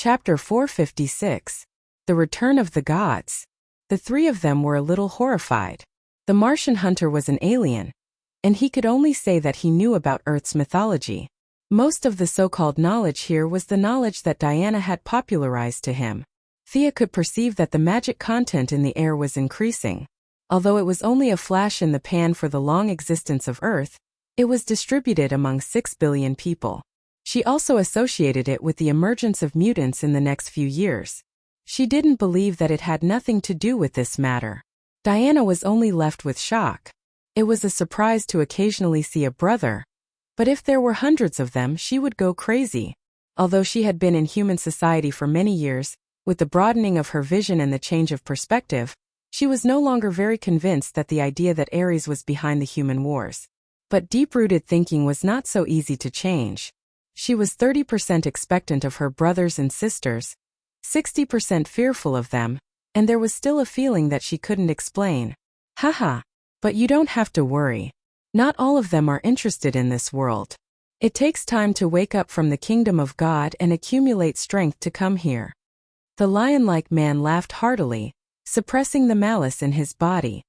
Chapter 456. The Return of the Gods. The three of them were a little horrified. The Martian hunter was an alien, and he could only say that he knew about Earth's mythology. Most of the so-called knowledge here was the knowledge that Diana had popularized to him. Thea could perceive that the magic content in the air was increasing. Although it was only a flash in the pan for the long existence of Earth, it was distributed among 6 billion people. She also associated it with the emergence of mutants in the next few years. She didn't believe that it had nothing to do with this matter. Diana was only left with shock. It was a surprise to occasionally see a brother, but if there were hundreds of them, she would go crazy. Although she had been in human society for many years, with the broadening of her vision and the change of perspective, she was no longer very convinced that the idea that Ares was behind the human wars. But deep-rooted thinking was not so easy to change. She was 30% expectant of her brothers and sisters, 60% fearful of them, and there was still a feeling that she couldn't explain. Haha. But you don't have to worry. Not all of them are interested in this world. It takes time to wake up from the kingdom of God and accumulate strength to come here. The lion-like man laughed heartily, suppressing the malice in his body.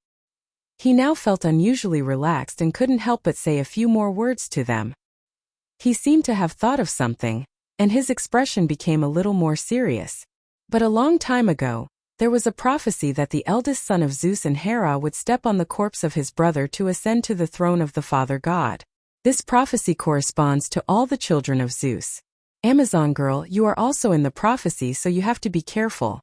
He now felt unusually relaxed and couldn't help but say a few more words to them. He seemed to have thought of something, and his expression became a little more serious. But a long time ago, there was a prophecy that the eldest son of Zeus and Hera would step on the corpse of his brother to ascend to the throne of the Father God. This prophecy corresponds to all the children of Zeus. Amazon girl, you are also in the prophecy, so you have to be careful.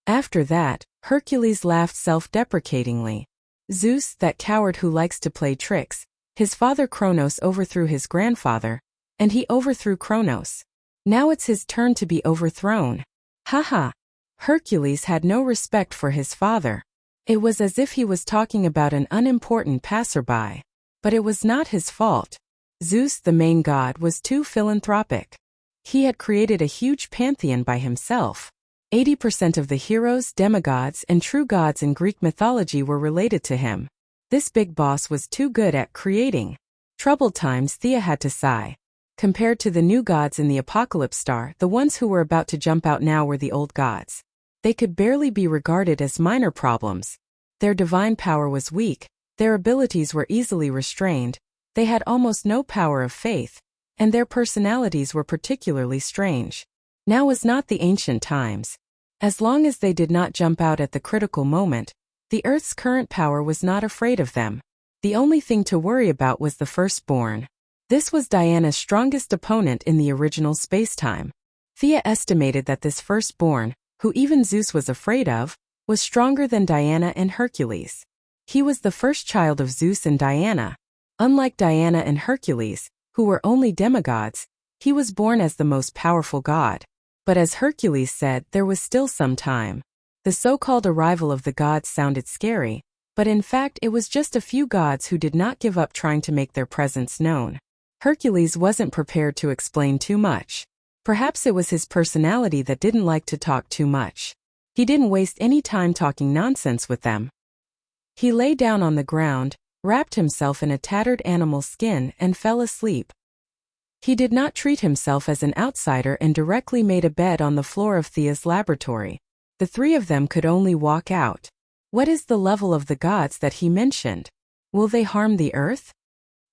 After that, Hercules laughed self-deprecatingly. Zeus, that coward who likes to play tricks, his father Kronos overthrew his grandfather, and he overthrew Kronos. Now it's his turn to be overthrown. Haha. Hercules had no respect for his father. It was as if he was talking about an unimportant passerby. But it was not his fault. Zeus, the main god, was too philanthropic. He had created a huge pantheon by himself. 80% of the heroes, demigods, and true gods in Greek mythology were related to him. This big boss was too good at creating. Troubled times, Thea had to sigh. Compared to the new gods in the Apocalypse Star, the ones who were about to jump out now were the old gods. They could barely be regarded as minor problems. Their divine power was weak, their abilities were easily restrained, they had almost no power of faith, and their personalities were particularly strange. Now was not the ancient times. As long as they did not jump out at the critical moment, the Earth's current power was not afraid of them. The only thing to worry about was the firstborn. This was Diana's strongest opponent in the original spacetime. Thea estimated that this firstborn, who even Zeus was afraid of, was stronger than Diana and Hercules. He was the first child of Zeus and Diana. Unlike Diana and Hercules, who were only demigods, he was born as the most powerful god. But as Hercules said, there was still some time. The so-called arrival of the gods sounded scary, but in fact it was just a few gods who did not give up trying to make their presence known. Hercules wasn't prepared to explain too much. Perhaps it was his personality that didn't like to talk too much. He didn't waste any time talking nonsense with them. He lay down on the ground, wrapped himself in a tattered animal skin, and fell asleep. He did not treat himself as an outsider and directly made a bed on the floor of Thea's laboratory. The three of them could only walk out. What is the level of the gods that he mentioned? Will they harm the Earth?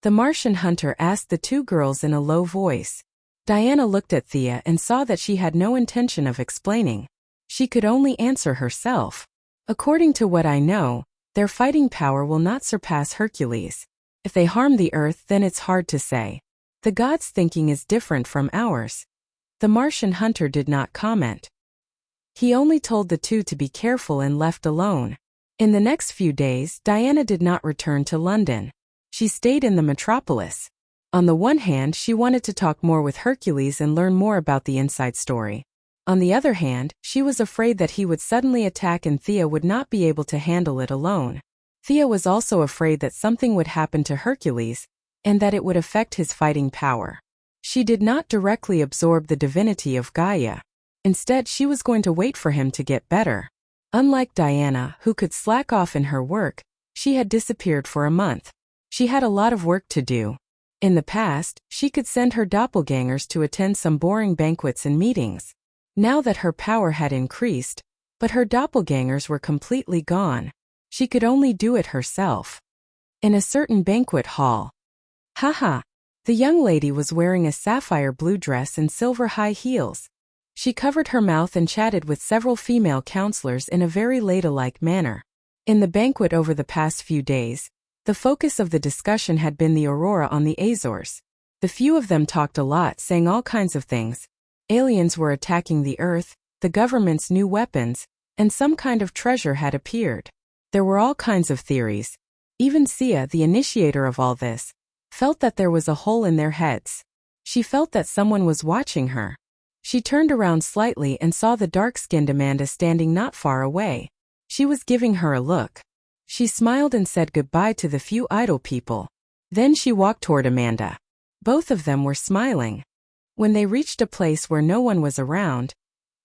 The Martian hunter asked the two girls in a low voice. Diana looked at Thea and saw that she had no intention of explaining. She could only answer herself. According to what I know, their fighting power will not surpass Hercules. If they harm the Earth, then it's hard to say. The gods' thinking is different from ours. The Martian hunter did not comment. He only told the two to be careful and left alone. In the next few days, Diana did not return to London. She stayed in the metropolis. On the one hand, she wanted to talk more with Hercules and learn more about the inside story. On the other hand, she was afraid that he would suddenly attack and Thea would not be able to handle it alone. Thea was also afraid that something would happen to Hercules, and that it would affect his fighting power. She did not directly absorb the divinity of Gaia. Instead, she was going to wait for him to get better. Unlike Diana, who could slack off in her work, she had disappeared for a month. She had a lot of work to do. In the past, she could send her doppelgangers to attend some boring banquets and meetings. Now that her power had increased, but her doppelgangers were completely gone. She could only do it herself. In a certain banquet hall. Haha. The young lady was wearing a sapphire blue dress and silver high heels. She covered her mouth and chatted with several female counselors in a very ladylike manner. In the banquet over the past few days, the focus of the discussion had been the aurora on the Azores. The few of them talked a lot, saying all kinds of things. Aliens were attacking the Earth, the government's new weapons, and some kind of treasure had appeared. There were all kinds of theories. Even Sia, the initiator of all this, felt that there was a hole in their heads. She felt that someone was watching her. She turned around slightly and saw the dark-skinned Amanda standing not far away. She was giving her a look. She smiled and said goodbye to the few idle people. Then she walked toward Amanda. Both of them were smiling. When they reached a place where no one was around,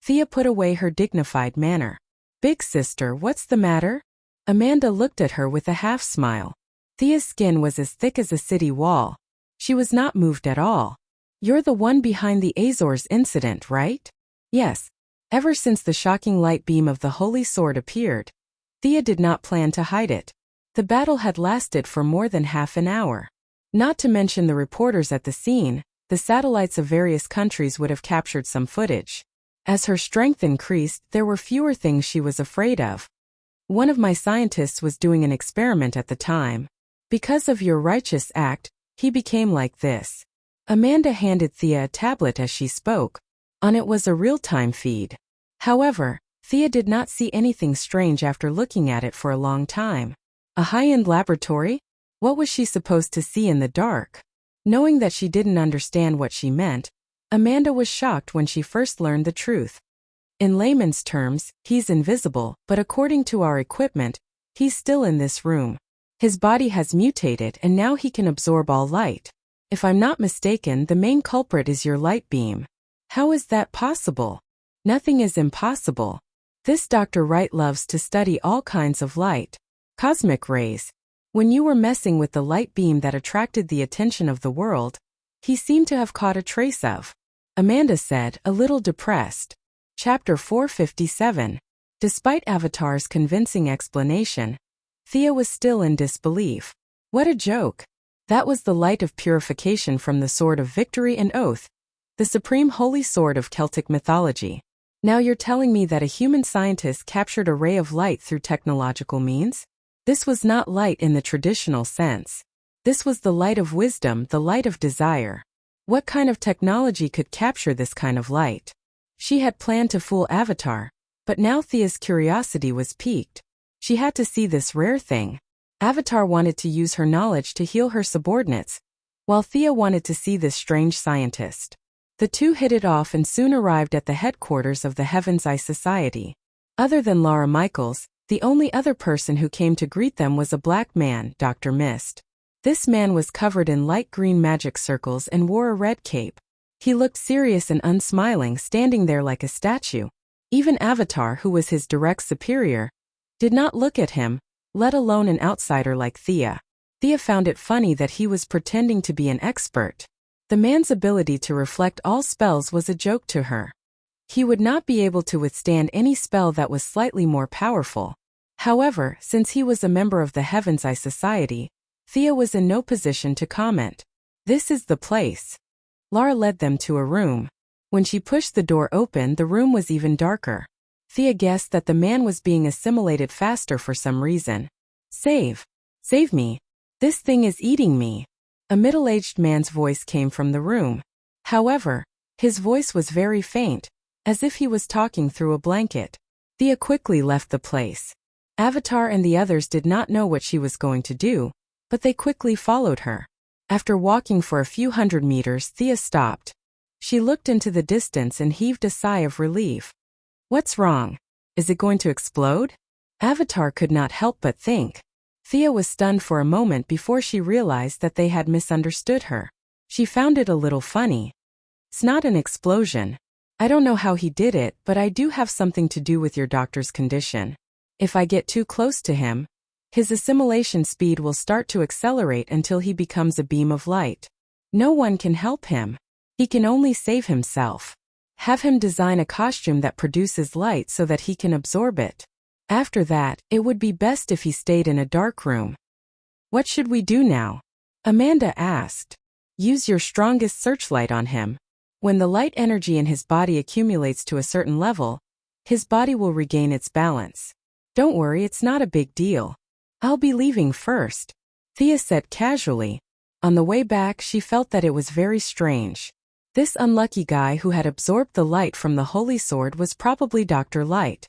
Thea put away her dignified manner. "Big sister, what's the matter?" Amanda looked at her with a half-smile. Thea's skin was as thick as a city wall. She was not moved at all. "You're the one behind the Azores incident, right?" "Yes." Ever since the shocking light beam of the Holy Sword appeared, Thea did not plan to hide it. The battle had lasted for more than half an hour. Not to mention the reporters at the scene, the satellites of various countries would have captured some footage. As her strength increased, there were fewer things she was afraid of. "One of my scientists was doing an experiment at the time. Because of your righteous act, he became like this." Amanda handed Thea a tablet as she spoke. On it was a real-time feed. However, Thea did not see anything strange after looking at it for a long time. A high-end laboratory? What was she supposed to see in the dark? Knowing that she didn't understand what she meant, Amanda was shocked when she first learned the truth. In layman's terms, he's invisible, but according to our equipment, he's still in this room. His body has mutated and now he can absorb all light. If I'm not mistaken, the main culprit is your light beam. How is that possible? Nothing is impossible. This Dr. Wright loves to study all kinds of light. Cosmic rays. When you were messing with the light beam that attracted the attention of the world, he seemed to have caught a trace of. Amanda said, a little depressed. Chapter 457. Despite Avatar's convincing explanation, Thea was still in disbelief. What a joke. That was the light of purification from the Sword of Victory and Oath, the supreme holy sword of Celtic mythology. Now you're telling me that a human scientist captured a ray of light through technological means? This was not light in the traditional sense. This was the light of wisdom, the light of desire. What kind of technology could capture this kind of light? She had planned to fool Avatar, but now Thea's curiosity was piqued. She had to see this rare thing. Avatar wanted to use her knowledge to heal her subordinates, while Thea wanted to see this strange scientist. The two hit it off and soon arrived at the headquarters of the Heaven's Eye Society. Other than Laura Michaels, the only other person who came to greet them was a black man, Dr. Mist. This man was covered in light green magic circles and wore a red cape. He looked serious and unsmiling, standing there like a statue. Even Avatar, who was his direct superior, did not look at him, let alone an outsider like Thea. Thea found it funny that he was pretending to be an expert. The man's ability to reflect all spells was a joke to her. He would not be able to withstand any spell that was slightly more powerful. However, since he was a member of the Heaven's Eye Society, Thea was in no position to comment. "This is the place." Lara led them to a room. When she pushed the door open, the room was even darker. Thea guessed that the man was being assimilated faster for some reason. "Save. Save me. This thing is eating me." A middle-aged man's voice came from the room. However, his voice was very faint, as if he was talking through a blanket. Thea quickly left the place. Avatar and the others did not know what she was going to do, but they quickly followed her. After walking for a few hundred meters, Thea stopped. She looked into the distance and heaved a sigh of relief. What's wrong? Is it going to explode? Avatar could not help but think. Thea was stunned for a moment before she realized that they had misunderstood her. She found it a little funny. It's not an explosion. I don't know how he did it, but I do have something to do with your doctor's condition. If I get too close to him, his assimilation speed will start to accelerate until he becomes a beam of light. No one can help him. He can only save himself. Have him design a costume that produces light so that he can absorb it. After that, it would be best if he stayed in a dark room. What should we do now? Amanda asked. Use your strongest searchlight on him. When the light energy in his body accumulates to a certain level, his body will regain its balance. Don't worry, it's not a big deal. I'll be leaving first, Thea said casually. On the way back, she felt that it was very strange. This unlucky guy who had absorbed the light from the holy sword was probably Dr. Light.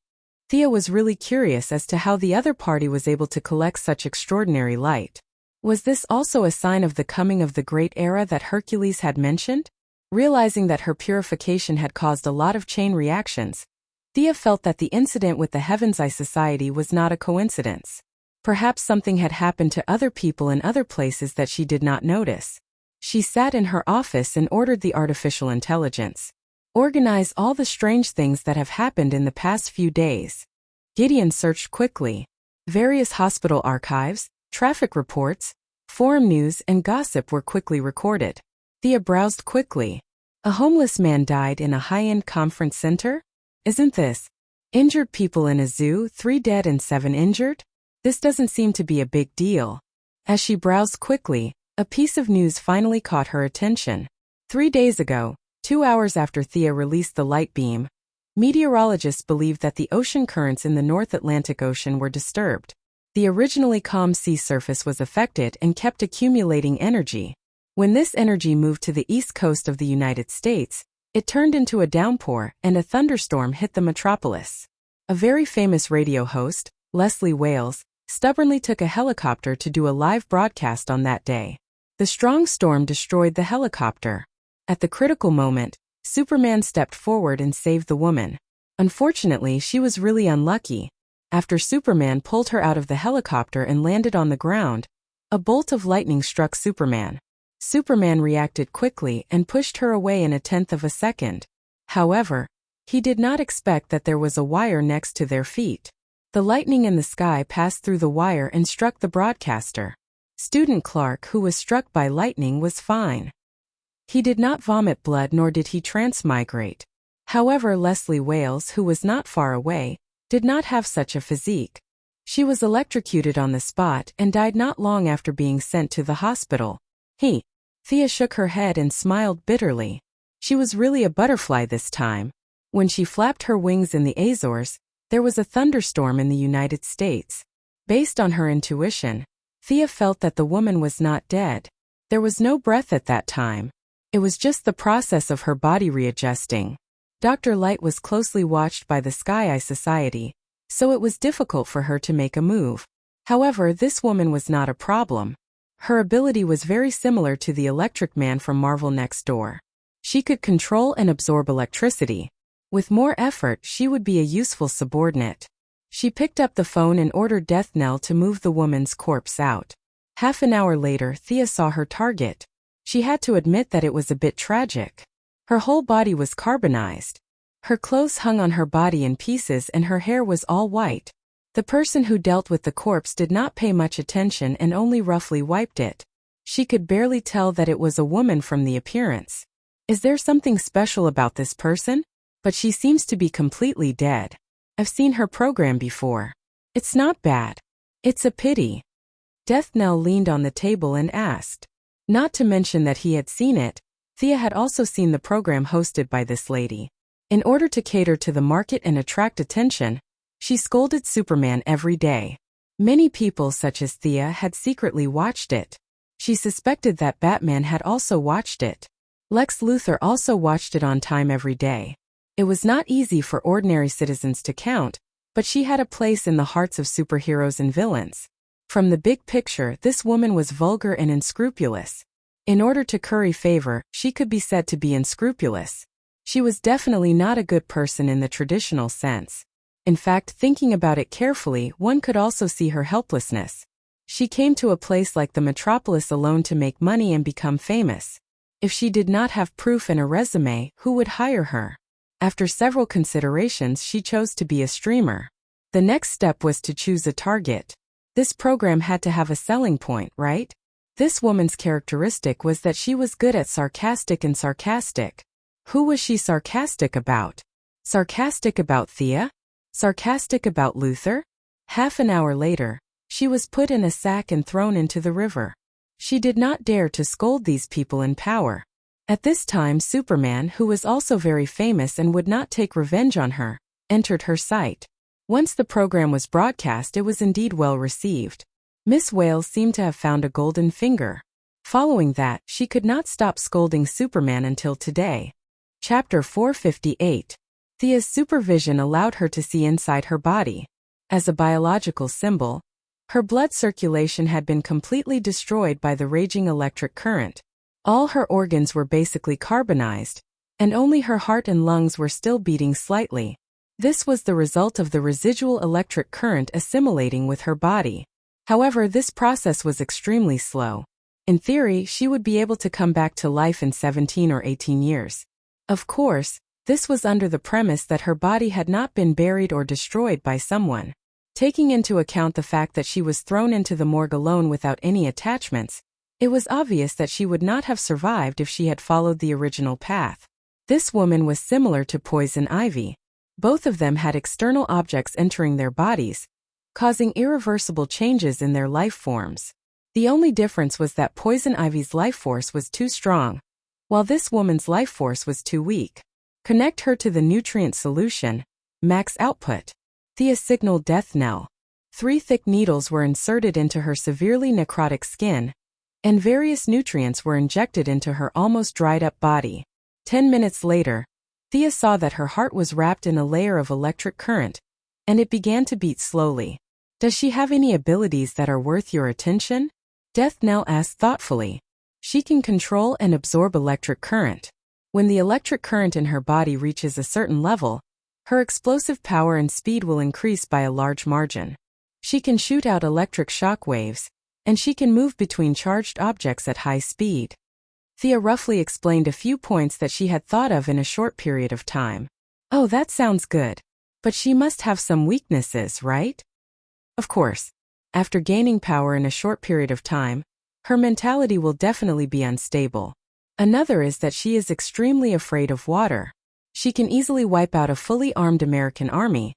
Thea was really curious as to how the other party was able to collect such extraordinary light. Was this also a sign of the coming of the great era that Hercules had mentioned? Realizing that her purification had caused a lot of chain reactions, Thea felt that the incident with the Heaven's Eye Society was not a coincidence. Perhaps something had happened to other people in other places that she did not notice. She sat in her office and ordered the artificial intelligence. Organize all the strange things that have happened in the past few days. Gideon searched quickly. Various hospital archives, traffic reports, forum news and gossip were quickly recorded. Thea browsed quickly. A homeless man died in a high-end conference center? Isn't this? Injured people in a zoo, 3 dead and 7 injured? This doesn't seem to be a big deal. As she browsed quickly, a piece of news finally caught her attention. 3 days ago, 2 hours after Thea released the light beam, meteorologists believed that the ocean currents in the North Atlantic Ocean were disturbed. The originally calm sea surface was affected and kept accumulating energy. When this energy moved to the east coast of the United States, it turned into a downpour and a thunderstorm hit the metropolis. A very famous radio host, Leslie Wales, stubbornly took a helicopter to do a live broadcast on that day. The strong storm destroyed the helicopter. At the critical moment, Superman stepped forward and saved the woman. Unfortunately, she was really unlucky. After Superman pulled her out of the helicopter and landed on the ground, a bolt of lightning struck Superman. Superman reacted quickly and pushed her away in a tenth of a second. However, he did not expect that there was a wire next to their feet. The lightning in the sky passed through the wire and struck the broadcaster. Student Clark, who was struck by lightning, was fine. He did not vomit blood nor did he transmigrate. However, Leslie Wales, who was not far away, did not have such a physique. She was electrocuted on the spot and died not long after being sent to the hospital. Thea shook her head and smiled bitterly. She was really a butterfly this time. When she flapped her wings in the Azores, there was a thunderstorm in the United States. Based on her intuition, Thea felt that the woman was not dead. There was no breath at that time. It was just the process of her body readjusting. Dr. Light was closely watched by the Sky Eye Society, so it was difficult for her to make a move. However, this woman was not a problem. Her ability was very similar to the Electric Man from Marvel Next Door. She could control and absorb electricity. With more effort, she would be a useful subordinate. She picked up the phone and ordered Death Knell to move the woman's corpse out. Half an hour later, Thea saw her target. She had to admit that it was a bit tragic. Her whole body was carbonized. Her clothes hung on her body in pieces and her hair was all white. The person who dealt with the corpse did not pay much attention and only roughly wiped it. She could barely tell that it was a woman from the appearance. Is there something special about this person? But she seems to be completely dead. I've seen her program before. It's not bad. It's a pity. Death Knell leaned on the table and asked. Not to mention that he had seen it, Thea had also seen the program hosted by this lady. In order to cater to the market and attract attention, she scolded Superman every day. Many people such as Thea had secretly watched it. She suspected that Batman had also watched it. Lex Luthor also watched it on time every day. It was not easy for ordinary citizens to count, but she had a place in the hearts of superheroes and villains. From the big picture, this woman was vulgar and unscrupulous. In order to curry favor, she could be said to be unscrupulous. She was definitely not a good person in the traditional sense. In fact, thinking about it carefully, one could also see her helplessness. She came to a place like the metropolis alone to make money and become famous. If she did not have proof and a resume, who would hire her? After several considerations, she chose to be a streamer. The next step was to choose a target. This program had to have a selling point, right? This woman's characteristic was that she was good at sarcastic. Who was she sarcastic about? Sarcastic about Thea? Sarcastic about Luther? Half an hour later, she was put in a sack and thrown into the river. She did not dare to scold these people in power. At this time Superman, who was also very famous and would not take revenge on her, entered her sight. Once the program was broadcast, it was indeed well received. Miss Wales seemed to have found a golden finger. Following that, she could not stop scolding Superman until today. Chapter 458. Thea's supervision allowed her to see inside her body. As a biological symbol, her blood circulation had been completely destroyed by the raging electric current. All her organs were basically carbonized, and only her heart and lungs were still beating slightly. This was the result of the residual electric current assimilating with her body. However, this process was extremely slow. In theory, she would be able to come back to life in 17 or 18 years. Of course, this was under the premise that her body had not been buried or destroyed by someone. Taking into account the fact that she was thrown into the morgue alone without any attachments, it was obvious that she would not have survived if she had followed the original path. This woman was similar to Poison Ivy. Both of them had external objects entering their bodies, causing irreversible changes in their life forms. The only difference was that Poison Ivy's life force was too strong, while this woman's life force was too weak. Connect her to the nutrient solution, max output. Thea signaled death knell. 3 thick needles were inserted into her severely necrotic skin, and various nutrients were injected into her almost dried-up body. 10 minutes later, Thea saw that her heart was wrapped in a layer of electric current, and it began to beat slowly. Does she have any abilities that are worth your attention? Death Knell asked thoughtfully. She can control and absorb electric current. When the electric current in her body reaches a certain level, her explosive power and speed will increase by a large margin. She can shoot out electric shock waves, and she can move between charged objects at high speed. Thea roughly explained a few points that she had thought of in a short period of time. Oh, that sounds good. But she must have some weaknesses, right? Of course. After gaining power in a short period of time, her mentality will definitely be unstable. Another is that she is extremely afraid of water. She can easily wipe out a fully armed American army,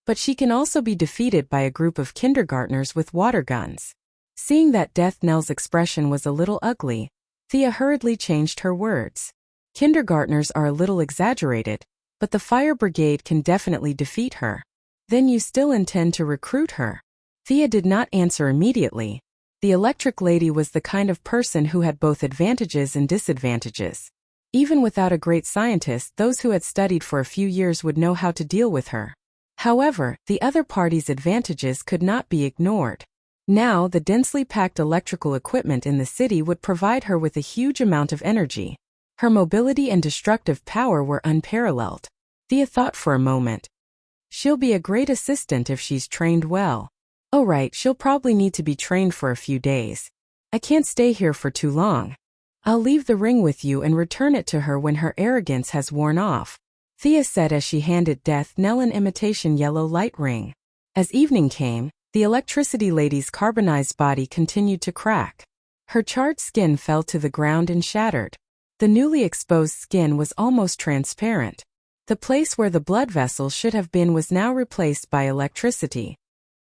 but she can also be defeated by a group of kindergartners with water guns. Seeing that Death Knell's expression was a little ugly, Thea hurriedly changed her words. Kindergartners are a little exaggerated, but the fire brigade can definitely defeat her. Then you still intend to recruit her? Thea did not answer immediately. The electric lady was the kind of person who had both advantages and disadvantages. Even without a great scientist, those who had studied for a few years would know how to deal with her. However, the other party's advantages could not be ignored. Now, the densely packed electrical equipment in the city would provide her with a huge amount of energy. Her mobility and destructive power were unparalleled. Thea thought for a moment. She'll be a great assistant if she's trained well. Oh right, she'll probably need to be trained for a few days. I can't stay here for too long. I'll leave the ring with you and return it to her when her arrogance has worn off, Thea said as she handed Death Knell an imitation yellow light ring. As evening came, the electricity lady's carbonized body continued to crack. Her charred skin fell to the ground and shattered. The newly exposed skin was almost transparent. The place where the blood vessel should have been was now replaced by electricity.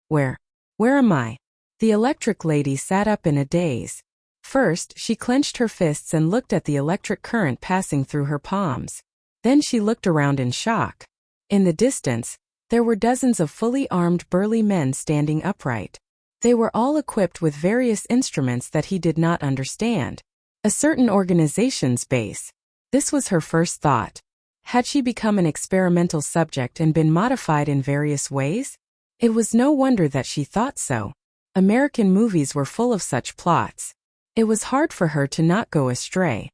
Where am I? The electric lady sat up in a daze. First, she clenched her fists and looked at the electric current passing through her palms. Then she looked around in shock. In the distance, there were dozens of fully armed burly men standing upright. They were all equipped with various instruments that he did not understand. A certain organization's base. This was her first thought. Had she become an experimental subject and been modified in various ways? It was no wonder that she thought so. American movies were full of such plots. It was hard for her to not go astray.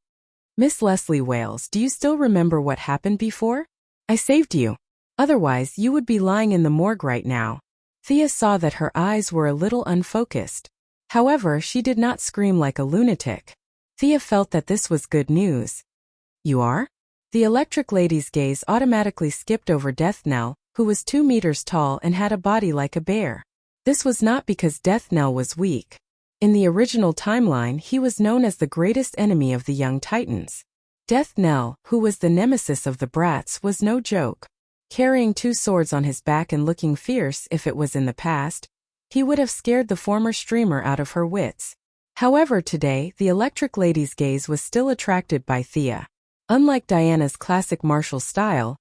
Miss Leslie Wales, do you still remember what happened before? I saved you. Otherwise, you would be lying in the morgue right now. Thea saw that her eyes were a little unfocused. However, she did not scream like a lunatic. Thea felt that this was good news. You are? The electric lady's gaze automatically skipped over Death Knell, who was 2 meters tall and had a body like a bear. This was not because Death Knell was weak. In the original timeline, he was known as the greatest enemy of the young Titans. Death Knell, who was the nemesis of the brats, was no joke. Carrying 2 swords on his back and looking fierce if it was in the past, he would have scared the former streamer out of her wits. However, today, the Electric Lady's gaze was still attracted by Thea. Unlike Diana's classic martial style,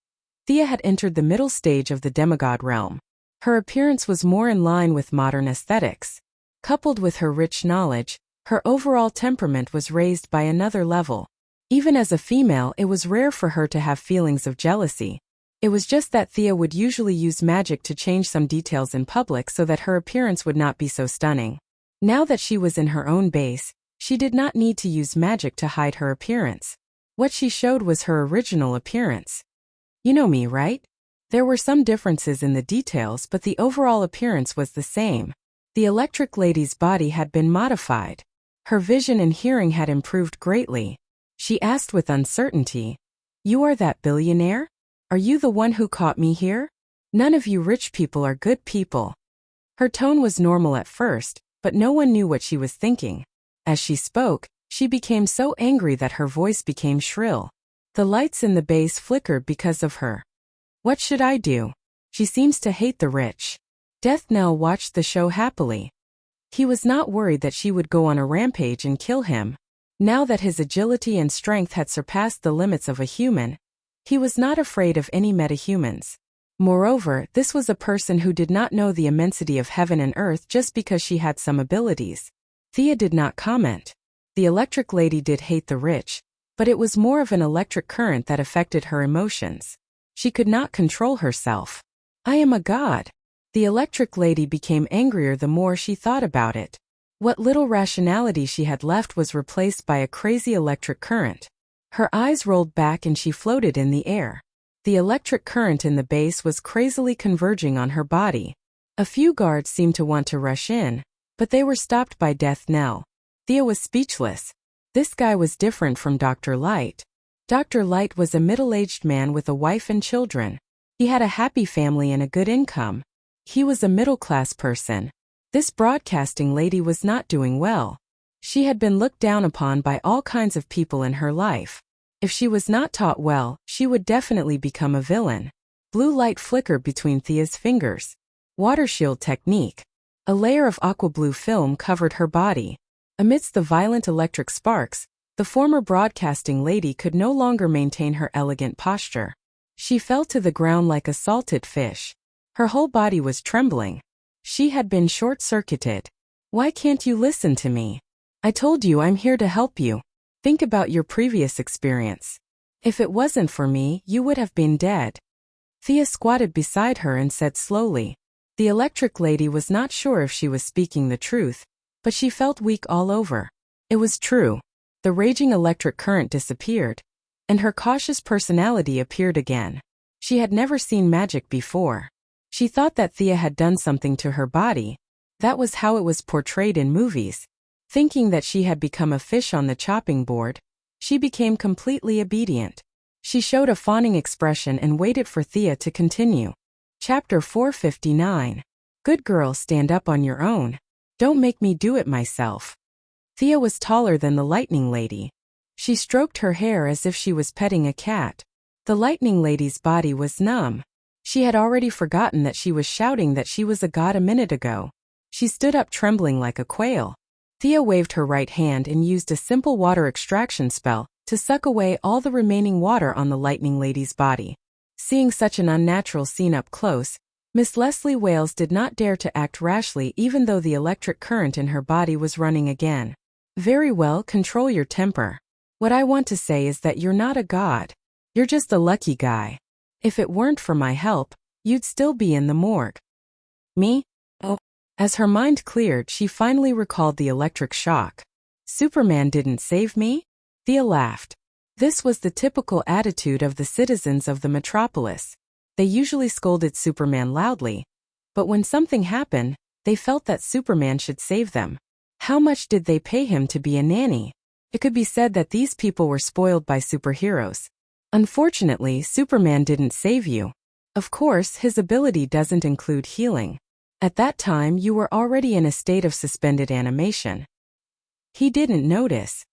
Thea had entered the middle stage of the demigod realm. Her appearance was more in line with modern aesthetics. Coupled with her rich knowledge, her overall temperament was raised by another level. Even as a female, it was rare for her to have feelings of jealousy. It was just that Thea would usually use magic to change some details in public so that her appearance would not be so stunning. Now that she was in her own base, she did not need to use magic to hide her appearance. What she showed was her original appearance. You know me, right? There were some differences in the details, but the overall appearance was the same. The Electric Lady's body had been modified. Her vision and hearing had improved greatly. She asked with uncertainty, "You are that billionaire? Are you the one who caught me here? None of you rich people are good people." Her tone was normal at first, but no one knew what she was thinking. As she spoke, she became so angry that her voice became shrill. The lights in the base flickered because of her. "What should I do? She seems to hate the rich." Death Knell watched the show happily. He was not worried that she would go on a rampage and kill him. Now that his agility and strength had surpassed the limits of a human, he was not afraid of any metahumans. Moreover, this was a person who did not know the immensity of heaven and earth just because she had some abilities. Thea did not comment. The Electric Lady did hate the rich, but it was more of an electric current that affected her emotions. She could not control herself. "I am a god." The Electric Lady became angrier the more she thought about it. What little rationality she had left was replaced by a crazy electric current. Her eyes rolled back and she floated in the air. The electric current in the base was crazily converging on her body. A few guards seemed to want to rush in, but they were stopped by Death Knell. Thea was speechless. This guy was different from Dr. Light. Dr. Light was a middle-aged man with a wife and children. He had a happy family and a good income. He was a middle-class person. This broadcasting lady was not doing well. She had been looked down upon by all kinds of people in her life. If she was not taught well, she would definitely become a villain. Blue light flickered between Thea's fingers. Water shield technique. A layer of aqua blue film covered her body. Amidst the violent electric sparks, the former broadcasting lady could no longer maintain her elegant posture. She fell to the ground like a salted fish. Her whole body was trembling. She had been short-circuited. "Why can't you listen to me? I told you I'm here to help you. Think about your previous experience. If it wasn't for me, you would have been dead." Thea squatted beside her and said slowly. The Electric Lady was not sure if she was speaking the truth, but she felt weak all over. It was true. The raging electric current disappeared, and her cautious personality appeared again. She had never seen magic before. She thought that Thea had done something to her body. That was how it was portrayed in movies. Thinking that she had become a fish on the chopping board, she became completely obedient. She showed a fawning expression and waited for Thea to continue. Chapter 459. Good girl, stand up on your own. Don't make me do it myself. Thea was taller than the Lightning Lady. She stroked her hair as if she was petting a cat. The Lightning Lady's body was numb. She had already forgotten that she was shouting that she was a god a minute ago. She stood up trembling like a quail. Thea waved her right hand and used a simple water extraction spell to suck away all the remaining water on the Lightning Lady's body. Seeing such an unnatural scene up close, Miss Leslie Wales did not dare to act rashly even though the electric current in her body was running again. "Very well, control your temper. What I want to say is that you're not a god. You're just a lucky guy. If it weren't for my help, you'd still be in the morgue." "Me? Oh." As her mind cleared, she finally recalled the electric shock. "Superman didn't save me?" Thea laughed. This was the typical attitude of the citizens of the metropolis. They usually scolded Superman loudly, but when something happened, they felt that Superman should save them. How much did they pay him to be a nanny? It could be said that these people were spoiled by superheroes. Unfortunately, Superman didn't save you. Of course, his ability doesn't include healing. At that time, you were already in a state of suspended animation. He didn't notice.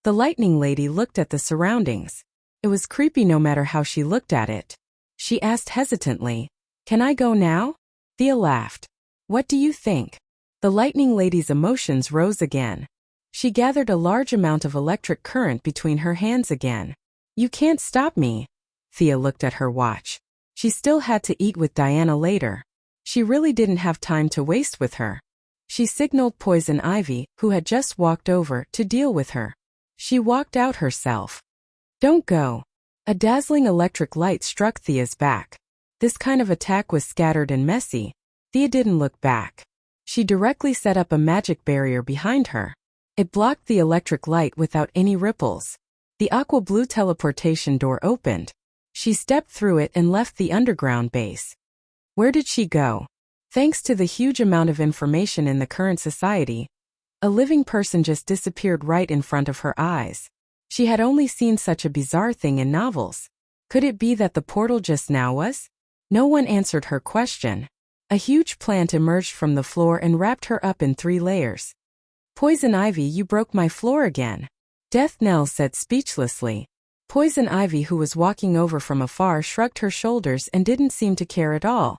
The lightning lady looked at the surroundings. It was creepy no matter how she looked at it. She asked hesitantly, "Can I go now?" Thea laughed. "What do you think?" The lightning lady's emotions rose again. She gathered a large amount of electric current between her hands again. "You can't stop me." Thea looked at her watch. She still had to eat with Diana later. She really didn't have time to waste with her. She signaled Poison Ivy, who had just walked over, to deal with her. She walked out herself. "Don't go." A dazzling electric light struck Thea's back. This kind of attack was scattered and messy. Thea didn't look back. She directly set up a magic barrier behind her. It blocked the electric light without any ripples. The aqua blue teleportation door opened. She stepped through it and left the underground base. Where did she go? Thanks to the huge amount of information in the current society, a living person just disappeared right in front of her eyes. She had only seen such a bizarre thing in novels. Could it be that the portal just now was? No one answered her question. A huge plant emerged from the floor and wrapped her up in 3 layers. "Poison Ivy, you broke my floor again," Death Knell said speechlessly. Poison Ivy, who was walking over from afar, shrugged her shoulders and didn't seem to care at all.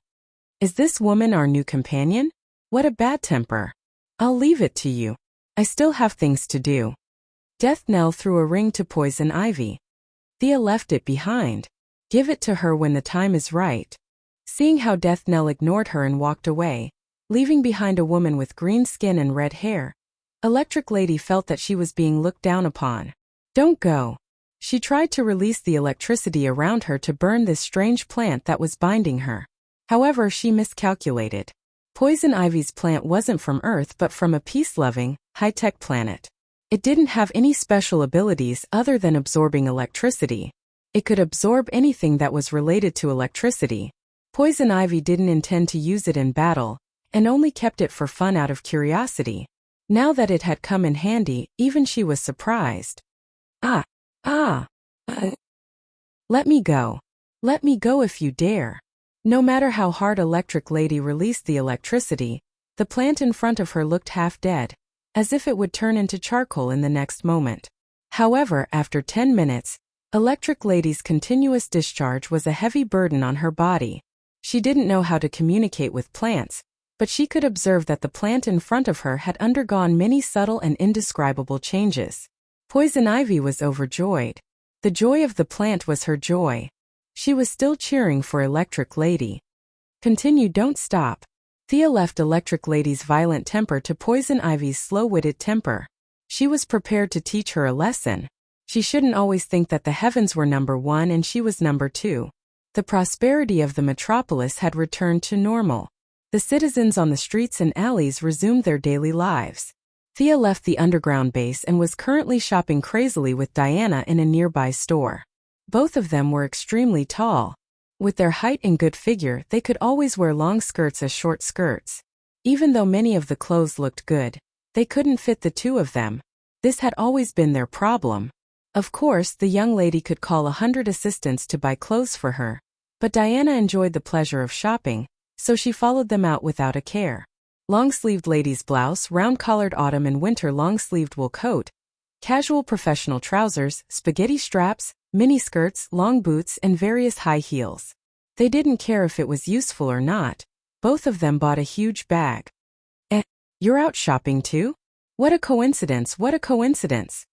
"Is this woman our new companion? What a bad temper. I'll leave it to you. I still have things to do." Death Knell threw a ring to Poison Ivy. Thea left it behind. "Give it to her when the time is right." Seeing how Death Knell ignored her and walked away, leaving behind a woman with green skin and red hair, Electric Lady felt that she was being looked down upon. "Don't go." She tried to release the electricity around her to burn this strange plant that was binding her. However, she miscalculated. Poison Ivy's plant wasn't from Earth but from a peace-loving, high-tech planet. It didn't have any special abilities other than absorbing electricity. It could absorb anything that was related to electricity. Poison Ivy didn't intend to use it in battle, and only kept it for fun out of curiosity. Now that it had come in handy, even she was surprised. Ah! Let me go. Let me go if you dare." No matter how hard Electric Lady released the electricity, the plant in front of her looked half dead, as if it would turn into charcoal in the next moment. However, after 10 minutes, Electric Lady's continuous discharge was a heavy burden on her body. She didn't know how to communicate with plants, but she could observe that the plant in front of her had undergone many subtle and indescribable changes. Poison Ivy was overjoyed. The joy of the plant was her joy. She was still cheering for Electric Lady. "Continue, don't stop." Thea left Electric Lady's violent temper to Poison Ivy's slow-witted temper. She was prepared to teach her a lesson. She shouldn't always think that the heavens were number 1 and she was number 2. The prosperity of the metropolis had returned to normal. The citizens on the streets and alleys resumed their daily lives. Thea left the underground base and was currently shopping crazily with Diana in a nearby store. Both of them were extremely tall. With their height and good figure, they could always wear long skirts as short skirts. Even though many of the clothes looked good, they couldn't fit the two of them. This had always been their problem. Of course, the young lady could call 100 assistants to buy clothes for her, but Diana enjoyed the pleasure of shopping, so she followed them out without a care. Long-sleeved ladies' blouse, round-collared autumn and winter long-sleeved wool coat, casual professional trousers, spaghetti straps, miniskirts, long boots, and various high heels. They didn't care if it was useful or not. Both of them bought a huge bag. You're out shopping too? What a coincidence, what a coincidence.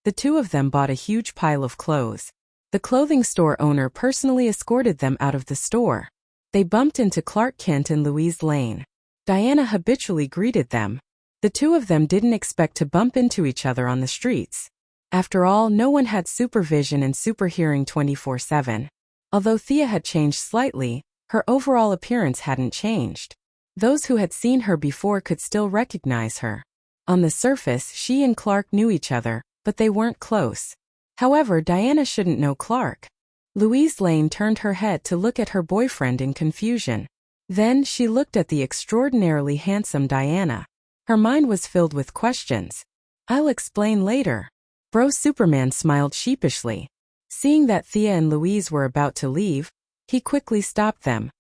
The two of them bought a huge pile of clothes. The clothing store owner personally escorted them out of the store. They bumped into Clark Kent and Louise Lane. Diana habitually greeted them. The two of them didn't expect to bump into each other on the streets. After all, no one had supervision and superhearing 24/7. Although Thea had changed slightly, her overall appearance hadn't changed. Those who had seen her before could still recognize her. On the surface, she and Clark knew each other, but they weren't close. However, Diana shouldn't know Clark. Louise Lane turned her head to look at her boyfriend in confusion. Then she looked at the extraordinarily handsome Diana. Her mind was filled with questions. "I'll explain later." Bro Superman smiled sheepishly. Seeing that Thea and Louise were about to leave, he quickly stopped them.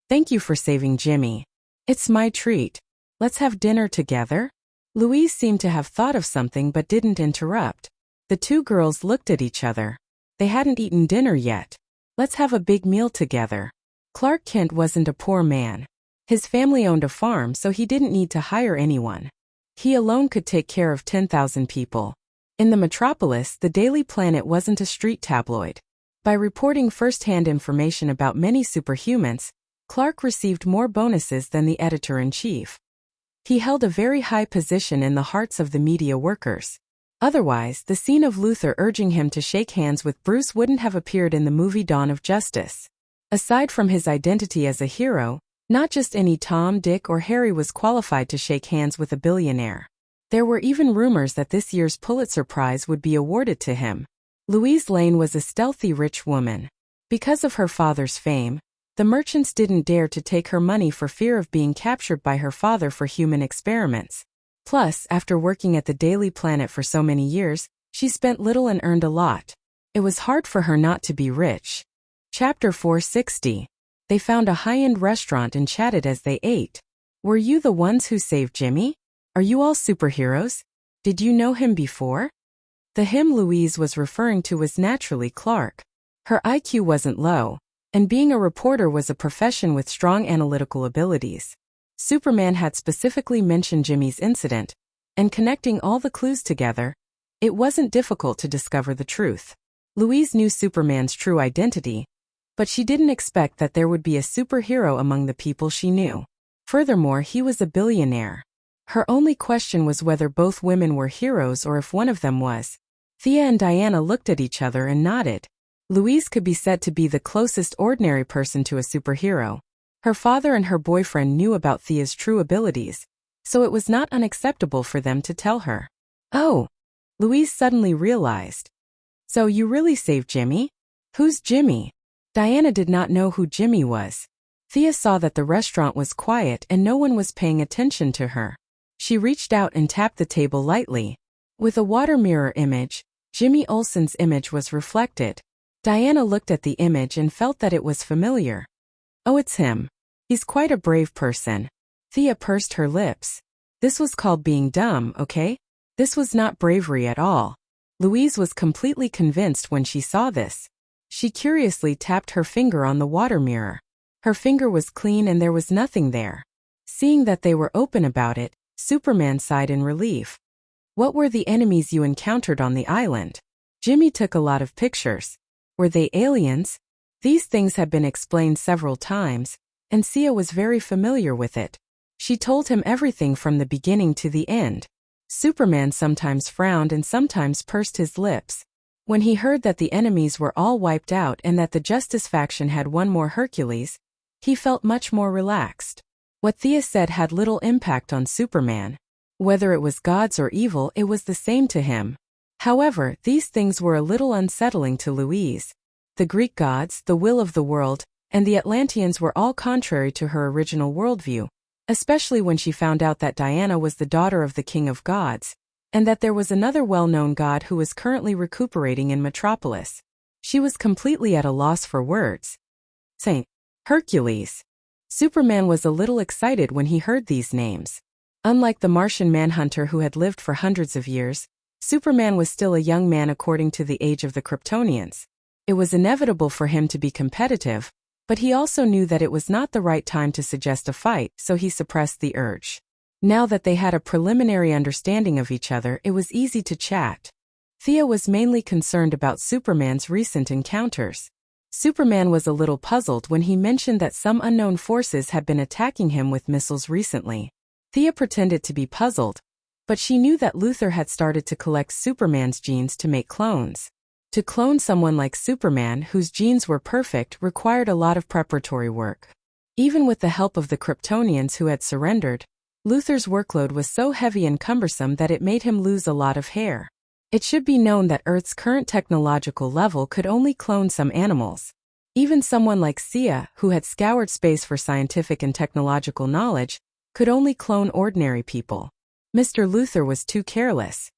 "Thank you for saving Jimmy. It's my treat. Let's have dinner together." Louise seemed to have thought of something but didn't interrupt. The two girls looked at each other. They hadn't eaten dinner yet. Let's have a big meal together. Clark Kent wasn't a poor man. His family owned a farm, so he didn't need to hire anyone. He alone could take care of 10,000 people. In the metropolis, the Daily Planet wasn't a street tabloid. By reporting first-hand information about many superhumans, Clark received more bonuses than the editor-in-chief. He held a very high position in the hearts of the media workers. Otherwise, the scene of Luther urging him to shake hands with Bruce wouldn't have appeared in the movie Dawn of Justice. Aside from his identity as a hero, not just any Tom, Dick, or Harry was qualified to shake hands with a billionaire. There were even rumors that this year's Pulitzer Prize would be awarded to him. Louise Lane was a stealthy rich woman. Because of her father's fame, the merchants didn't dare to take her money for fear of being captured by her father for human experiments. Plus, after working at the Daily Planet for so many years, she spent little and earned a lot. It was hard for her not to be rich. Chapter 460. They found a high-end restaurant and chatted as they ate. Were you the ones who saved Jimmy? Are you all superheroes? Did you know him before? The him Louise was referring to was naturally Clark. Her IQ wasn't low, and being a reporter was a profession with strong analytical abilities. Superman had specifically mentioned Jimmy's incident, and connecting all the clues together, it wasn't difficult to discover the truth. Louise knew Superman's true identity, but she didn't expect that there would be a superhero among the people she knew. Furthermore, he was a billionaire. Her only question was whether both women were heroes or if one of them was. Thea and Diana looked at each other and nodded. Louise could be said to be the closest ordinary person to a superhero. Her father and her boyfriend knew about Thea's true abilities, so it was not unacceptable for them to tell her. Oh, Louise suddenly realized. So you really saved Jimmy? Who's Jimmy? Diana did not know who Jimmy was. Thea saw that the restaurant was quiet and no one was paying attention to her. She reached out and tapped the table lightly. With a water mirror image, Jimmy Olsen's image was reflected. Diana looked at the image and felt that it was familiar. Oh, it's him. He's quite a brave person. Thea pursed her lips. This was called being dumb, okay? This was not bravery at all. Louise was completely convinced when she saw this. She curiously tapped her finger on the water mirror. Her finger was clean and there was nothing there. Seeing that they were open about it, Superman sighed in relief. What were the enemies you encountered on the island? Jimmy took a lot of pictures. Were they aliens? These things had been explained several times, and Sia was very familiar with it. She told him everything from the beginning to the end. Superman sometimes frowned and sometimes pursed his lips. When he heard that the enemies were all wiped out and that the Justice faction had one more Hercules, he felt much more relaxed. What Thea said had little impact on Superman. Whether it was gods or evil, it was the same to him. However, these things were a little unsettling to Louise. The Greek gods, the will of the world, and the Atlanteans were all contrary to her original worldview, especially when she found out that Diana was the daughter of the King of Gods, and that there was another well-known god who was currently recuperating in Metropolis. She was completely at a loss for words. Saint Hercules. Superman was a little excited when he heard these names. Unlike the Martian Manhunter who had lived for hundreds of years, Superman was still a young man according to the age of the Kryptonians. It was inevitable for him to be competitive, but he also knew that it was not the right time to suggest a fight, so he suppressed the urge. Now that they had a preliminary understanding of each other, it was easy to chat. Thea was mainly concerned about Superman's recent encounters. Superman was a little puzzled when he mentioned that some unknown forces had been attacking him with missiles recently. Thea pretended to be puzzled, but she knew that Luthor had started to collect Superman's genes to make clones. To clone someone like Superman, whose genes were perfect, required a lot of preparatory work. Even with the help of the Kryptonians who had surrendered, Luthor's workload was so heavy and cumbersome that it made him lose a lot of hair. It should be known that Earth's current technological level could only clone some animals. Even someone like Sia, who had scoured space for scientific and technological knowledge, could only clone ordinary people. Mr. Luthor was too careless.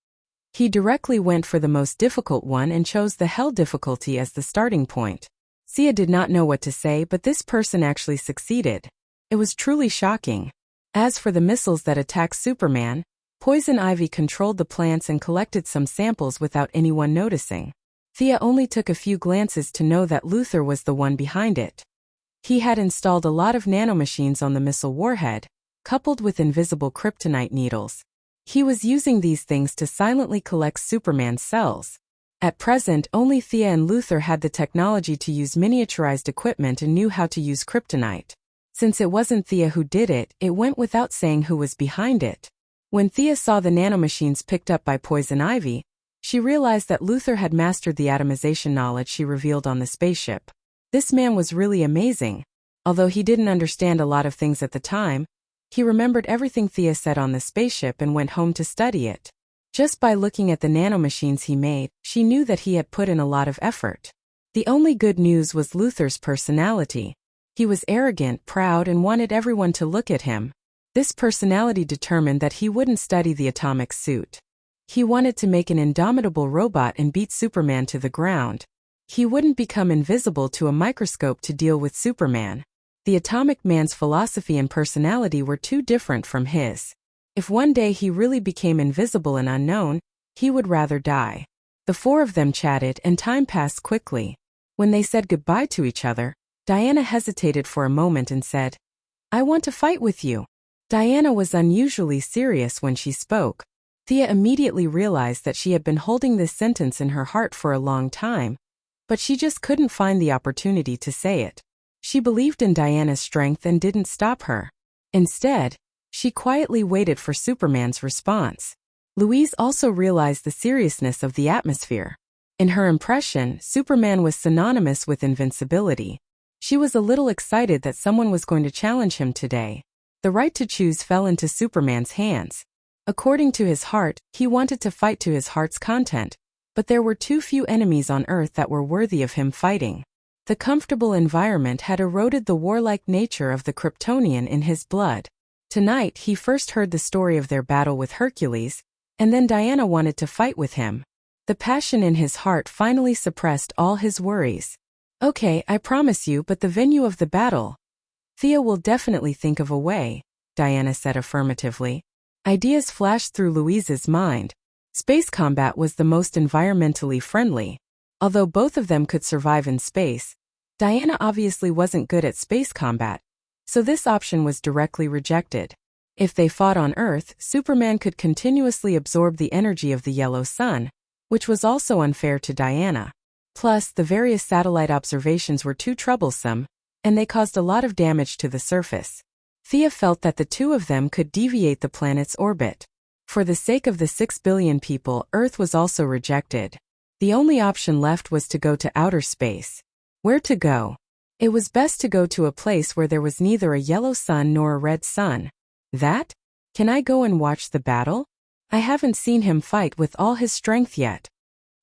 He directly went for the most difficult one and chose the hell difficulty as the starting point. Sia did not know what to say, but this person actually succeeded. It was truly shocking. As for the missiles that attacked Superman, Poison ivy controlled the plants and collected some samples without anyone noticing. Thea only took a few glances to know that Luther was the one behind it. He had installed a lot of nanomachines on the missile warhead, coupled with invisible kryptonite needles. He was using these things to silently collect Superman's cells. At present, only Thea and Luther had the technology to use miniaturized equipment and knew how to use kryptonite. Since it wasn't Thea who did it, it went without saying who was behind it. When Thea saw the nanomachines picked up by Poison Ivy, she realized that Luther had mastered the atomization knowledge she revealed on the spaceship. This man was really amazing. Although he didn't understand a lot of things at the time, he remembered everything Thea said on the spaceship and went home to study it. Just by looking at the nanomachines he made, she knew that he had put in a lot of effort. The only good news was Luther's personality. He was arrogant, proud, and wanted everyone to look at him. This personality determined that he wouldn't study the atomic suit. He wanted to make an indomitable robot and beat Superman to the ground. He wouldn't become invisible to a microscope to deal with Superman. The Atomic Man's philosophy and personality were too different from his. If one day he really became invisible and unknown, he would rather die. The four of them chatted and time passed quickly. When they said goodbye to each other, Diana hesitated for a moment and said, "I want to fight with you." Diana was unusually serious when she spoke. Thea immediately realized that she had been holding this sentence in her heart for a long time, but she just couldn't find the opportunity to say it. She believed in Diana's strength and didn't stop her. Instead, she quietly waited for Superman's response. Louise also realized the seriousness of the atmosphere. In her impression, Superman was synonymous with invincibility. She was a little excited that someone was going to challenge him today. The right to choose fell into Superman's hands. According to his heart, he wanted to fight to his heart's content, but there were too few enemies on Earth that were worthy of him fighting. The comfortable environment had eroded the warlike nature of the Kryptonian in his blood. Tonight he first heard the story of their battle with Hercules, and then Diana wanted to fight with him. The passion in his heart finally suppressed all his worries. "Okay, I promise you, but the venue of the battle." "Thea will definitely think of a way," Diana said affirmatively. Ideas flashed through Louise's mind. Space combat was the most environmentally friendly. Although both of them could survive in space, Diana obviously wasn't good at space combat, so this option was directly rejected. If they fought on Earth, Superman could continuously absorb the energy of the yellow sun, which was also unfair to Diana. Plus, the various satellite observations were too troublesome, and they caused a lot of damage to the surface. Thea felt that the two of them could deviate the planet's orbit. For the sake of the 6 billion people, Earth was also rejected. The only option left was to go to outer space. Where to go? It was best to go to a place where there was neither a yellow sun nor a red sun. That? Can I go and watch the battle? I haven't seen him fight with all his strength yet.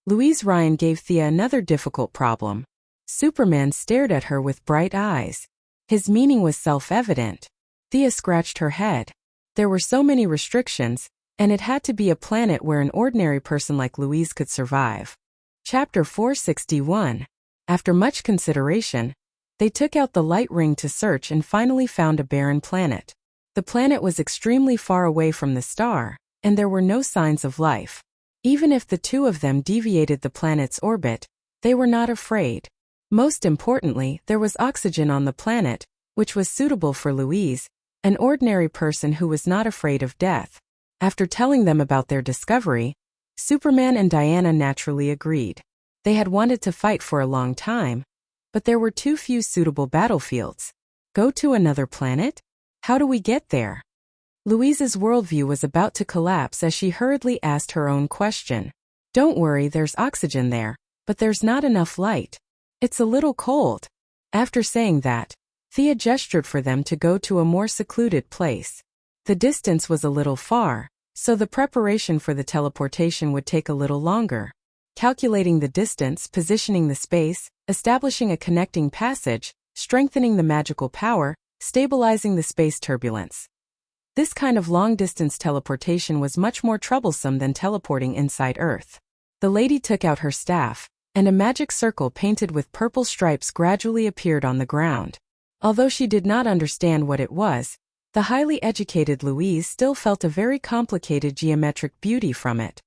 Louise Ryan gave Thea another difficult problem. Superman stared at her with bright eyes. His meaning was self-evident. Thea scratched her head. There were so many restrictions, and it had to be a planet where an ordinary person like Louise could survive. Chapter 461. After much consideration, they took out the light ring to search and finally found a barren planet. The planet was extremely far away from the star, and there were no signs of life. Even if the two of them deviated the planet's orbit, they were not afraid. Most importantly, there was oxygen on the planet, which was suitable for Louise, an ordinary person who was not afraid of death. After telling them about their discovery, Superman and Diana naturally agreed. They had wanted to fight for a long time, but there were too few suitable battlefields. Go to another planet? How do we get there? Louise's worldview was about to collapse as she hurriedly asked her own question. Don't worry, there's oxygen there, but there's not enough light. It's a little cold. After saying that, Thea gestured for them to go to a more secluded place. The distance was a little far, so the preparation for the teleportation would take a little longer. Calculating the distance, positioning the space, establishing a connecting passage, strengthening the magical power, stabilizing the space turbulence. This kind of long-distance teleportation was much more troublesome than teleporting inside Earth. The lady took out her staff, and a magic circle painted with purple stripes gradually appeared on the ground. Although she did not understand what it was, The highly educated Louise still felt a very complicated geometric beauty from it.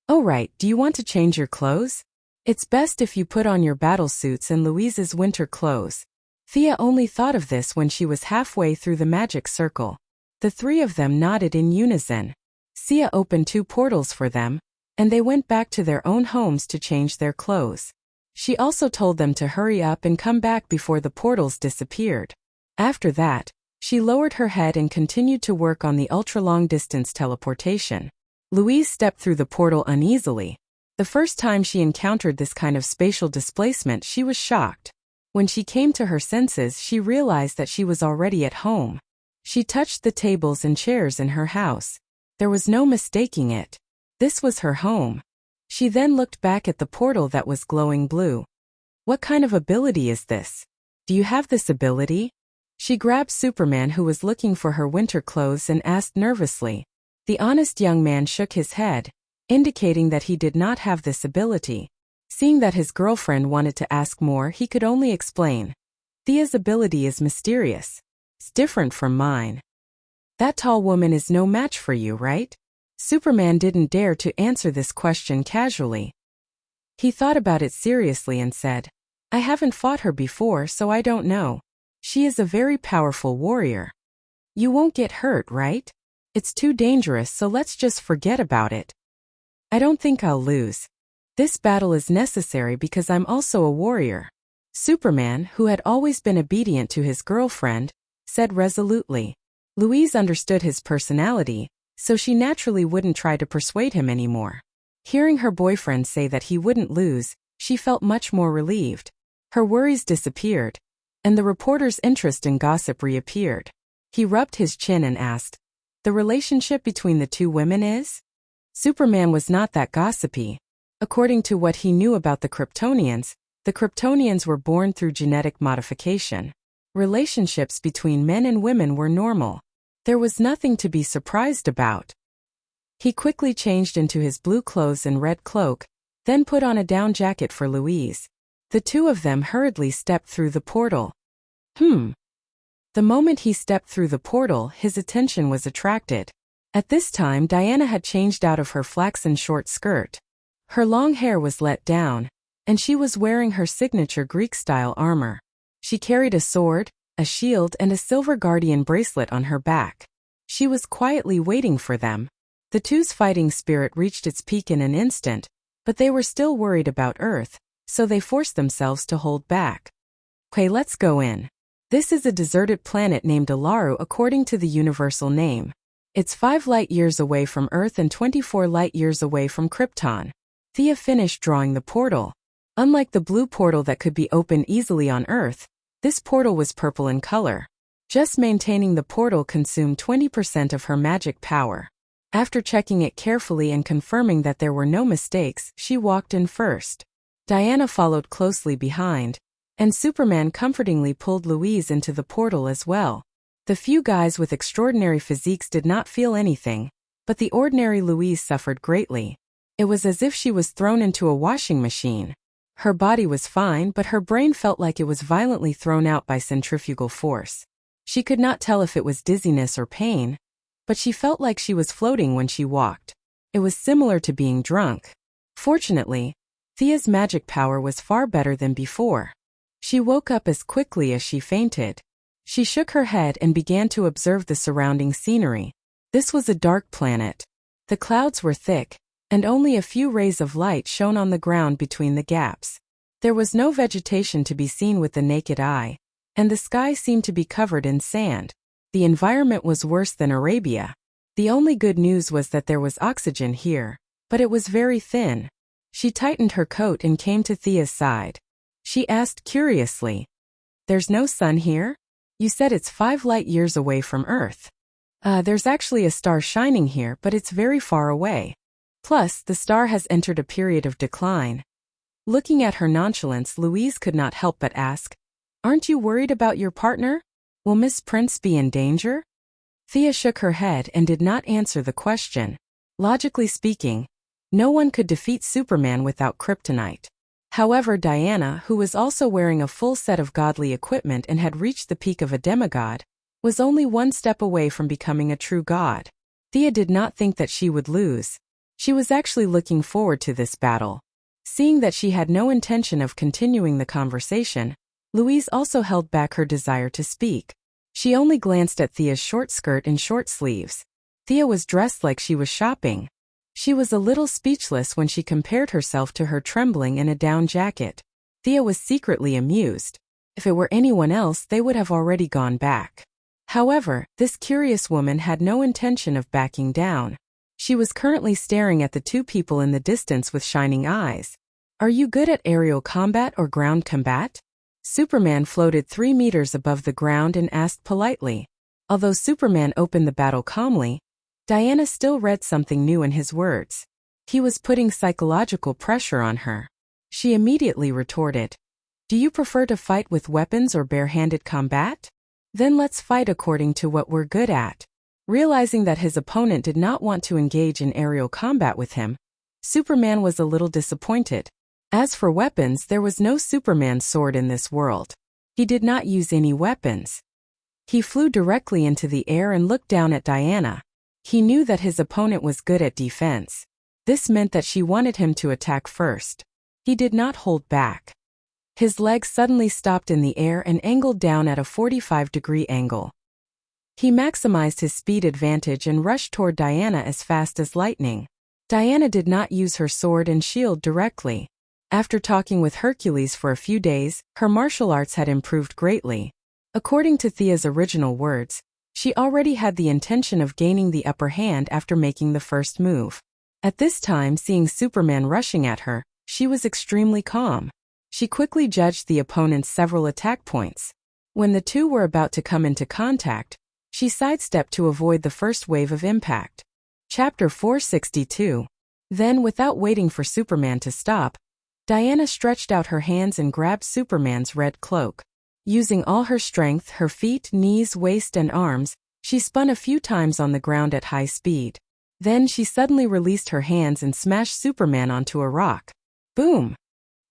"Oh right, do you want to change your clothes? It's best if you put on your battle suits and Louise's winter clothes." Thea only thought of this when she was halfway through the magic circle. The three of them nodded in unison. Sia opened 2 portals for them, and they went back to their own homes to change their clothes. She also told them to hurry up and come back before the portals disappeared. After that, she lowered her head and continued to work on the ultra-long-distance teleportation. Louise stepped through the portal uneasily. The first time she encountered this kind of spatial displacement, she was shocked. When she came to her senses, she realized that she was already at home. She touched the tables and chairs in her house. There was no mistaking it. This was her home. She then looked back at the portal that was glowing blue. "What kind of ability is this? Do you have this ability?" She grabbed Superman, who was looking for her winter clothes, and asked nervously. The honest young man shook his head, indicating that he did not have this ability. Seeing that his girlfriend wanted to ask more, he could only explain. "Thea's ability is mysterious. It's different from mine." "That tall woman is no match for you, right?" Superman didn't dare to answer this question casually. He thought about it seriously and said, "I haven't fought her before, so I don't know. She is a very powerful warrior. You won't get hurt, right? It's too dangerous, so let's just forget about it." "I don't think I'll lose. This battle is necessary because I'm also a warrior." Superman, who had always been obedient to his girlfriend, said resolutely. Louise understood his personality, so she naturally wouldn't try to persuade him anymore. Hearing her boyfriend say that he wouldn't lose, she felt much more relieved. Her worries disappeared, and the reporter's interest in gossip reappeared. He rubbed his chin and asked, "The relationship between the 2 women is?" Superman was not that gossipy. According to what he knew about the Kryptonians were born through genetic modification. Relationships between men and women were normal. There was nothing to be surprised about. He quickly changed into his blue clothes and red cloak, then put on a down jacket for Louise. The 2 of them hurriedly stepped through the portal. The moment he stepped through the portal, his attention was attracted. At this time, Diana had changed out of her flaxen short skirt. Her long hair was let down, and she was wearing her signature Greek-style armor. She carried a sword, a shield, and a silver guardian bracelet on her back. She was quietly waiting for them. The 2's fighting spirit reached its peak in an instant, but they were still worried about Earth, so they forced themselves to hold back. "Okay, let's go in. This is a deserted planet named Alaru according to the universal name. It's 5 light-years away from Earth and 24 light-years away from Krypton." Thea finished drawing the portal. Unlike the blue portal that could be opened easily on Earth, this portal was purple in color. Just maintaining the portal consumed 20% of her magic power. After checking it carefully and confirming that there were no mistakes, she walked in first. Diana followed closely behind, and Superman comfortingly pulled Louise into the portal as well. The few guys with extraordinary physiques did not feel anything, but the ordinary Louise suffered greatly. It was as if she was thrown into a washing machine. Her body was fine, but her brain felt like it was violently thrown out by centrifugal force. She could not tell if it was dizziness or pain, but she felt like she was floating when she walked. It was similar to being drunk. Fortunately, Thea's magic power was far better than before. She woke up as quickly as she fainted. She shook her head and began to observe the surrounding scenery. This was a dark planet. The clouds were thick, and only a few rays of light shone on the ground between the gaps. There was no vegetation to be seen with the naked eye, and the sky seemed to be covered in sand. The environment was worse than Arabia. The only good news was that there was oxygen here, but it was very thin. She tightened her coat and came to Thea's side. She asked curiously, "There's no sun here? You said it's 5 light-years away from Earth." There's actually a star shining here, but it's very far away. Plus, the star has entered a period of decline." Looking at her nonchalance, Louise could not help but ask, "Aren't you worried about your partner? Will Miss Prince be in danger?" Thea shook her head and did not answer the question. Logically speaking, no one could defeat Superman without kryptonite. However, Diana, who was also wearing a full set of godly equipment and had reached the peak of a demigod, was only one step away from becoming a true god. Thea did not think that she would lose. She was actually looking forward to this battle. Seeing that she had no intention of continuing the conversation, Louise also held back her desire to speak. She only glanced at Thea's short skirt and short sleeves. Thea was dressed like she was shopping. She was a little speechless when she compared herself to her trembling in a down jacket. Thea was secretly amused. If it were anyone else, they would have already gone back. However, this curious woman had no intention of backing down. She was currently staring at the two people in the distance with shining eyes. "Are you good at aerial combat or ground combat?" Superman floated 3 meters above the ground and asked politely. Although Superman opened the battle calmly, Diana still read something new in his words. He was putting psychological pressure on her. She immediately retorted, "Do you prefer to fight with weapons or bare-handed combat? Then let's fight according to what we're good at." Realizing that his opponent did not want to engage in aerial combat with him, Superman was a little disappointed. As for weapons, there was no Superman sword in this world. He did not use any weapons. He flew directly into the air and looked down at Diana. He knew that his opponent was good at defense. This meant that she wanted him to attack first. He did not hold back. His legs suddenly stopped in the air and angled down at a 45-degree angle. He maximized his speed advantage and rushed toward Diana as fast as lightning. Diana did not use her sword and shield directly. After talking with Hercules for a few days, her martial arts had improved greatly. According to Thea's original words, she already had the intention of gaining the upper hand after making the first move. At this time, seeing Superman rushing at her, she was extremely calm. She quickly judged the opponent's several attack points. When the two were about to come into contact, she sidestepped to avoid the first wave of impact. Chapter 462. Then, without waiting for Superman to stop, Diana stretched out her hands and grabbed Superman's red cloak. Using all her strength, her feet, knees, waist, and arms, she spun a few times on the ground at high speed. Then she suddenly released her hands and smashed Superman onto a rock. Boom!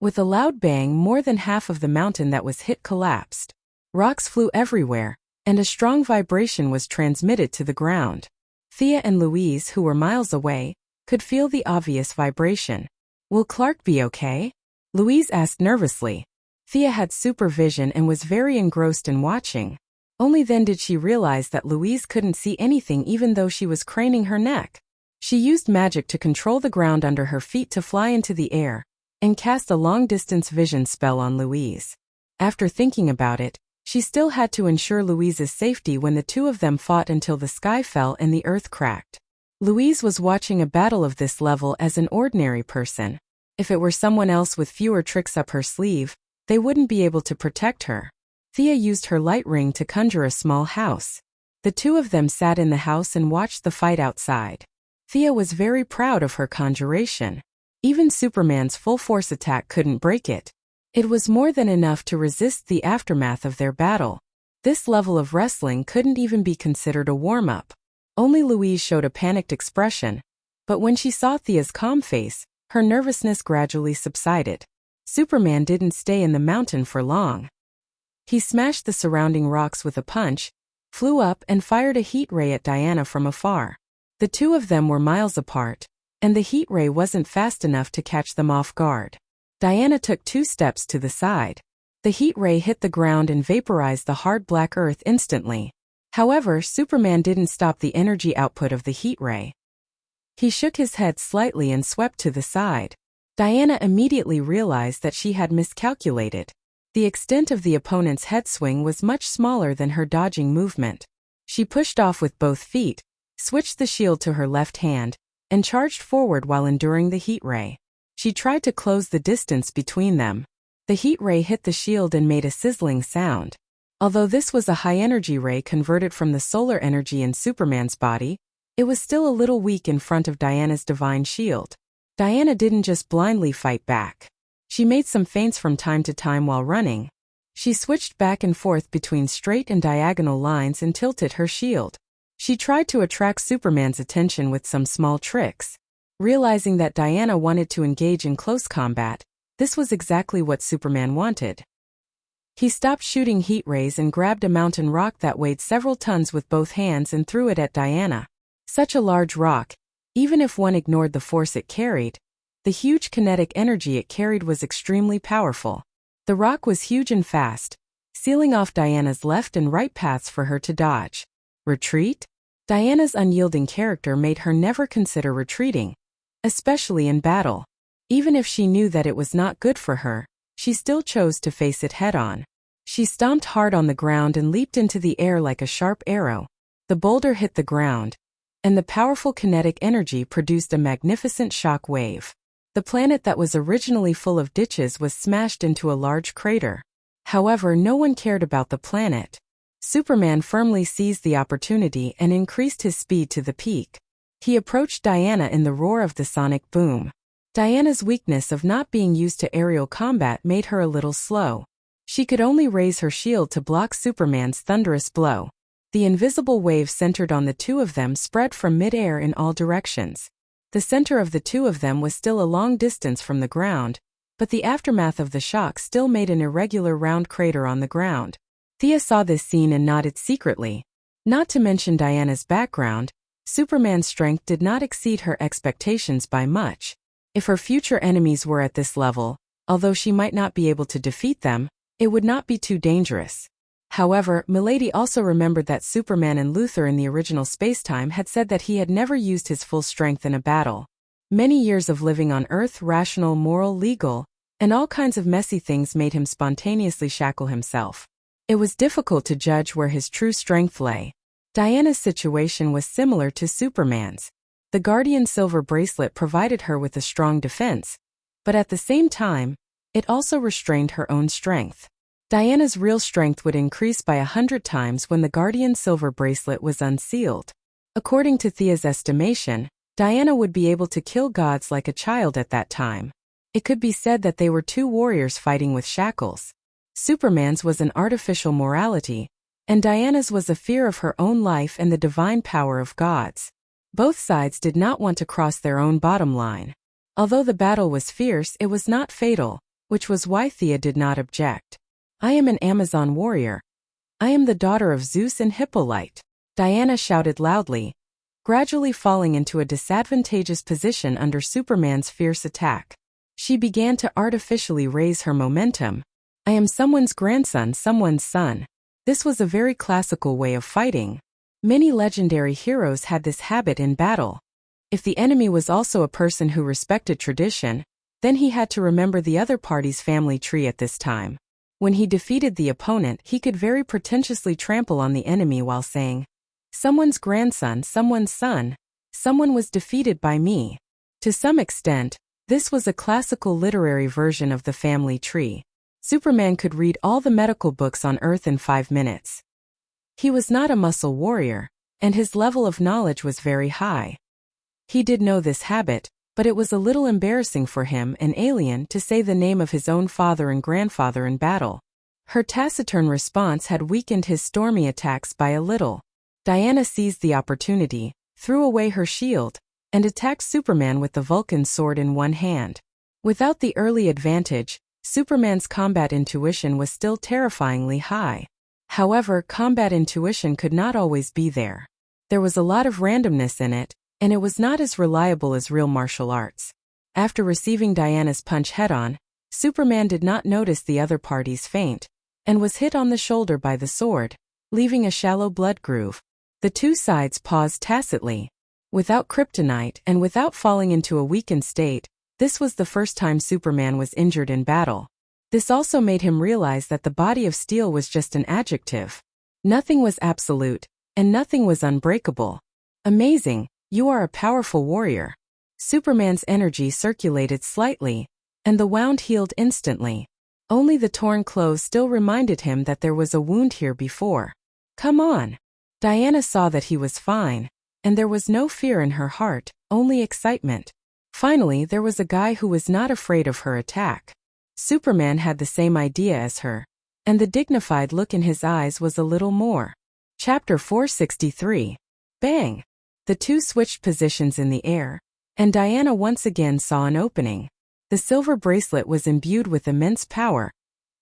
With a loud bang, more than half of the mountain that was hit collapsed. Rocks flew everywhere, and a strong vibration was transmitted to the ground. Thea and Louise, who were miles away, could feel the obvious vibration. "Will Clark be okay?" Louise asked nervously. Thea had supervision and was very engrossed in watching. Only then did she realize that Louise couldn't see anything even though she was craning her neck. She used magic to control the ground under her feet to fly into the air, and cast a long-distance vision spell on Louise. After thinking about it, she still had to ensure Louise's safety when the two of them fought until the sky fell and the earth cracked. Louise was watching a battle of this level as an ordinary person. If it were someone else with fewer tricks up her sleeve, they wouldn't be able to protect her. Thea used her light ring to conjure a small house. The two of them sat in the house and watched the fight outside. Thea was very proud of her conjuration. Even Superman's full-force attack couldn't break it. It was more than enough to resist the aftermath of their battle. This level of wrestling couldn't even be considered a warm-up. Only Louise showed a panicked expression, but when she saw Thea's calm face, her nervousness gradually subsided. Superman didn't stay in the mountain for long. He smashed the surrounding rocks with a punch, flew up and fired a heat ray at Diana from afar. The two of them were miles apart, and the heat ray wasn't fast enough to catch them off guard. Diana took 2 steps to the side. The heat ray hit the ground and vaporized the hard black earth instantly. However, Superman didn't stop the energy output of the heat ray. He shook his head slightly and swept to the side. Diana immediately realized that she had miscalculated. The extent of the opponent's head swing was much smaller than her dodging movement. She pushed off with both feet, switched the shield to her left hand, and charged forward while enduring the heat ray. She tried to close the distance between them. The heat ray hit the shield and made a sizzling sound. Although this was a high-energy ray converted from the solar energy in Superman's body, it was still a little weak in front of Diana's divine shield. Diana didn't just blindly fight back. She made some feints from time to time while running. She switched back and forth between straight and diagonal lines and tilted her shield. She tried to attract Superman's attention with some small tricks. Realizing that Diana wanted to engage in close combat, this was exactly what Superman wanted. He stopped shooting heat rays and grabbed a mountain rock that weighed several tons with both hands and threw it at Diana. Such a large rock, even if one ignored the force it carried, the huge kinetic energy it carried was extremely powerful. The rock was huge and fast, sealing off Diana's left and right paths for her to dodge. Retreat? Diana's unyielding character made her never consider retreating, especially in battle. Even if she knew that it was not good for her, she still chose to face it head-on. She stomped hard on the ground and leaped into the air like a sharp arrow. The boulder hit the ground, and the powerful kinetic energy produced a magnificent shock wave. The planet that was originally full of ditches was smashed into a large crater. However, no one cared about the planet. Superman firmly seized the opportunity and increased his speed to the peak. He approached Diana in the roar of the sonic boom. Diana's weakness of not being used to aerial combat made her a little slow. She could only raise her shield to block Superman's thunderous blow. The invisible wave centered on the two of them spread from mid-air in all directions. The center of the two of them was still a long distance from the ground, but the aftermath of the shock still made an irregular round crater on the ground. Thea saw this scene and nodded secretly. Not to mention Diana's background, Superman's strength did not exceed her expectations by much. If her future enemies were at this level, although she might not be able to defeat them, it would not be too dangerous. However, Milady also remembered that Superman and Luthor in the original spacetime had said that he had never used his full strength in a battle. Many years of living on Earth, rational, moral, legal, and all kinds of messy things made him spontaneously shackle himself. It was difficult to judge where his true strength lay. Diana's situation was similar to Superman's. The Guardian Silver Bracelet provided her with a strong defense, but at the same time, it also restrained her own strength. Diana's real strength would increase by 100 times when the Guardian Silver Bracelet was unsealed. According to Thea's estimation, Diana would be able to kill gods like a child at that time. It could be said that they were two warriors fighting with shackles. Superman's was an artificial morality, and Diana's was a fear of her own life and the divine power of gods. Both sides did not want to cross their own bottom line. Although the battle was fierce, it was not fatal, which was why Thea did not object. "I am an Amazon warrior. I am the daughter of Zeus and Hippolyte," Diana shouted loudly, gradually falling into a disadvantageous position under Superman's fierce attack. She began to artificially raise her momentum. "I am someone's grandson, someone's son." This was a very classical way of fighting. Many legendary heroes had this habit in battle. If the enemy was also a person who respected tradition, then he had to remember the other party's family tree at this time. When he defeated the opponent, he could very pretentiously trample on the enemy while saying, "Someone's grandson, someone's son. Someone was defeated by me." To some extent, this was a classical literary version of the family tree. Superman could read all the medical books on Earth in 5 minutes. He was not a muscle warrior, and his level of knowledge was very high. He did know this habit, but it was a little embarrassing for him, an alien, to say the name of his own father and grandfather in battle. Her taciturn response had weakened his stormy attacks by a little. Diana seized the opportunity, threw away her shield, and attacked Superman with the Vulcan sword in one hand. Without the early advantage, Superman's combat intuition was still terrifyingly high. However, combat intuition could not always be there. There was a lot of randomness in it, and it was not as reliable as real martial arts. After receiving Diana's punch head-on, Superman did not notice the other party's feint, and was hit on the shoulder by the sword, leaving a shallow blood groove. The two sides paused tacitly. Without kryptonite and without falling into a weakened state, this was the first time Superman was injured in battle. This also made him realize that the body of steel was just an adjective. Nothing was absolute, and nothing was unbreakable. "Amazing, you are a powerful warrior." Superman's energy circulated slightly, and the wound healed instantly. Only the torn clothes still reminded him that there was a wound here before. "Come on." Diana saw that he was fine, and there was no fear in her heart, only excitement. Finally, there was a guy who was not afraid of her attack. Superman had the same idea as her, and the dignified look in his eyes was a little more. Chapter 463. Bang! The two switched positions in the air, and Diana once again saw an opening. The silver bracelet was imbued with immense power.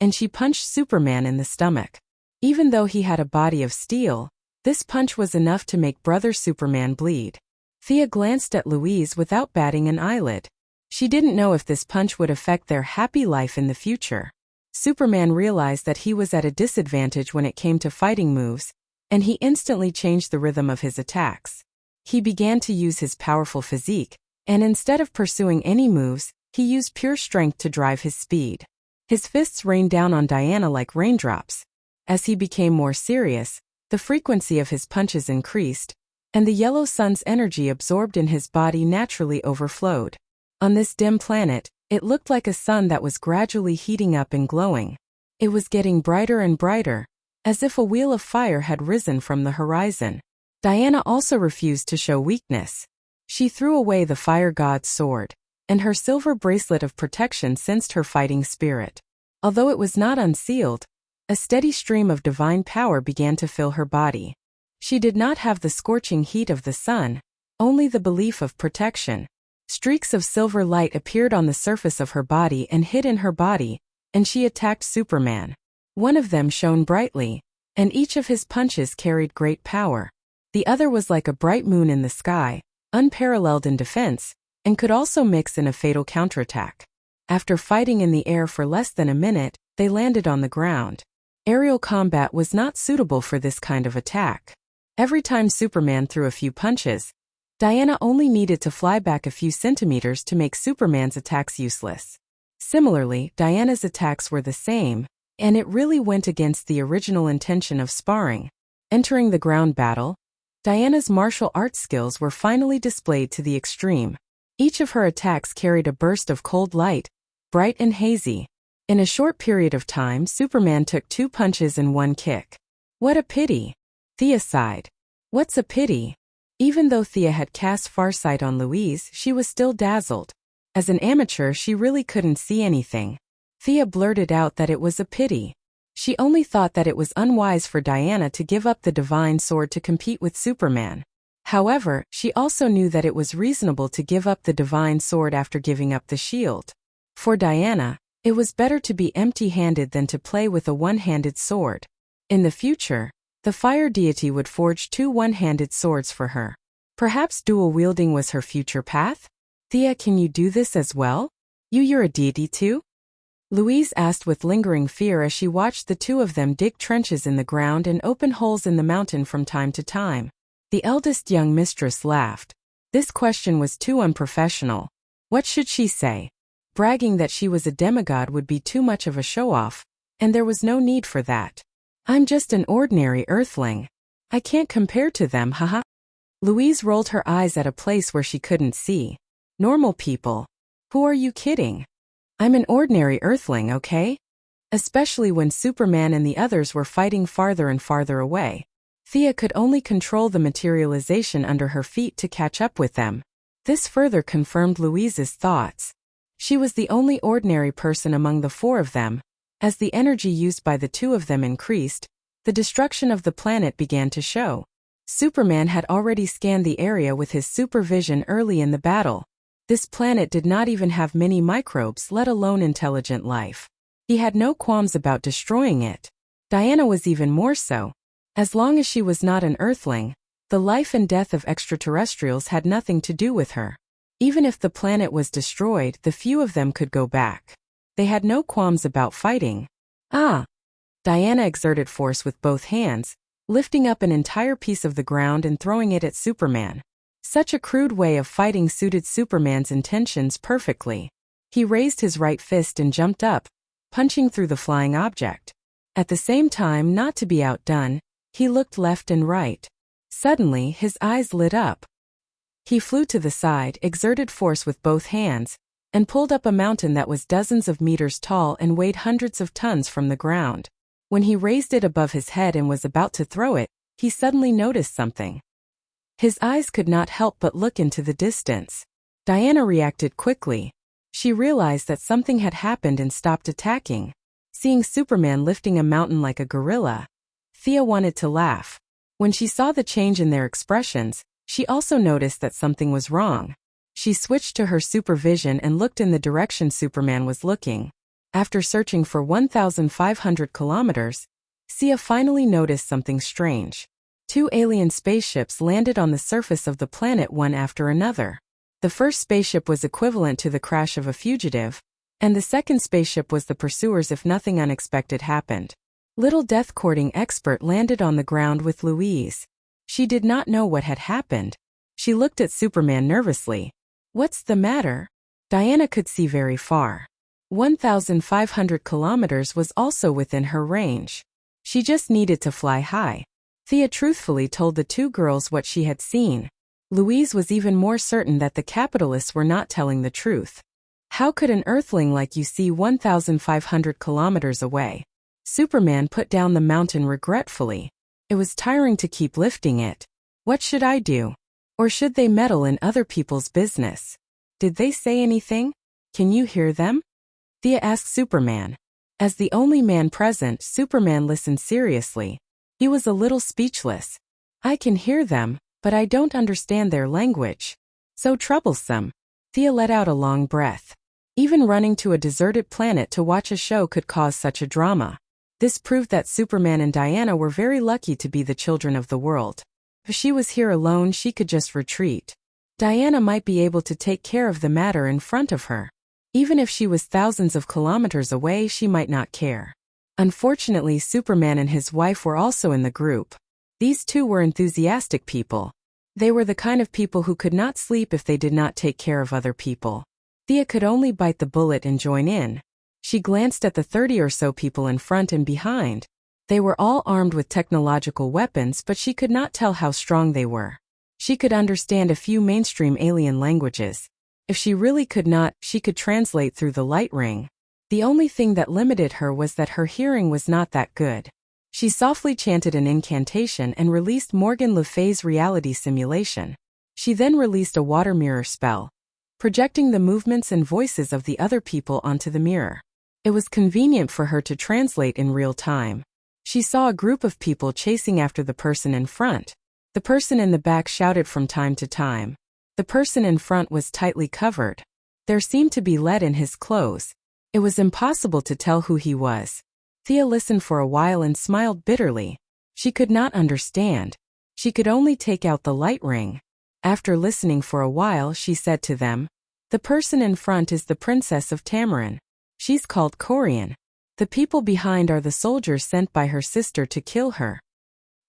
and she punched Superman in the stomach. Even though he had a body of steel, this punch was enough to make Brother Superman bleed. Thea glanced at Louise without batting an eyelid. She didn't know if this punch would affect their happy life in the future. Superman realized that he was at a disadvantage when it came to fighting moves, and he instantly changed the rhythm of his attacks. He began to use his powerful physique, and instead of pursuing any moves, he used pure strength to drive his speed. His fists rained down on Diana like raindrops. As he became more serious, the frequency of his punches increased, and the yellow sun's energy absorbed in his body naturally overflowed. On this dim planet, it looked like a sun that was gradually heating up and glowing. It was getting brighter and brighter, as if a wheel of fire had risen from the horizon. Diana also refused to show weakness. She threw away the fire god's sword, and her silver bracelet of protection sensed her fighting spirit. Although it was not unsealed, a steady stream of divine power began to fill her body. She did not have the scorching heat of the sun, only the belief of protection. Streaks of silver light appeared on the surface of her body and hid in her body, and she attacked Superman. One of them shone brightly, and each of his punches carried great power. The other was like a bright moon in the sky, unparalleled in defense, and could also mix in a fatal counterattack. After fighting in the air for less than a minute, they landed on the ground. Aerial combat was not suitable for this kind of attack. Every time Superman threw a few punches, Diana only needed to fly back a few centimeters to make Superman's attacks useless. Similarly, Diana's attacks were the same, and it really went against the original intention of sparring. Entering the ground battle, Diana's martial arts skills were finally displayed to the extreme. Each of her attacks carried a burst of cold light, bright and hazy. In a short period of time, Superman took 2 punches and 1 kick. What a pity! Thea sighed. What's a pity? Even though Thea had cast Farsight on Louise, she was still dazzled. As an amateur, she really couldn't see anything. Thea blurted out that it was a pity. She only thought that it was unwise for Diana to give up the divine sword to compete with Superman. However, she also knew that it was reasonable to give up the divine sword after giving up the shield. For Diana, it was better to be empty-handed than to play with a one-handed sword. In the future, the fire deity would forge 2 one-handed swords for her. Perhaps dual-wielding was her future path? Thea, can you do this as well? You're a deity too? Louise asked with lingering fear as she watched the 2 of them dig trenches in the ground and open holes in the mountain from time to time. The eldest young mistress laughed. This question was too unprofessional. What should she say? Bragging that she was a demigod would be too much of a show-off, and there was no need for that. I'm just an ordinary earthling. I can't compare to them, haha. Louise rolled her eyes at a place where she couldn't see. Normal people. Who are you kidding? I'm an ordinary earthling, okay? Especially when Superman and the others were fighting farther and farther away. Thea could only control the materialization under her feet to catch up with them. This further confirmed Louise's thoughts. She was the only ordinary person among the 4 of them. As the energy used by the 2 of them increased, the destruction of the planet began to show. Superman had already scanned the area with his supervision early in the battle. This planet did not even have many microbes, let alone intelligent life. He had no qualms about destroying it. Diana was even more so. As long as she was not an earthling, the life and death of extraterrestrials had nothing to do with her. Even if the planet was destroyed, the few of them could go back. They had no qualms about fighting. Ah! Diana exerted force with both hands, lifting up an entire piece of the ground and throwing it at Superman. Such a crude way of fighting suited Superman's intentions perfectly. He raised his right fist and jumped up, punching through the flying object. At the same time, not to be outdone, he looked left and right. Suddenly, his eyes lit up. He flew to the side, exerted force with both hands, and pulled up a mountain that was dozens of meters tall and weighed hundreds of tons from the ground. When he raised it above his head and was about to throw it, he suddenly noticed something. His eyes could not help but look into the distance. Diana reacted quickly. She realized that something had happened and stopped attacking. Seeing Superman lifting a mountain like a gorilla, Thea wanted to laugh. When she saw the change in their expressions, she also noticed that something was wrong. She switched to her supervision and looked in the direction Superman was looking. After searching for 1,500 kilometers, Sia finally noticed something strange. 2 alien spaceships landed on the surface of the planet one after another. The first spaceship was equivalent to the crash of a fugitive, and the second spaceship was the pursuers if nothing unexpected happened. Little death-courting expert landed on the ground with Louise. She did not know what had happened. She looked at Superman nervously. "What's the matter?" Diana could see very far. 1,500 kilometers was also within her range. She just needed to fly high. Thea truthfully told the 2 girls what she had seen. Louise was even more certain that the capitalists were not telling the truth. "How could an Earthling like you see 1,500 kilometers away?" Superman put down the mountain regretfully. It was tiring to keep lifting it. "What should I do? Or should they meddle in other people's business? Did they say anything? Can you hear them?" Thea asked Superman. As the only man present, Superman listened seriously. He was a little speechless. "I can hear them, but I don't understand their language. So troublesome." Thea let out a long breath. Even running to a deserted planet to watch a show could cause such a drama. This proved that Superman and Diana were very lucky to be the children of the world. If she was here alone, she could just retreat. Diana might be able to take care of the matter in front of her. Even if she was thousands of kilometers away, she might not care. Unfortunately, Superman and his wife were also in the group. These 2 were enthusiastic people. They were the kind of people who could not sleep if they did not take care of other people. Thea could only bite the bullet and join in. She glanced at the 30 or so people in front and behind. They were all armed with technological weapons, but she could not tell how strong they were. She could understand a few mainstream alien languages. If she really could not, she could translate through the light ring. The only thing that limited her was that her hearing was not that good. She softly chanted an incantation and released Morgan Le Fay's reality simulation. She then released a water mirror spell, projecting the movements and voices of the other people onto the mirror. It was convenient for her to translate in real time. She saw a group of people chasing after the person in front. The person in the back shouted from time to time. The person in front was tightly covered. There seemed to be lead in his clothes. It was impossible to tell who he was. Thea listened for a while and smiled bitterly. She could not understand. She could only take out the light ring. After listening for a while, she said to them, "The person in front is the Princess of Tamarin. She's called Corian. The people behind are the soldiers sent by her sister to kill her."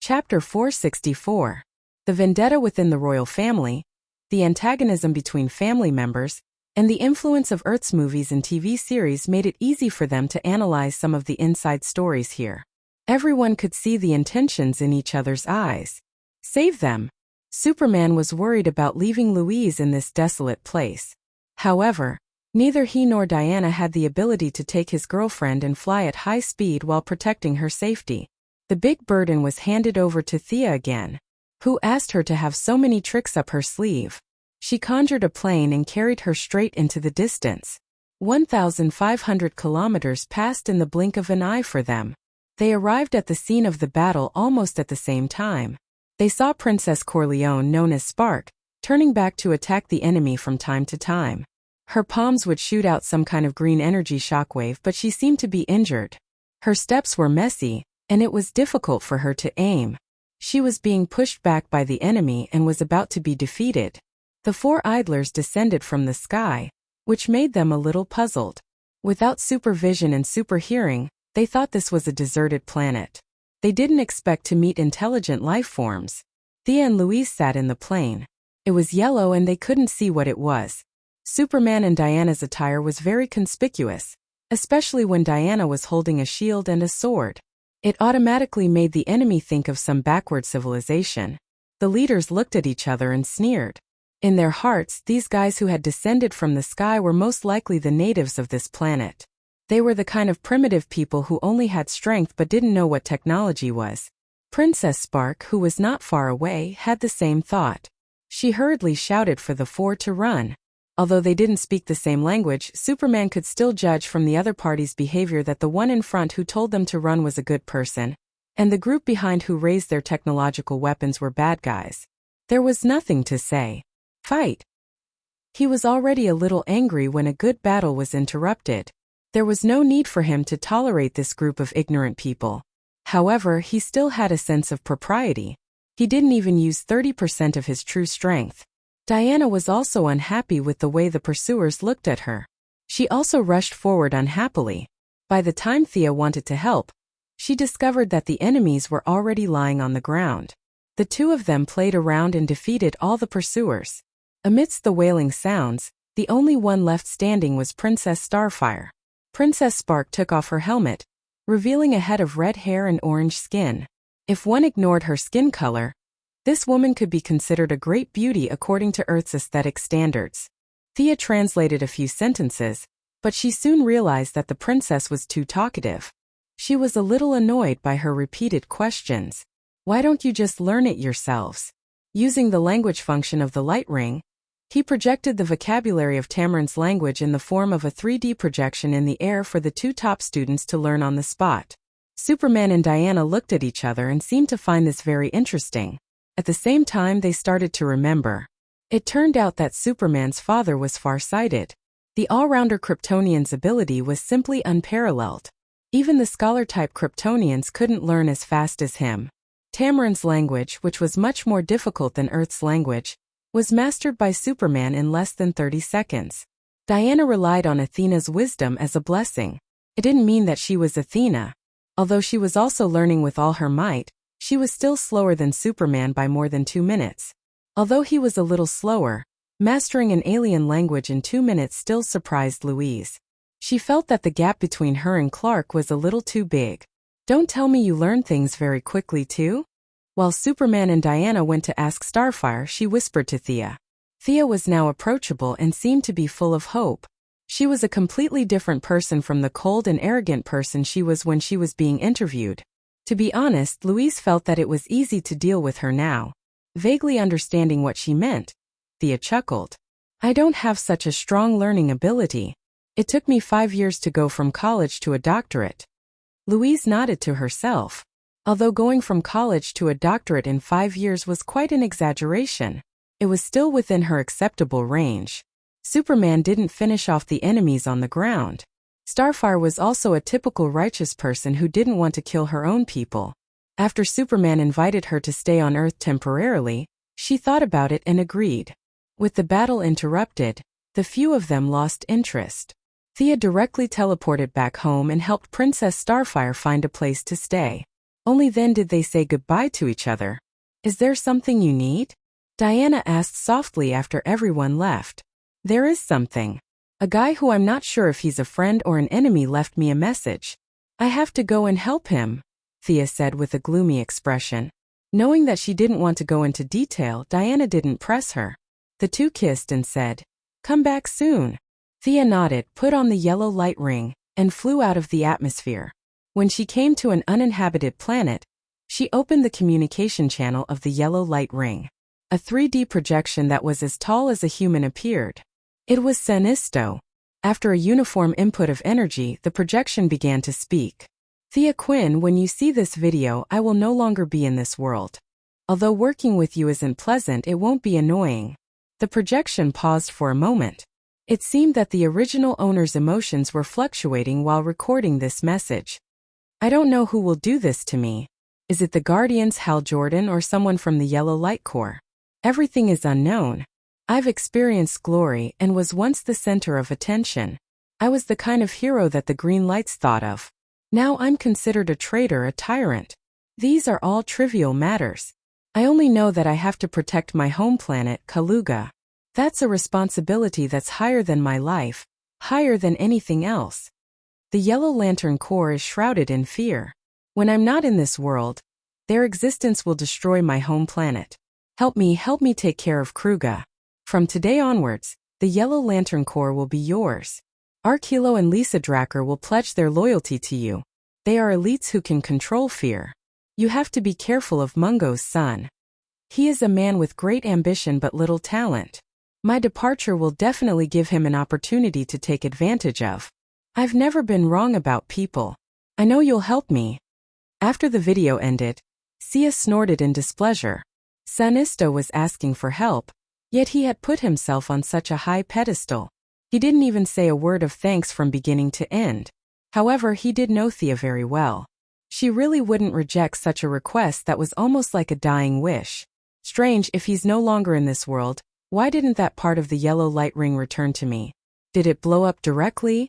Chapter 464. The vendetta within the royal family, the antagonism between family members, and the influence of Earth's movies and TV series made it easy for them to analyze some of the inside stories here. Everyone could see the intentions in each other's eyes. Save them. Superman was worried about leaving Louise in this desolate place. However, neither he nor Diana had the ability to take his girlfriend and fly at high speed while protecting her safety. The big burden was handed over to Thea again. Who asked her to have so many tricks up her sleeve? She conjured a plane and carried her straight into the distance. 1,500 kilometers passed in the blink of an eye for them. They arrived at the scene of the battle almost at the same time. They saw Princess Corleone, known as Spark, turning back to attack the enemy from time to time. Her palms would shoot out some kind of green energy shockwave, but she seemed to be injured. Her steps were messy, and it was difficult for her to aim. She was being pushed back by the enemy and was about to be defeated. The 4 idlers descended from the sky, which made them a little puzzled. Without supervision and superhearing, they thought this was a deserted planet. They didn't expect to meet intelligent life forms. Thea and Louise sat in the plane. It was yellow and they couldn't see what it was. Superman and Diana's attire was very conspicuous, especially when Diana was holding a shield and a sword. It automatically made the enemy think of some backward civilization. The leaders looked at each other and sneered. In their hearts, these guys who had descended from the sky were most likely the natives of this planet. They were the kind of primitive people who only had strength but didn't know what technology was. Princess Spark, who was not far away, had the same thought. She hurriedly shouted for the 4 to run. Although they didn't speak the same language, Superman could still judge from the other party's behavior that the one in front who told them to run was a good person, and the group behind who raised their technological weapons were bad guys. There was nothing to say. Fight. He was already a little angry when a good battle was interrupted. There was no need for him to tolerate this group of ignorant people. However, he still had a sense of propriety. He didn't even use 30% of his true strength. Diana was also unhappy with the way the pursuers looked at her. She also rushed forward unhappily. By the time Thea wanted to help, she discovered that the enemies were already lying on the ground. The two of them played around and defeated all the pursuers. Amidst the wailing sounds, the only one left standing was Princess Starfire. Princess Spark took off her helmet, revealing a head of red hair and orange skin. If one ignored her skin color, this woman could be considered a great beauty according to Earth's aesthetic standards. Thea translated a few sentences, but she soon realized that the princess was too talkative. She was a little annoyed by her repeated questions. Why don't you just learn it yourselves? Using the language function of the light ring, he projected the vocabulary of Tamarin's language in the form of a 3D projection in the air for the two top students to learn on the spot. Superman and Diana looked at each other and seemed to find this very interesting. At the same time, they started to remember. It turned out that Superman's father was far-sighted. The all-rounder Kryptonian's ability was simply unparalleled. Even the scholar-type Kryptonians couldn't learn as fast as him. Tamarin's language, which was much more difficult than Earth's language, was mastered by Superman in less than 30 seconds. Diana relied on Athena's wisdom as a blessing. It didn't mean that she was Athena. Although she was also learning with all her might, she was still slower than Superman by more than 2 minutes. Although he was a little slower, mastering an alien language in 2 minutes still surprised Louise. She felt that the gap between her and Clark was a little too big. Don't tell me you learn things very quickly too? While Superman and Diana went to ask Starfire, she whispered to Thea. Thea was now approachable and seemed to be full of hope. She was a completely different person from the cold and arrogant person she was when she was being interviewed. To be honest, Louise felt that it was easy to deal with her now. Vaguely understanding what she meant, Thea chuckled. I don't have such a strong learning ability. It took me 5 years to go from college to a doctorate. Louise nodded to herself. Although going from college to a doctorate in 5 years was quite an exaggeration, it was still within her acceptable range. Superman didn't finish off the enemies on the ground. Starfire was also a typical righteous person who didn't want to kill her own people. After Superman invited her to stay on Earth temporarily, she thought about it and agreed. With the battle interrupted, the few of them lost interest. Thea directly teleported back home and helped Princess Starfire find a place to stay. Only then did they say goodbye to each other. Is there something you need? Diana asked softly after everyone left. There is something. A guy who I'm not sure if he's a friend or an enemy left me a message. I have to go and help him, Thea said with a gloomy expression. Knowing that she didn't want to go into detail, Diana didn't press her. The two kissed and said, "Come back soon." Thea nodded, put on the yellow light ring, and flew out of the atmosphere. When she came to an uninhabited planet, she opened the communication channel of the yellow light ring. A 3D projection that was as tall as a human appeared. It was Sinisto. After a uniform input of energy, the projection began to speak. Thea Quinn, when you see this video, I will no longer be in this world. Although working with you isn't pleasant, it won't be annoying. The projection paused for a moment. It seemed that the original owner's emotions were fluctuating while recording this message. I don't know who will do this to me. Is it the Guardians, Hal Jordan, or someone from the Yellow Light Corps? Everything is unknown. I've experienced glory and was once the center of attention. I was the kind of hero that the Green Lights thought of. Now I'm considered a traitor, a tyrant. These are all trivial matters. I only know that I have to protect my home planet, Kaluga. That's a responsibility that's higher than my life, higher than anything else. The Yellow Lantern Corps is shrouded in fear. When I'm not in this world, their existence will destroy my home planet. Help me take care of Kruga. From today onwards, the Yellow Lantern Corps will be yours. Arkilo and Lisa Dracker will pledge their loyalty to you. They are elites who can control fear. You have to be careful of Mungo's son. He is a man with great ambition but little talent. My departure will definitely give him an opportunity to take advantage of. I've never been wrong about people. I know you'll help me. After the video ended, Sia snorted in displeasure. Sinisto was asking for help, yet he had put himself on such a high pedestal. He didn't even say a word of thanks from beginning to end. However, he did know Thea very well. She really wouldn't reject such a request that was almost like a dying wish. Strange, if he's no longer in this world, why didn't that part of the yellow light ring return to me? Did it blow up directly?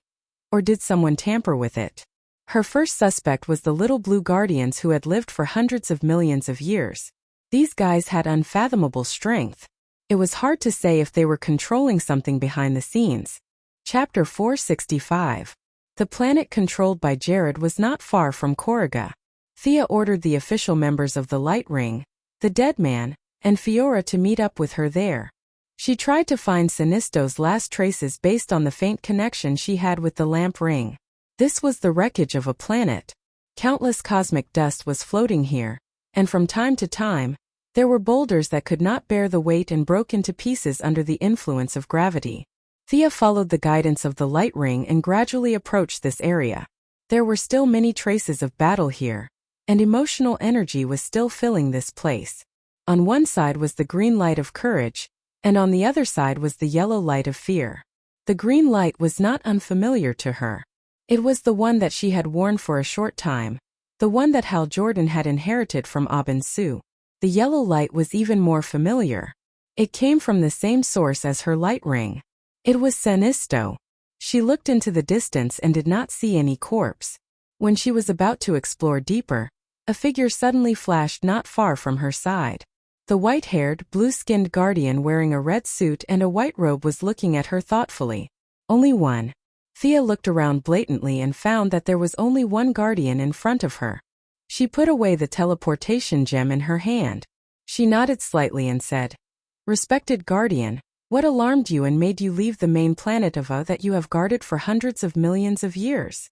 Or did someone tamper with it? Her first suspect was the little blue guardians who had lived for hundreds of millions of years. These guys had unfathomable strength. It was hard to say if they were controlling something behind the scenes. Chapter 465. The planet controlled by Jared was not far from Corriga. Thea ordered the official members of the Light Ring, the Dead Man, and Fiora to meet up with her there. She tried to find Sinisto's last traces based on the faint connection she had with the lamp ring. This was the wreckage of a planet. Countless cosmic dust was floating here, and from time to time, there were boulders that could not bear the weight and broke into pieces under the influence of gravity. Thea followed the guidance of the light ring and gradually approached this area. There were still many traces of battle here, and emotional energy was still filling this place. On one side was the green light of courage, and on the other side was the yellow light of fear. The green light was not unfamiliar to her. It was the one that she had worn for a short time, the one that Hal Jordan had inherited from Abin Su. The yellow light was even more familiar. It came from the same source as her light ring. It was Sinisto. She looked into the distance and did not see any corpse. When she was about to explore deeper, a figure suddenly flashed not far from her side. The white-haired, blue-skinned guardian wearing a red suit and a white robe was looking at her thoughtfully. Only one. Thea looked around blatantly and found that there was only one guardian in front of her. She put away the teleportation gem in her hand. She nodded slightly and said, "Respected guardian, what alarmed you and made you leave the main planet of A that you have guarded for hundreds of millions of years?"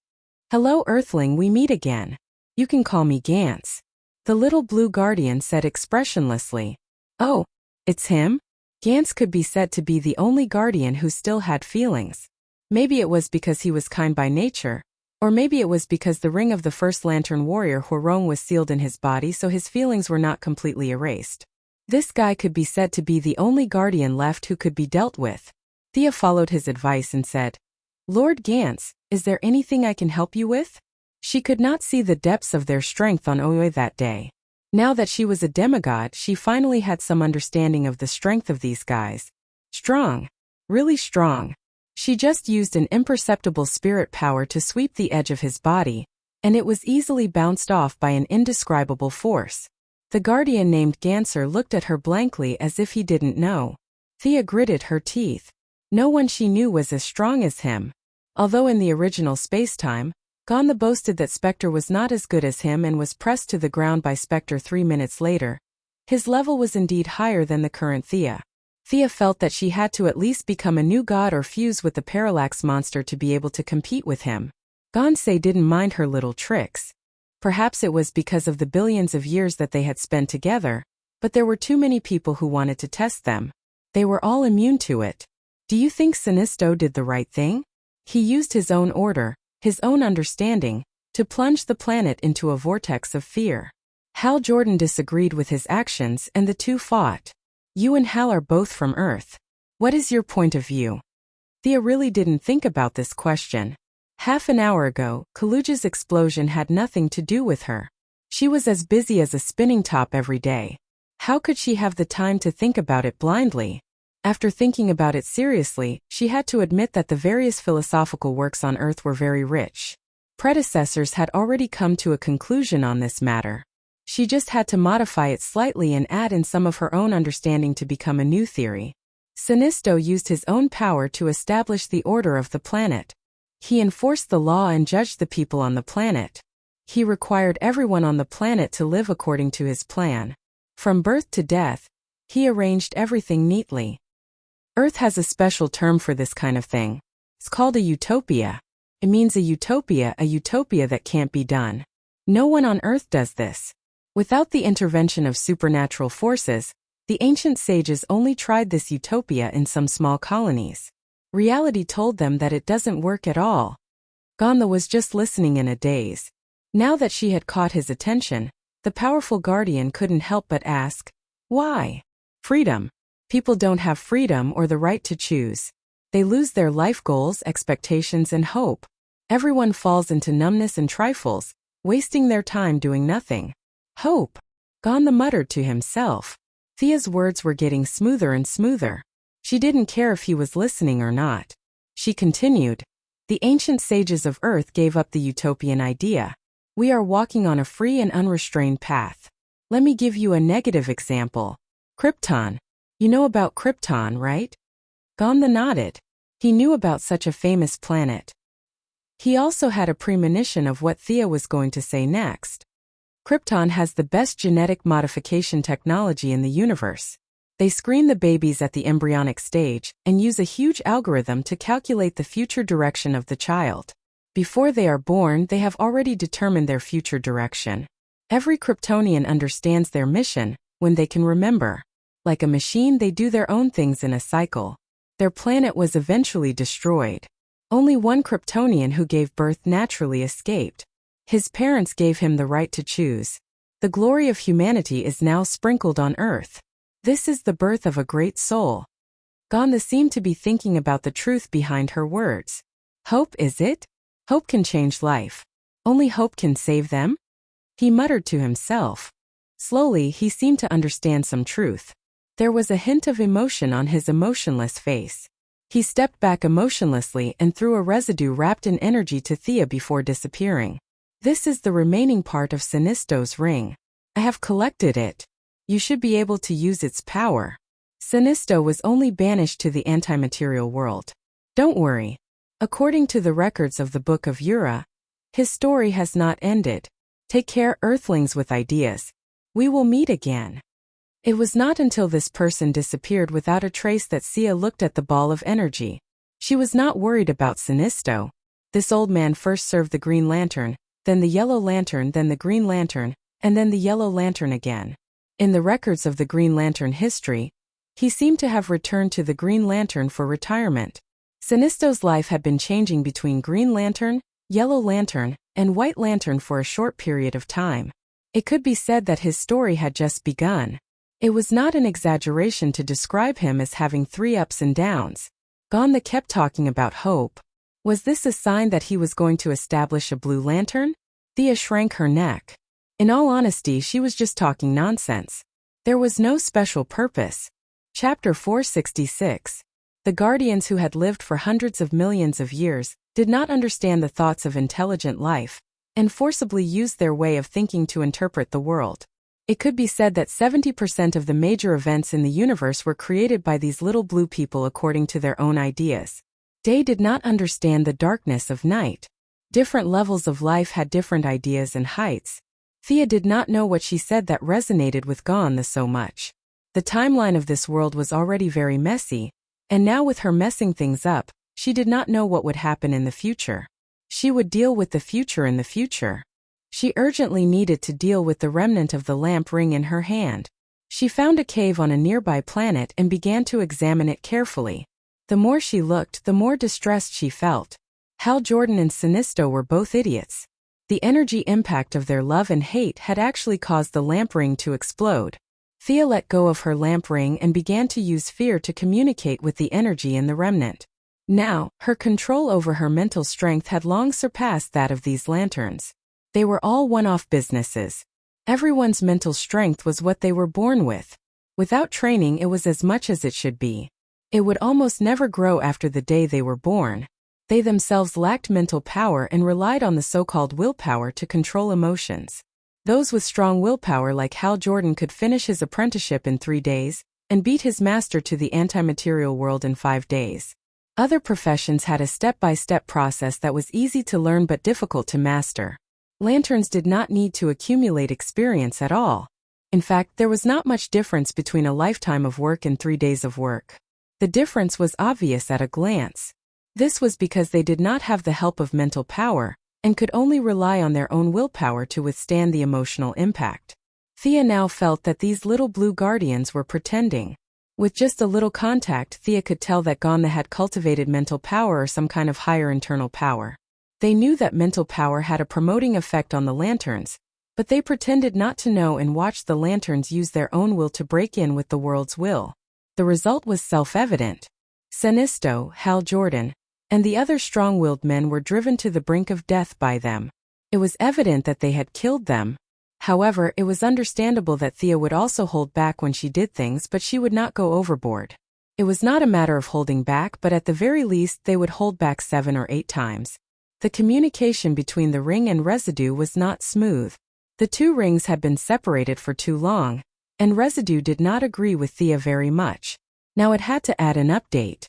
"Hello, Earthling, we meet again. You can call me Gantz," the little blue guardian said expressionlessly. "Oh, it's him?" Gantz could be said to be the only guardian who still had feelings. Maybe it was because he was kind by nature, or maybe it was because the ring of the first Lantern Warrior Huarong was sealed in his body so his feelings were not completely erased. This guy could be said to be the only guardian left who could be dealt with. Thea followed his advice and said, "Lord Gantz, is there anything I can help you with?" She could not see the depths of their strength on Oe that day. Now that she was a demigod, she finally had some understanding of the strength of these guys. Strong. Really strong. She just used an imperceptible spirit power to sweep the edge of his body, and it was easily bounced off by an indescribable force. The guardian named Ganser looked at her blankly as if he didn't know. Thea gritted her teeth. No one she knew was as strong as him. Although in the original spacetime, Gonza boasted that Spectre was not as good as him and was pressed to the ground by Spectre 3 minutes later, his level was indeed higher than the current Thea. Thea felt that she had to at least become a new god or fuse with the Parallax monster to be able to compete with him. Gonza didn't mind her little tricks. Perhaps it was because of the billions of years that they had spent together, but there were too many people who wanted to test them. They were all immune to it. Do you think Sinisto did the right thing? He used his own order, his own understanding, to plunge the planet into a vortex of fear. Hal Jordan disagreed with his actions and the two fought. You and Hal are both from Earth. What is your point of view? Thea really didn't think about this question. Half an hour ago, Kaluja's explosion had nothing to do with her. She was as busy as a spinning top every day. How could she have the time to think about it blindly? After thinking about it seriously, she had to admit that the various philosophical works on Earth were very rich. Predecessors had already come to a conclusion on this matter. She just had to modify it slightly and add in some of her own understanding to become a new theory. Sinisto used his own power to establish the order of the planet. He enforced the law and judged the people on the planet. He required everyone on the planet to live according to his plan. From birth to death, he arranged everything neatly. Earth has a special term for this kind of thing. It's called a utopia. It means a utopia that can't be done. No one on Earth does this. Without the intervention of supernatural forces, the ancient sages only tried this utopia in some small colonies. Reality told them that it doesn't work at all. Gonza was just listening in a daze. Now that she had caught his attention, the powerful guardian couldn't help but ask, "Why?" Freedom. People don't have freedom or the right to choose. They lose their life goals, expectations, and hope. Everyone falls into numbness and trifles, wasting their time doing nothing. Hope. Gandha muttered to himself. Thea's words were getting smoother and smoother. She didn't care if he was listening or not. She continued. The ancient sages of Earth gave up the utopian idea. We are walking on a free and unrestrained path. Let me give you a negative example. Krypton. You know about Krypton, right? Gandha nodded. He knew about such a famous planet. He also had a premonition of what Thea was going to say next. Krypton has the best genetic modification technology in the universe. They screen the babies at the embryonic stage and use a huge algorithm to calculate the future direction of the child. Before they are born, they have already determined their future direction. Every Kryptonian understands their mission when they can remember. Like a machine, they do their own things in a cycle. Their planet was eventually destroyed. Only one Kryptonian who gave birth naturally escaped. His parents gave him the right to choose. The glory of humanity is now sprinkled on Earth. This is the birth of a great soul. Gandha seemed to be thinking about the truth behind her words. Hope, is it? Hope can change life. Only hope can save them? He muttered to himself. Slowly, he seemed to understand some truth. There was a hint of emotion on his emotionless face. He stepped back emotionlessly and threw a residue wrapped in energy to Thea before disappearing. This is the remaining part of Sinisto's ring. I have collected it. You should be able to use its power. Sinisto was only banished to the antimaterial world. Don't worry. According to the records of the Book of Ura, his story has not ended. Take care, Earthlings with ideas. We will meet again. It was not until this person disappeared without a trace that Sia looked at the ball of energy. She was not worried about Sinisto. This old man first served the Green Lantern, then the Yellow Lantern, then the Green Lantern, and then the Yellow Lantern again. In the records of the Green Lantern history, he seemed to have returned to the Green Lantern for retirement. Sinisto's life had been changing between Green Lantern, Yellow Lantern, and White Lantern for a short period of time. It could be said that his story had just begun. It was not an exaggeration to describe him as having 3 ups and downs. Gandha kept talking about hope. Was this a sign that he was going to establish a Blue Lantern? Thea shrank her neck. In all honesty, she was just talking nonsense. There was no special purpose. Chapter 466. The Guardians, who had lived for hundreds of millions of years, did not understand the thoughts of intelligent life, and forcibly used their way of thinking to interpret the world. It could be said that 70% of the major events in the universe were created by these little blue people according to their own ideas. Day did not understand the darkness of night. Different levels of life had different ideas and heights. Thea did not know what she said that resonated with Gandha so much. The timeline of this world was already very messy, and now with her messing things up, she did not know what would happen in the future. She would deal with the future in the future. She urgently needed to deal with the remnant of the lamp ring in her hand. She found a cave on a nearby planet and began to examine it carefully. The more she looked, the more distressed she felt. Hal Jordan and Sinisto were both idiots. The energy impact of their love and hate had actually caused the lamp ring to explode. Thea let go of her lamp ring and began to use fear to communicate with the energy in the remnant. Now, her control over her mental strength had long surpassed that of these lanterns. They were all one-off businesses. Everyone's mental strength was what they were born with. Without training, it was as much as it should be. It would almost never grow after the day they were born. They themselves lacked mental power and relied on the so-called willpower to control emotions. Those with strong willpower like Hal Jordan could finish his apprenticeship in 3 days and beat his master to the anti-material world in 5 days. Other professions had a step-by-step process that was easy to learn but difficult to master. Lanterns did not need to accumulate experience at all. In fact, there was not much difference between a lifetime of work and 3 days of work. The difference was obvious at a glance. This was because they did not have the help of mental power, and could only rely on their own willpower to withstand the emotional impact. Thea now felt that these little blue guardians were pretending. With just a little contact, Thea could tell that Gandha had cultivated mental power or some kind of higher internal power. They knew that mental power had a promoting effect on the lanterns, but they pretended not to know and watched the lanterns use their own will to break in with the world's will. The result was self-evident. Sinisto, Hal Jordan, and the other strong-willed men were driven to the brink of death by them. It was evident that they had killed them. However, it was understandable that Thea would also hold back when she did things, but she would not go overboard. It was not a matter of holding back, but at the very least they would hold back 7 or 8 times. The communication between the ring and Residue was not smooth. The two rings had been separated for too long, and Residue did not agree with Thea very much. Now it had to add an update.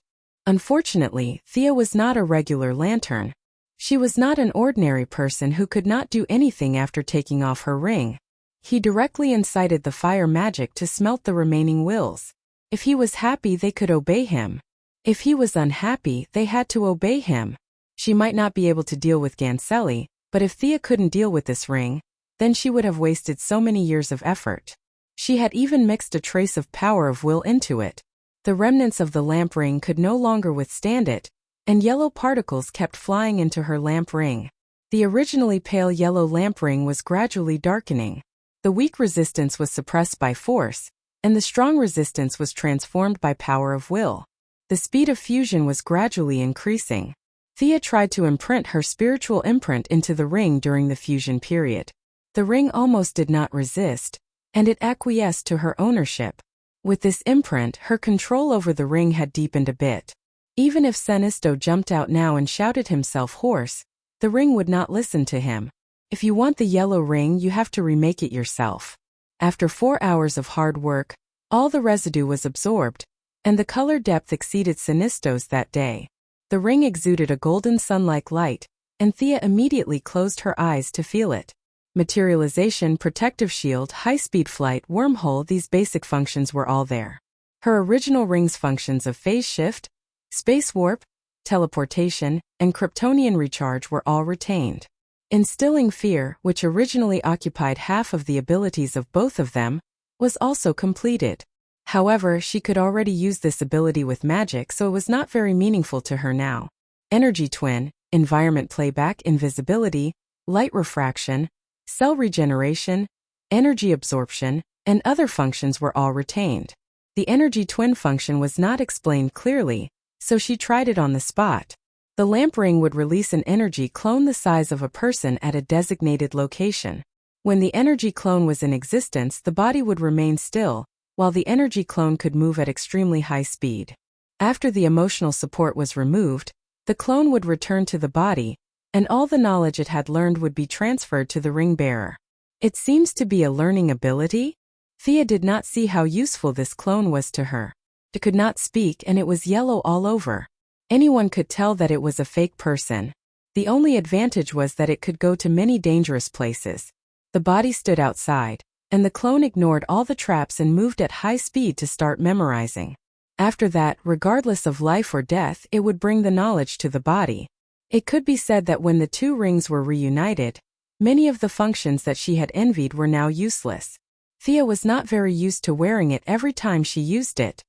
Unfortunately, Thea was not a regular lantern. She was not an ordinary person who could not do anything after taking off her ring. He directly incited the fire magic to smelt the remaining wills. If he was happy, they could obey him. If he was unhappy, they had to obey him. She might not be able to deal with Gancelli, but if Thea couldn't deal with this ring, then she would have wasted so many years of effort. She had even mixed a trace of power of will into it. The remnants of the lamp ring could no longer withstand it, and yellow particles kept flying into her lamp ring. The originally pale yellow lamp ring was gradually darkening. The weak resistance was suppressed by force, and the strong resistance was transformed by power of will. The speed of fusion was gradually increasing. Thea tried to imprint her spiritual imprint into the ring during the fusion period. The ring almost did not resist, and it acquiesced to her ownership. With this imprint, her control over the ring had deepened a bit. Even if Sinisto jumped out now and shouted himself hoarse, the ring would not listen to him. If you want the yellow ring, you have to remake it yourself. After 4 hours of hard work, all the residue was absorbed, and the color depth exceeded Sinisto's that day. The ring exuded a golden sun-like light, and Thea immediately closed her eyes to feel it. Materialization, protective shield, high-speed flight, wormhole, these basic functions were all there. Her original ring's functions of phase shift, space warp, teleportation, and Kryptonian recharge were all retained. Instilling fear, which originally occupied half of the abilities of both of them, was also completed. However, she could already use this ability with magic, so it was not very meaningful to her now. Energy twin, environment playback, invisibility, light refraction, cell regeneration, energy absorption, and other functions were all retained. The energy twin function was not explained clearly, so she tried it on the spot. The lamp ring would release an energy clone the size of a person at a designated location. When the energy clone was in existence, the body would remain still, while the energy clone could move at extremely high speed. After the emotional support was removed, the clone would return to the body, and all the knowledge it had learned would be transferred to the ring bearer. It seems to be a learning ability? Thea did not see how useful this clone was to her. It could not speak, and it was yellow all over. Anyone could tell that it was a fake person. The only advantage was that it could go to many dangerous places. The body stood outside, and the clone ignored all the traps and moved at high speed to start memorizing. After that, regardless of life or death, it would bring the knowledge to the body. It could be said that when the two rings were reunited, many of the functions that she had envied were now useless. Thea was not very used to wearing it every time she used it.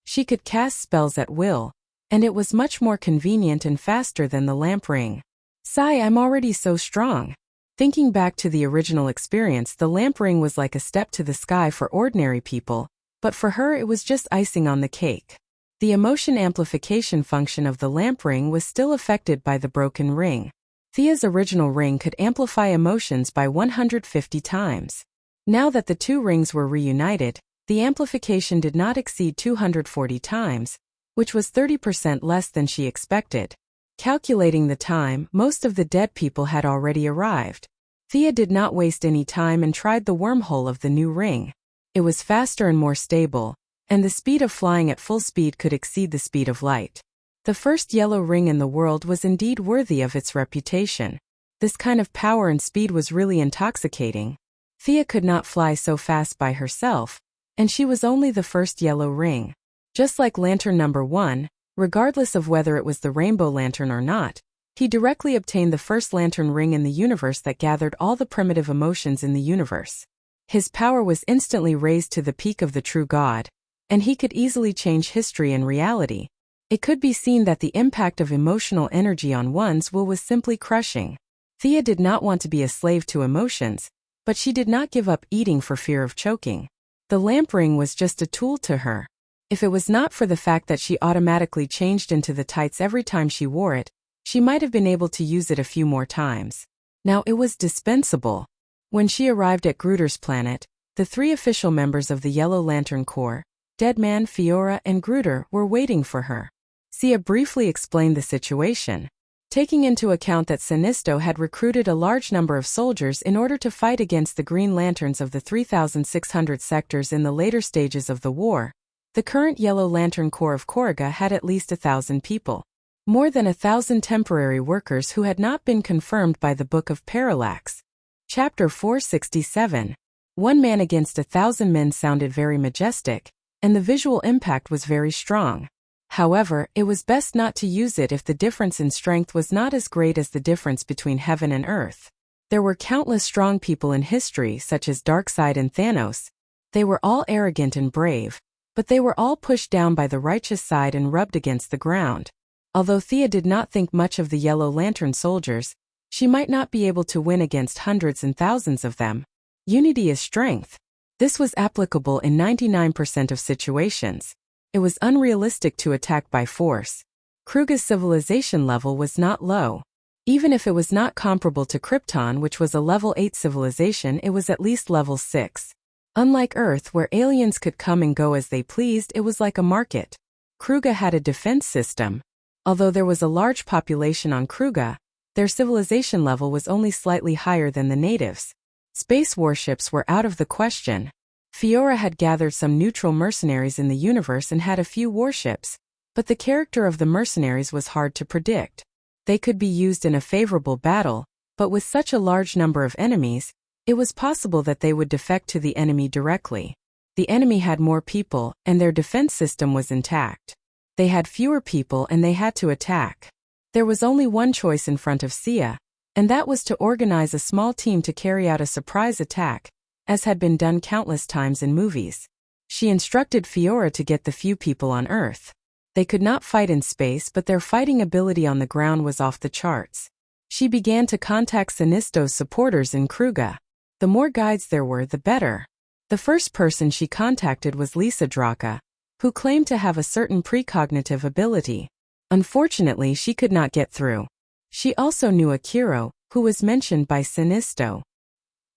She could cast spells at will, and it was much more convenient and faster than the lamp ring. Sigh, I'm already so strong. Thinking back to the original experience, the lamp ring was like a step to the sky for ordinary people, but for her it was just icing on the cake. The emotion amplification function of the lamp ring was still affected by the broken ring. Thea's original ring could amplify emotions by 150 times. Now that the two rings were reunited, the amplification did not exceed 240 times, which was 30% less than she expected. Calculating the time, most of the dead people had already arrived. Thea did not waste any time and tried the wormhole of the new ring. It was faster and more stable, and the speed of flying at full speed could exceed the speed of light. The first yellow ring in the world was indeed worthy of its reputation. This kind of power and speed was really intoxicating. Thea could not fly so fast by herself, and she was only the first yellow ring. Just like lantern number 1, regardless of whether it was the rainbow lantern or not, he directly obtained the first lantern ring in the universe that gathered all the primitive emotions in the universe. His power was instantly raised to the peak of the true God, and he could easily change history and reality. It could be seen that the impact of emotional energy on one's will was simply crushing. Thea did not want to be a slave to emotions, but she did not give up eating for fear of choking. The lamp ring was just a tool to her. If it was not for the fact that she automatically changed into the tights every time she wore it, she might have been able to use it a few more times. Now it was dispensable. When she arrived at Gruder's planet, the 3 official members of the Yellow Lantern Corps, Deadman, Fiora, and Gruder, were waiting for her. Sia briefly explained the situation. Taking into account that Sinisto had recruited a large number of soldiers in order to fight against the Green Lanterns of the 3,600 sectors in the later stages of the war, the current Yellow Lantern Corps of Koruga had at least 1,000 people. More than 1,000 temporary workers who had not been confirmed by the Book of Parallax. Chapter 467. 1 man against 1,000 men sounded very majestic, and the visual impact was very strong. However, it was best not to use it if the difference in strength was not as great as the difference between heaven and earth. There were countless strong people in history such as Darkseid and Thanos. They were all arrogant and brave, but they were all pushed down by the righteous side and rubbed against the ground. Although Thea did not think much of the Yellow Lantern soldiers, she might not be able to win against hundreds and thousands of them. Unity is strength. This was applicable in 99% of situations. It was unrealistic to attack by force. Kruga's civilization level was not low. Even if it was not comparable to Krypton, which was a level 8 civilization, it was at least level 6. Unlike Earth, where aliens could come and go as they pleased, it was like a market. Kruga had a defense system. Although there was a large population on Kruga, their civilization level was only slightly higher than the natives. Space warships were out of the question. Fiora had gathered some neutral mercenaries in the universe and had a few warships, but the character of the mercenaries was hard to predict. They could be used in a favorable battle, but with such a large number of enemies, it was possible that they would defect to the enemy directly. The enemy had more people, and their defense system was intact. They had fewer people and they had to attack. There was only one choice in front of Sia, and that was to organize a small team to carry out a surprise attack, as had been done countless times in movies. She instructed Fiora to get the few people on Earth. They could not fight in space, but their fighting ability on the ground was off the charts. She began to contact Sinisto's supporters in Kruga. The more guides there were, the better. The first person she contacted was Lisa Draka, who claimed to have a certain precognitive ability. Unfortunately, she could not get through. She also knew Akiro, who was mentioned by Sinisto.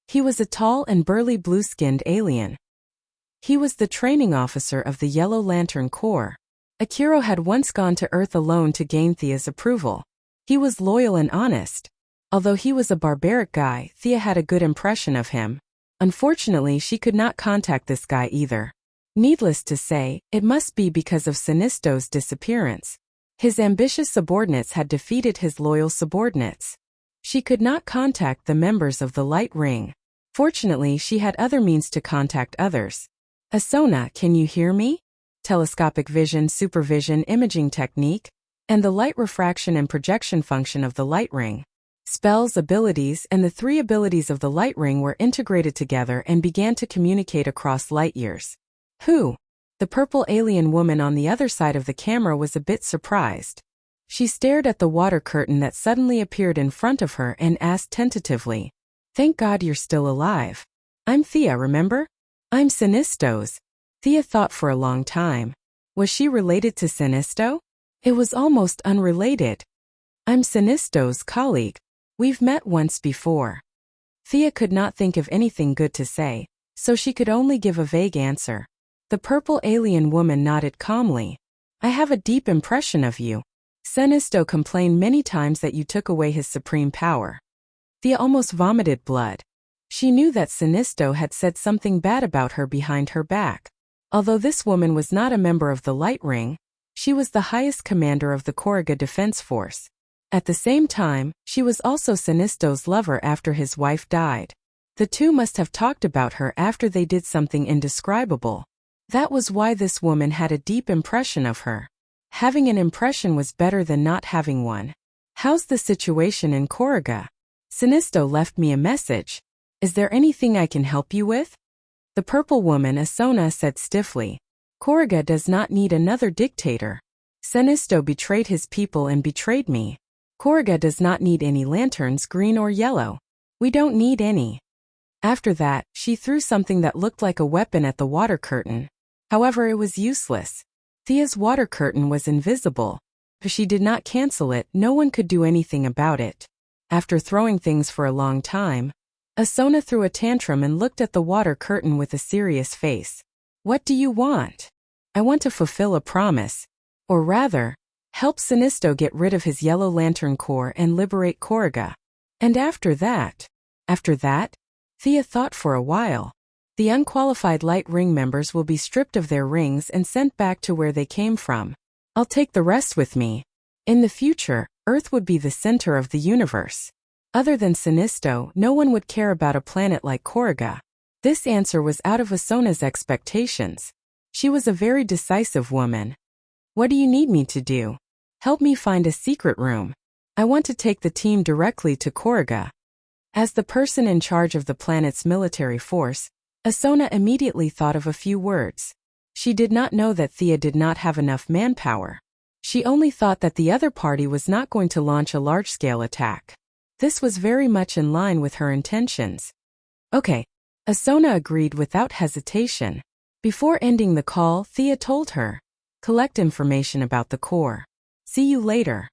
He was a tall and burly blue-skinned alien. He was the training officer of the Yellow Lantern Corps. Akiro had once gone to Earth alone to gain Thea's approval. He was loyal and honest. Although he was a barbaric guy, Thea had a good impression of him. Unfortunately, she could not contact this guy either. Needless to say, it must be because of Sinisto's disappearance. His ambitious subordinates had defeated his loyal subordinates. She could not contact the members of the Light Ring. Fortunately, she had other means to contact others. Asona, can you hear me? Telescopic vision, supervision, imaging technique, and the light refraction and projection function of the Light Ring. Spells, abilities, and the 3 abilities of the Light Ring were integrated together and began to communicate across light years. Who? The purple alien woman on the other side of the camera was a bit surprised. She stared at the water curtain that suddenly appeared in front of her and asked tentatively, "Thank God you're still alive. I'm Thea, remember? I'm Sinisto's." Thea thought for a long time. Was she related to Sinisto? It was almost unrelated. "I'm Sinisto's colleague. We've met once before." Thea could not think of anything good to say, so she could only give a vague answer. The purple alien woman nodded calmly. "I have a deep impression of you. Sinisto complained many times that you took away his supreme power." Thea almost vomited blood. She knew that Sinisto had said something bad about her behind her back. Although this woman was not a member of the Light Ring, she was the highest commander of the Koruga Defense Force. At the same time, she was also Sinisto's lover after his wife died. The two must have talked about her after they did something indescribable. That was why this woman had a deep impression of her. Having an impression was better than not having one. "How's the situation in Koruga? Sinisto left me a message. Is there anything I can help you with?" The purple woman, Asona, said stiffly. "Koruga does not need another dictator. Sinisto betrayed his people and betrayed me. Koruga does not need any lanterns, green or yellow. We don't need any." After that, she threw something that looked like a weapon at the water curtain. However, it was useless. Thea's water curtain was invisible. If she did not cancel it, no one could do anything about it. After throwing things for a long time, Asona threw a tantrum and looked at the water curtain with a serious face. What do you want? I want to fulfill a promise. Or rather, help Sinisto get rid of his Yellow Lantern Corps and liberate Korriga. And after that? Thea thought for a while. The unqualified Light Ring members will be stripped of their rings and sent back to where they came from. I'll take the rest with me. In the future, Earth would be the center of the universe. Other than Sinisto, no one would care about a planet like Korriga. This answer was out of Asona's expectations. She was a very decisive woman. What do you need me to do? Help me find a secret room. I want to take the team directly to Korriga. As the person in charge of the planet's military force, Asona immediately thought of a few words. She did not know that Thea did not have enough manpower. She only thought that the other party was not going to launch a large-scale attack. This was very much in line with her intentions. Okay. Asona agreed without hesitation. Before ending the call, Thea told her, collect information about the Corps. See you later.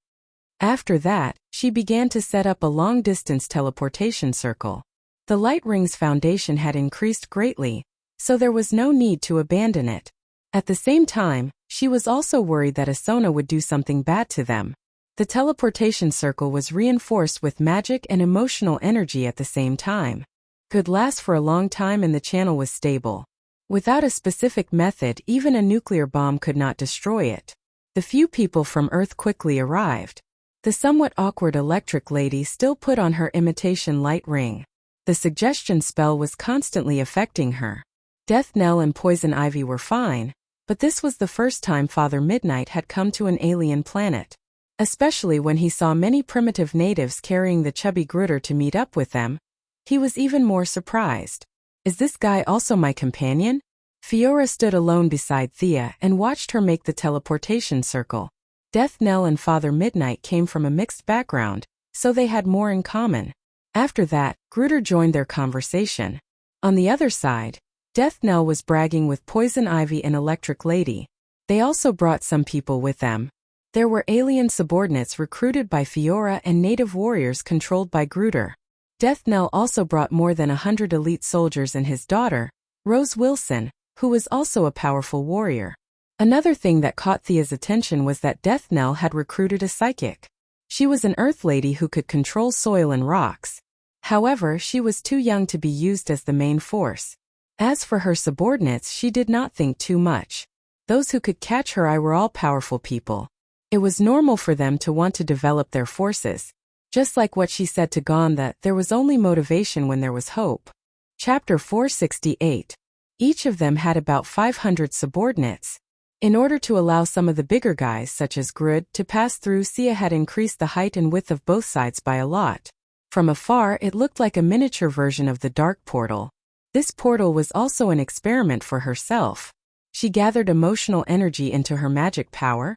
After that, she began to set up a long-distance teleportation circle. The Light Ring's foundation had increased greatly, so there was no need to abandon it. At the same time, she was also worried that Asona would do something bad to them. The teleportation circle was reinforced with magic and emotional energy at the same time. Could last for a long time and the channel was stable. Without a specific method, even a nuclear bomb could not destroy it. The few people from Earth quickly arrived. The somewhat awkward electric lady still put on her imitation light ring. The suggestion spell was constantly affecting her. Death Knell and Poison Ivy were fine, but this was the first time Father Midnight had come to an alien planet. Especially when he saw many primitive natives carrying the chubby Grutter to meet up with them, he was even more surprised. Is this guy also my companion? Fiora stood alone beside Thea and watched her make the teleportation circle. Death Knell and Father Midnight came from a mixed background, so they had more in common. After that, Grutter joined their conversation. On the other side, Death Knell was bragging with Poison Ivy and Electric Lady. They also brought some people with them. There were alien subordinates recruited by Fiora and native warriors controlled by Grutter. Death Knell also brought more than 100 elite soldiers and his daughter, Rose Wilson, who was also a powerful warrior. Another thing that caught Thea's attention was that Death Knell had recruited a psychic. She was an earth lady who could control soil and rocks. However, she was too young to be used as the main force. As for her subordinates, she did not think too much. Those who could catch her eye were all powerful people. It was normal for them to want to develop their forces. Just like what she said to Gon that there was only motivation when there was hope. Chapter 468. Each of them had about 500 subordinates. In order to allow some of the bigger guys such as Grud to pass through, Sia had increased the height and width of both sides by a lot. From afar it looked like a miniature version of the Dark Portal. This portal was also an experiment for herself. She gathered emotional energy into her magic power,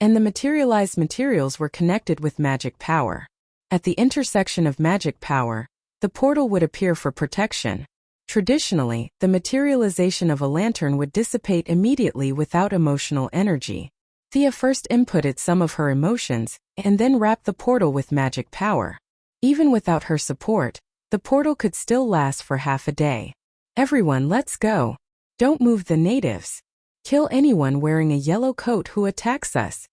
and the materialized materials were connected with magic power. At the intersection of magic power, the portal would appear for protection. Traditionally, the materialization of a lantern would dissipate immediately without emotional energy. Thea first inputted some of her emotions, and then wrapped the portal with magic power. Even without her support, the portal could still last for half a day. Everyone, let's go. Don't move the natives. Kill anyone wearing a yellow coat who attacks us.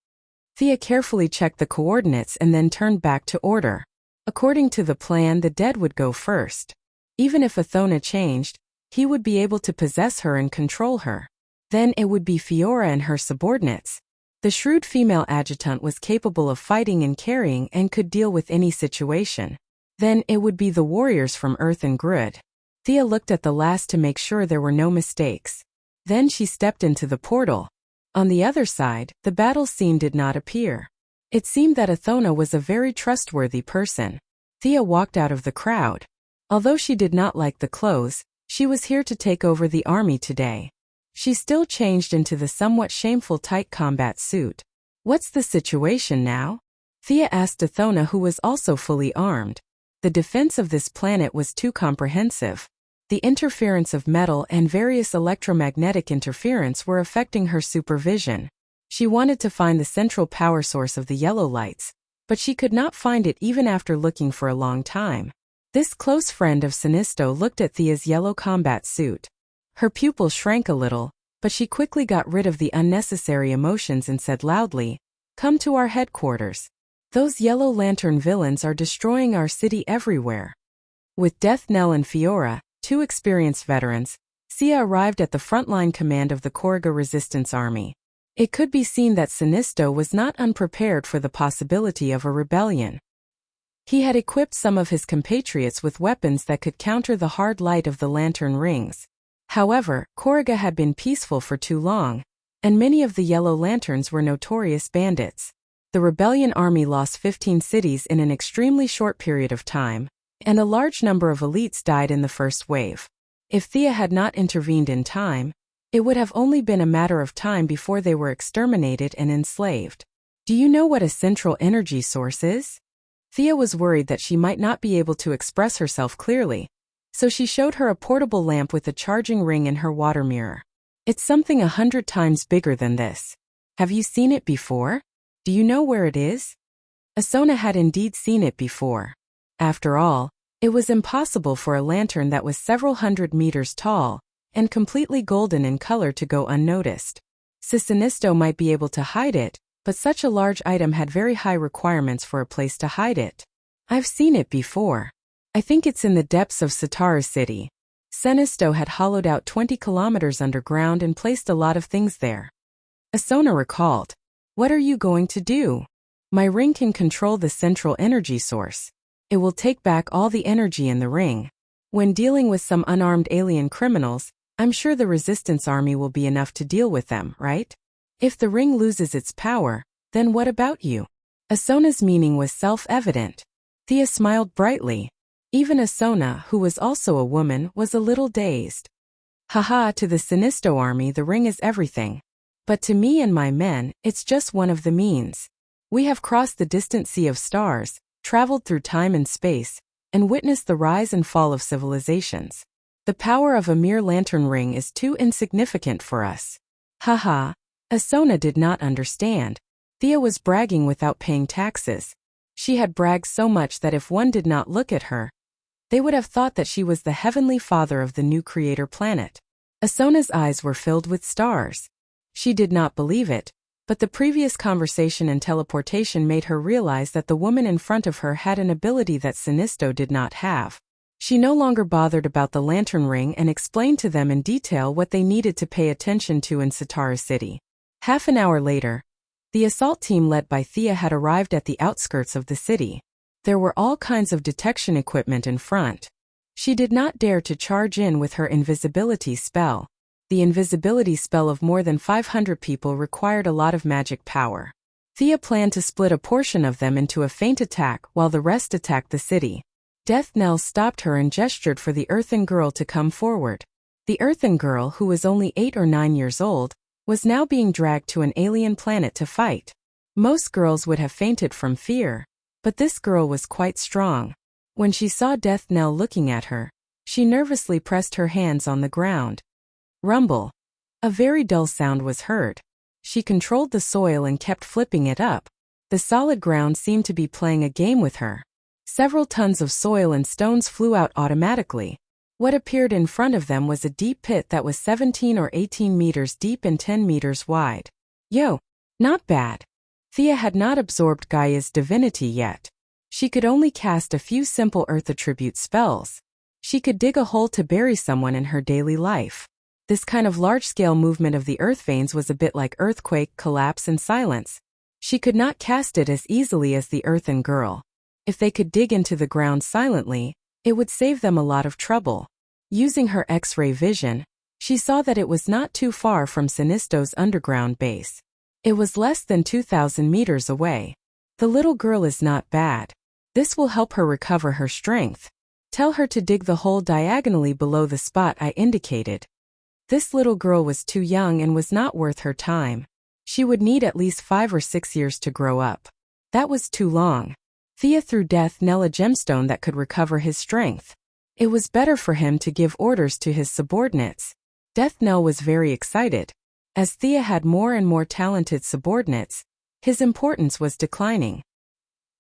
Thea carefully checked the coordinates and then turned back to order. According to the plan, the dead would go first. Even if Athona changed, he would be able to possess her and control her. Then it would be Fiora and her subordinates. The shrewd female adjutant was capable of fighting and carrying and could deal with any situation. Then it would be the warriors from Earth and Grud. Thea looked at the last to make sure there were no mistakes. Then she stepped into the portal. On the other side, the battle scene did not appear. It seemed that Athona was a very trustworthy person. Thea walked out of the crowd. Although she did not like the clothes, she was here to take over the army today. She still changed into the somewhat shameful tight combat suit. What's the situation now? Thea asked Athona, who was also fully armed. The defense of this planet was too comprehensive. The interference of metal and various electromagnetic interference were affecting her supervision. She wanted to find the central power source of the yellow lights, but she could not find it even after looking for a long time. This close friend of Sinisto looked at Thea's yellow combat suit. Her pupils shrank a little, but she quickly got rid of the unnecessary emotions and said loudly, "Come to our headquarters. Those Yellow Lantern villains are destroying our city everywhere." With Death Knell and Fiora, two experienced veterans, Sia arrived at the frontline command of the Korriga Resistance Army. It could be seen that Sinisto was not unprepared for the possibility of a rebellion. He had equipped some of his compatriots with weapons that could counter the hard light of the lantern rings. However, Korriga had been peaceful for too long, and many of the Yellow Lanterns were notorious bandits. The rebellion army lost 15 cities in an extremely short period of time, and a large number of elites died in the first wave. If Thea had not intervened in time, it would have only been a matter of time before they were exterminated and enslaved. Do you know what a central energy source is? Thea was worried that she might not be able to express herself clearly, so she showed her a portable lamp with a charging ring in her water mirror. It's something 100 times bigger than this. Have you seen it before? Do you know where it is? Asona had indeed seen it before. After all, it was impossible for a lantern that was several hundred meters tall and completely golden in color to go unnoticed. Sinisto might be able to hide it, but such a large item had very high requirements for a place to hide it. I've seen it before. I think it's in the depths of Satara City. Sinisto had hollowed out 20 kilometers underground and placed a lot of things there. Asona recalled. What are you going to do? My ring can control the central energy source. It will take back all the energy in the ring. When dealing with some unarmed alien criminals, I'm sure the resistance army will be enough to deal with them, right? If the ring loses its power, then what about you? Asona's meaning was self-evident. Thea smiled brightly. Even Asona, who was also a woman, was a little dazed. Haha, to the Sinisto army the ring is everything. But to me and my men, it's just one of the means. We have crossed the distant sea of stars, traveled through time and space, and witnessed the rise and fall of civilizations. The power of a mere lantern ring is too insignificant for us. Haha. Asona did not understand. Thea was bragging without paying taxes. She had bragged so much that if one did not look at her, they would have thought that she was the heavenly father of the new creator planet. Asona's eyes were filled with stars. She did not believe it, but the previous conversation and teleportation made her realize that the woman in front of her had an ability that Sinisto did not have. She no longer bothered about the lantern ring and explained to them in detail what they needed to pay attention to in Satara City. Half an hour later, the assault team led by Thea had arrived at the outskirts of the city. There were all kinds of detection equipment in front. She did not dare to charge in with her invisibility spell. The invisibility spell of more than 500 people required a lot of magic power. Thea planned to split a portion of them into a feint attack while the rest attacked the city. Death Knell stopped her and gestured for the Earthen Girl to come forward. The Earthen Girl, who was only 8 or 9 years old, was now being dragged to an alien planet to fight. Most girls would have fainted from fear, but this girl was quite strong. When she saw Death Knell looking at her, she nervously pressed her hands on the ground. Rumble. A very dull sound was heard. She controlled the soil and kept flipping it up. The solid ground seemed to be playing a game with her. Several tons of soil and stones flew out automatically. What appeared in front of them was a deep pit that was 17 or 18 meters deep and 10 meters wide. Yo, not bad. Thea had not absorbed Gaia's divinity yet. She could only cast a few simple earth attribute spells. She could dig a hole to bury someone in her daily life. This kind of large-scale movement of the earth veins was a bit like earthquake, collapse, and silence. She could not cast it as easily as the Earthen Girl. If they could dig into the ground silently, it would save them a lot of trouble. Using her X-ray vision, she saw that it was not too far from Sinisto's underground base. It was less than 2,000 meters away. The little girl is not bad. This will help her recover her strength. Tell her to dig the hole diagonally below the spot I indicated. This little girl was too young and was not worth her time. She would need at least 5 or 6 years to grow up. That was too long. Thea threw Death Knell a gemstone that could recover his strength. It was better for him to give orders to his subordinates. Death Knell was very excited. As Thea had more and more talented subordinates, his importance was declining.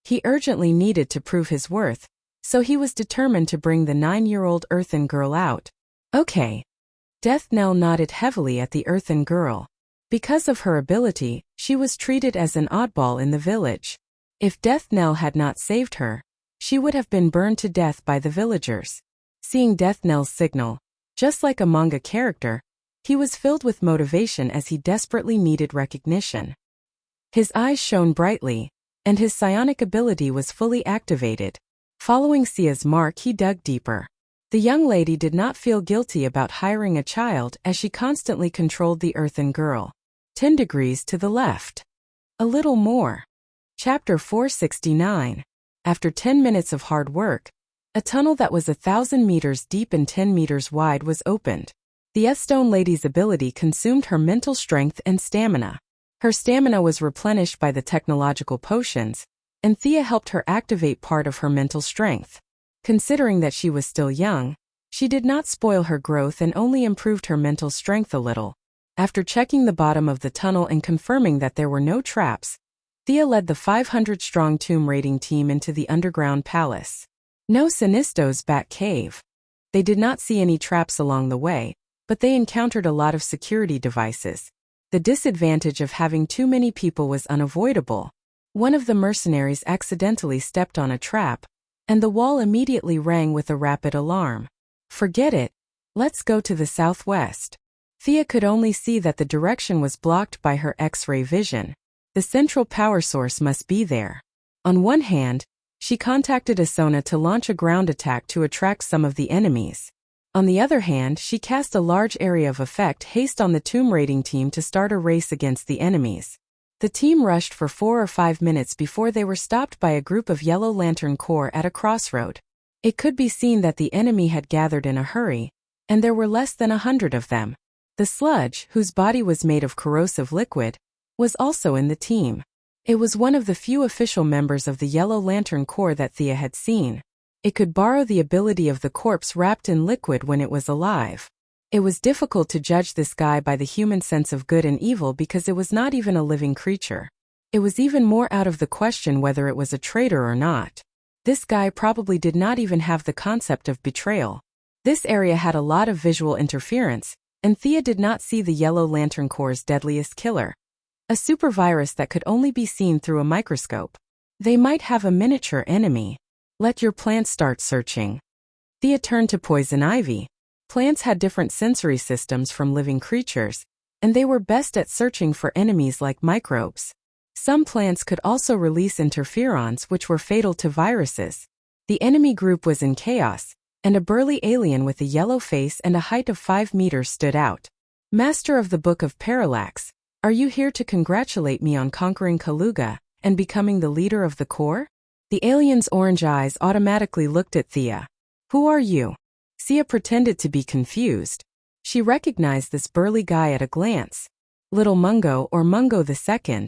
He urgently needed to prove his worth, so he was determined to bring the 9-year-old earthen girl out. Okay. Death Knell nodded heavily at the earthen girl. Because of her ability, she was treated as an oddball in the village. If Death Knell had not saved her, she would have been burned to death by the villagers. Seeing Death Knell's signal, just like a manga character, he was filled with motivation as he desperately needed recognition. His eyes shone brightly, and his psionic ability was fully activated. Following Sia's mark, he dug deeper. The young lady did not feel guilty about hiring a child as she constantly controlled the earthen girl. 10 degrees to the left. A little more. Chapter 469. After 10 minutes of hard work, a tunnel that was 1,000 meters deep and 10 meters wide was opened. The Stone Lady's ability consumed her mental strength and stamina. Her stamina was replenished by the technological potions, and Thea helped her activate part of her mental strength. Considering that she was still young, she did not spoil her growth and only improved her mental strength a little. After checking the bottom of the tunnel and confirming that there were no traps, Thea led the 500-strong tomb raiding team into the underground palace. No Sinisto's Bat Cave. They did not see any traps along the way, but they encountered a lot of security devices. The disadvantage of having too many people was unavoidable. One of the mercenaries accidentally stepped on a trap, and the wall immediately rang with a rapid alarm. Forget it. Let's go to the southwest. Thea could only see that the direction was blocked by her X-ray vision. The central power source must be there. On one hand, she contacted Asona to launch a ground attack to attract some of the enemies. On the other hand, she cast a large area of effect haste on the tomb raiding team to start a race against the enemies. The team rushed for 4 or 5 minutes before they were stopped by a group of Yellow Lantern Corps at a crossroad. It could be seen that the enemy had gathered in a hurry, and there were less than 100 of them. The sludge, whose body was made of corrosive liquid, was also in the team. It was one of the few official members of the Yellow Lantern Corps that Thea had seen. It could borrow the ability of the corpse wrapped in liquid when it was alive. It was difficult to judge this guy by the human sense of good and evil because it was not even a living creature. It was even more out of the question whether it was a traitor or not. This guy probably did not even have the concept of betrayal. This area had a lot of visual interference, and Thea did not see the Yellow Lantern Corps' deadliest killer. A supervirus that could only be seen through a microscope. They might have a miniature enemy. Let your plants start searching. Thea turned to Poison Ivy. Plants had different sensory systems from living creatures, and they were best at searching for enemies like microbes. Some plants could also release interferons which were fatal to viruses. The enemy group was in chaos, and a burly alien with a yellow face and a height of 5 meters stood out. Master of the Book of Parallax, are you here to congratulate me on conquering Kaluga and becoming the leader of the Corps? The alien's orange eyes automatically looked at Thea. Who are you? Thea pretended to be confused. She recognized this burly guy at a glance. Little Mungo or Mungo II.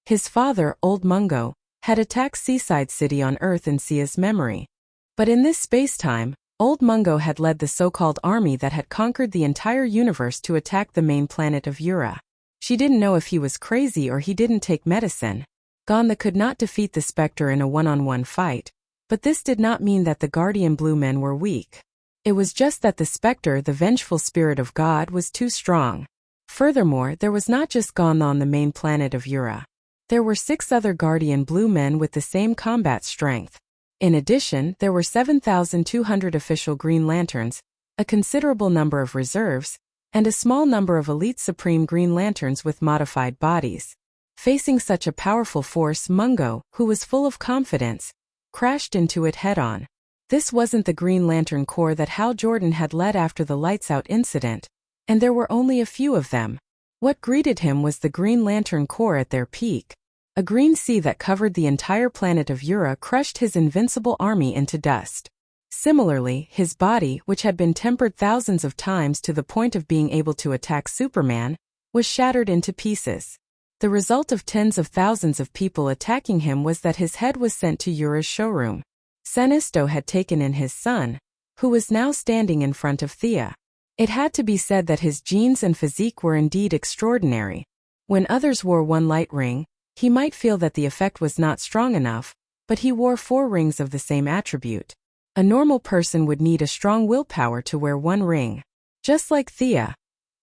His father, Old Mungo, had attacked Seaside City on Earth in Sia's memory. But in this space-time, Old Mungo had led the so-called army that had conquered the entire universe to attack the main planet of Ura. She didn't know if he was crazy or he didn't take medicine. Gonda could not defeat the Spectre in a one-on-one fight, but this did not mean that the Guardian Blue Men were weak. It was just that the Spectre, the vengeful spirit of God, was too strong. Furthermore, there was not just Gonda on the main planet of Ura. There were 6 other Guardian Blue Men with the same combat strength. In addition, there were 7,200 official Green Lanterns, a considerable number of reserves, and a small number of elite Supreme Green Lanterns with modified bodies. Facing such a powerful force, Mungo, who was full of confidence, crashed into it head-on. This wasn't the Green Lantern Corps that Hal Jordan had led after the Lights Out incident, and there were only a few of them. What greeted him was the Green Lantern Corps at their peak. A green sea that covered the entire planet of Ura crushed his invincible army into dust. Similarly, his body, which had been tempered thousands of times to the point of being able to attack Superman, was shattered into pieces. The result of tens of thousands of people attacking him was that his head was sent to Ura's showroom. Sinisto had taken in his son, who was now standing in front of Thea. It had to be said that his genes and physique were indeed extraordinary. When others wore one light ring, he might feel that the effect was not strong enough, but he wore 4 rings of the same attribute. A normal person would need a strong willpower to wear one ring. Just like Thea,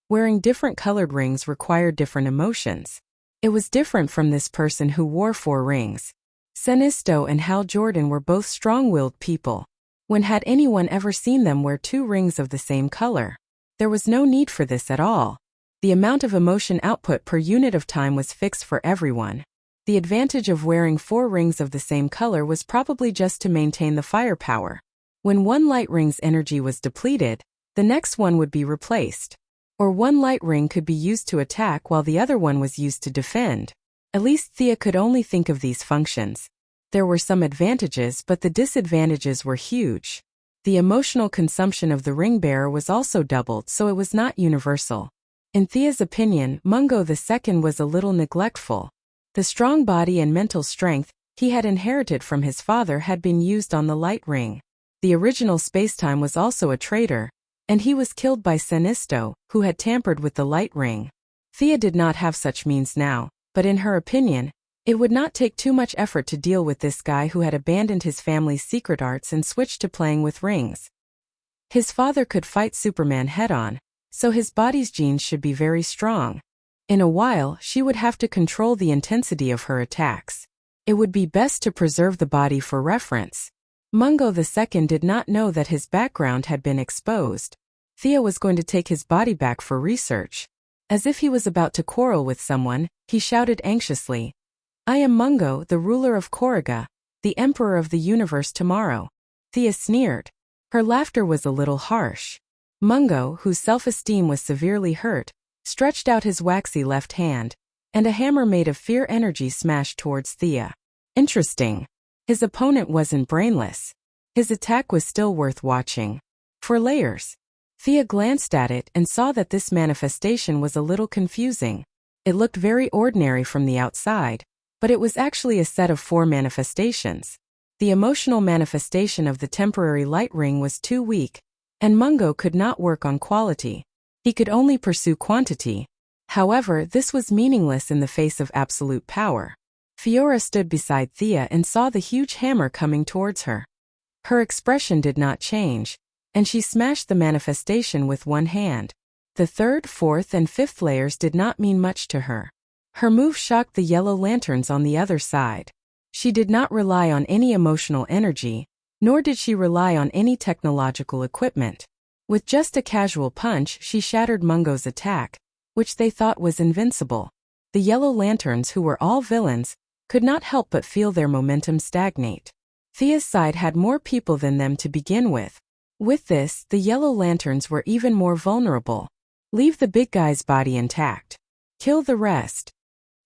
wearing different colored rings required different emotions. It was different from this person who wore 4 rings. Senisto and Hal Jordan were both strong-willed people. When had anyone ever seen them wear 2 rings of the same color? There was no need for this at all. The amount of emotion output per unit of time was fixed for everyone. The advantage of wearing 4 rings of the same color was probably just to maintain the firepower. When one light ring's energy was depleted, the next one would be replaced. Or one light ring could be used to attack while the other one was used to defend. At least Thea could only think of these functions. There were some advantages, but the disadvantages were huge. The emotional consumption of the ring bearer was also doubled, so it was not universal. In Thea's opinion, Mungo II was a little neglectful. The strong body and mental strength he had inherited from his father had been used on the light ring. The original spacetime was also a traitor, and he was killed by Senisto, who had tampered with the light ring. Thea did not have such means now, but in her opinion, it would not take too much effort to deal with this guy who had abandoned his family's secret arts and switched to playing with rings. His father could fight Superman head-on, so his body's genes should be very strong. In a while, she would have to control the intensity of her attacks. It would be best to preserve the body for reference. Mungo II did not know that his background had been exposed. Thea was going to take his body back for research. As if he was about to quarrel with someone, he shouted anxiously, "I am Mungo, the ruler of Korriga, the emperor of the universe tomorrow." Thea sneered. Her laughter was a little harsh. Mungo, whose self-esteem was severely hurt, stretched out his waxy left hand, and a hammer made of fear energy smashed towards Thea. Interesting. His opponent wasn't brainless. His attack was still worth watching. For layers. Thea glanced at it and saw that this manifestation was a little confusing. It looked very ordinary from the outside, but it was actually a set of 4 manifestations. The emotional manifestation of the temporary light ring was too weak, and Mungo could not work on quality. He could only pursue quantity. However, this was meaningless in the face of absolute power. Fiora stood beside Thea and saw the huge hammer coming towards her. Her expression did not change, and she smashed the manifestation with one hand. The 3rd, 4th, and 5th layers did not mean much to her. Her move shocked the yellow lanterns on the other side. She did not rely on any emotional energy, nor did she rely on any technological equipment. With just a casual punch, she shattered Mungo's attack, which they thought was invincible. The yellow lanterns, who were all villains, could not help but feel their momentum stagnate. Thea's side had more people than them to begin with. With this, the yellow lanterns were even more vulnerable. Leave the big guy's body intact. Kill the rest.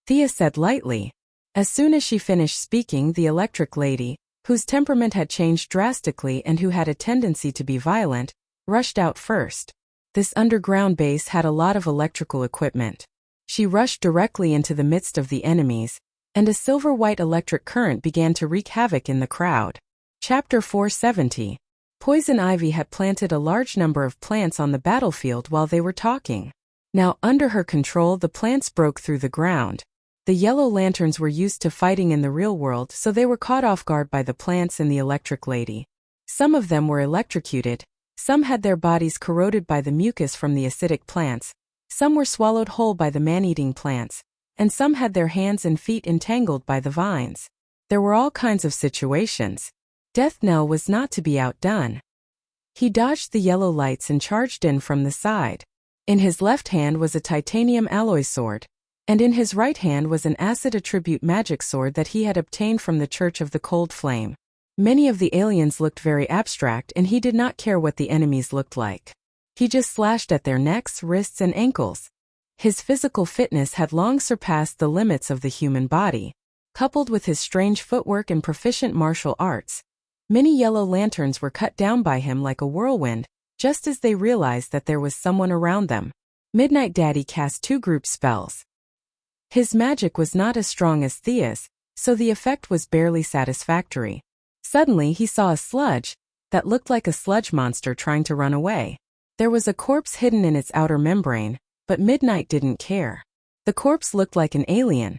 Thea said lightly. As soon as she finished speaking, the electric lady, whose temperament had changed drastically and who had a tendency to be violent, rushed out first. This underground base had a lot of electrical equipment. She rushed directly into the midst of the enemies, and a silver-white electric current began to wreak havoc in the crowd. Chapter 470. Poison Ivy had planted a large number of plants on the battlefield while they were talking. Now, under her control, the plants broke through the ground. The yellow lanterns were used to fighting in the real world, so they were caught off guard by the plants and the electric lady. Some of them were electrocuted. Some had their bodies corroded by the mucus from the acidic plants, some were swallowed whole by the man-eating plants, and some had their hands and feet entangled by the vines. There were all kinds of situations. Death Knell was not to be outdone. He dodged the yellow lights and charged in from the side. In his left hand was a titanium alloy sword, and in his right hand was an acid attribute magic sword that he had obtained from the Church of the Cold Flame. Many of the aliens looked very abstract, and he did not care what the enemies looked like. He just slashed at their necks, wrists, and ankles. His physical fitness had long surpassed the limits of the human body. Coupled with his strange footwork and proficient martial arts, many yellow lanterns were cut down by him like a whirlwind, just as they realized that there was someone around them. Midnight Daddy cast 2 group spells. His magic was not as strong as Thea's, so the effect was barely satisfactory. Suddenly he saw a sludge, that looked like a sludge monster trying to run away. There was a corpse hidden in its outer membrane, but Midnight didn't care. The corpse looked like an alien,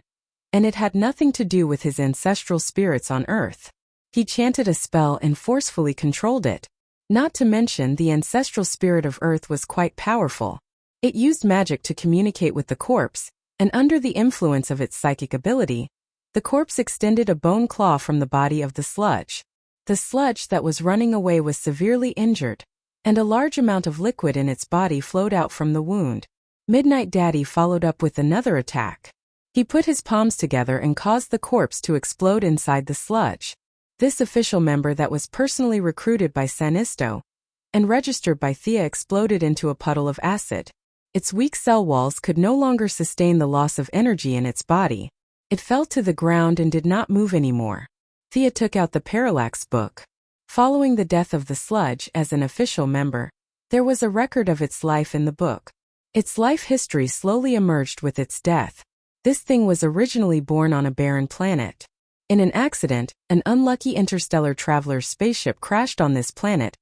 and it had nothing to do with his ancestral spirits on Earth. He chanted a spell and forcefully controlled it. Not to mention, the ancestral spirit of Earth was quite powerful. It used magic to communicate with the corpse, and under the influence of its psychic ability, the corpse extended a bone claw from the body of the sludge. The sludge that was running away was severely injured, and a large amount of liquid in its body flowed out from the wound. Midnight Daddy followed up with another attack. He put his palms together and caused the corpse to explode inside the sludge. This official member that was personally recruited by Sanisto and registered by Thea exploded into a puddle of acid. Its weak cell walls could no longer sustain the loss of energy in its body. It fell to the ground and did not move anymore. Thea took out the parallax book. Following the death of the sludge as an official member, there was a record of its life in the book. Its life history slowly emerged with its death. This thing was originally born on a barren planet. In an accident, an unlucky interstellar traveler's spaceship crashed on this planet,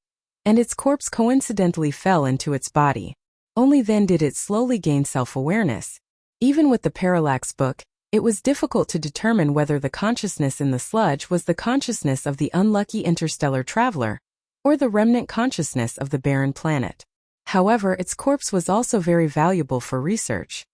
and its corpse coincidentally fell into its body. Only then did it slowly gain self-awareness. Even with the parallax book, it was difficult to determine whether the consciousness in the sludge was the consciousness of the unlucky interstellar traveler, or the remnant consciousness of the barren planet. However, its corpse was also very valuable for research.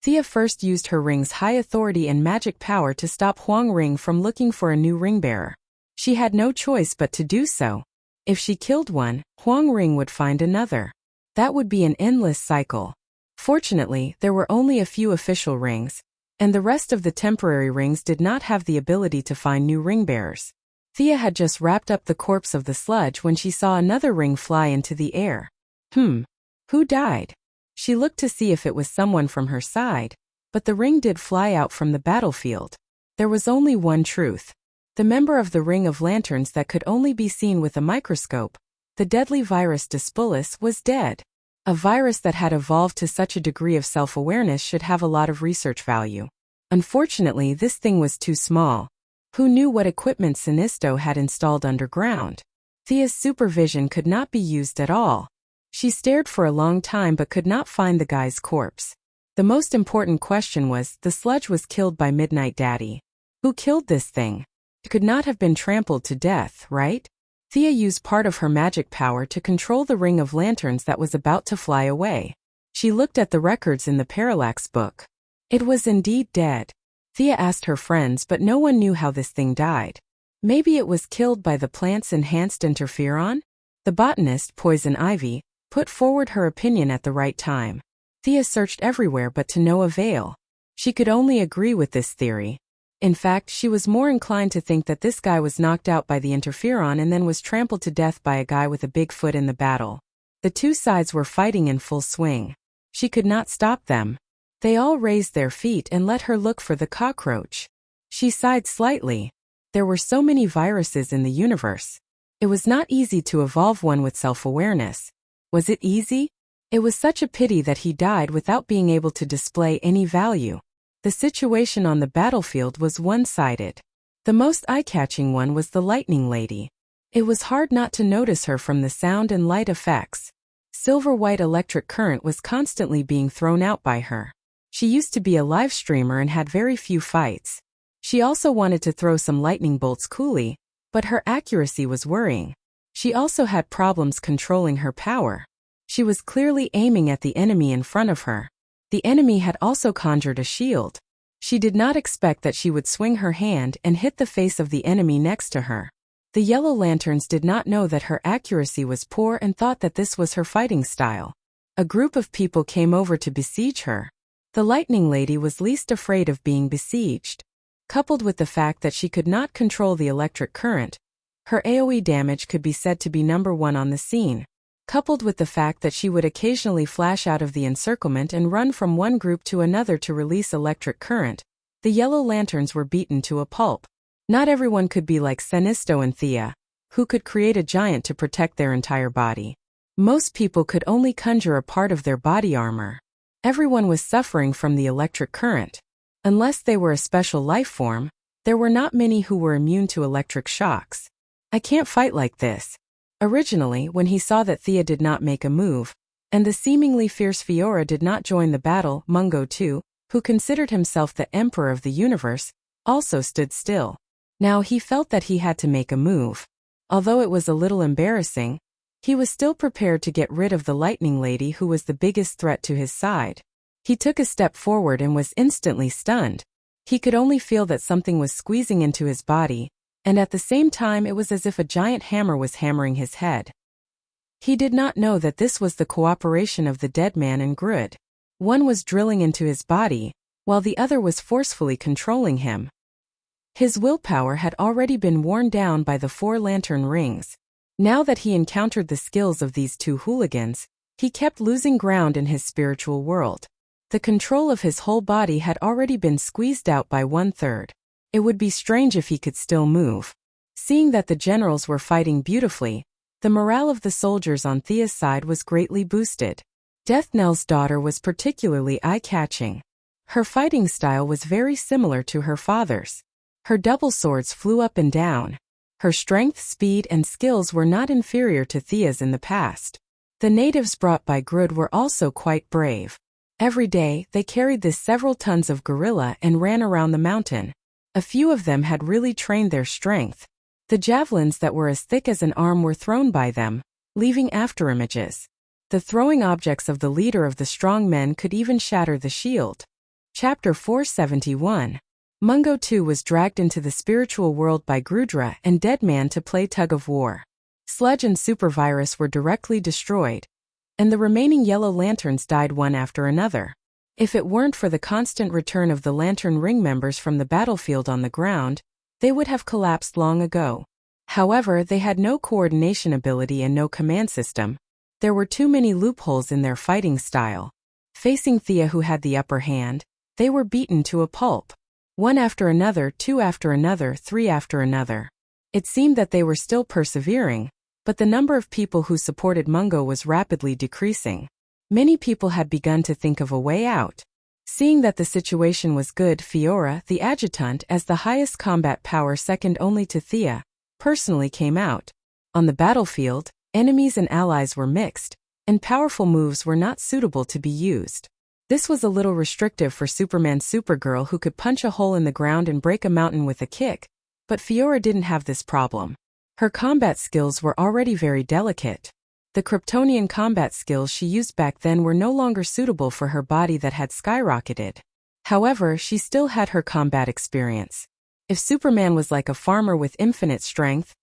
Thea first used her ring's high authority and magic power to stop Huang Ring from looking for a new ring-bearer. She had no choice but to do so. If she killed one, Huang Ring would find another. That would be an endless cycle. Fortunately, there were only a few official rings, and the rest of the temporary rings did not have the ability to find new ring-bearers. Thea had just wrapped up the corpse of the sludge when she saw another ring fly into the air. Who died? She looked to see if it was someone from her side, but the ring did fly out from the battlefield. There was only one truth. The member of the Ring of Lanterns that could only be seen with a microscope, the deadly virus Dispulus, was dead. A virus that had evolved to such a degree of self-awareness should have a lot of research value. Unfortunately, this thing was too small. Who knew what equipment Sinisto had installed underground? Thea's supervision could not be used at all. She stared for a long time but could not find the guy's corpse. The most important question was, the sludge was killed by Midnight Daddy. Who killed this thing? It could not have been trampled to death, right? Thea used part of her magic power to control the Ring of Lanterns that was about to fly away. She looked at the records in the parallax book. It was indeed dead. Thea asked her friends, but no one knew how this thing died. Maybe it was killed by the plant's enhanced interferon? The botanist, Poison Ivy, put forward her opinion at the right time. Thea searched everywhere but to no avail. She could only agree with this theory. In fact, she was more inclined to think that this guy was knocked out by the interferon and then was trampled to death by a guy with a big foot in the battle. The two sides were fighting in full swing. She could not stop them. They all raised their feet and let her look for the cockroach. She sighed slightly. There were so many viruses in the universe. It was not easy to evolve one with self-awareness. Was it easy? It was such a pity that he died without being able to display any value. The situation on the battlefield was one-sided. The most eye-catching one was the Lightning Lady. It was hard not to notice her from the sound and light effects. Silver-white electric current was constantly being thrown out by her. She used to be a live streamer and had very few fights. She also wanted to throw some lightning bolts coolly, but her accuracy was worrying. She also had problems controlling her power. She was clearly aiming at the enemy in front of her. The enemy had also conjured a shield. She did not expect that she would swing her hand and hit the face of the enemy next to her. The Yellow Lanterns did not know that her accuracy was poor and thought that this was her fighting style. A group of people came over to besiege her. The Lightning Lady was least afraid of being besieged. Coupled with the fact that she could not control the electric current, her AoE damage could be said to be number one on the scene. Coupled with the fact that she would occasionally flash out of the encirclement and run from one group to another to release electric current, the Yellow Lanterns were beaten to a pulp. Not everyone could be like Senisto and Thea, who could create a giant to protect their entire body. Most people could only conjure a part of their body armor. Everyone was suffering from the electric current. Unless they were a special life form, there were not many who were immune to electric shocks. I can't fight like this. Originally, when he saw that Thea did not make a move, and the seemingly fierce Fiora did not join the battle, Mungo too, who considered himself the emperor of the universe, also stood still. Now he felt that he had to make a move. Although it was a little embarrassing, he was still prepared to get rid of the lightning lady who was the biggest threat to his side. He took a step forward and was instantly stunned. He could only feel that something was squeezing into his body, and at the same time it was as if a giant hammer was hammering his head. He did not know that this was the cooperation of the dead man and Grud. One was drilling into his body, while the other was forcefully controlling him. His willpower had already been worn down by the 4 lantern rings. Now that he encountered the skills of these 2 hooligans, he kept losing ground in his spiritual world. The control of his whole body had already been squeezed out by 1/3. It would be strange if he could still move. Seeing that the generals were fighting beautifully, the morale of the soldiers on Thea's side was greatly boosted. Deathnell's daughter was particularly eye-catching. Her fighting style was very similar to her father's. Her double swords flew up and down. Her strength, speed, and skills were not inferior to Thea's in the past. The natives brought by Grud were also quite brave. Every day, they carried this several tons of gorilla and ran around the mountain. A few of them had really trained their strength. The javelins that were as thick as an arm were thrown by them, leaving afterimages. The throwing objects of the leader of the strong men could even shatter the shield. Chapter 471. Mungo too was dragged into the spiritual world by Grudra and Deadman to play tug-of-war. Sludge and Supervirus were directly destroyed, and the remaining yellow lanterns died one after another. If it weren't for the constant return of the Lantern Ring members from the battlefield on the ground, they would have collapsed long ago. However, they had no coordination ability and no command system. There were too many loopholes in their fighting style. Facing Thea, who had the upper hand, they were beaten to a pulp. One after another, 2 after another, 3 after another. It seemed that they were still persevering, but the number of people who supported Mungo was rapidly decreasing. Many people had begun to think of a way out. Seeing that the situation was good, Fiora, the adjutant, as the highest combat power second only to Thea, personally came out. On the battlefield, enemies and allies were mixed, and powerful moves were not suitable to be used. This was a little restrictive for Superman Supergirl, who could punch a hole in the ground and break a mountain with a kick, but Fiora didn't have this problem. Her combat skills were already very delicate. The Kryptonian combat skills she used back then were no longer suitable for her body that had skyrocketed. However, she still had her combat experience. If Superman was like a farmer with infinite strength,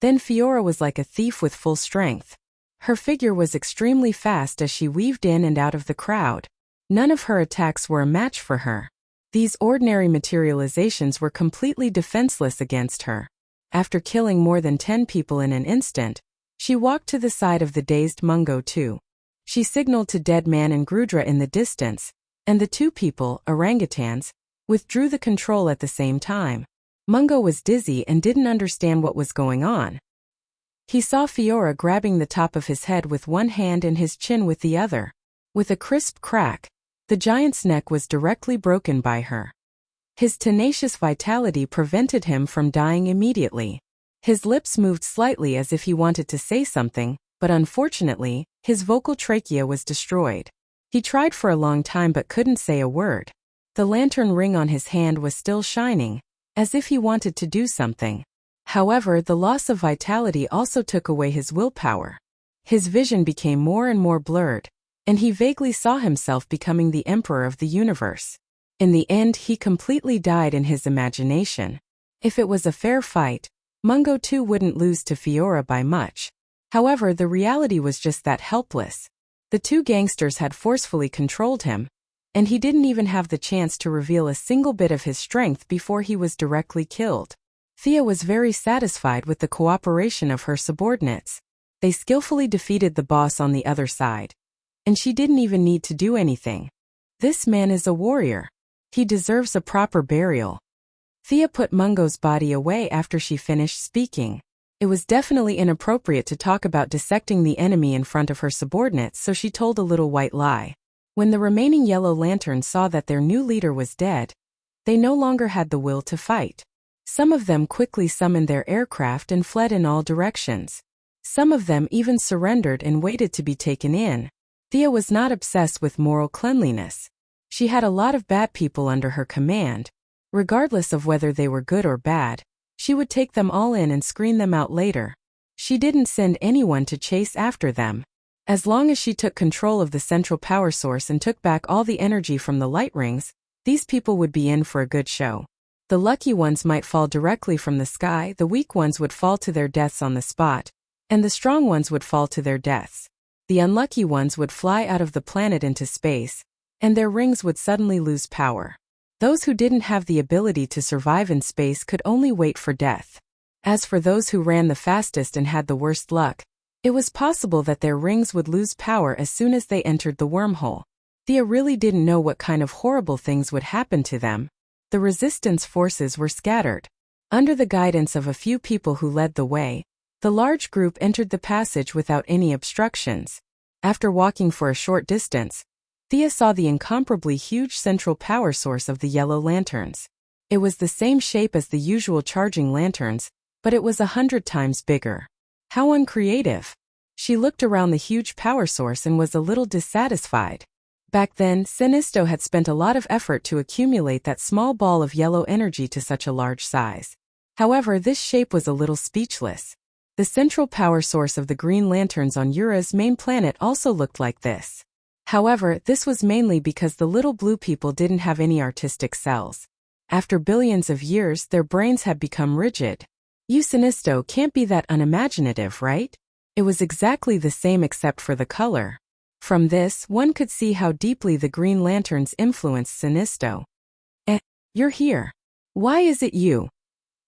then Fiora was like a thief with full strength. Her figure was extremely fast as she weaved in and out of the crowd. None of her attacks were a match for her. These ordinary materializations were completely defenseless against her. After killing more than 10 people in an instant, she walked to the side of the dazed Mungo too. She signaled to Deadman and Grudra in the distance, and the 2 people, orangutans, withdrew the control at the same time. Mungo was dizzy and didn't understand what was going on. He saw Fiora grabbing the top of his head with one hand and his chin with the other. With a crisp crack, the giant's neck was directly broken by her. His tenacious vitality prevented him from dying immediately. His lips moved slightly as if he wanted to say something, but unfortunately, his vocal trachea was destroyed. He tried for a long time but couldn't say a word. The lantern ring on his hand was still shining, as if he wanted to do something. However, the loss of vitality also took away his willpower. His vision became more and more blurred, and he vaguely saw himself becoming the emperor of the universe. In the end, he completely died in his imagination. If it was a fair fight, Mungo too wouldn't lose to Fiora by much. However, the reality was just that helpless. The 2 gangsters had forcefully controlled him, and he didn't even have the chance to reveal a single bit of his strength before he was directly killed. Thea was very satisfied with the cooperation of her subordinates. They skillfully defeated the boss on the other side, and she didn't even need to do anything. This man is a warrior. He deserves a proper burial. Thea put Mungo's body away after she finished speaking. It was definitely inappropriate to talk about dissecting the enemy in front of her subordinates, so she told a little white lie. When the remaining Yellow Lanterns saw that their new leader was dead, they no longer had the will to fight. Some of them quickly summoned their aircraft and fled in all directions. Some of them even surrendered and waited to be taken in. Thea was not obsessed with moral cleanliness. She had a lot of bad people under her command. Regardless of whether they were good or bad, she would take them all in and screen them out later. She didn't send anyone to chase after them. As long as she took control of the central power source and took back all the energy from the light rings, these people would be in for a good show. The lucky ones might fall directly from the sky, the weak ones would fall to their deaths on the spot, and the strong ones would fall to their deaths. The unlucky ones would fly out of the planet into space, and their rings would suddenly lose power. Those who didn't have the ability to survive in space could only wait for death. As for those who ran the fastest and had the worst luck, it was possible that their rings would lose power as soon as they entered the wormhole. Thea really didn't know what kind of horrible things would happen to them. The resistance forces were scattered. Under the guidance of a few people who led the way, the large group entered the passage without any obstructions. After walking for a short distance, Thea saw the incomparably huge central power source of the yellow lanterns. It was the same shape as the usual charging lanterns, but it was 100 times bigger. How uncreative! She looked around the huge power source and was a little dissatisfied. Back then, Sinisto had spent a lot of effort to accumulate that small ball of yellow energy to such a large size. However, this shape was a little speechless. The central power source of the green lanterns on Ura's main planet also looked like this. However, this was mainly because the little blue people didn't have any artistic cells. After billions of years, their brains had become rigid. You Sinisto can't be that unimaginative, right? It was exactly the same except for the color. From this, one could see how deeply the green lanterns influenced Sinisto. You're here. Why is it you?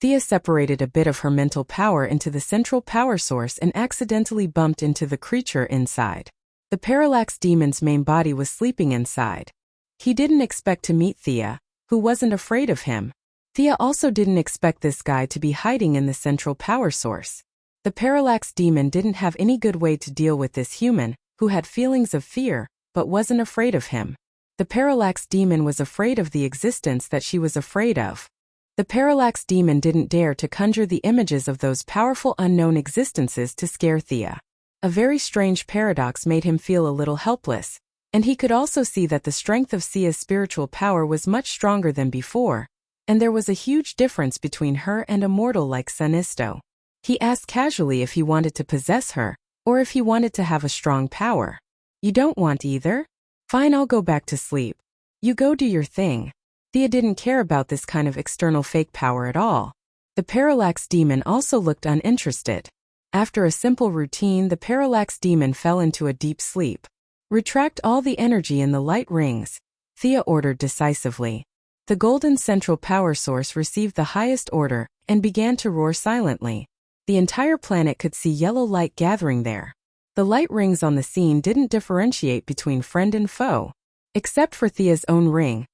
Thea separated a bit of her mental power into the central power source and accidentally bumped into the creature inside. The Parallax Demon's main body was sleeping inside. He didn't expect to meet Thea, who wasn't afraid of him. Thea also didn't expect this guy to be hiding in the central power source. The Parallax Demon didn't have any good way to deal with this human, who had feelings of fear, but wasn't afraid of him. The Parallax Demon was afraid of the existence that she was afraid of. The Parallax Demon didn't dare to conjure the images of those powerful unknown existences to scare Thea. A very strange paradox made him feel a little helpless, and he could also see that the strength of Thea's spiritual power was much stronger than before, and there was a huge difference between her and a mortal like Sinisto. He asked casually if he wanted to possess her, or if he wanted to have a strong power. You don't want either? Fine, I'll go back to sleep. You go do your thing. Thea didn't care about this kind of external fake power at all. The Parallax Demon also looked uninterested. After a simple routine, the Parallax Demon fell into a deep sleep. Retract all the energy in the light rings, Thea ordered decisively. The golden central power source received the highest order and began to roar silently. The entire planet could see yellow light gathering there. The light rings on the scene didn't differentiate between friend and foe. Except for Thea's own ring,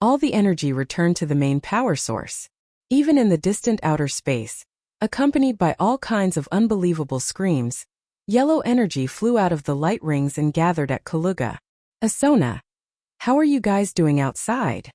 all the energy returned to the main power source. Even in the distant outer space, accompanied by all kinds of unbelievable screams, yellow energy flew out of the light rings and gathered at Kaluga. Asona, how are you guys doing outside?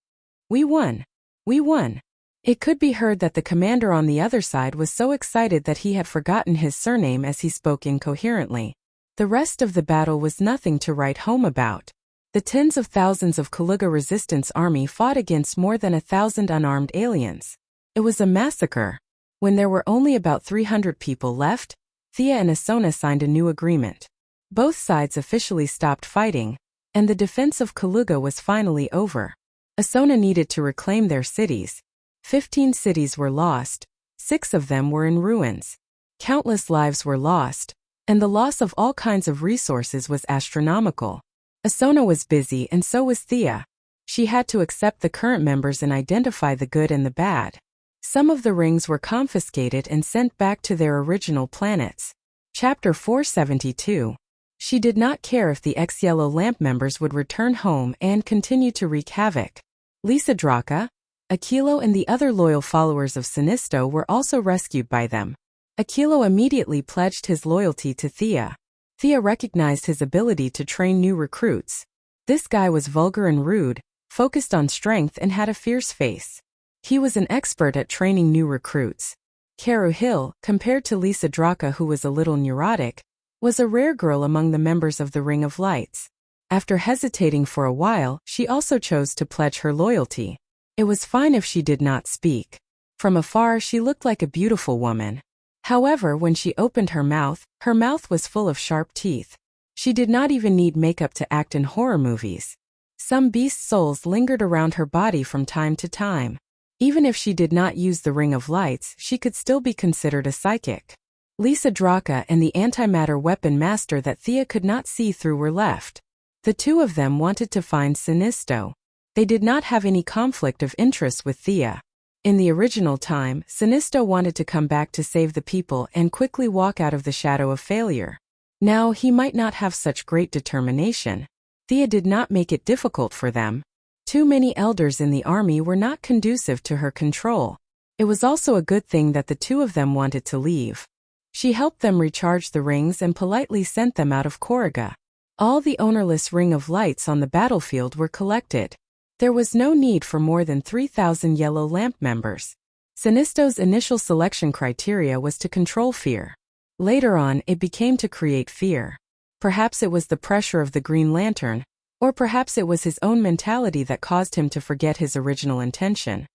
We won. We won. It could be heard that the commander on the other side was so excited that he had forgotten his surname as he spoke incoherently. The rest of the battle was nothing to write home about. The tens of thousands of Kaluga resistance army fought against more than 1,000 unarmed aliens. It was a massacre. When there were only about 300 people left, Thea and Asona signed a new agreement. Both sides officially stopped fighting, and the defense of Kaluga was finally over. Asona needed to reclaim their cities. 15 cities were lost, 6 of them were in ruins. Countless lives were lost, and the loss of all kinds of resources was astronomical. Asona was busy and so was Thea. She had to accept the current members and identify the good and the bad. Some of the rings were confiscated and sent back to their original planets. Chapter 472. She did not care if the ex-Yellow Lamp members would return home and continue to wreak havoc. Lisa Draka, Aquilo and the other loyal followers of Sinisto were also rescued by them. Aquilo immediately pledged his loyalty to Thea. Thea recognized his ability to train new recruits. This guy was vulgar and rude, focused on strength and had a fierce face. He was an expert at training new recruits. Karu Hill, compared to Lisa Draka, who was a little neurotic, was a rare girl among the members of the Ring of Lights. After hesitating for a while, she also chose to pledge her loyalty. It was fine if she did not speak. From afar she looked like a beautiful woman. However, when she opened her mouth was full of sharp teeth. She did not even need makeup to act in horror movies. Some beast souls lingered around her body from time to time. Even if she did not use the Ring of Lights, she could still be considered a psychic. Lisa Draka and the antimatter weapon master that Thea could not see through were left. The two of them wanted to find Sinisto. They did not have any conflict of interest with Thea. In the original time, Sinisto wanted to come back to save the people and quickly walk out of the shadow of failure. Now he might not have such great determination. Thea did not make it difficult for them. Too many elders in the army were not conducive to her control. It was also a good thing that the two of them wanted to leave. She helped them recharge the rings and politely sent them out of Koruga. All the ownerless Ring of Lights on the battlefield were collected. There was no need for more than 3,000 Yellow Lamp members. Sinisto's initial selection criteria was to control fear. Later on, it became to create fear. Perhaps it was the pressure of the Green Lantern, or perhaps it was his own mentality that caused him to forget his original intention.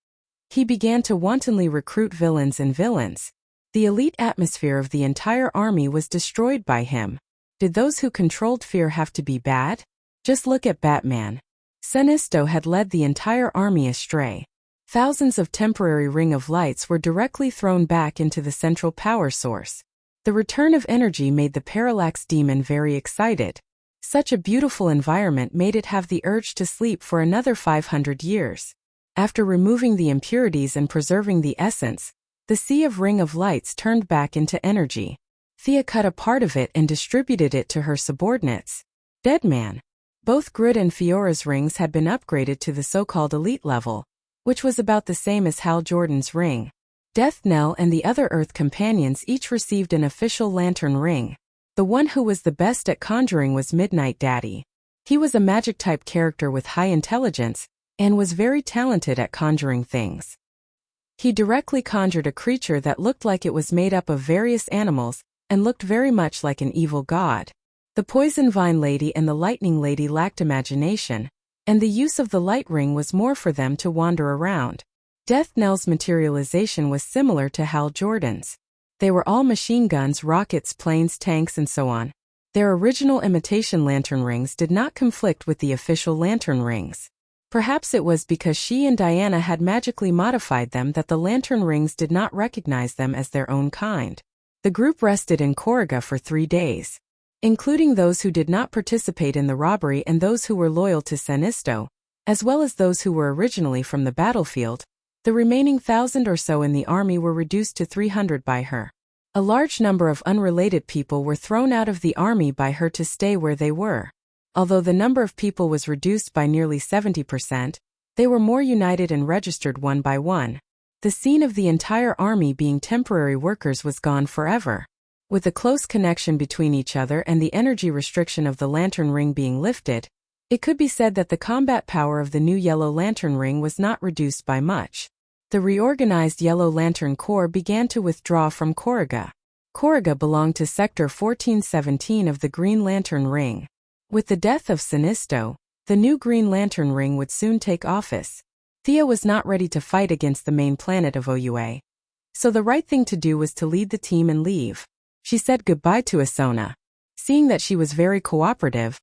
He began to wantonly recruit villains. The elite atmosphere of the entire army was destroyed by him. Did those who controlled fear have to be bad? Just look at Batman. Sinisto had led the entire army astray. Thousands of temporary Ring of Lights were directly thrown back into the central power source. The return of energy made the Parallax Demon very excited. Such a beautiful environment made it have the urge to sleep for another 500 years. After removing the impurities and preserving the essence, the sea of Ring of Lights turned back into energy. Thea cut a part of it and distributed it to her subordinates. Deadman. Both Grid and Fiora's rings had been upgraded to the so-called elite level, which was about the same as Hal Jordan's ring. Death Knell and the other Earth companions each received an official lantern ring. The one who was the best at conjuring was Midnight Daddy. He was a magic-type character with high intelligence, and was very talented at conjuring things. He directly conjured a creature that looked like it was made up of various animals, and looked very much like an evil god. The Poison Vine Lady and the Lightning Lady lacked imagination, and the use of the light ring was more for them to wander around. Death Knell's materialization was similar to Hal Jordan's. They were all machine guns, rockets, planes, tanks, and so on. Their original imitation lantern rings did not conflict with the official lantern rings. Perhaps it was because she and Diana had magically modified them that the lantern rings did not recognize them as their own kind. The group rested in Koruga for 3 days. Including those who did not participate in the robbery and those who were loyal to Sinisto, as well as those who were originally from the battlefield. The remaining 1,000 or so in the army were reduced to 300 by her. A large number of unrelated people were thrown out of the army by her to stay where they were. Although the number of people was reduced by nearly 70%, they were more united and registered one by one. The scene of the entire army being temporary workers was gone forever. With the close connection between each other and the energy restriction of the lantern ring being lifted, it could be said that the combat power of the new Yellow Lantern ring was not reduced by much. The reorganized Yellow Lantern Corps began to withdraw from Koruga. Koruga belonged to Sector 1417 of the Green Lantern Ring. With the death of Sinisto, the new Green Lantern Ring would soon take office. Thea was not ready to fight against the main planet of OUA. So the right thing to do was to lead the team and leave. She said goodbye to Isona. Seeing that she was very cooperative,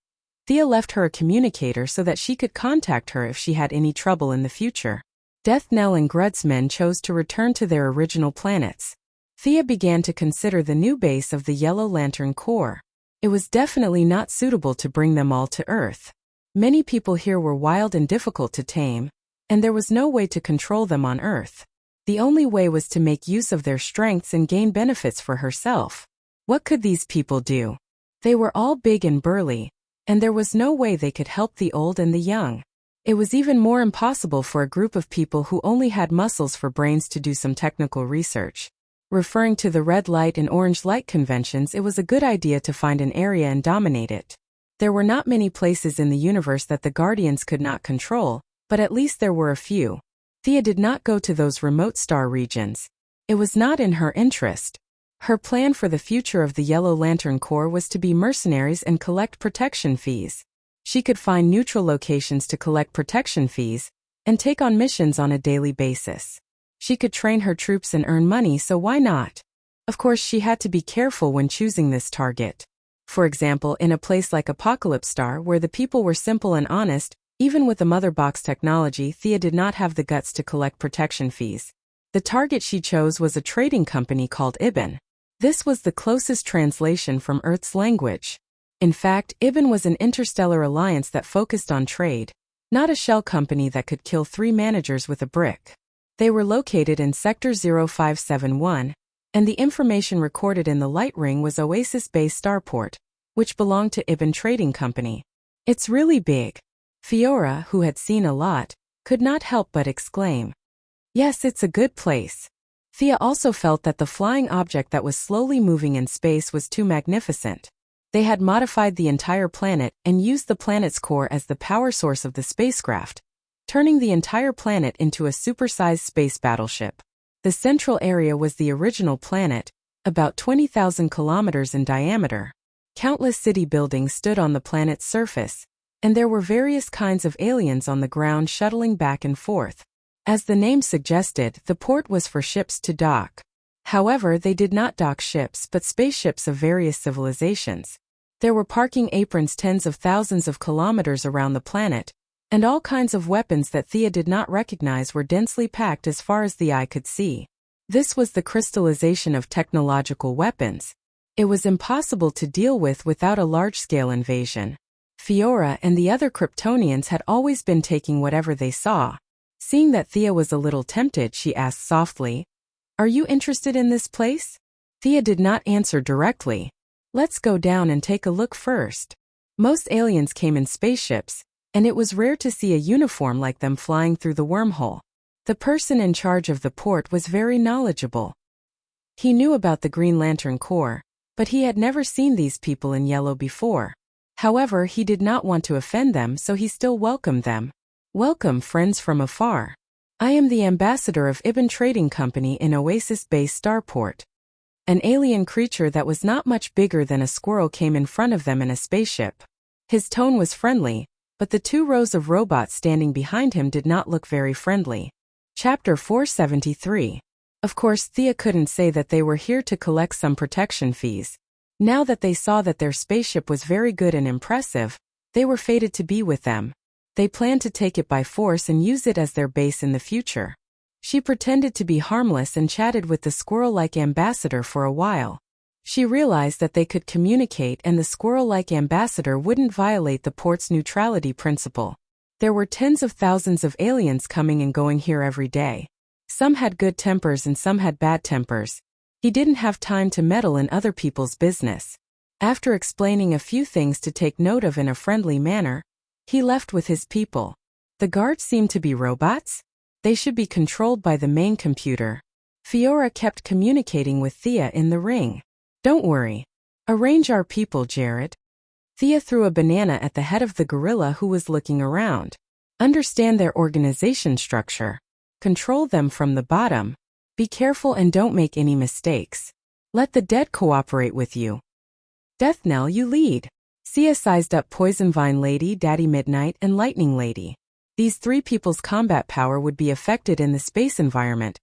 Thea left her a communicator so that she could contact her if she had any trouble in the future. Death Knell and Grud's men chose to return to their original planets. Thea began to consider the new base of the Yellow Lantern Corps. It was definitely not suitable to bring them all to Earth. Many people here were wild and difficult to tame, and there was no way to control them on Earth. The only way was to make use of their strengths and gain benefits for herself. What could these people do? They were all big and burly, and there was no way they could help the old and the young. It was even more impossible for a group of people who only had muscles for brains to do some technical research. Referring to the red light and orange light conventions, it was a good idea to find an area and dominate it. There were not many places in the universe that the Guardians could not control, but at least there were a few. Thea did not go to those remote star regions. It was not in her interest. Her plan for the future of the Yellow Lantern Corps was to be mercenaries and collect protection fees. She could find neutral locations to collect protection fees and take on missions on a daily basis. She could train her troops and earn money, so why not? Of course, she had to be careful when choosing this target. For example, in a place like Apocalypse Star, where the people were simple and honest, even with the Mother Box technology, Thea did not have the guts to collect protection fees. The target she chose was a trading company called Ibn. This was the closest translation from Earth's language. In fact, Ibn was an interstellar alliance that focused on trade, not a shell company that could kill 3 managers with a brick. They were located in Sector 0571, and the information recorded in the light ring was Oasis Bay Starport, which belonged to Ibn Trading Company. It's really big. Fiora, who had seen a lot, could not help but exclaim. Yes, it's a good place. Thea also felt that the flying object that was slowly moving in space was too magnificent. They had modified the entire planet and used the planet's core as the power source of the spacecraft, turning the entire planet into a supersized space battleship. The central area was the original planet, about 20,000 kilometers in diameter. Countless city buildings stood on the planet's surface, and there were various kinds of aliens on the ground shuttling back and forth. As the name suggested, the port was for ships to dock. However, they did not dock ships but spaceships of various civilizations. There were parking aprons tens of thousands of kilometers around the planet, and all kinds of weapons that Thea did not recognize were densely packed as far as the eye could see. This was the crystallization of technological weapons. It was impossible to deal with without a large-scale invasion. Fiora and the other Kryptonians had always been taking whatever they saw. Seeing that Thea was a little tempted, she asked softly, "Are you interested in this place?" Thea did not answer directly. "Let's go down and take a look first." Most aliens came in spaceships, and it was rare to see a uniform like them flying through the wormhole. The person in charge of the port was very knowledgeable. He knew about the Green Lantern Corps, but he had never seen these people in yellow before. However, he did not want to offend them, so he still welcomed them. "Welcome, friends from afar. I am the ambassador of Ibn Trading Company in Oasis Bay Starport." An alien creature that was not much bigger than a squirrel came in front of them in a spaceship. His tone was friendly, but the 2 rows of robots standing behind him did not look very friendly. Chapter 473. Of course, Thea couldn't say that they were here to collect some protection fees. Now that they saw that their spaceship was very good and impressive, they were fated to be with them. They planned to take it by force and use it as their base in the future. She pretended to be harmless and chatted with the squirrel-like ambassador for a while. She realized that they could communicate and the squirrel-like ambassador wouldn't violate the port's neutrality principle. There were tens of thousands of aliens coming and going here every day. Some had good tempers and some had bad tempers. He didn't have time to meddle in other people's business. After explaining a few things to take note of in a friendly manner, he left with his people. The guards seemed to be robots? They should be controlled by the main computer. Fiora kept communicating with Thea in the ring. "Don't worry. Arrange our people, Jared." Thea threw a banana at the head of the gorilla who was looking around. "Understand their organization structure. Control them from the bottom. Be careful and don't make any mistakes. Let the dead cooperate with you. Death Knell, you lead." Sia sized up Poison Vine Lady, Daddy Midnight, and Lightning Lady. These 3 people's combat power would be affected in the space environment,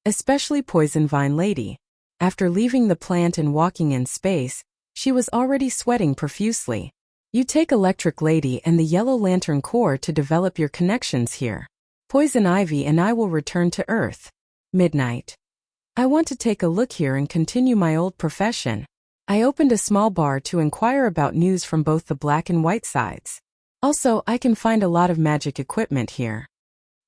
especially Poison Vine Lady. After leaving the plant and walking in space, she was already sweating profusely. "You take Electric Lady and the Yellow Lantern Corps to develop your connections here. Poison Ivy and I will return to Earth. Midnight. I want to take a look here and continue my old profession. I opened a small bar to inquire about news from both the black and white sides. Also, I can find a lot of magic equipment here."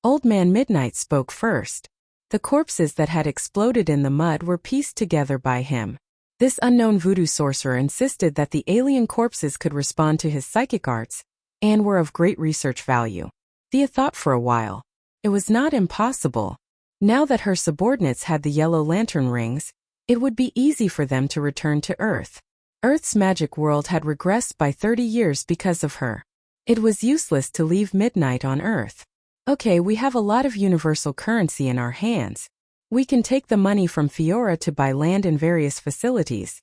Old Man Midnight spoke first. The corpses that had exploded in the mud were pieced together by him. This unknown voodoo sorcerer insisted that the alien corpses could respond to his psychic arts and were of great research value. Thea thought for a while. It was not impossible. Now that her subordinates had the yellow lantern rings, it would be easy for them to return to Earth. Earth's magic world had regressed by 30 years because of her. It was useless to leave Midnight on Earth. "Okay, we have a lot of universal currency in our hands. We can take the money from Fiora to buy land in various facilities.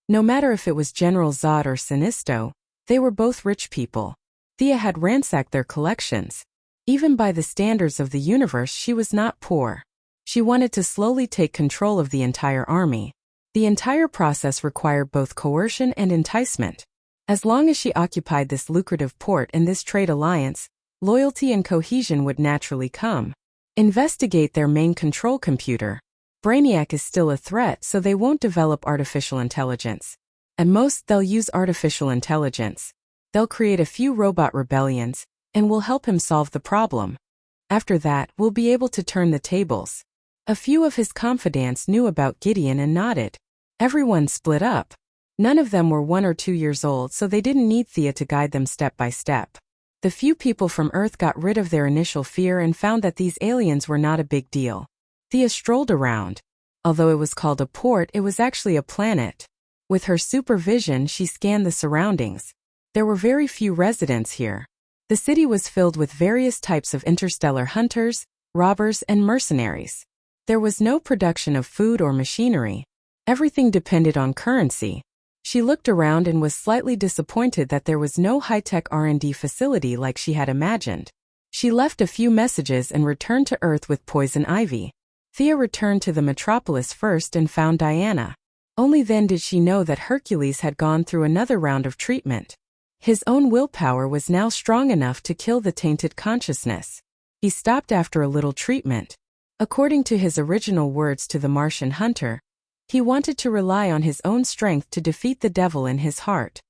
No matter if it was General Zod or Sinisto, they were both rich people. Thea had ransacked their collections. Even by the standards of the universe, she was not poor. She wanted to slowly take control of the entire army. The entire process required both coercion and enticement. As long as she occupied this lucrative port and this trade alliance, loyalty and cohesion would naturally come. Investigate their main control computer. Brainiac is still a threat, so they won't develop artificial intelligence. At most, they'll use artificial intelligence. They'll create a few robot rebellions, and we'll help him solve the problem. After that, we'll be able to turn the tables. A few of his confidants knew about Gideon and nodded. Everyone split up. None of them were 1 or 2 years old, so they didn't need Thea to guide them step by step. The few people from Earth got rid of their initial fear and found that these aliens were not a big deal. Thea strolled around. Although it was called a port, it was actually a planet. With her supervision, she scanned the surroundings. There were very few residents here. The city was filled with various types of interstellar hunters, robbers, and mercenaries. There was no production of food or machinery. Everything depended on currency. She looked around and was slightly disappointed that there was no high-tech R&D facility like she had imagined. She left a few messages and returned to Earth with poison ivy. Thea returned to the metropolis first and found Diana. Only then did she know that Hercules had gone through another round of treatment. His own willpower was now strong enough to kill the tainted consciousness. He stopped after a little treatment. According to his original words to the Martian hunter, he wanted to rely on his own strength to defeat the devil in his heart.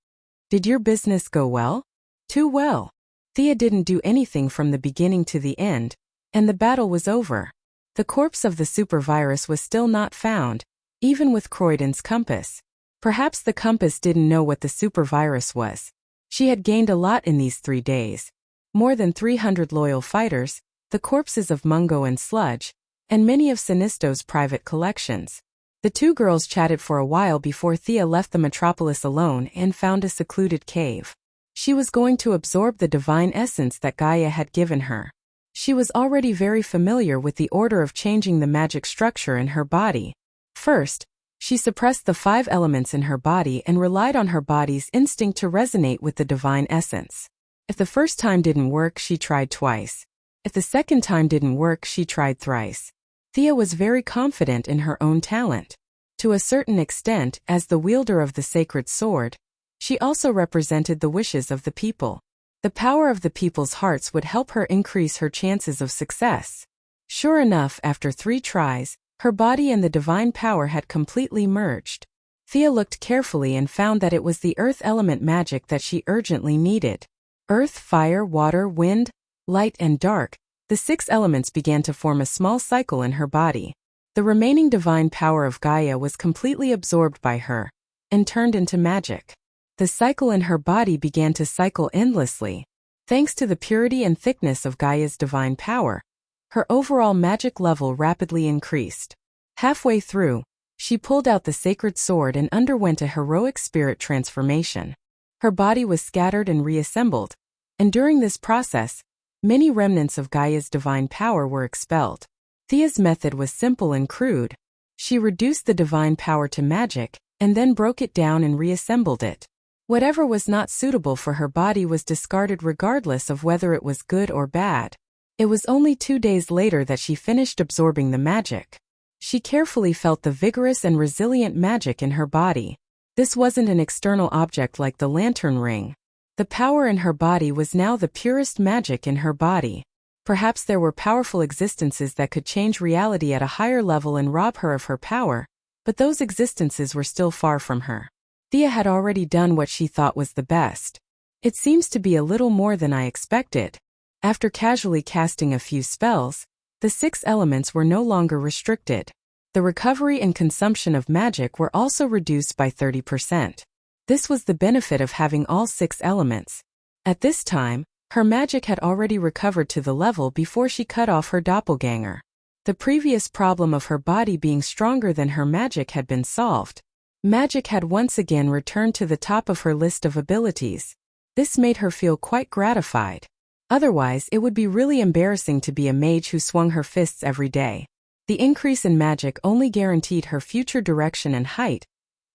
Did your business go well? Too well. Thea didn't do anything from the beginning to the end, and the battle was over. The corpse of the supervirus was still not found, even with Croydon's compass. Perhaps the compass didn't know what the supervirus was. She had gained a lot in these 3 days. More than 300 loyal fighters, the corpses of Mungo and Sludge, and many of Sinisto's private collections. The 2 girls chatted for a while before Thea left the metropolis alone and found a secluded cave. She was going to absorb the divine essence that Gaia had given her. She was already very familiar with the order of changing the magic structure in her body. First, she suppressed the 5 elements in her body and relied on her body's instinct to resonate with the divine essence. If the first time didn't work, she tried twice. If the second time didn't work, she tried thrice. Thea was very confident in her own talent. To a certain extent, as the wielder of the sacred sword, she also represented the wishes of the people. The power of the people's hearts would help her increase her chances of success. Sure enough, after 3 tries, her body and the divine power had completely merged. Thea looked carefully and found that it was the earth element magic that she urgently needed. Earth, fire, water, wind, light, and dark, the 6 elements began to form a small cycle in her body. The remaining divine power of Gaia was completely absorbed by her and turned into magic. The cycle in her body began to cycle endlessly. Thanks to the purity and thickness of Gaia's divine power, her overall magic level rapidly increased. Halfway through, she pulled out the sacred sword and underwent a heroic spirit transformation. Her body was scattered and reassembled, and during this process, many remnants of Gaia's divine power were expelled. Thea's method was simple and crude. She reduced the divine power to magic, and then broke it down and reassembled it. Whatever was not suitable for her body was discarded regardless of whether it was good or bad. It was only 2 days later that she finished absorbing the magic. She carefully felt the vigorous and resilient magic in her body. This wasn't an external object like the lantern ring. The power in her body was now the purest magic in her body. Perhaps there were powerful existences that could change reality at a higher level and rob her of her power, but those existences were still far from her. Thea had already done what she thought was the best. It seems to be a little more than I expected. After casually casting a few spells, the 6 elements were no longer restricted. The recovery and consumption of magic were also reduced by 30%. This was the benefit of having all 6 elements. At this time, her magic had already recovered to the level before she cut off her doppelganger. The previous problem of her body being stronger than her magic had been solved. Magic had once again returned to the top of her list of abilities. This made her feel quite gratified. Otherwise, it would be really embarrassing to be a mage who swung her fists every day. The increase in magic only guaranteed her future direction and height,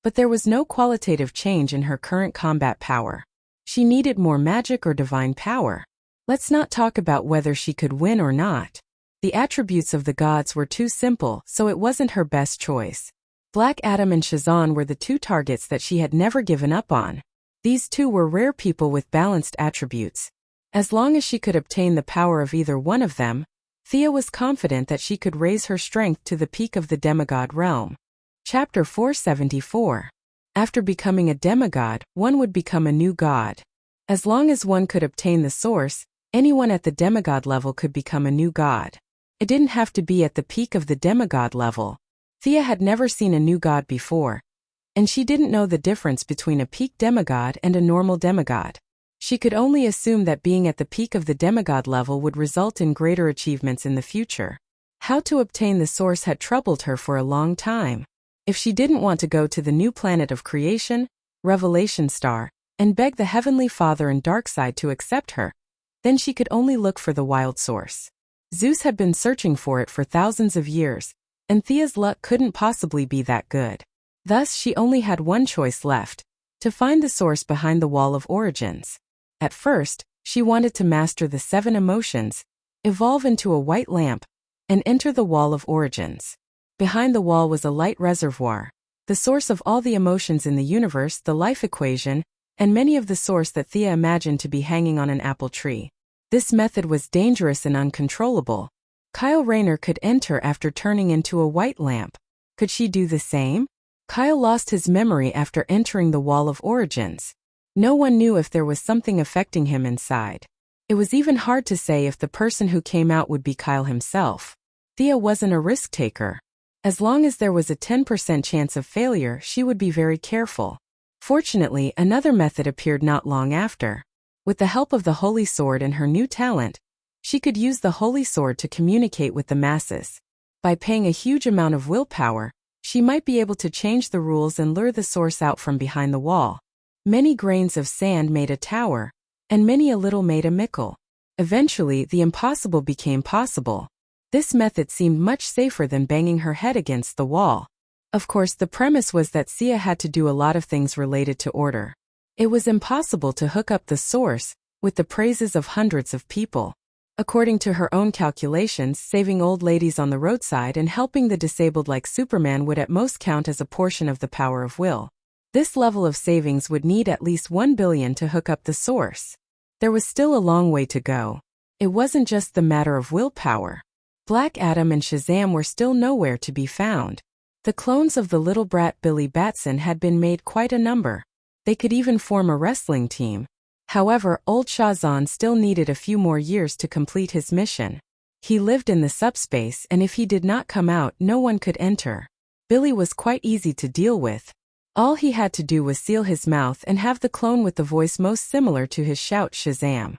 but there was no qualitative change in her current combat power. She needed more magic or divine power. Let's not talk about whether she could win or not. The attributes of the gods were too simple, so it wasn't her best choice. Black Adam and Shazam were the two targets that she had never given up on. These two were rare people with balanced attributes. As long as she could obtain the power of either one of them, Thea was confident that she could raise her strength to the peak of the demigod realm. Chapter 474. After becoming a demigod, one would become a new god. As long as one could obtain the source, anyone at the demigod level could become a new god. It didn't have to be at the peak of the demigod level. Thea had never seen a new god before, and she didn't know the difference between a peak demigod and a normal demigod. She could only assume that being at the peak of the demigod level would result in greater achievements in the future. How to obtain the source had troubled her for a long time. If she didn't want to go to the new planet of creation, Revelation Star, and beg the Heavenly Father and Darkseid to accept her, then she could only look for the wild source. Zeus had been searching for it for thousands of years, and Thea's luck couldn't possibly be that good. Thus she only had one choice left: to find the source behind the Wall of Origins. At first, she wanted to master the 7 emotions, evolve into a white lamp, and enter the Wall of Origins. Behind the wall was a light reservoir, the source of all the emotions in the universe, the life equation, and many of the source that Thea imagined to be hanging on an apple tree. This method was dangerous and uncontrollable. Kyle Rayner could enter after turning into a white lamp. Could she do the same? Kyle lost his memory after entering the Wall of Origins. No one knew if there was something affecting him inside. It was even hard to say if the person who came out would be Kyle himself. Thea wasn't a risk-taker. As long as there was a 10% chance of failure, she would be very careful. Fortunately, another method appeared not long after. With the help of the Holy Sword and her new talent, she could use the Holy Sword to communicate with the masses. By paying a huge amount of willpower, she might be able to change the rules and lure the source out from behind the wall. Many grains of sand made a tower, and many a little made a mickle. Eventually, the impossible became possible. This method seemed much safer than banging her head against the wall. Of course, the premise was that Sia had to do a lot of things related to order. It was impossible to hook up the source with the praises of hundreds of people. According to her own calculations, saving old ladies on the roadside and helping the disabled like Superman would at most count as a portion of the power of will. This level of savings would need at least 1 billion to hook up the source. There was still a long way to go. It wasn't just the matter of willpower. Black Adam and Shazam were still nowhere to be found. The clones of the little brat Billy Batson had been made quite a number. They could even form a wrestling team. However, old Shazam still needed a few more years to complete his mission. He lived in the subspace, and if he did not come out, no one could enter. Billy was quite easy to deal with. All he had to do was seal his mouth and have the clone with the voice most similar to his shout Shazam.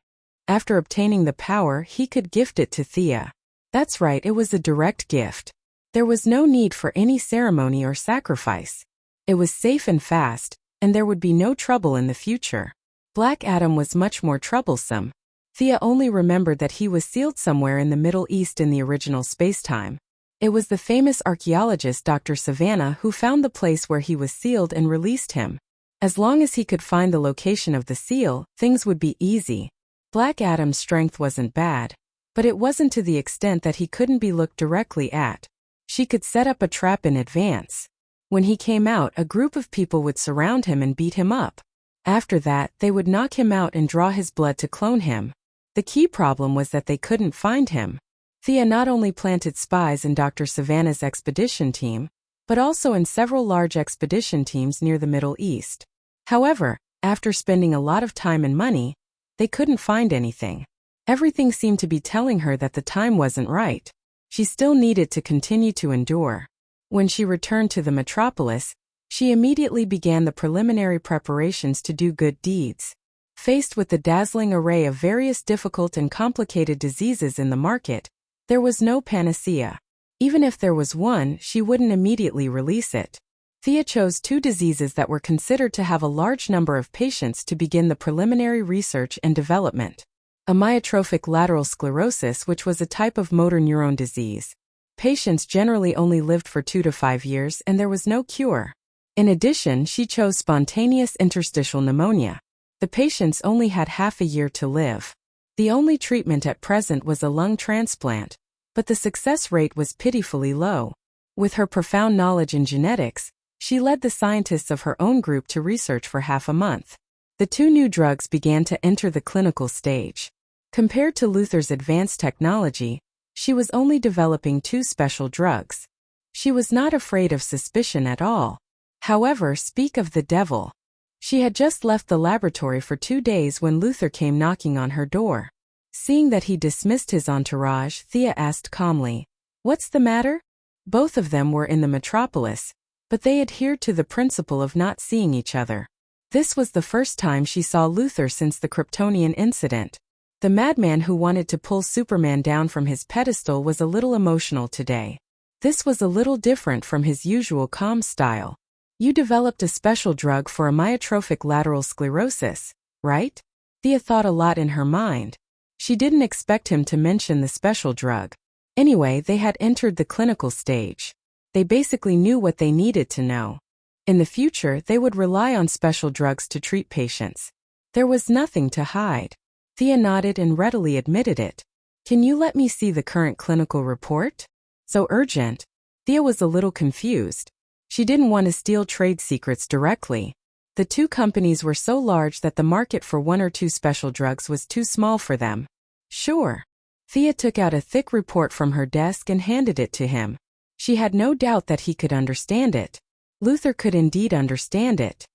After obtaining the power, he could gift it to Thea. That's right, it was a direct gift. There was no need for any ceremony or sacrifice. It was safe and fast, and there would be no trouble in the future. Black Adam was much more troublesome. Thea only remembered that he was sealed somewhere in the Middle East in the original spacetime. It was the famous archaeologist Dr. Savannah who found the place where he was sealed and released him. As long as he could find the location of the seal, things would be easy. Black Adam's strength wasn't bad, but it wasn't to the extent that he couldn't be looked directly at. She could set up a trap in advance. When he came out, a group of people would surround him and beat him up. After that, they would knock him out and draw his blood to clone him. The key problem was that they couldn't find him. Thea not only planted spies in Dr. Savannah's expedition team, but also in several large expedition teams near the Middle East. However, after spending a lot of time and money, they couldn't find anything. Everything seemed to be telling her that the time wasn't right. She still needed to continue to endure. When she returned to the metropolis, she immediately began the preliminary preparations to do good deeds. Faced with the dazzling array of various difficult and complicated diseases in the market, there was no panacea. Even if there was one, she wouldn't immediately release it. Thea chose 2 diseases that were considered to have a large number of patients to begin the preliminary research and development. Amyotrophic lateral sclerosis, which was a type of motor neuron disease, Patients generally only lived for 2 to 5 years and there was no cure. In addition, she chose spontaneous interstitial pneumonia. The patients only had half a year to live. The only treatment at present was a lung transplant, but the success rate was pitifully low. With her profound knowledge in genetics, she led the scientists of her own group to research for half a month. The 2 new drugs began to enter the clinical stage. Compared to Luther's advanced technology, she was only developing 2 special drugs. She was not afraid of suspicion at all. However, speak of the devil. She had just left the laboratory for 2 days when Luther came knocking on her door. Seeing that he dismissed his entourage, Thea asked calmly, "What's the matter?" Both of them were in the metropolis, but they adhered to the principle of not seeing each other. This was the first time she saw Luther since the Kryptonian incident. The madman who wanted to pull Superman down from his pedestal was a little emotional today. This was a little different from his usual calm style. "You developed a special drug for amyotrophic lateral sclerosis, right?" Thea thought a lot in her mind. She didn't expect him to mention the special drug. Anyway, they had entered the clinical stage. They basically knew what they needed to know. In the future, they would rely on special drugs to treat patients. There was nothing to hide. Thea nodded and readily admitted it. "Can you let me see the current clinical report?" "So urgent?" Thea was a little confused. She didn't want to steal trade secrets directly. The 2 companies were so large that the market for 1 or 2 special drugs was too small for them. "Sure." Thea took out a thick report from her desk and handed it to him. She had no doubt that he could understand it. Luther could indeed understand it.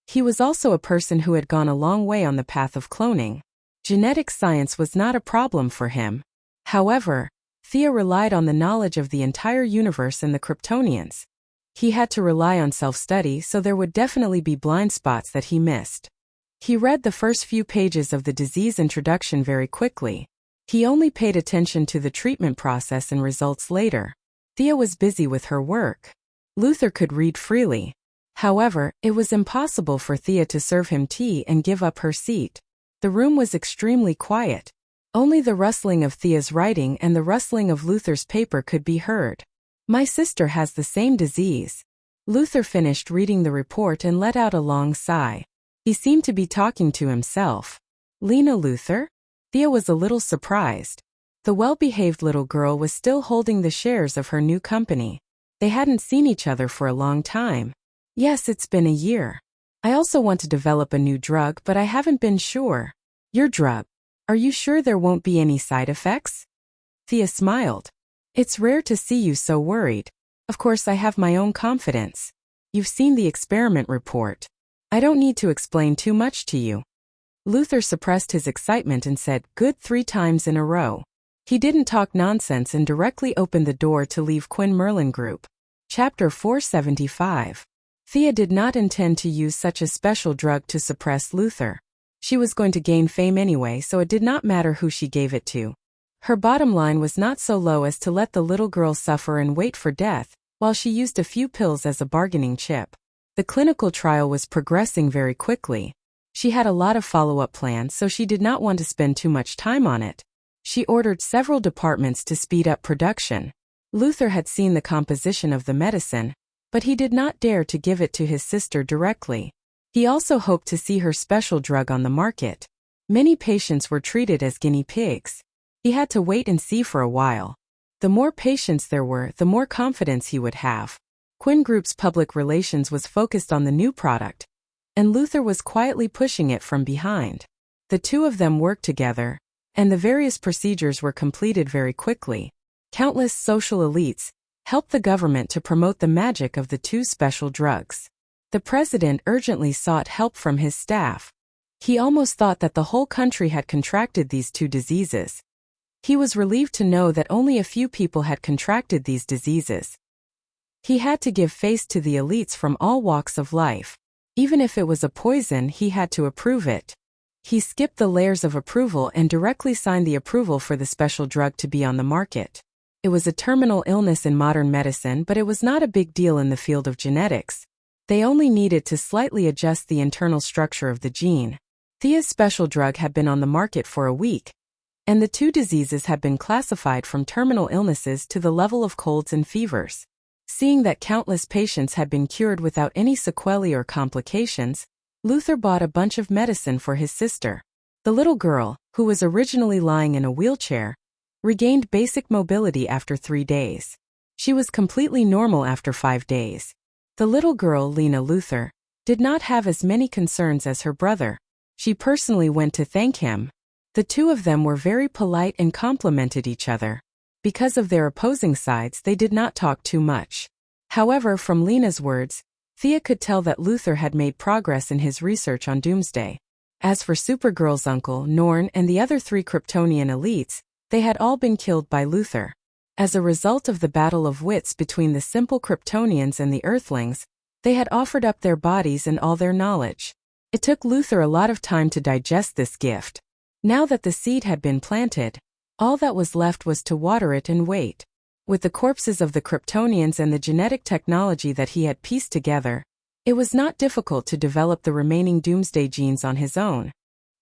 He was also a person who had gone a long way on the path of cloning. Genetic science was not a problem for him. However, Thea relied on the knowledge of the entire universe and the Kryptonians. He had to rely on self-study, so there would definitely be blind spots that he missed. He read the first few pages of the disease introduction very quickly. He only paid attention to the treatment process and results later. Thea was busy with her work. Luther could read freely. However, it was impossible for Thea to serve him tea and give up her seat. The room was extremely quiet. Only the rustling of Thea's writing and the rustling of Luther's paper could be heard. "My sister has the same disease." Luther finished reading the report and let out a long sigh. He seemed to be talking to himself. "Lena Luther?" Thea was a little surprised. The well-behaved little girl was still holding the shares of her new company. They hadn't seen each other for a long time. "Yes, it's been a year. I also want to develop a new drug, but I haven't been sure." "Your drug? Are you sure there won't be any side effects?" Thea smiled. "It's rare to see you so worried. Of course, I have my own confidence. You've seen the experiment report. I don't need to explain too much to you." Luther suppressed his excitement and said, "Good 3 times in a row." He didn't talk nonsense and directly opened the door to leave Quinn Merlin Group. Chapter 475. Thea did not intend to use such a special drug to suppress Luther. She was going to gain fame anyway, so it did not matter who she gave it to. Her bottom line was not so low as to let the little girl suffer and wait for death, while she used a few pills as a bargaining chip. The clinical trial was progressing very quickly. She had a lot of follow-up plans, so she did not want to spend too much time on it. She ordered several departments to speed up production. Luther had seen the composition of the medicine, but he did not dare to give it to his sister directly. He also hoped to see her special drug on the market. Many patients were treated as guinea pigs. He had to wait and see for a while. The more patients there were, the more confidence he would have. Quinn Group's public relations was focused on the new product, and Luther was quietly pushing it from behind. The 2 of them worked together, and the various procedures were completed very quickly. Countless social elites helped the government to promote the magic of the 2 special drugs. The president urgently sought help from his staff. He almost thought that the whole country had contracted these 2 diseases. He was relieved to know that only a few people had contracted these diseases. He had to give face to the elites from all walks of life. Even if it was a poison, he had to approve it. He skipped the layers of approval and directly signed the approval for the special drug to be on the market. It was a terminal illness in modern medicine, but it was not a big deal in the field of genetics. They only needed to slightly adjust the internal structure of the gene. Thea's special drug had been on the market for a week. and the two diseases had been classified from terminal illnesses to the level of colds and fevers. Seeing that countless patients had been cured without any sequelae or complications, Luther bought a bunch of medicine for his sister. The little girl, who was originally lying in a wheelchair, regained basic mobility after 3 days. She was completely normal after 5 days. The little girl, Lena Luther, did not have as many concerns as her brother. She personally went to thank him. The two of them were very polite and complimented each other. Because of their opposing sides, they did not talk too much. However, from Lena's words, Thea could tell that Luther had made progress in his research on Doomsday. As for Supergirl's uncle, Norn, and the other 3 Kryptonian elites, they had all been killed by Luther. As a result of the battle of wits between the simple Kryptonians and the Earthlings, they had offered up their bodies and all their knowledge. It took Luther a lot of time to digest this gift. Now that the seed had been planted, all that was left was to water it and wait. With the corpses of the Kryptonians and the genetic technology that he had pieced together, it was not difficult to develop the remaining Doomsday genes on his own.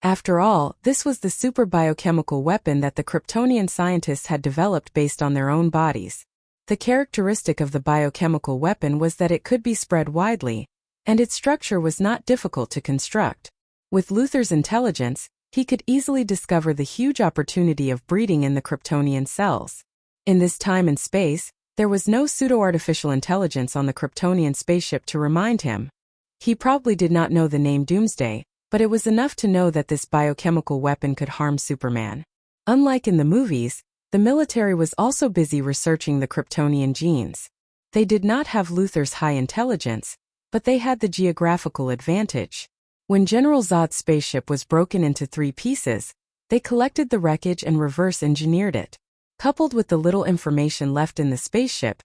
After all, this was the super biochemical weapon that the Kryptonian scientists had developed based on their own bodies. The characteristic of the biochemical weapon was that it could be spread widely, and its structure was not difficult to construct. With Luther's intelligence, he could easily discover the huge opportunity of breeding in the Kryptonian cells. In this time and space, there was no pseudo-artificial intelligence on the Kryptonian spaceship to remind him. He probably did not know the name Doomsday, but it was enough to know that this biochemical weapon could harm Superman. Unlike in the movies, the military was also busy researching the Kryptonian genes. They did not have Luther's high intelligence, but they had the geographical advantage. When General Zod's spaceship was broken into 3 pieces, they collected the wreckage and reverse-engineered it. Coupled with the little information left in the spaceship,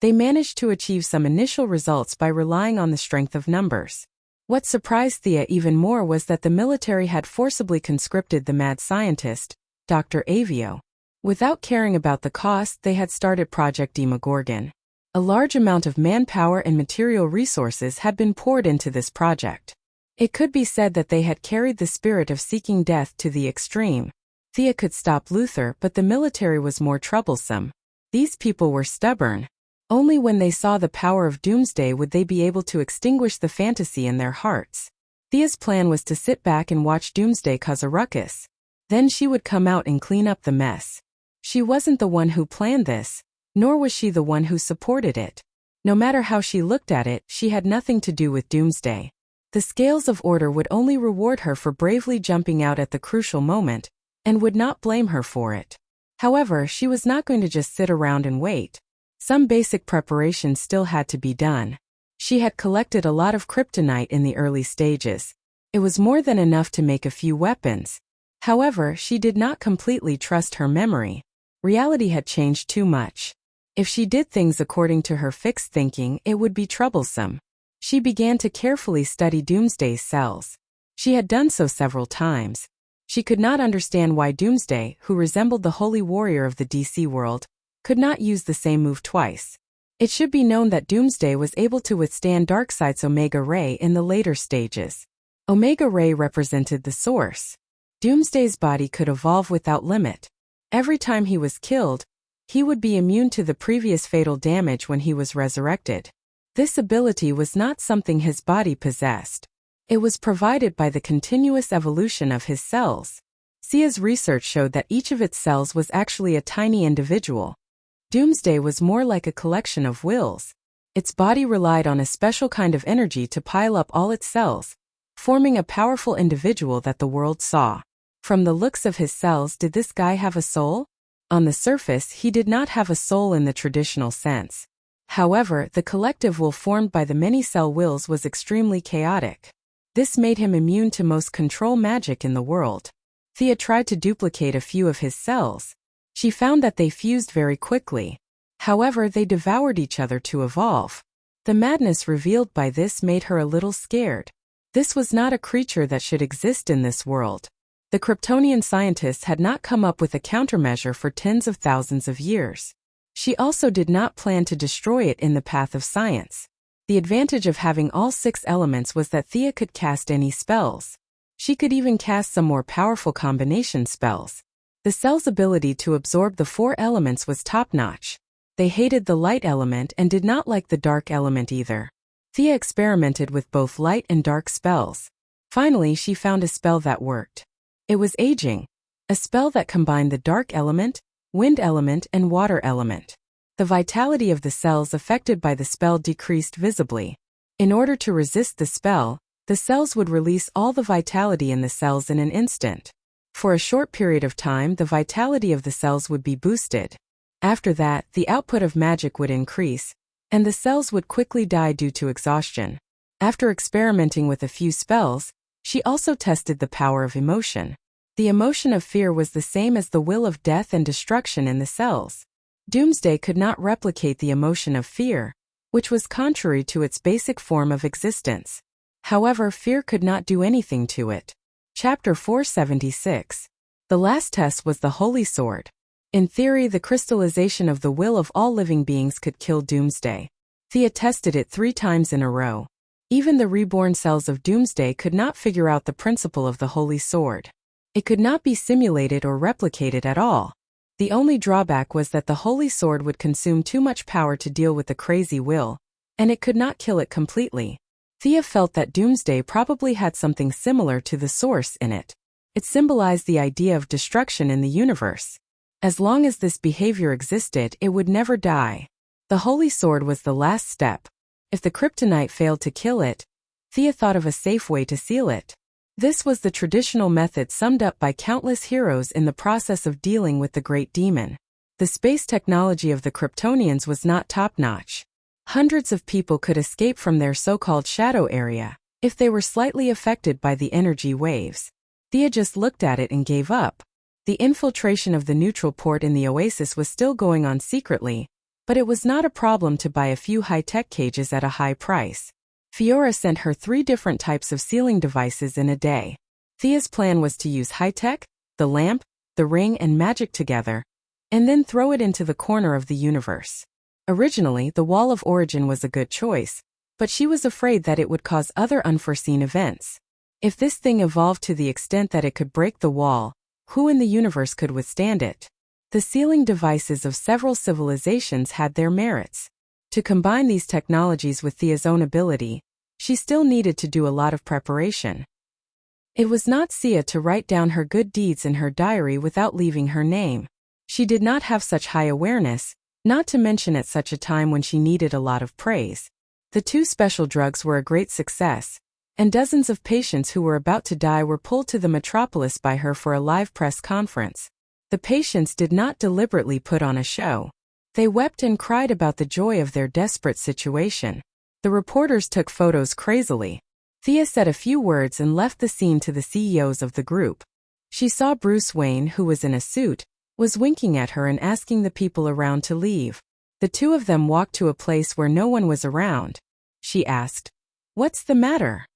they managed to achieve some initial results by relying on the strength of numbers. What surprised Thea even more was that the military had forcibly conscripted the mad scientist, Dr. Avio. Without caring about the cost, they had started Project Demogorgon. A large amount of manpower and material resources had been poured into this project. It could be said that they had carried the spirit of seeking death to the extreme. Thea could stop Luther, but the military was more troublesome. These people were stubborn. Only when they saw the power of Doomsday would they be able to extinguish the fantasy in their hearts. Thea's plan was to sit back and watch Doomsday cause a ruckus. Then she would come out and clean up the mess. She wasn't the one who planned this, nor was she the one who supported it. No matter how she looked at it, she had nothing to do with Doomsday. The scales of order would only reward her for bravely jumping out at the crucial moment, and would not blame her for it. However, she was not going to just sit around and wait. Some basic preparations still had to be done. She had collected a lot of kryptonite in the early stages. It was more than enough to make a few weapons. However, she did not completely trust her memory. Reality had changed too much. If she did things according to her fixed thinking, it would be troublesome. She began to carefully study Doomsday's cells. She had done so several times. She could not understand why Doomsday, who resembled the holy warrior of the DC world, could not use the same move twice. It should be known that Doomsday was able to withstand Darkseid's Omega Ray in the later stages. Omega Ray represented the source. Doomsday's body could evolve without limit. Every time he was killed, he would be immune to the previous fatal damage when he was resurrected. This ability was not something his body possessed. It was provided by the continuous evolution of his cells. Sia's research showed that each of its cells was actually a tiny individual. Doomsday was more like a collection of wills. Its body relied on a special kind of energy to pile up all its cells, forming a powerful individual that the world saw. From the looks of his cells, did this guy have a soul? On the surface, he did not have a soul in the traditional sense. However, the collective will formed by the many cell wills was extremely chaotic. This made him immune to most control magic in the world. Thea tried to duplicate a few of his cells. She found that they fused very quickly. However, they devoured each other to evolve. The madness revealed by this made her a little scared. This was not a creature that should exist in this world. The Kryptonian scientists had not come up with a countermeasure for tens of thousands of years. She also did not plan to destroy it in the path of science. The advantage of having all 6 elements was that Thea could cast any spells. She could even cast some more powerful combination spells. The cell's ability to absorb the 4 elements was top-notch. They hated the light element and did not like the dark element either. Thea experimented with both light and dark spells. Finally, she found a spell that worked. It was aging, a spell that combined the dark element, wind element, and water element. The vitality of the cells affected by the spell decreased visibly. In order to resist the spell, the cells would release all the vitality in the cells in an instant. For a short period of time, the vitality of the cells would be boosted. After that, the output of magic would increase, and the cells would quickly die due to exhaustion. After experimenting with a few spells, she also tested the power of emotion. The emotion of fear was the same as the will of death and destruction in the cells. Doomsday could not replicate the emotion of fear, which was contrary to its basic form of existence. However, fear could not do anything to it. Chapter 476. The last test was the Holy Sword. In theory, the crystallization of the will of all living beings could kill Doomsday. Thea tested it 3 times in a row. Even the reborn cells of Doomsday could not figure out the principle of the Holy Sword. It could not be simulated or replicated at all. The only drawback was that the Holy Sword would consume too much power to deal with the crazy will, and it could not kill it completely. Thea felt that Doomsday probably had something similar to the Source in it. It symbolized the idea of destruction in the universe. As long as this behavior existed, it would never die. The Holy Sword was the last step. If the kryptonite failed to kill it, Thea thought of a safe way to seal it. This was the traditional method summed up by countless heroes in the process of dealing with the Great Demon. The space technology of the Kryptonians was not top-notch. Hundreds of people could escape from their so-called shadow area if they were slightly affected by the energy waves. Thea just looked at it and gave up. The infiltration of the neutral port in the oasis was still going on secretly, but it was not a problem to buy a few high-tech cages at a high price. Fiora sent her 3 different types of sealing devices in a day. Thea's plan was to use high-tech, the lamp, the ring, and magic together, and then throw it into the corner of the universe. Originally, the Wall of Origin was a good choice, but she was afraid that it would cause other unforeseen events. If this thing evolved to the extent that it could break the wall, who in the universe could withstand it? The sealing devices of several civilizations had their merits. To combine these technologies with Thea's own ability, she still needed to do a lot of preparation. It was not Sia to write down her good deeds in her diary without leaving her name. She did not have such high awareness, not to mention at such a time when she needed a lot of praise. The 2 special drugs were a great success, and dozens of patients who were about to die were pulled to the metropolis by her for a live press conference. The patients did not deliberately put on a show. They wept and cried about the joy of their desperate situation. The reporters took photos crazily. Thea said a few words and left the scene to the CEOs of the group. She saw Bruce Wayne, who was in a suit, was winking at her and asking the people around to leave. The 2 of them walked to a place where no one was around. She asked, "What's the matter?"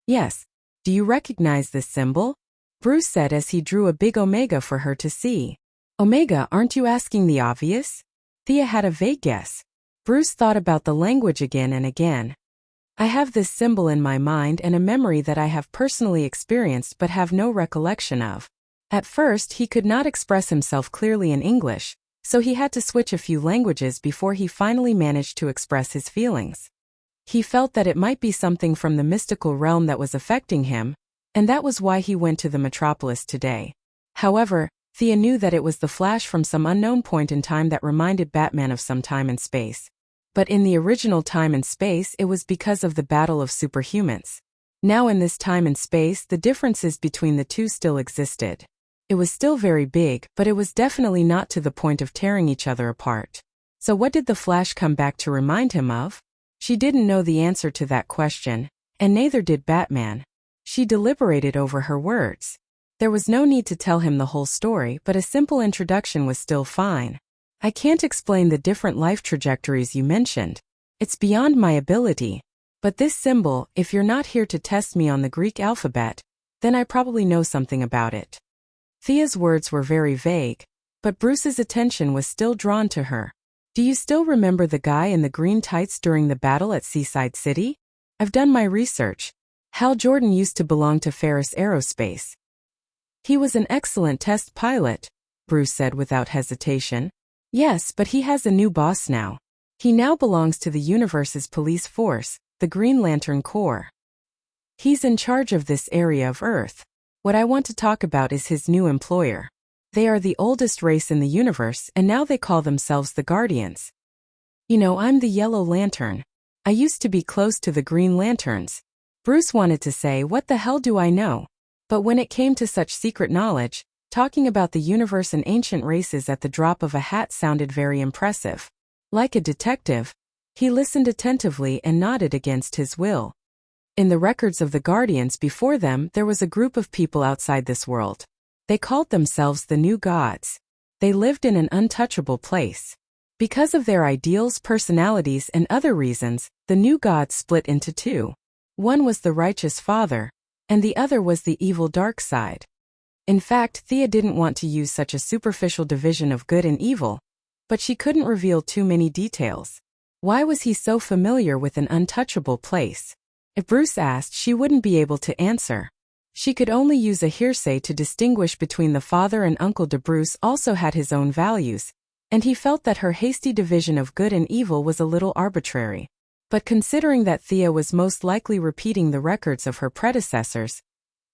"Yes. Do you recognize this symbol?" Bruce said as he drew a big omega for her to see. "Omega, aren't you asking the obvious?" Thea had a vague guess. Bruce thought about the language again and again. "I have this symbol in my mind and a memory that I have personally experienced but have no recollection of." At first, he could not express himself clearly in English, so he had to switch a few languages before he finally managed to express his feelings. He felt that it might be something from the mystical realm that was affecting him, and that was why he went to the metropolis today. However, Thea knew that it was the flash from some unknown point in time that reminded Batman of some time and space. But in the original time and space, it was because of the battle of superhumans. Now in this time and space, the differences between the 2 still existed. It was still very big, but it was definitely not to the point of tearing each other apart. So what did the Flash come back to remind him of? She didn't know the answer to that question, and neither did Batman. She deliberated over her words. There was no need to tell him the whole story, but a simple introduction was still fine. "I can't explain the different life trajectories you mentioned. It's beyond my ability. But this symbol, if you're not here to test me on the Greek alphabet, then I probably know something about it." Thea's words were very vague, but Bruce's attention was still drawn to her. "Do you still remember the guy in the green tights during the battle at Seaside City? I've done my research. Hal Jordan used to belong to Ferris Aerospace. He was an excellent test pilot. Bruce said without hesitation. Yes, but he has a new boss now. He now belongs to the universe's police force, the Green Lantern Corps. He's in charge of this area of Earth. What I want to talk about is his new employer. They are the oldest race in the universe and now they call themselves the Guardians. You know, I'm the Yellow Lantern. I used to be close to the Green Lanterns. Bruce wanted to say, what the hell do I know? But when it came to such secret knowledge, talking about the universe and ancient races at the drop of a hat sounded very impressive. Like a detective, he listened attentively and nodded against his will. In the records of the Guardians before them, there was a group of people outside this world. They called themselves the New Gods. They lived in an untouchable place. Because of their ideals, personalities, and other reasons, the New Gods split into two. One was the righteous father, and the other was the evil dark side. In fact, Thea didn't want to use such a superficial division of good and evil, but she couldn't reveal too many details. Why was he so familiar with an untouchable place? If Bruce asked, she wouldn't be able to answer. She could only use a hearsay to distinguish between the father and Uncle de Bruce also had his own values, and he felt that her hasty division of good and evil was a little arbitrary. But considering that Thea was most likely repeating the records of her predecessors,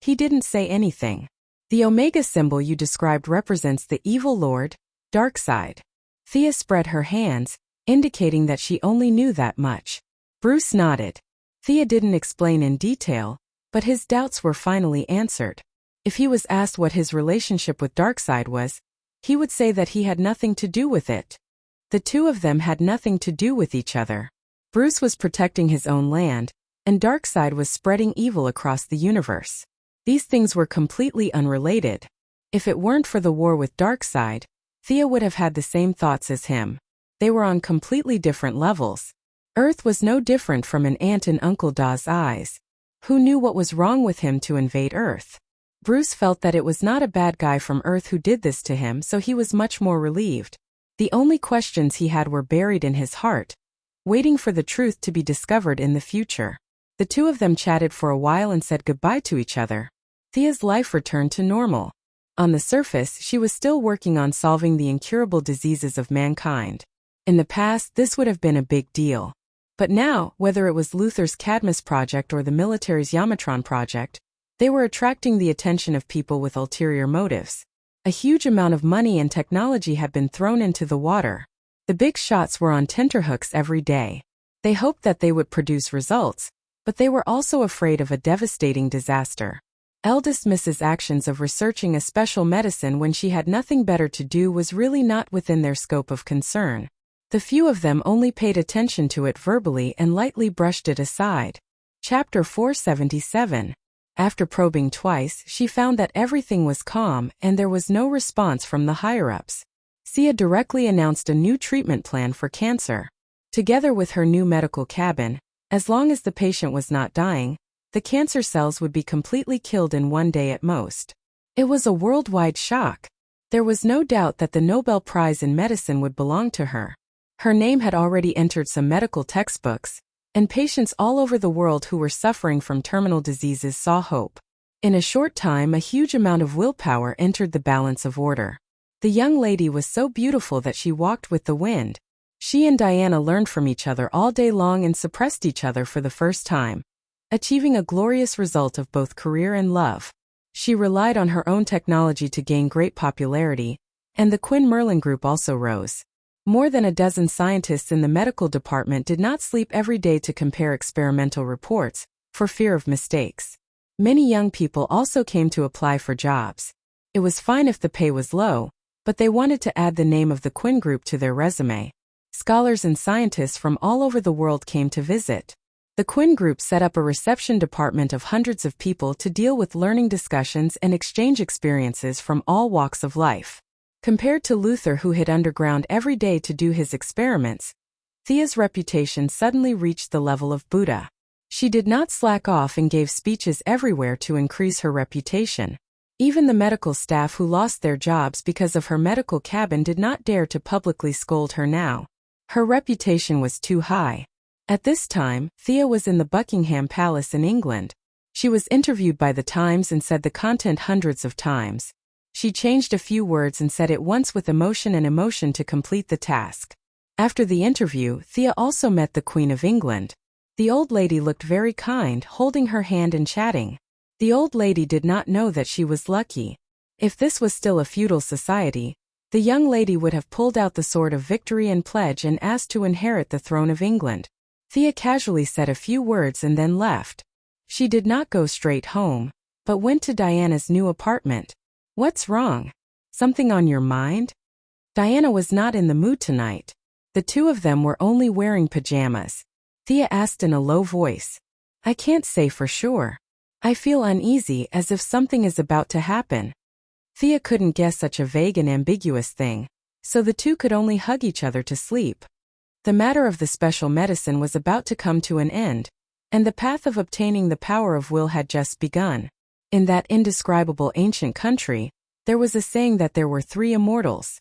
he didn't say anything. The Omega symbol you described represents the evil lord, Darkseid. Thea spread her hands, indicating that she only knew that much. Bruce nodded. Thea didn't explain in detail, but his doubts were finally answered. If he was asked what his relationship with Darkseid was, he would say that he had nothing to do with it. The two of them had nothing to do with each other. Bruce was protecting his own land, and Darkseid was spreading evil across the universe. These things were completely unrelated. If it weren't for the war with Darkseid, Thea would have had the same thoughts as him. They were on completely different levels. Earth was no different from an ant in Uncle Da's eyes. Who knew what was wrong with him to invade Earth? Bruce felt that it was not a bad guy from Earth who did this to him, so he was much more relieved. The only questions he had were buried in his heart, waiting for the truth to be discovered in the future. The two of them chatted for a while and said goodbye to each other. Thea's life returned to normal. On the surface, she was still working on solving the incurable diseases of mankind. In the past, this would have been a big deal. But now, whether it was Luther's Cadmus project or the military's Yamatron project, they were attracting the attention of people with ulterior motives. A huge amount of money and technology had been thrown into the water. The big shots were on tenterhooks every day. They hoped that they would produce results, but they were also afraid of a devastating disaster. Eldest Mrs. actions of researching a special medicine when she had nothing better to do was really not within their scope of concern. The few of them only paid attention to it verbally and lightly brushed it aside. Chapter 477. After probing twice, she found that everything was calm and there was no response from the higher-ups. Sia directly announced a new treatment plan for cancer. Together with her new medical cabin, as long as the patient was not dying, the cancer cells would be completely killed in one day at most. It was a worldwide shock. There was no doubt that the Nobel Prize in Medicine would belong to her. Her name had already entered some medical textbooks, and patients all over the world who were suffering from terminal diseases saw hope. In a short time, a huge amount of willpower entered the balance of order. The young lady was so beautiful that she walked with the wind. She and Diana learned from each other all day long and suppressed each other for the first time, achieving a glorious result of both career and love. She relied on her own technology to gain great popularity, and the Quinn Merlin Group also rose. More than a dozen scientists in the medical department did not sleep every day to compare experimental reports, for fear of mistakes. Many young people also came to apply for jobs. It was fine if the pay was low, but they wanted to add the name of the Quinn Group to their resume. Scholars and scientists from all over the world came to visit. The Quinn Group set up a reception department of hundreds of people to deal with learning discussions and exchange experiences from all walks of life. Compared to Luther, who hid underground every day to do his experiments, Thea's reputation suddenly reached the level of Buddha. She did not slack off and gave speeches everywhere to increase her reputation. Even the medical staff who lost their jobs because of her medical cabin did not dare to publicly scold her now. Her reputation was too high. At this time, Thea was in the Buckingham Palace in England. She was interviewed by the Times and said the content hundreds of times. She changed a few words and said it once with emotion and emotion to complete the task. After the interview, Thea also met the Queen of England. The old lady looked very kind, holding her hand and chatting. The old lady did not know that she was lucky. If this was still a feudal society, the young lady would have pulled out the sword of victory and pledge and asked to inherit the throne of England. Thea casually said a few words and then left. She did not go straight home, but went to Diana's new apartment. "What's wrong? Something on your mind?" Diana was not in the mood tonight. The two of them were only wearing pajamas. Thea asked in a low voice. "I can't say for sure. I feel uneasy, as if something is about to happen." Thea couldn't guess such a vague and ambiguous thing, so the two could only hug each other to sleep. The matter of the special medicine was about to come to an end, and the path of obtaining the power of will had just begun. In that indescribable ancient country, there was a saying that there were three immortals.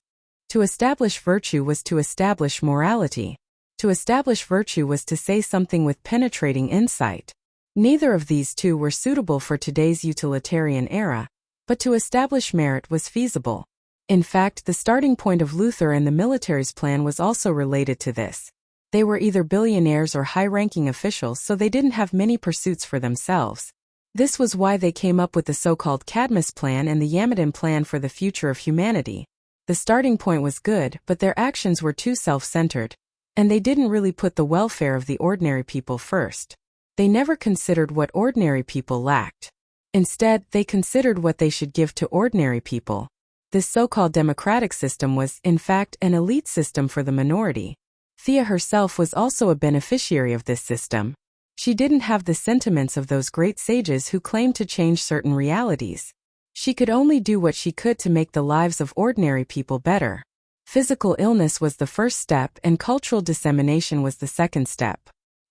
To establish virtue was to establish morality. To establish virtue was to say something with penetrating insight. Neither of these two were suitable for today's utilitarian era, but to establish merit was feasible. In fact, the starting point of Luther and the military's plan was also related to this. They were either billionaires or high-ranking officials, so they didn't have many pursuits for themselves. This was why they came up with the so-called Cadmus plan and the Yameden plan for the future of humanity. The starting point was good, but their actions were too self-centered, and they didn't really put the welfare of the ordinary people first. They never considered what ordinary people lacked. Instead, they considered what they should give to ordinary people. This so-called democratic system was, in fact, an elite system for the minority. Thea herself was also a beneficiary of this system. She didn't have the sentiments of those great sages who claimed to change certain realities. She could only do what she could to make the lives of ordinary people better. Physical illness was the first step and cultural dissemination was the second step.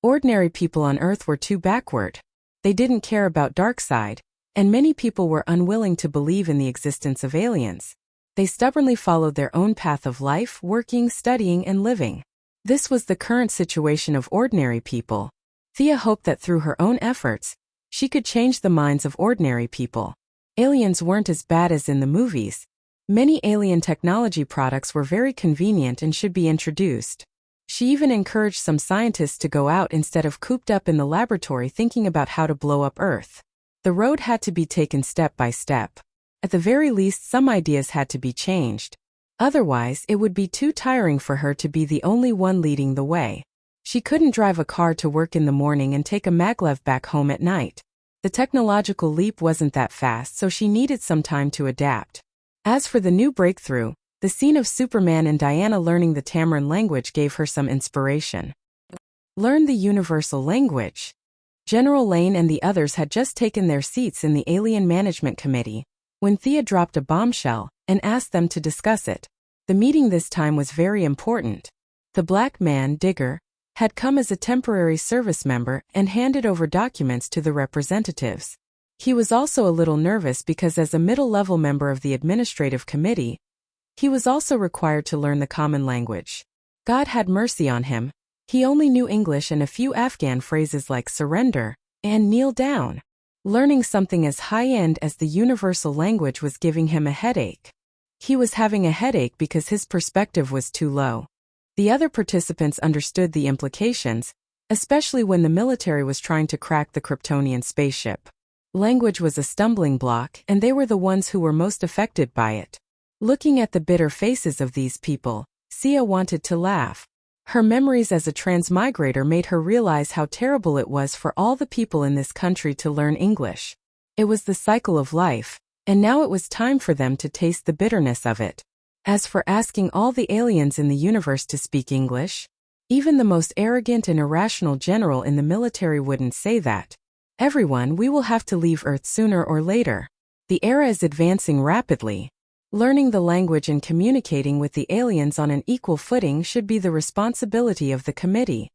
Ordinary people on Earth were too backward. They didn't care about dark side, and many people were unwilling to believe in the existence of aliens. They stubbornly followed their own path of life, working, studying, and living. This was the current situation of ordinary people. Thea hoped that through her own efforts, she could change the minds of ordinary people. Aliens weren't as bad as in the movies. Many alien technology products were very convenient and should be introduced. She even encouraged some scientists to go out instead of cooped up in the laboratory thinking about how to blow up Earth. The road had to be taken step by step. At the very least, some ideas had to be changed. Otherwise, it would be too tiring for her to be the only one leading the way. She couldn't drive a car to work in the morning and take a maglev back home at night. The technological leap wasn't that fast, so she needed some time to adapt. As for the new breakthrough, the scene of Superman and Diana learning the Tamaran language gave her some inspiration. Learn the universal language. General Lane and the others had just taken their seats in the Alien Management Committee, when Thea dropped a bombshell and asked them to discuss it. The meeting this time was very important. The black man, Digger, had come as a temporary service member and handed over documents to the representatives. He was also a little nervous because as a middle-level member of the administrative committee, he was also required to learn the common language. God had mercy on him. He only knew English and a few Afghan phrases like surrender and kneel down. Learning something as high-end as the universal language was giving him a headache. He was having a headache because his perspective was too low. The other participants understood the implications, especially when the military was trying to crack the Kryptonian spaceship. Language was a stumbling block, and they were the ones who were most affected by it. Looking at the bitter faces of these people, Sia wanted to laugh. Her memories as a transmigrator made her realize how terrible it was for all the people in this country to learn English. It was the cycle of life, and now it was time for them to taste the bitterness of it. As for asking all the aliens in the universe to speak English, even the most arrogant and irrational general in the military wouldn't say that. Everyone, we will have to leave Earth sooner or later. The era is advancing rapidly. Learning the language and communicating with the aliens on an equal footing should be the responsibility of the committee.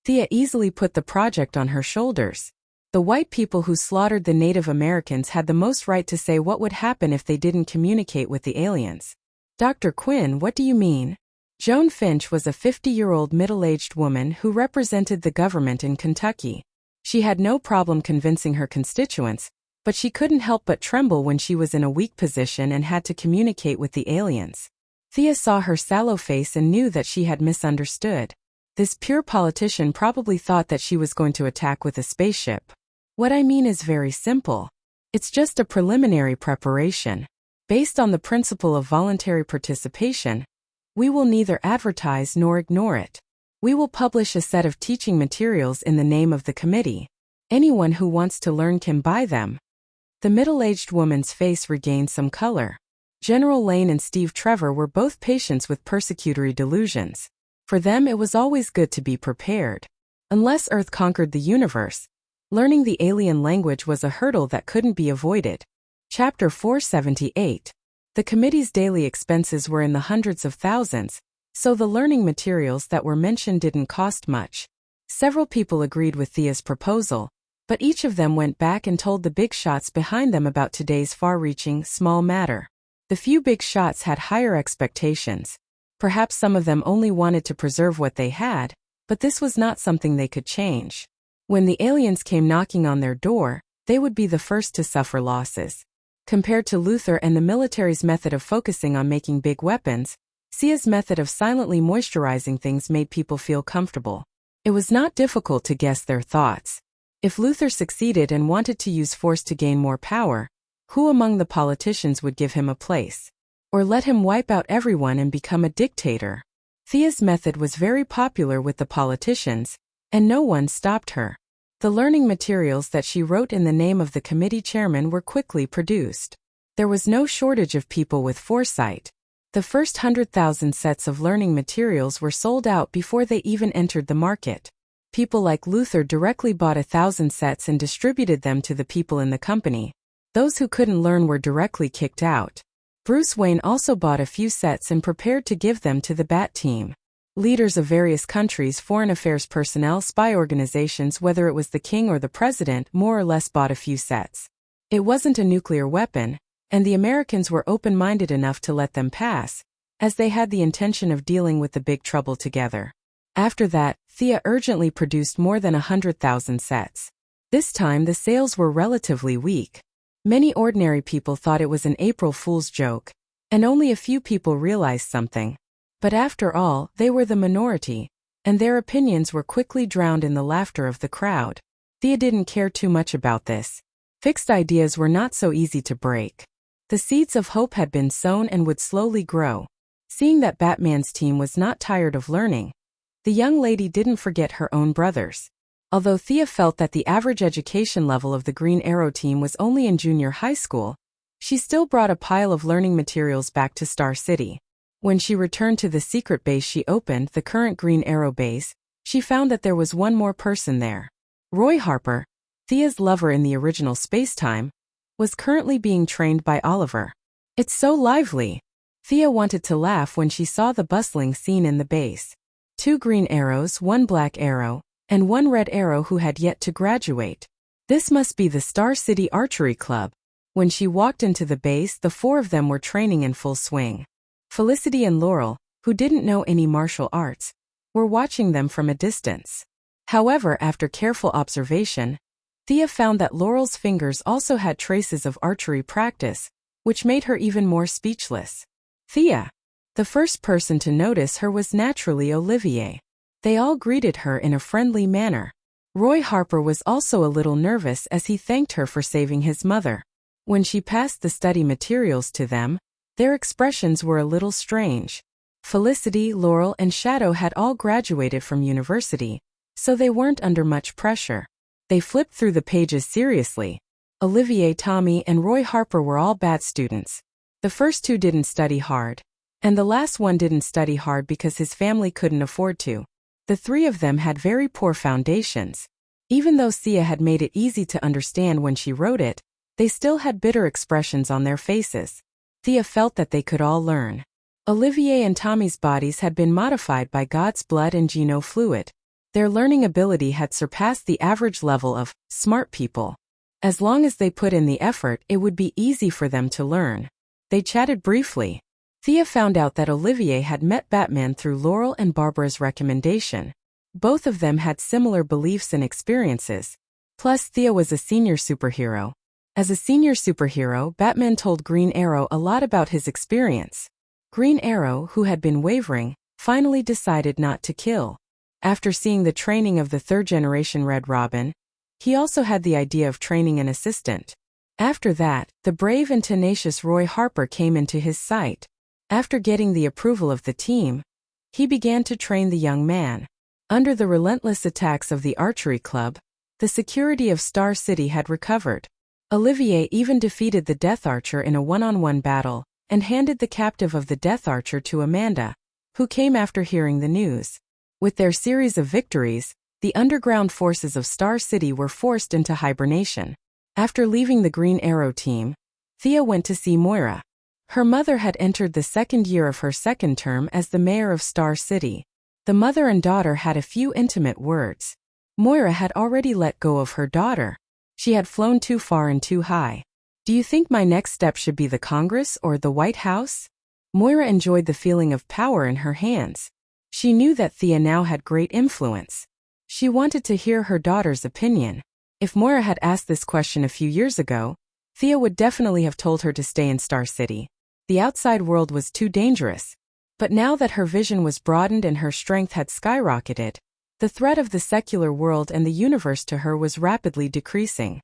Thea easily put the project on her shoulders. The white people who slaughtered the Native Americans had the most right to say what would happen if they didn't communicate with the aliens. Dr. Quinn, what do you mean? Joan Finch was a 50-year-old middle-aged woman who represented the government in Kentucky. She had no problem convincing her constituents, but she couldn't help but tremble when she was in a weak position and had to communicate with the aliens. Thea saw her sallow face and knew that she had misunderstood. This pure politician probably thought that she was going to attack with a spaceship. What I mean is very simple. It's just a preliminary preparation. Based on the principle of voluntary participation, we will neither advertise nor ignore it. We will publish a set of teaching materials in the name of the committee. Anyone who wants to learn can buy them. The middle-aged woman's face regained some color. General Lane and Steve Trevor were both patients with persecutory delusions. For them it was always good to be prepared. Unless Earth conquered the universe, learning the alien language was a hurdle that couldn't be avoided. Chapter 478. The committee's daily expenses were in the hundreds of thousands, so the learning materials that were mentioned didn't cost much. Several people agreed with Thea's proposal, but each of them went back and told the big shots behind them about today's far-reaching, small matter. The few big shots had higher expectations. Perhaps some of them only wanted to preserve what they had, but this was not something they could change. When the aliens came knocking on their door, they would be the first to suffer losses. Compared to Luther and the military's method of focusing on making big weapons, Sia's method of silently moisturizing things made people feel comfortable. It was not difficult to guess their thoughts. If Luther succeeded and wanted to use force to gain more power, who among the politicians would give him a place? Or let him wipe out everyone and become a dictator? Thea's method was very popular with the politicians, and no one stopped her. The learning materials that she wrote in the name of the committee chairman were quickly produced. There was no shortage of people with foresight. The first 100,000 sets of learning materials were sold out before they even entered the market. People like Luther directly bought 1,000 sets and distributed them to the people in the company. Those who couldn't learn were directly kicked out. Bruce Wayne also bought a few sets and prepared to give them to the Bat team. Leaders of various countries, foreign affairs personnel, spy organizations, whether it was the king or the president, more or less bought a few sets. It wasn't a nuclear weapon, and the Americans were open-minded enough to let them pass, as they had the intention of dealing with the big trouble together. After that, Thea urgently produced more than 100,000 sets. This time the sales were relatively weak. Many ordinary people thought it was an April Fool's joke, and only a few people realized something. But after all, they were the minority, and their opinions were quickly drowned in the laughter of the crowd. Thea didn't care too much about this. Fixed ideas were not so easy to break. The seeds of hope had been sown and would slowly grow. Seeing that Batman's team was not tired of learning, the young lady didn't forget her own brothers. Although Thea felt that the average education level of the Green Arrow team was only in junior high school, she still brought a pile of learning materials back to Star City. When she returned to the secret base she opened, the current Green Arrow base, she found that there was one more person there. Roy Harper, Thea's lover in the original space-time, was currently being trained by Oliver. It's so lively. Thea wanted to laugh when she saw the bustling scene in the base. 2 green arrows, 1 black arrow, and 1 red arrow who had yet to graduate. This must be the Star City Archery Club. When she walked into the base, the 4 of them were training in full swing. Felicity and Laurel, who didn't know any martial arts, were watching them from a distance. However, after careful observation, Thea found that Laurel's fingers also had traces of archery practice, which made her even more speechless. Thea. The first person to notice her was naturally Olivier. They all greeted her in a friendly manner. Roy Harper was also a little nervous as he thanked her for saving his mother. When she passed the study materials to them, their expressions were a little strange. Felicity, Laurel, and Shadow had all graduated from university, so they weren't under much pressure. They flipped through the pages seriously. Olivier, Tommy, and Roy Harper were all bad students. The first 2 didn't study hard, and the last one didn't study hard because his family couldn't afford to. The 3 of them had very poor foundations. Even though Thea had made it easy to understand when she wrote it, they still had bitter expressions on their faces. Thea felt that they could all learn. Olivier and Tommy's bodies had been modified by God's blood and geno fluid. Their learning ability had surpassed the average level of smart people. As long as they put in the effort, it would be easy for them to learn. They chatted briefly. Thea found out that Olivier had met Batman through Laurel and Barbara's recommendation. Both of them had similar beliefs and experiences. Plus, Thea was a senior superhero. As a senior superhero, Batman told Green Arrow a lot about his experience. Green Arrow, who had been wavering, finally decided not to kill. After seeing the training of the third-generation Red Robin, he also had the idea of training an assistant. After that, the brave and tenacious Roy Harper came into his sight. After getting the approval of the team, he began to train the young man. Under the relentless attacks of the archery club, the security of Star City had recovered. Olivier even defeated the Death Archer in a one-on-one battle and handed the captive of the Death Archer to Amanda, who came after hearing the news. With their series of victories, the underground forces of Star City were forced into hibernation. After leaving the Green Arrow team, Thea went to see Moira. Her mother had entered the second year of her second term as the mayor of Star City. The mother and daughter had a few intimate words. Moira had already let go of her daughter. She had flown too far and too high. Do you think my next step should be the Congress or the White House? Moira enjoyed the feeling of power in her hands. She knew that Thea now had great influence. She wanted to hear her daughter's opinion. If Moira had asked this question a few years ago, Thea would definitely have told her to stay in Star City. The outside world was too dangerous. But now that her vision was broadened and her strength had skyrocketed, the threat of the secular world and the universe to her was rapidly decreasing.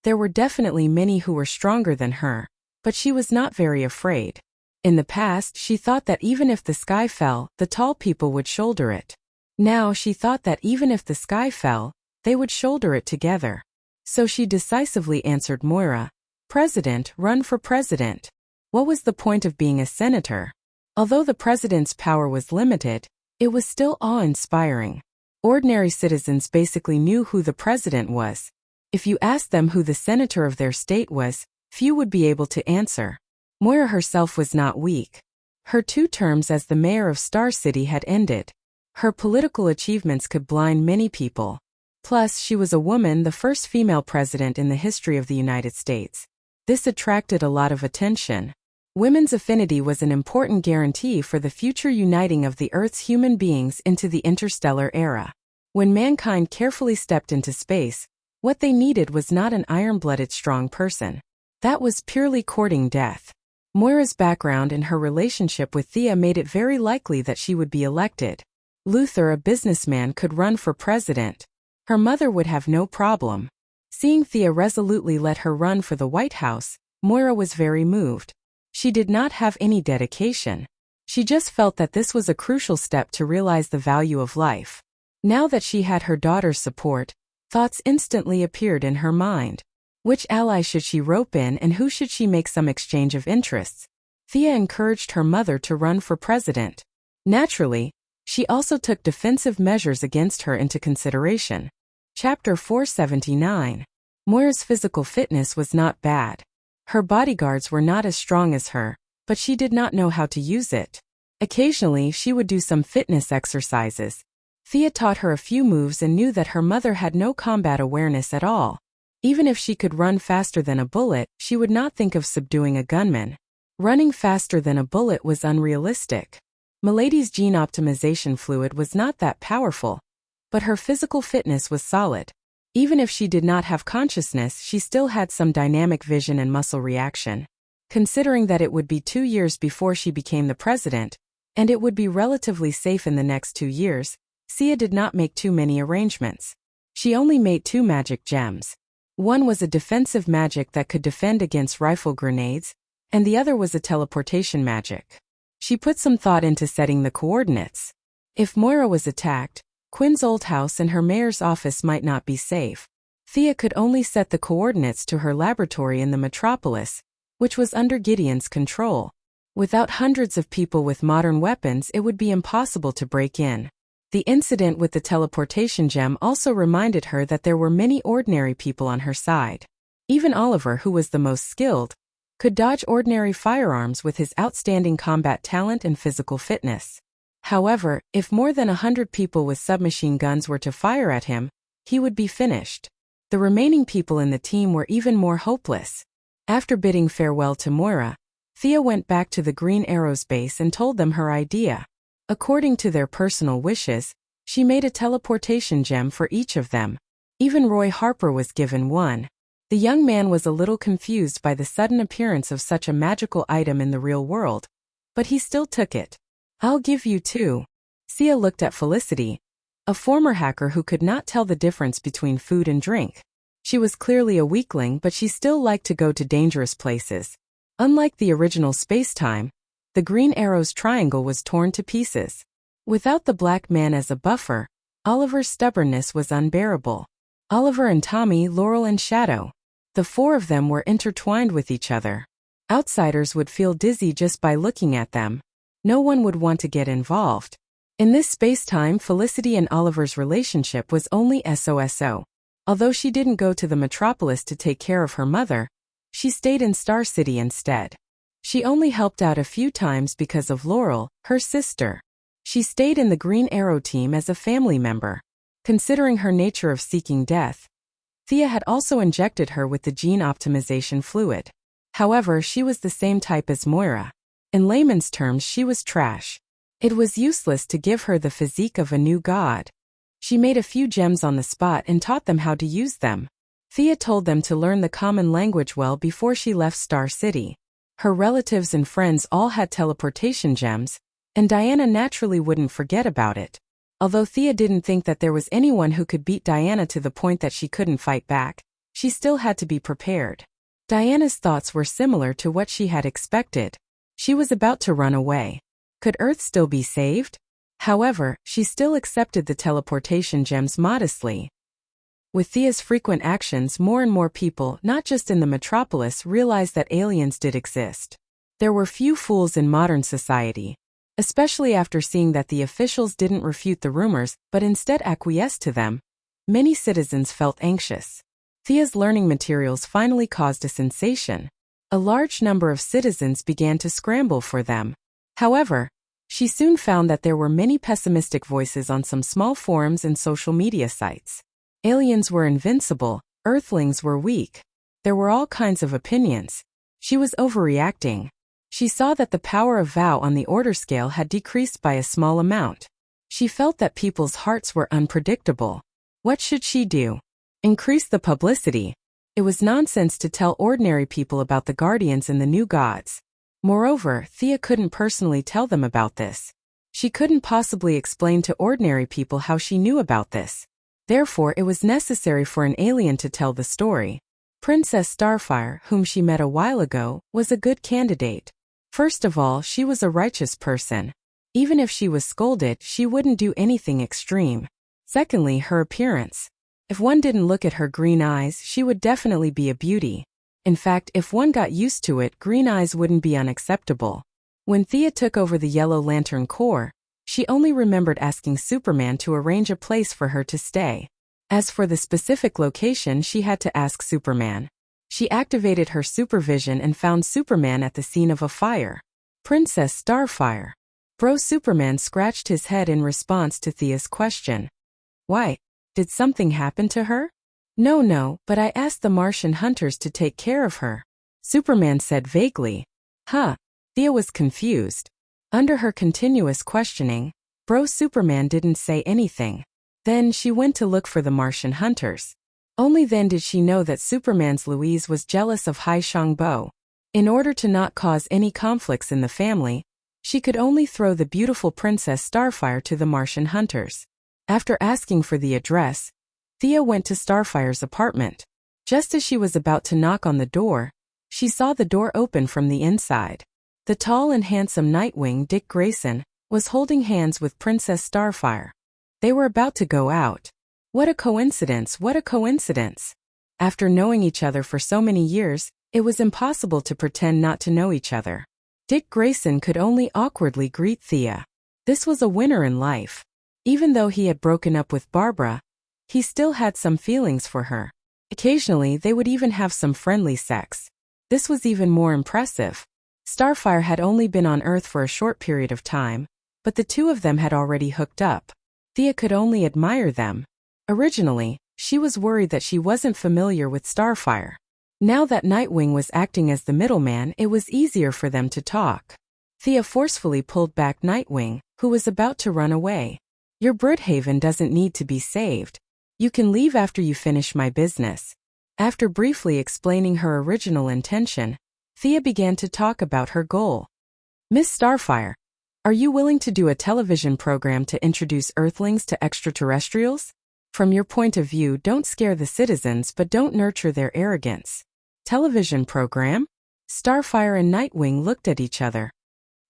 There were definitely many who were stronger than her, but she was not very afraid. In the past, she thought that even if the sky fell, the tall people would shoulder it. Now she thought that even if the sky fell, they would shoulder it together. So she decisively answered Moira, "President, run for president." What was the point of being a senator? Although the president's power was limited, it was still awe-inspiring. Ordinary citizens basically knew who the president was. If you asked them who the senator of their state was, few would be able to answer. Moira herself was not weak. Her 2 terms as the mayor of Star City had ended. Her political achievements could blind many people. Plus, she was a woman, the first female president in the history of the United States. This attracted a lot of attention. Women's affinity was an important guarantee for the future uniting of the Earth's human beings into the interstellar era. When mankind carefully stepped into space, what they needed was not an iron-blooded strong person. That was purely courting death. Moira's background and her relationship with Thea made it very likely that she would be elected. Luther, a businessman, could run for president. Her mother would have no problem. Seeing Thea resolutely let her run for the White House, Moira was very moved. She did not have any dedication. She just felt that this was a crucial step to realize the value of life. Now that she had her daughter's support, thoughts instantly appeared in her mind. Which ally should she rope in and who should she make some exchange of interests? Thea encouraged her mother to run for president. Naturally, she also took defensive measures against her into consideration. Chapter 479. Moira's physical fitness was not bad. Her bodyguards were not as strong as her, but she did not know how to use it. Occasionally, she would do some fitness exercises. Thea taught her a few moves and knew that her mother had no combat awareness at all. Even if she could run faster than a bullet, she would not think of subduing a gunman. Running faster than a bullet was unrealistic. Milady's gene optimization fluid was not that powerful, but her physical fitness was solid. Even if she did not have consciousness, she still had some dynamic vision and muscle reaction. Considering that it would be 2 years before she became the president, and it would be relatively safe in the next 2 years, Thea did not make too many arrangements. She only made 2 magic gems. One was a defensive magic that could defend against rifle grenades, and the other was a teleportation magic. She put some thought into setting the coordinates. If Moira was attacked, Quinn's old house and her mayor's office might not be safe. Thea could only set the coordinates to her laboratory in the metropolis, which was under Gideon's control. Without hundreds of people with modern weapons, it would be impossible to break in. The incident with the teleportation gem also reminded her that there were many ordinary people on her side. Even Oliver, who was the most skilled, could dodge ordinary firearms with his outstanding combat talent and physical fitness. However, if more than 100 people with submachine guns were to fire at him, he would be finished. The remaining people in the team were even more hopeless. After bidding farewell to Moira, Thea went back to the Green Arrow's base and told them her idea. According to their personal wishes, she made a teleportation gem for each of them. Even Roy Harper was given one. The young man was a little confused by the sudden appearance of such a magical item in the real world, but he still took it. I'll give you two. Thea looked at Felicity, a former hacker who could not tell the difference between food and drink. She was clearly a weakling, but she still liked to go to dangerous places. Unlike the original space-time, the Green Arrow's triangle was torn to pieces. Without the black man as a buffer, Oliver's stubbornness was unbearable. Oliver and Tommy, Laurel and Shadow. The four of them were intertwined with each other. Outsiders would feel dizzy just by looking at them. No one would want to get involved. In this space-time, Felicity and Oliver's relationship was only SOSO. Although she didn't go to the metropolis to take care of her mother, she stayed in Star City instead. She only helped out a few times because of Laurel, her sister. She stayed in the Green Arrow team as a family member. Considering her nature of seeking death, Thea had also injected her with the gene optimization fluid. However, she was the same type as Moira. In layman's terms, she was trash. It was useless to give her the physique of a new god. She made a few gems on the spot and taught them how to use them. Thea told them to learn the common language well before she left Star City. Her relatives and friends all had teleportation gems, and Diana naturally wouldn't forget about it. Although Thea didn't think that there was anyone who could beat Diana to the point that she couldn't fight back, she still had to be prepared. Diana's thoughts were similar to what she had expected. She was about to run away. Could Earth still be saved? However, she still accepted the teleportation gems modestly. With Thea's frequent actions, more and more people, not just in the metropolis, realized that aliens did exist. There were few fools in modern society, especially after seeing that the officials didn't refute the rumors but instead acquiesced to them. Many citizens felt anxious. Thea's learning materials finally caused a sensation. A large number of citizens began to scramble for them. However, she soon found that there were many pessimistic voices on some small forums and social media sites. Aliens were invincible, Earthlings were weak. There were all kinds of opinions. She was overreacting. She saw that the power of Vow on the order scale had decreased by a small amount. She felt that people's hearts were unpredictable. What should she do? Increase the publicity. It was nonsense to tell ordinary people about the Guardians and the new gods. Moreover, Thea couldn't personally tell them about this. She couldn't possibly explain to ordinary people how she knew about this. Therefore, it was necessary for an alien to tell the story. Princess Starfire, whom she met a while ago, was a good candidate. First of all, she was a righteous person. Even if she was scolded, she wouldn't do anything extreme. Secondly, her appearance. If one didn't look at her green eyes, she would definitely be a beauty. In fact, if one got used to it, green eyes wouldn't be unacceptable. When Thea took over the Yellow Lantern Corps, she only remembered asking Superman to arrange a place for her to stay. As for the specific location, she had to ask Superman. She activated her supervision and found Superman at the scene of a fire. Princess Starfire. Bro Superman scratched his head in response to Thea's question. Why? Did something happen to her? No, but I asked the Martian hunters to take care of her. Superman said vaguely. Huh. Thea was confused. Under her continuous questioning, Bro Superman didn't say anything. Then she went to look for the Martian hunters. Only then did she know that Superman's Louise was jealous of Hai Shangbo. In order to not cause any conflicts in the family, she could only throw the beautiful Princess Starfire to the Martian hunters. After asking for the address, Thea went to Starfire's apartment. Just as she was about to knock on the door, she saw the door open from the inside. The tall and handsome Nightwing, Dick Grayson, was holding hands with Princess Starfire. They were about to go out. What a coincidence, what a coincidence. After knowing each other for so many years, it was impossible to pretend not to know each other. Dick Grayson could only awkwardly greet Thea. This was a winner in life. Even though he had broken up with Barbara, he still had some feelings for her. Occasionally, they would even have some friendly sex. This was even more impressive. Starfire had only been on Earth for a short period of time, but the two of them had already hooked up. Thea could only admire them. Originally, she was worried that she wasn't familiar with Starfire. Now that Nightwing was acting as the middleman, it was easier for them to talk. Thea forcefully pulled back Nightwing, who was about to run away. Your Broodhaven doesn't need to be saved. You can leave after you finish my business. After briefly explaining her original intention, Thea began to talk about her goal. Miss Starfire, are you willing to do a television program to introduce Earthlings to extraterrestrials? From your point of view, don't scare the citizens but don't nurture their arrogance. Television program? Starfire and Nightwing looked at each other.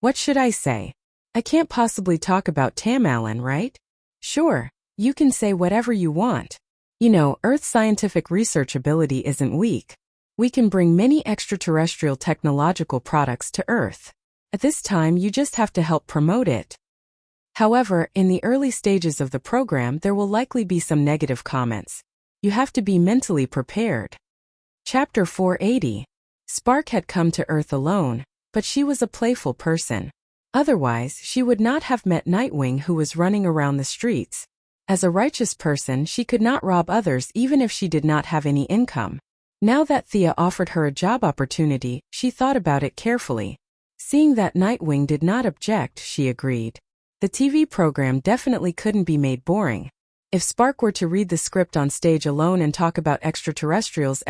What should I say? I can't possibly talk about Tam Allen, right? Sure, you can say whatever you want. You know, Earth's scientific research ability isn't weak. We can bring many extraterrestrial technological products to Earth. At this time, you just have to help promote it. However, in the early stages of the program, there will likely be some negative comments. You have to be mentally prepared. Chapter 480. Spark had come to Earth alone, but she was a playful person. Otherwise, she would not have met Nightwing, who was running around the streets. As a righteous person, she could not rob others even if she did not have any income. Now that Thea offered her a job opportunity, she thought about it carefully. Seeing that Nightwing did not object, she agreed. The TV program definitely couldn't be made boring. If Spark were to read the script on stage alone and talk about extraterrestrials,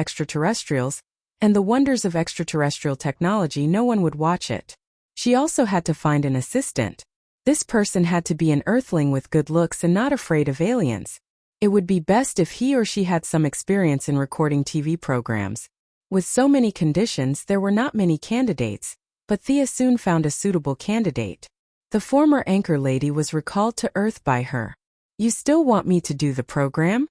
and the wonders of extraterrestrial technology, no one would watch it. She also had to find an assistant. This person had to be an Earthling with good looks and not afraid of aliens. It would be best if he or she had some experience in recording TV programs. With so many conditions, there were not many candidates, but Thea soon found a suitable candidate. The former anchor lady was recalled to Earth by her. You still want me to do the program?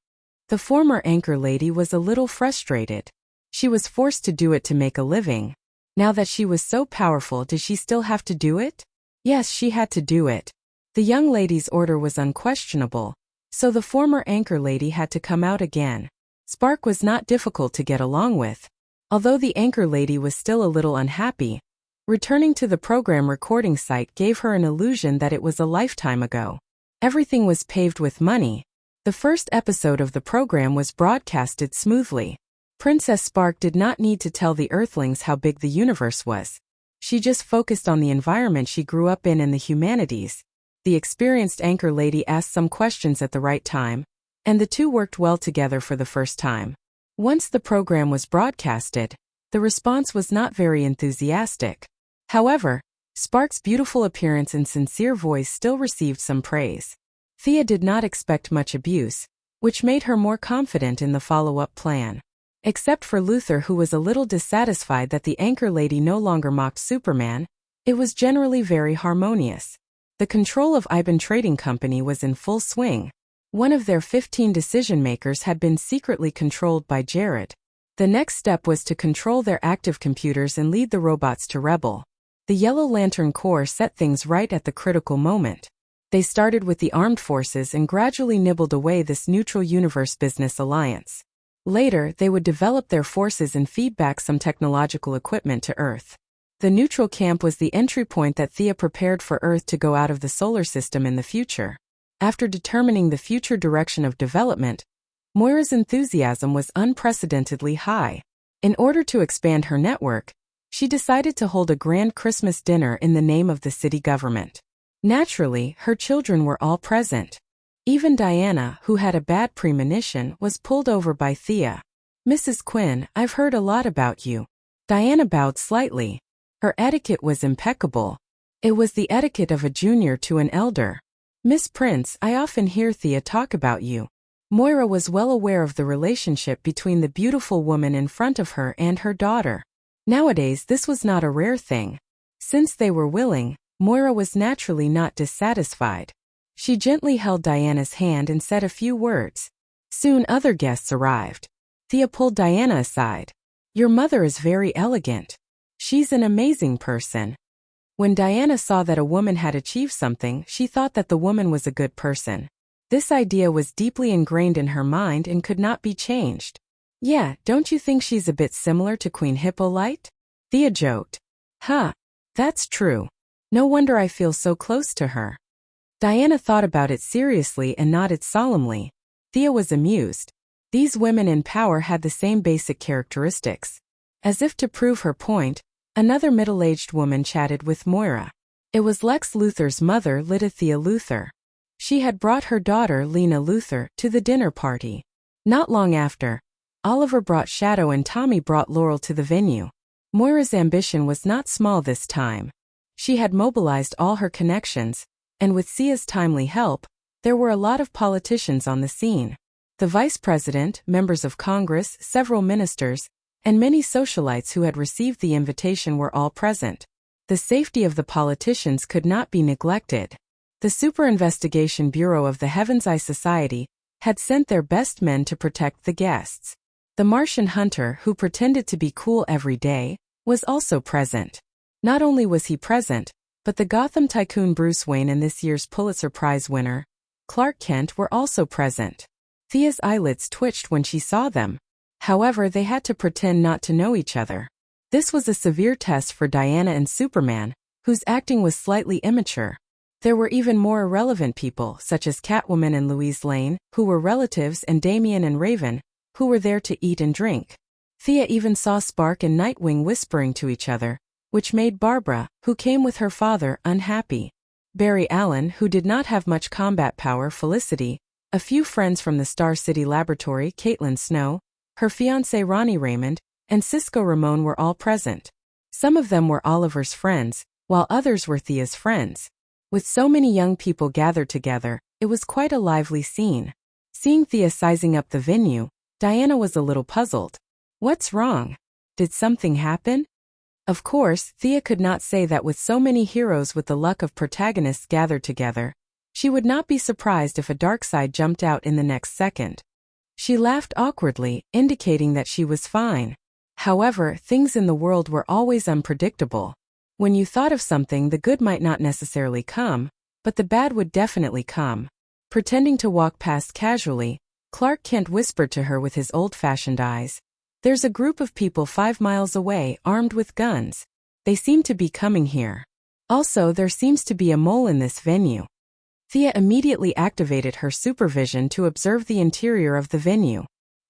The former anchor lady was a little frustrated. She was forced to do it to make a living. Now that she was so powerful, did she still have to do it? Yes, she had to do it. The young lady's order was unquestionable, so the former anchor lady had to come out again. Spark was not difficult to get along with. Although the anchor lady was still a little unhappy, returning to the program recording site gave her an illusion that it was a lifetime ago. Everything was paved with money. The first episode of the program was broadcasted smoothly. Princess Spark did not need to tell the Earthlings how big the universe was. She just focused on the environment she grew up in and the humanities. The experienced anchor lady asked some questions at the right time, and the two worked well together for the first time. Once the program was broadcasted, the response was not very enthusiastic. However, Spark's beautiful appearance and sincere voice still received some praise. Thea did not expect much abuse, which made her more confident in the follow-up plan. Except for Luther, who was a little dissatisfied that the anchor lady no longer mocked Superman, it was generally very harmonious. The control of Iban Trading Company was in full swing. One of their 15 decision-makers had been secretly controlled by Jared. The next step was to control their active computers and lead the robots to rebel. The Yellow Lantern Corps set things right at the critical moment. They started with the armed forces and gradually nibbled away this neutral universe business alliance. Later, they would develop their forces and feed back some technological equipment to Earth. The neutral camp was the entry point that Thea prepared for Earth to go out of the solar system in the future. After determining the future direction of development, Moira's enthusiasm was unprecedentedly high. In order to expand her network, she decided to hold a grand Christmas dinner in the name of the city government. Naturally, her children were all present. Even Diana, who had a bad premonition, was pulled over by Thea. Mrs. Quinn, I've heard a lot about you. Diana bowed slightly. Her etiquette was impeccable. It was the etiquette of a junior to an elder. Miss Prince, I often hear Thea talk about you. Moira was well aware of the relationship between the beautiful woman in front of her and her daughter. Nowadays, this was not a rare thing. Since they were willing, Moira was naturally not dissatisfied. She gently held Diana's hand and said a few words. Soon other guests arrived. Thea pulled Diana aside. Your mother is very elegant. She's an amazing person. When Diana saw that a woman had achieved something, she thought that the woman was a good person. This idea was deeply ingrained in her mind and could not be changed. Yeah, don't you think she's a bit similar to Queen Hippolyte? Thea joked. Huh, that's true. No wonder I feel so close to her. Diana thought about it seriously and nodded solemnly. Thea was amused. These women in power had the same basic characteristics. As if to prove her point, another middle-aged woman chatted with Moira. It was Lex Luthor's mother, Lydia Luthor. She had brought her daughter, Lena Luthor, to the dinner party. Not long after, Oliver brought Shadow and Tommy brought Laurel to the venue. Moira's ambition was not small this time. She had mobilized all her connections, and with Sia's timely help, there were a lot of politicians on the scene. The vice president, members of Congress, several ministers, and many socialites who had received the invitation were all present. The safety of the politicians could not be neglected. The Super Investigation Bureau of the Heaven's Eye Society had sent their best men to protect the guests. The Martian hunter, who pretended to be cool every day, was also present. Not only was he present, but the Gotham tycoon Bruce Wayne and this year's Pulitzer Prize winner, Clark Kent, were also present. Thea's eyelids twitched when she saw them. However, they had to pretend not to know each other. This was a severe test for Diana and Superman, whose acting was slightly immature. There were even more irrelevant people, such as Catwoman and Louise Lane, who were relatives, and Damian and Raven, who were there to eat and drink. Thea even saw Spark and Nightwing whispering to each other, which made Barbara, who came with her father, unhappy. Barry Allen, who did not have much combat power, Felicity, a few friends from the Star City Laboratory, Caitlin Snow, her fiancé Ronnie Raymond, and Cisco Ramon were all present. Some of them were Oliver's friends, while others were Thea's friends. With so many young people gathered together, it was quite a lively scene. Seeing Thea sizing up the venue, Diana was a little puzzled. What's wrong? Did something happen? Of course, Thea could not say that with so many heroes with the luck of protagonists gathered together. She would not be surprised if a dark side jumped out in the next second. She laughed awkwardly, indicating that she was fine. However, things in the world were always unpredictable. When you thought of something, the good might not necessarily come, but the bad would definitely come. Pretending to walk past casually, Clark Kent whispered to her with his old-fashioned eyes. There's a group of people 5 miles away, armed with guns. They seem to be coming here. Also, there seems to be a mole in this venue. Thea immediately activated her supervision to observe the interior of the venue.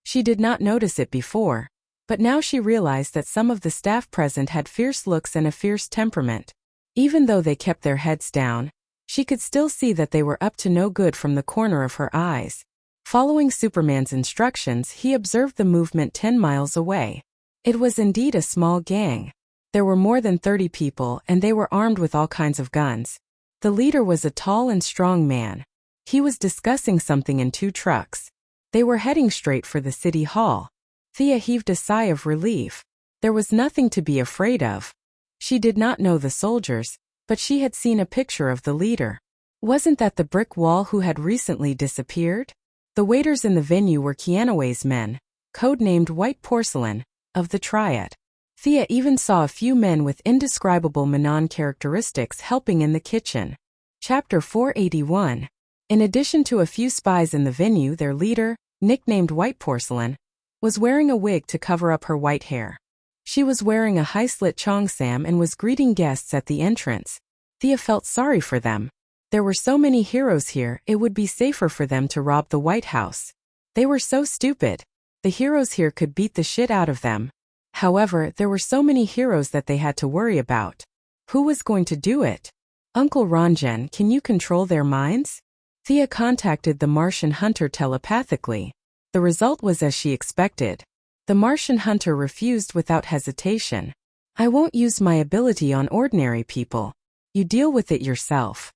She did not notice it before, but now she realized that some of the staff present had fierce looks and a fierce temperament. Even though they kept their heads down, she could still see that they were up to no good from the corner of her eyes. Following Superman's instructions, he observed the movement 10 miles away. It was indeed a small gang. There were more than 30 people, and they were armed with all kinds of guns. The leader was a tall and strong man. He was discussing something in 2 trucks. They were heading straight for the city hall. Thea heaved a sigh of relief. There was nothing to be afraid of. She did not know the soldiers, but she had seen a picture of the leader. Wasn't that the brick wall who had recently disappeared? The waiters in the venue were Keanuway's men, codenamed White Porcelain, of the Triad. Thea even saw a few men with indescribable Manon characteristics helping in the kitchen. Chapter 481. In addition to a few spies in the venue, their leader, nicknamed White Porcelain, was wearing a wig to cover up her white hair. She was wearing a high-slit cheongsam and was greeting guests at the entrance. Thea felt sorry for them. There were so many heroes here, it would be safer for them to rob the White House. They were so stupid. The heroes here could beat the shit out of them. However, there were so many heroes that they had to worry about. Who was going to do it? Uncle Ranjan, can you control their minds? Thea contacted the Martian hunter telepathically. The result was as she expected. The Martian hunter refused without hesitation. I won't use my ability on ordinary people. You deal with it yourself.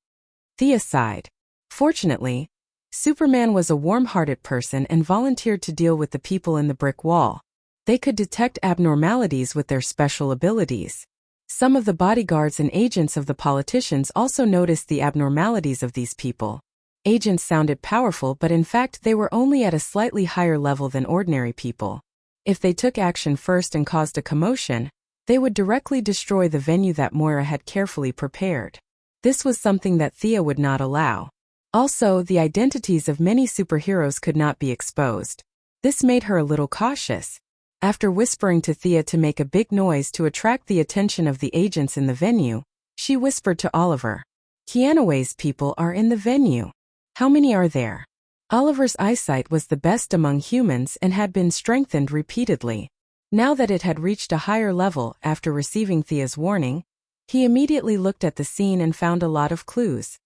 Thea sighed. Fortunately, Superman was a warm-hearted person and volunteered to deal with the people in the brick wall. They could detect abnormalities with their special abilities. Some of the bodyguards and agents of the politicians also noticed the abnormalities of these people. Agents sounded powerful, but in fact they were only at a slightly higher level than ordinary people. If they took action first and caused a commotion, they would directly destroy the venue that Moira had carefully prepared. This was something that Thea would not allow. Also, the identities of many superheroes could not be exposed. This made her a little cautious. After whispering to Thea to make a big noise to attract the attention of the agents in the venue, she whispered to Oliver. Keanuway's people are in the venue. How many are there? Oliver's eyesight was the best among humans and had been strengthened repeatedly. Now that it had reached a higher level after receiving Thea's warning, he immediately looked at the scene and found a lot of clues.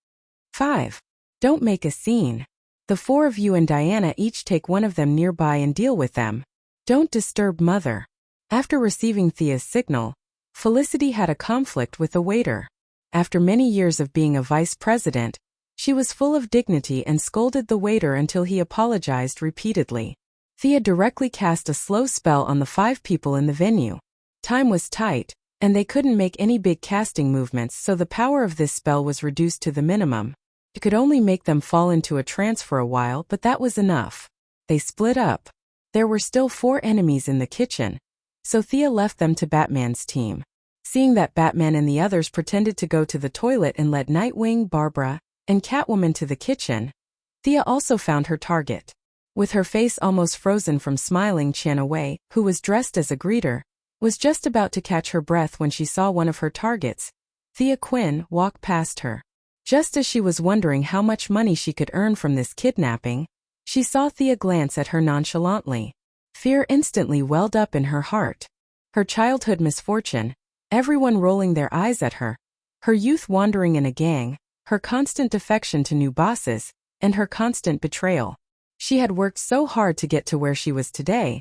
5. Don't make a scene. The 4 of you and Diana each take one of them nearby and deal with them. Don't disturb Mother. After receiving Thea's signal, Felicity had a conflict with the waiter. After many years of being a vice president, she was full of dignity and scolded the waiter until he apologized repeatedly. Thea directly cast a slow spell on the 5 people in the venue. Time was tight, and they couldn't make any big casting movements, so the power of this spell was reduced to the minimum. It could only make them fall into a trance for a while, but that was enough. They split up. There were still 4 enemies in the kitchen, so Thea left them to Batman's team. Seeing that Batman and the others pretended to go to the toilet and led Nightwing, Barbara, and Catwoman to the kitchen, Thea also found her target. With her face almost frozen from smiling, Chana Wei, who was dressed as a greeter, was just about to catch her breath when she saw one of her targets, Thea Quinn, walk past her. Just as she was wondering how much money she could earn from this kidnapping, she saw Thea glance at her nonchalantly. Fear instantly welled up in her heart. Her childhood misfortune, everyone rolling their eyes at her, her youth wandering in a gang, her constant defection to new bosses, and her constant betrayal. She had worked so hard to get to where she was today,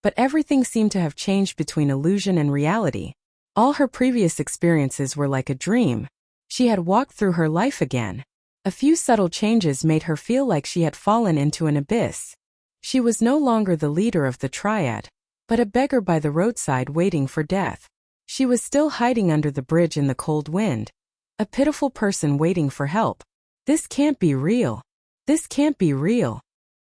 but everything seemed to have changed between illusion and reality. All her previous experiences were like a dream. She had walked through her life again. A few subtle changes made her feel like she had fallen into an abyss. She was no longer the leader of the triad, but a beggar by the roadside waiting for death. She was still hiding under the bridge in the cold wind, a pitiful person waiting for help. This can't be real. This can't be real.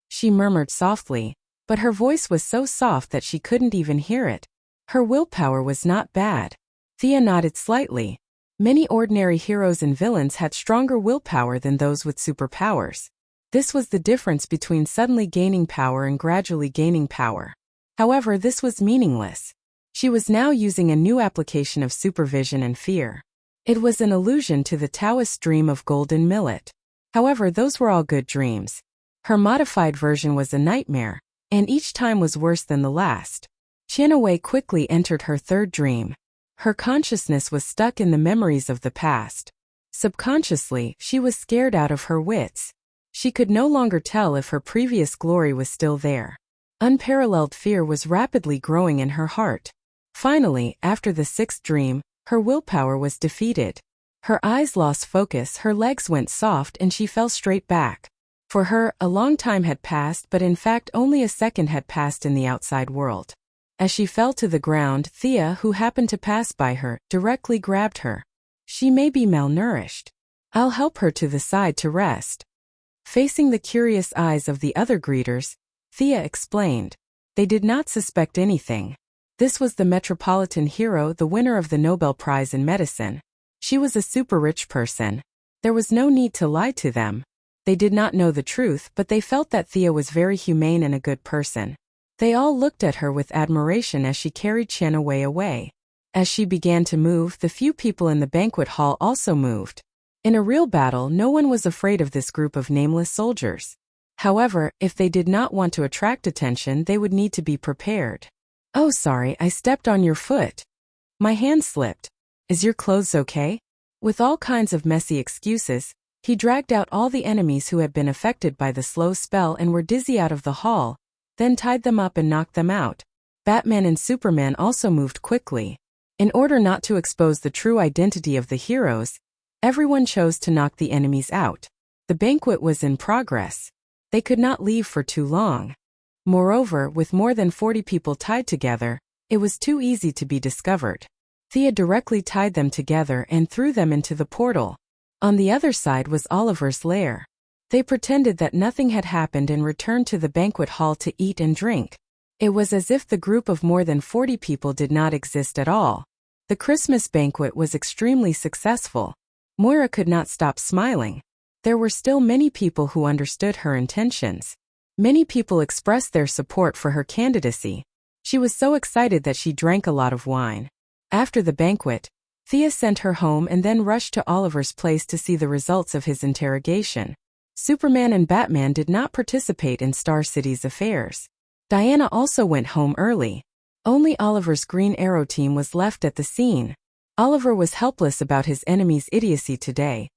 She murmured softly, but her voice was so soft that she couldn't even hear it. Her willpower was not bad. Thea nodded slightly. Many ordinary heroes and villains had stronger willpower than those with superpowers. This was the difference between suddenly gaining power and gradually gaining power. However, this was meaningless. She was now using a new application of supervision and fear. It was an allusion to the Taoist dream of golden millet. However, those were all good dreams. Her modified version was a nightmare, and each time was worse than the last. Chana Wei quickly entered her third dream. Her consciousness was stuck in the memories of the past. Subconsciously, she was scared out of her wits. She could no longer tell if her previous glory was still there. Unparalleled fear was rapidly growing in her heart. Finally, after the 6th dream, her willpower was defeated. Her eyes lost focus, her legs went soft, and she fell straight back. For her, a long time had passed, but in fact only a second had passed in the outside world. As she fell to the ground, Thea, who happened to pass by her, directly grabbed her. She may be malnourished. I'll help her to the side to rest. Facing the curious eyes of the other greeters, Thea explained. They did not suspect anything. This was the metropolitan hero, the winner of the Nobel Prize in Medicine. She was a super rich person. There was no need to lie to them. They did not know the truth, but they felt that Thea was very humane and a good person. They all looked at her with admiration as she carried Chana Wei away. As she began to move, the few people in the banquet hall also moved. In a real battle, no one was afraid of this group of nameless soldiers. However, if they did not want to attract attention, they would need to be prepared. Oh, sorry, I stepped on your foot. My hand slipped. Is your clothes okay? With all kinds of messy excuses, he dragged out all the enemies who had been affected by the slow spell and were dizzy out of the hall, then tied them up and knocked them out. Batman and Superman also moved quickly. In order not to expose the true identity of the heroes, everyone chose to knock the enemies out. The banquet was in progress. They could not leave for too long. Moreover, with more than 40 people tied together, it was too easy to be discovered. Thea directly tied them together and threw them into the portal. On the other side was Oliver's lair. They pretended that nothing had happened and returned to the banquet hall to eat and drink. It was as if the group of more than 40 people did not exist at all. The Christmas banquet was extremely successful. Moira could not stop smiling. There were still many people who understood her intentions. Many people expressed their support for her candidacy. She was so excited that she drank a lot of wine. After the banquet, Thea sent her home and then rushed to Oliver's place to see the results of his interrogation. Superman and Batman did not participate in Star City's affairs. Diana also went home early. Only Oliver's Green Arrow team was left at the scene. Oliver was helpless about his enemy's idiocy today,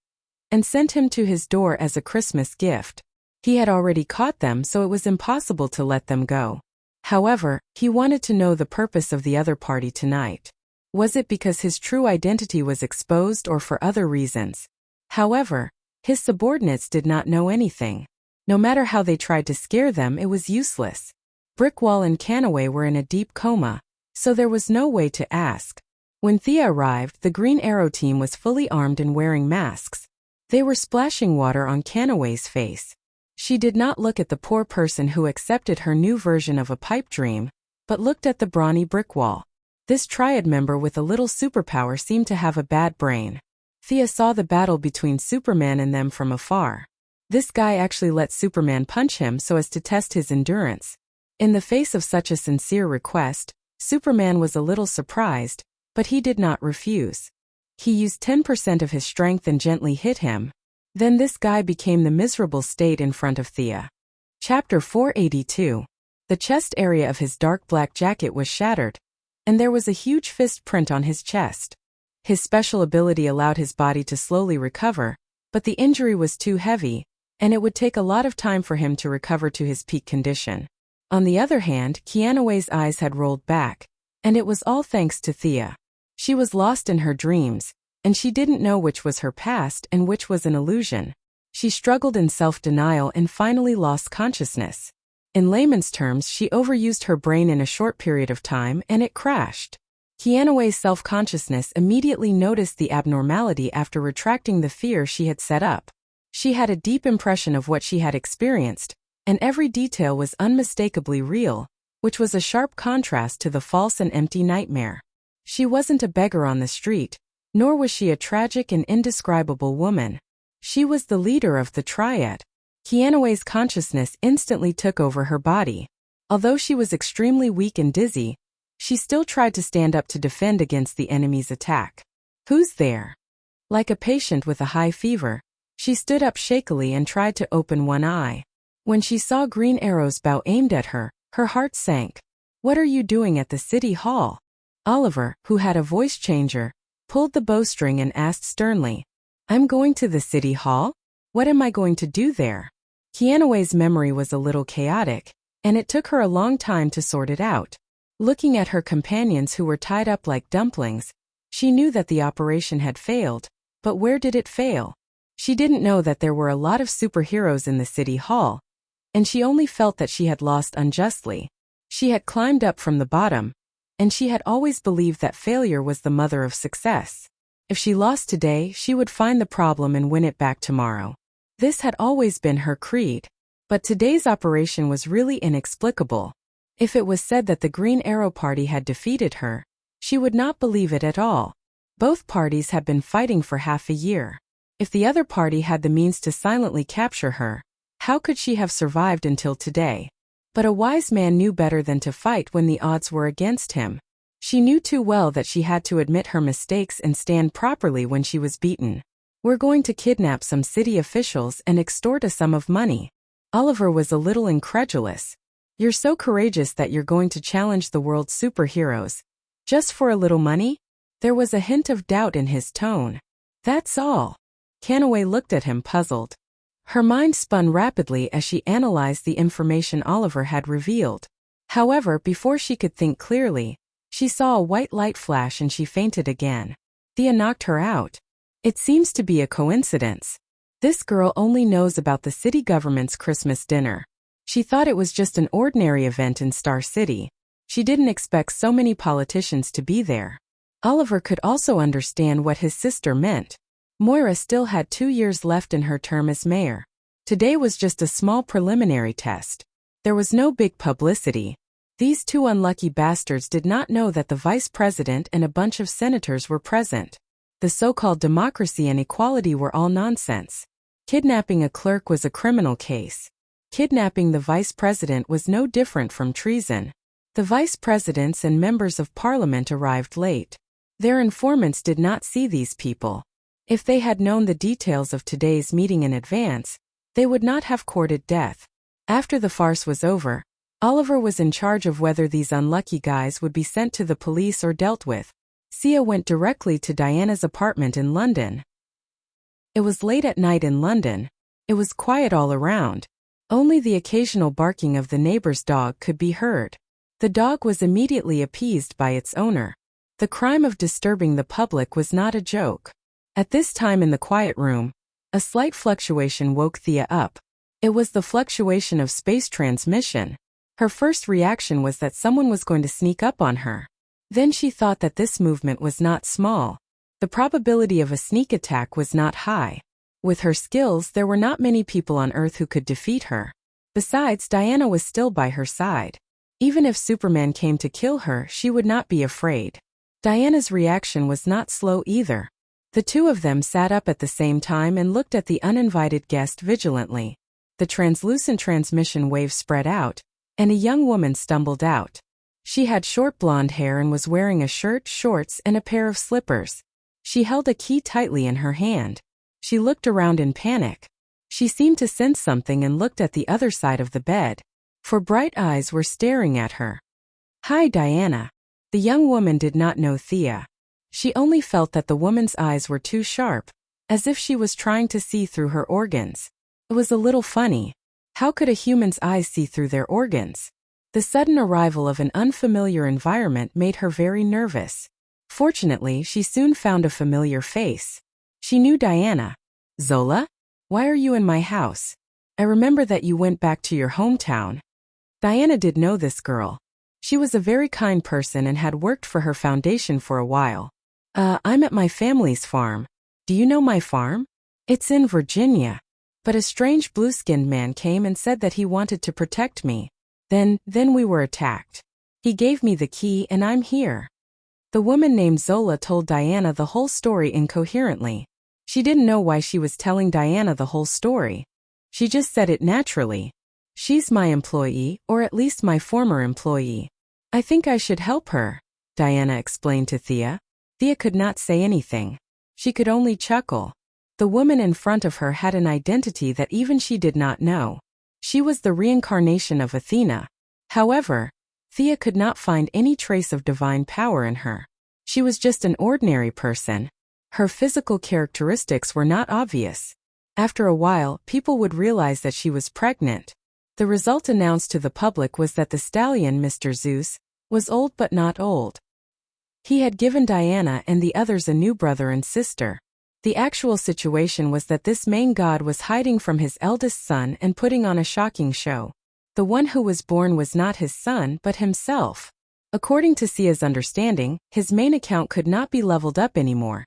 and sent him to his door as a Christmas gift. He had already caught them, so it was impossible to let them go. However, he wanted to know the purpose of the other party tonight. Was it because his true identity was exposed or for other reasons? However, his subordinates did not know anything. No matter how they tried to scare them, it was useless. Brickwall and Canaway were in a deep coma, so there was no way to ask. When Thea arrived, the Green Arrow team was fully armed and wearing masks. They were splashing water on Canaway's face. She did not look at the poor person who accepted her new version of a pipe dream, but looked at the brawny Brickwall. This triad member with a little superpower seemed to have a bad brain. Thea saw the battle between Superman and them from afar. This guy actually let Superman punch him so as to test his endurance. In the face of such a sincere request, Superman was a little surprised, but he did not refuse. He used 10% of his strength and gently hit him. Then this guy became the miserable state in front of Thea. Chapter 482. The chest area of his dark black jacket was shattered, and there was a huge fist print on his chest. His special ability allowed his body to slowly recover, but the injury was too heavy, and it would take a lot of time for him to recover to his peak condition. On the other hand, Canaway's eyes had rolled back, and it was all thanks to Thea. She was lost in her dreams, and she didn't know which was her past and which was an illusion. She struggled in self-denial and finally lost consciousness. In layman's terms, she overused her brain in a short period of time and it crashed. Canaway's self-consciousness immediately noticed the abnormality after retracting the fear she had set up. She had a deep impression of what she had experienced, and every detail was unmistakably real, which was a sharp contrast to the false and empty nightmare. She wasn't a beggar on the street, nor was she a tragic and indescribable woman. She was the leader of the triad. Canaway's consciousness instantly took over her body. Although she was extremely weak and dizzy, she still tried to stand up to defend against the enemy's attack. "Who's there?" Like a patient with a high fever, she stood up shakily and tried to open one eye. When she saw Green Arrow's bow aimed at her, her heart sank. "What are you doing at the city hall?" Oliver, who had a voice changer, pulled the bowstring and asked sternly. "I'm going to the city hall? What am I going to do there?" Canaway's memory was a little chaotic, and it took her a long time to sort it out. Looking at her companions who were tied up like dumplings, she knew that the operation had failed, but where did it fail? She didn't know that there were a lot of superheroes in the city hall, and she only felt that she had lost unjustly. She had climbed up from the bottom, and she had always believed that failure was the mother of success. If she lost today, she would find the problem and win it back tomorrow. This had always been her creed. But today's operation was really inexplicable. If it was said that the Green Arrow Party had defeated her, she would not believe it at all. Both parties had been fighting for half a year. If the other party had the means to silently capture her, how could she have survived until today? But a wise man knew better than to fight when the odds were against him. She knew too well that she had to admit her mistakes and stand properly when she was beaten. "We're going to kidnap some city officials and extort a sum of money." Oliver was a little incredulous. "You're so courageous that you're going to challenge the world's superheroes. Just for a little money?" There was a hint of doubt in his tone. "That's all." Canaway looked at him puzzled. Her mind spun rapidly as she analyzed the information Oliver had revealed. However, before she could think clearly, she saw a white light flash and she fainted again. Thea knocked her out. It seems to be a coincidence. This girl only knows about the city government's Christmas dinner. She thought it was just an ordinary event in Star City. She didn't expect so many politicians to be there. Oliver could also understand what his sister meant. Moira still had 2 years left in her term as mayor. Today was just a small preliminary test. There was no big publicity. These two unlucky bastards did not know that the vice president and a bunch of senators were present. The so-called democracy and equality were all nonsense. Kidnapping a clerk was a criminal case. Kidnapping the vice president was no different from treason. The vice presidents and members of parliament arrived late. Their informants did not see these people. If they had known the details of today's meeting in advance, they would not have courted death. After the farce was over, Oliver was in charge of whether these unlucky guys would be sent to the police or dealt with. Sia went directly to Diana's apartment in London. It was late at night in London. It was quiet all around. Only the occasional barking of the neighbor's dog could be heard. The dog was immediately appeased by its owner. The crime of disturbing the public was not a joke. At this time in the quiet room, a slight fluctuation woke Thea up. It was the fluctuation of space transmission. Her first reaction was that someone was going to sneak up on her. Then she thought that this movement was not small. The probability of a sneak attack was not high. With her skills, there were not many people on Earth who could defeat her. Besides, Diana was still by her side. Even if Superman came to kill her, she would not be afraid. Diana's reaction was not slow either. The two of them sat up at the same time and looked at the uninvited guest vigilantly. The translucent transmission wave spread out, and a young woman stumbled out. She had short blonde hair and was wearing a shirt, shorts, and a pair of slippers. She held a key tightly in her hand. She looked around in panic. She seemed to sense something and looked at the other side of the bed, for bright eyes were staring at her. "Hi, Diana." The young woman did not know Thea. She only felt that the woman's eyes were too sharp, as if she was trying to see through her organs. It was a little funny. How could a human's eyes see through their organs? The sudden arrival of an unfamiliar environment made her very nervous. Fortunately, she soon found a familiar face. She knew Diana. "Zola? Why are you in my house? I remember that you went back to your hometown." Diana did know this girl. She was a very kind person and had worked for her foundation for a while. I'm at my family's farm. Do you know my farm? It's in Virginia." But a strange blue-skinned man came and said that he wanted to protect me. Then we were attacked. He gave me the key and I'm here. The woman named Zola told Diana the whole story incoherently. She didn't know why she was telling Diana the whole story. She just said it naturally. "She's my employee, or at least my former employee. I think I should help her," Diana explained to Thea. Thea could not say anything. She could only chuckle. The woman in front of her had an identity that even she did not know. She was the reincarnation of Athena. However, Thea could not find any trace of divine power in her. She was just an ordinary person. Her physical characteristics were not obvious. After a while, people would realize that she was pregnant. The result announced to the public was that the stallion, Mr. Zeus, was old but not old. He had given Diana and the others a new brother and sister. The actual situation was that this main god was hiding from his eldest son and putting on a shocking show. The one who was born was not his son but himself. According to Sia's understanding, his main account could not be leveled up anymore.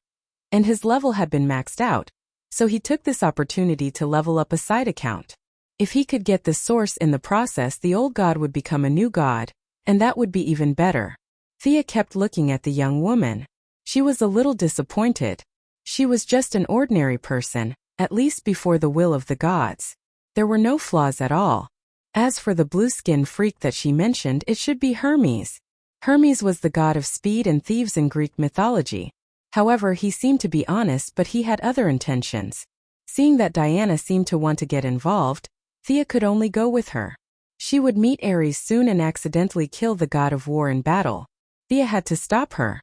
And his level had been maxed out, so he took this opportunity to level up a side account. If he could get the source in the process, the old god would become a new god, and that would be even better. Thea kept looking at the young woman. She was a little disappointed. She was just an ordinary person, at least before the will of the gods. There were no flaws at all. As for the blue-skinned freak that she mentioned, it should be Hermes. Hermes was the god of speed and thieves in Greek mythology. However, he seemed to be honest, but he had other intentions. Seeing that Diana seemed to want to get involved, Thea could only go with her. She would meet Ares soon and accidentally kill the god of war in battle. Thea had to stop her.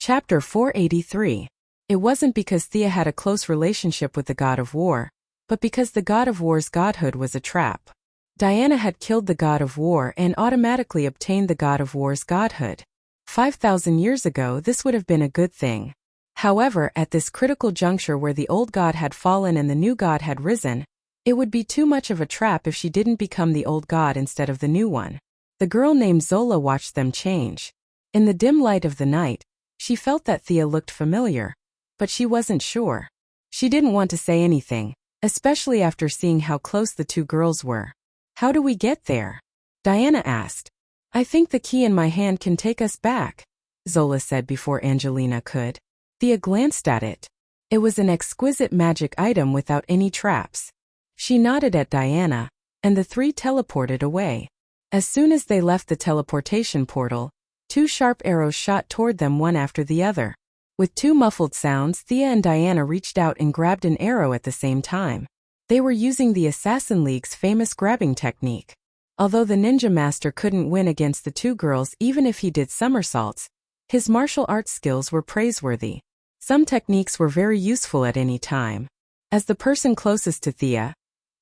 Chapter 483. It wasn't because Thea had a close relationship with the god of war, but because the god of war's godhood was a trap. Diana had killed the god of war and automatically obtained the god of war's godhood. 5,000 years ago, this would have been a good thing. However, at this critical juncture where the old god had fallen and the new god had risen, it would be too much of a trap if she didn't become the old god instead of the new one. The girl named Zola watched them change. In the dim light of the night, she felt that Thea looked familiar, but she wasn't sure. She didn't want to say anything, especially after seeing how close the two girls were. "How do we get there?" Diana asked. "I think the key in my hand can take us back," Zola said before Angelina could. Thea glanced at it. It was an exquisite magic item without any traps. She nodded at Diana, and the three teleported away. As soon as they left the teleportation portal, two sharp arrows shot toward them one after the other. With two muffled sounds, Thea and Diana reached out and grabbed an arrow at the same time. They were using the Assassin League's famous grabbing technique. Although the ninja master couldn't win against the two girls even if he did somersaults, his martial arts skills were praiseworthy. Some techniques were very useful at any time. As the person closest to Thea,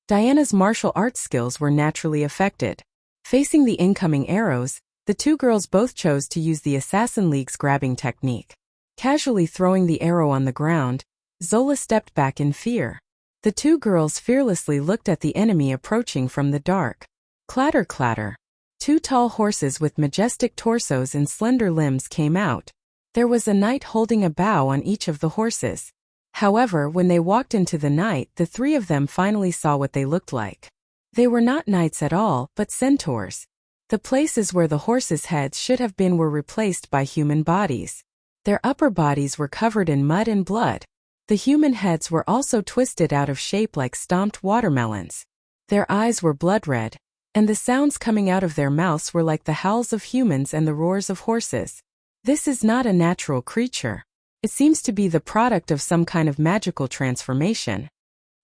Diana's martial arts skills were naturally affected. Facing the incoming arrows, The two girls both chose to use the Assassin League's grabbing technique. Casually throwing the arrow on the ground, Zola stepped back in fear. The two girls fearlessly looked at the enemy approaching from the dark. Clatter, clatter. Two tall horses with majestic torsos and slender limbs came out. There was a knight holding a bow on each of the horses. However, when they walked into the night, the three of them finally saw what they looked like. They were not knights at all, but centaurs. The places where the horses' heads should have been were replaced by human bodies. Their upper bodies were covered in mud and blood. The human heads were also twisted out of shape like stomped watermelons. Their eyes were blood red, and the sounds coming out of their mouths were like the howls of humans and the roars of horses. This is not a natural creature. It seems to be the product of some kind of magical transformation,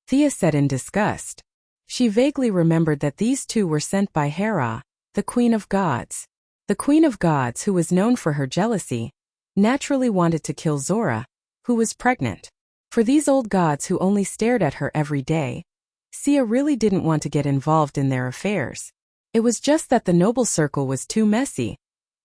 Thea said in disgust. She vaguely remembered that these two were sent by Hera, the Queen of Gods. The Queen of Gods, who was known for her jealousy, naturally wanted to kill Zora, who was pregnant. For these old gods who only stared at her every day, Sia really didn't want to get involved in their affairs. It was just that the noble circle was too messy.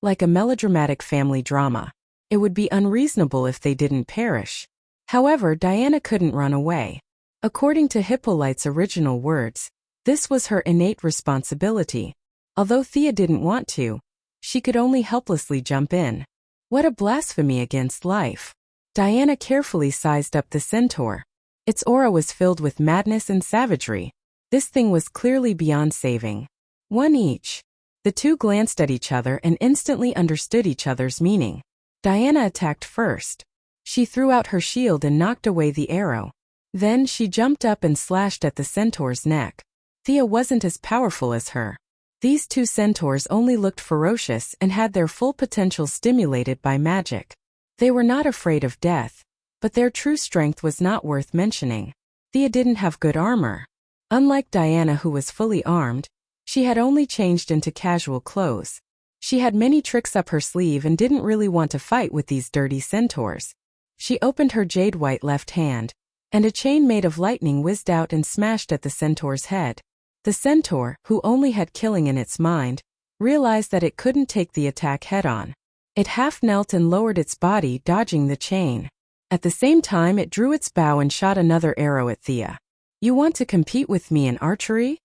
Like a melodramatic family drama. It would be unreasonable if they didn't perish. However, Diana couldn't run away. According to Hippolyte's original words, this was her innate responsibility. Although Thea didn't want to, she could only helplessly jump in. What a blasphemy against life. Diana carefully sized up the centaur. Its aura was filled with madness and savagery. This thing was clearly beyond saving. One each. The two glanced at each other and instantly understood each other's meaning. Diana attacked first. She threw out her shield and knocked away the arrow. Then she jumped up and slashed at the centaur's neck. Thea wasn't as powerful as her. These two centaurs only looked ferocious and had their full potential stimulated by magic. They were not afraid of death, but their true strength was not worth mentioning. Thea didn't have good armor. Unlike Diana, who was fully armed, she had only changed into casual clothes. She had many tricks up her sleeve and didn't really want to fight with these dirty centaurs. She opened her jade-white left hand, and a chain made of lightning whizzed out and smashed at the centaur's head. The centaur, who only had killing in its mind, realized that it couldn't take the attack head-on. It half-knelt and lowered its body, dodging the chain. At the same time, it drew its bow and shot another arrow at Thea. "You want to compete with me in archery?"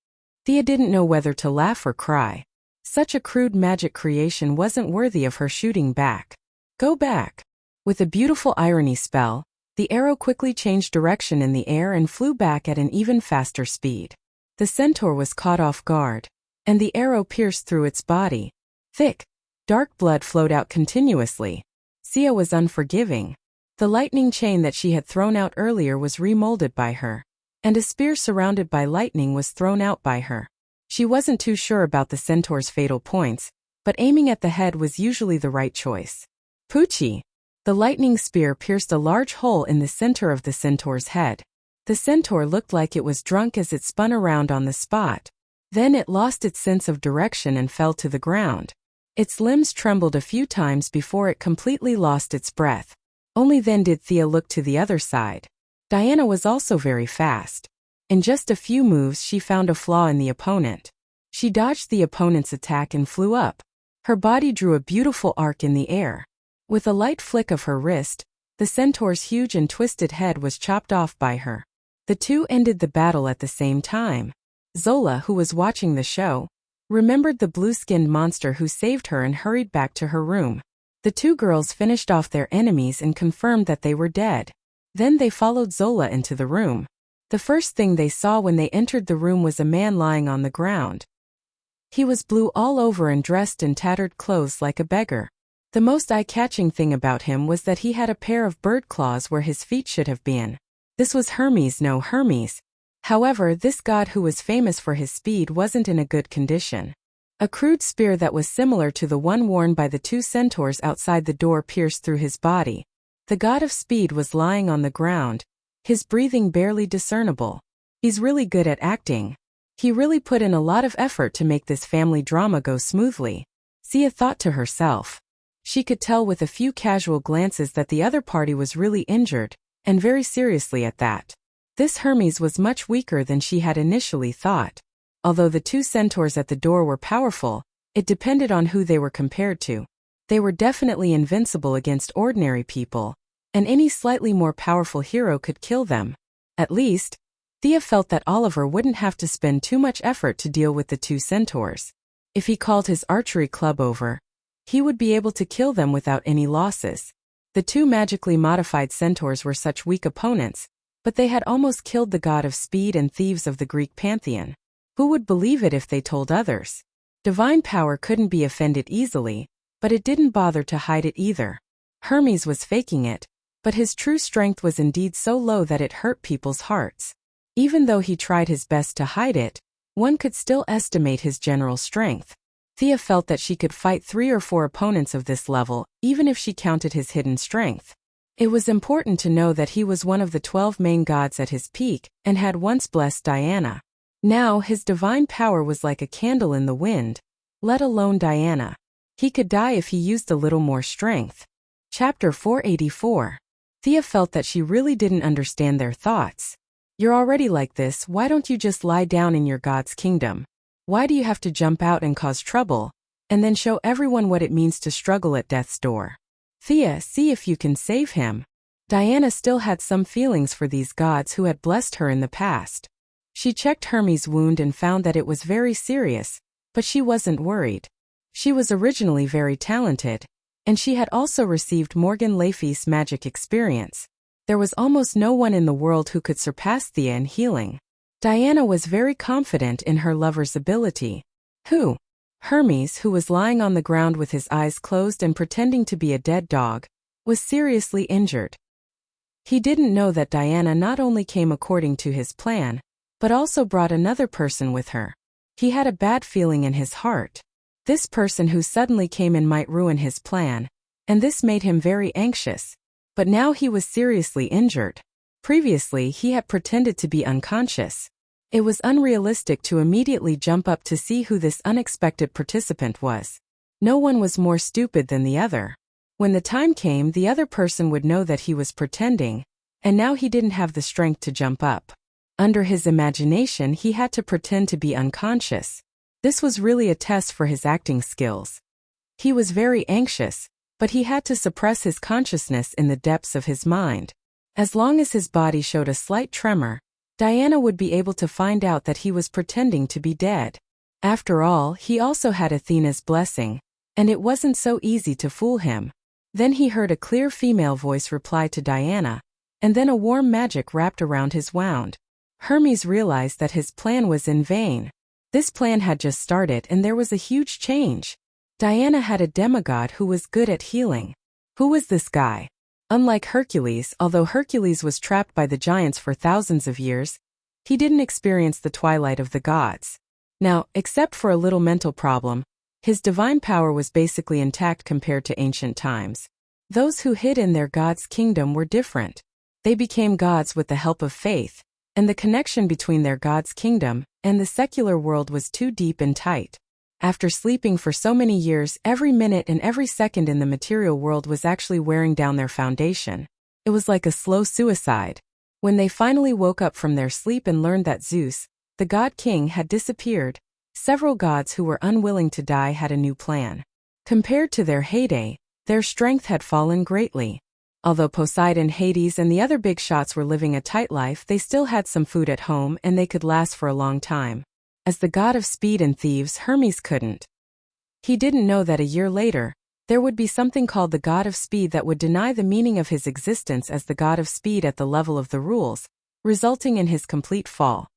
Thea didn't know whether to laugh or cry. Such a crude magic creation wasn't worthy of her shooting back. "Go back." With a beautiful irony spell, the arrow quickly changed direction in the air and flew back at an even faster speed. The centaur was caught off guard, and the arrow pierced through its body. Thick, dark blood flowed out continuously. Sia was unforgiving. The lightning chain that she had thrown out earlier was remolded by her, and a spear surrounded by lightning was thrown out by her. She wasn't too sure about the centaur's fatal points, but aiming at the head was usually the right choice. Poochie! The lightning spear pierced a large hole in the center of the centaur's head. The centaur looked like it was drunk as it spun around on the spot. Then it lost its sense of direction and fell to the ground. Its limbs trembled a few times before it completely lost its breath. Only then did Thea look to the other side. Diana was also very fast. In just a few moves she found a flaw in the opponent. She dodged the opponent's attack and flew up. Her body drew a beautiful arc in the air. With a light flick of her wrist, the centaur's huge and twisted head was chopped off by her. The two ended the battle at the same time. Zola, who was watching the show, remembered the blue-skinned monster who saved her and hurried back to her room. The two girls finished off their enemies and confirmed that they were dead. Then they followed Zola into the room. The first thing they saw when they entered the room was a man lying on the ground. He was blue all over and dressed in tattered clothes like a beggar. The most eye-catching thing about him was that he had a pair of bird claws where his feet should have been. This was Hermes, no Hermes. However, this god who was famous for his speed wasn't in a good condition. A crude spear that was similar to the one worn by the two centaurs outside the door pierced through his body. The god of speed was lying on the ground, his breathing barely discernible. He's really good at acting. He really put in a lot of effort to make this family drama go smoothly. Sia thought to herself. She could tell with a few casual glances that the other party was really injured, and very seriously at that. This Hermes was much weaker than she had initially thought. Although the two centaurs at the door were powerful, It depended on who they were compared to. They were definitely invincible against ordinary people, and any slightly more powerful hero could kill them. At least, Thea felt that Oliver wouldn't have to spend too much effort to deal with the two centaurs. If he called his archery club over, he would be able to kill them without any losses. The two magically modified centaurs were such weak opponents, but they had almost killed the god of speed and thieves of the Greek pantheon. Who would believe it if they told others? Divine power couldn't be offended easily, but it didn't bother to hide it either. Hermes was faking it, but his true strength was indeed so low that it hurt people's hearts. Even though he tried his best to hide it, one could still estimate his general strength. Thea felt that she could fight 3 or 4 opponents of this level, even if she counted his hidden strength. It was important to know that he was one of the 12 main gods at his peak, and had once blessed Diana. Now his divine power was like a candle in the wind, let alone Diana. He could die if he used a little more strength. Chapter 484. Thea felt that she really didn't understand their thoughts. You're already like this, why don't you just lie down in your god's kingdom? Why do you have to jump out and cause trouble, and then show everyone what it means to struggle at death's door? Thea, see if you can save him. Diana still had some feelings for these gods who had blessed her in the past. She checked Hermes' wound and found that it was very serious, but she wasn't worried. She was originally very talented, and she had also received Morgan Le Fay's magic experience. There was almost no one in the world who could surpass Thea in healing. Diana was very confident in her lover's ability. Who? Hermes, who was lying on the ground with his eyes closed and pretending to be a dead dog, was seriously injured. He didn't know that Diana not only came according to his plan, but also brought another person with her. He had a bad feeling in his heart. This person who suddenly came in might ruin his plan, and this made him very anxious. But now he was seriously injured. Previously, he had pretended to be unconscious. It was unrealistic to immediately jump up to see who this unexpected participant was. No one was more stupid than the other. When the time came, the other person would know that he was pretending, and now he didn't have the strength to jump up. Under his imagination, he had to pretend to be unconscious. This was really a test for his acting skills. He was very anxious, but he had to suppress his consciousness in the depths of his mind. As long as his body showed a slight tremor, Diana would be able to find out that he was pretending to be dead. After all, he also had Athena's blessing, and it wasn't so easy to fool him. Then he heard a clear female voice reply to Diana, and then a warm magic wrapped around his wound. Hermes realized that his plan was in vain. This plan had just started and there was a huge change. Diana had a demigod who was good at healing. Who was this guy? Unlike Hercules, although Hercules was trapped by the giants for thousands of years, he didn't experience the twilight of the gods. Now, except for a little mental problem, his divine power was basically intact compared to ancient times. Those who hid in their god's kingdom were different. They became gods with the help of faith, and the connection between their god's kingdom and the secular world was too deep and tight. After sleeping for so many years, every minute and every second in the material world was actually wearing down their foundation. It was like a slow suicide. When they finally woke up from their sleep and learned that Zeus, the god king, had disappeared, several gods who were unwilling to die had a new plan. Compared to their heyday, their strength had fallen greatly. Although Poseidon, Hades, and the other big shots were living a tight life, they still had some food at home and they could last for a long time. As the god of speed and thieves, Hermes couldn't. He didn't know that a year later, there would be something called the god of speed that would deny the meaning of his existence as the god of speed at the level of the rules, resulting in his complete fall.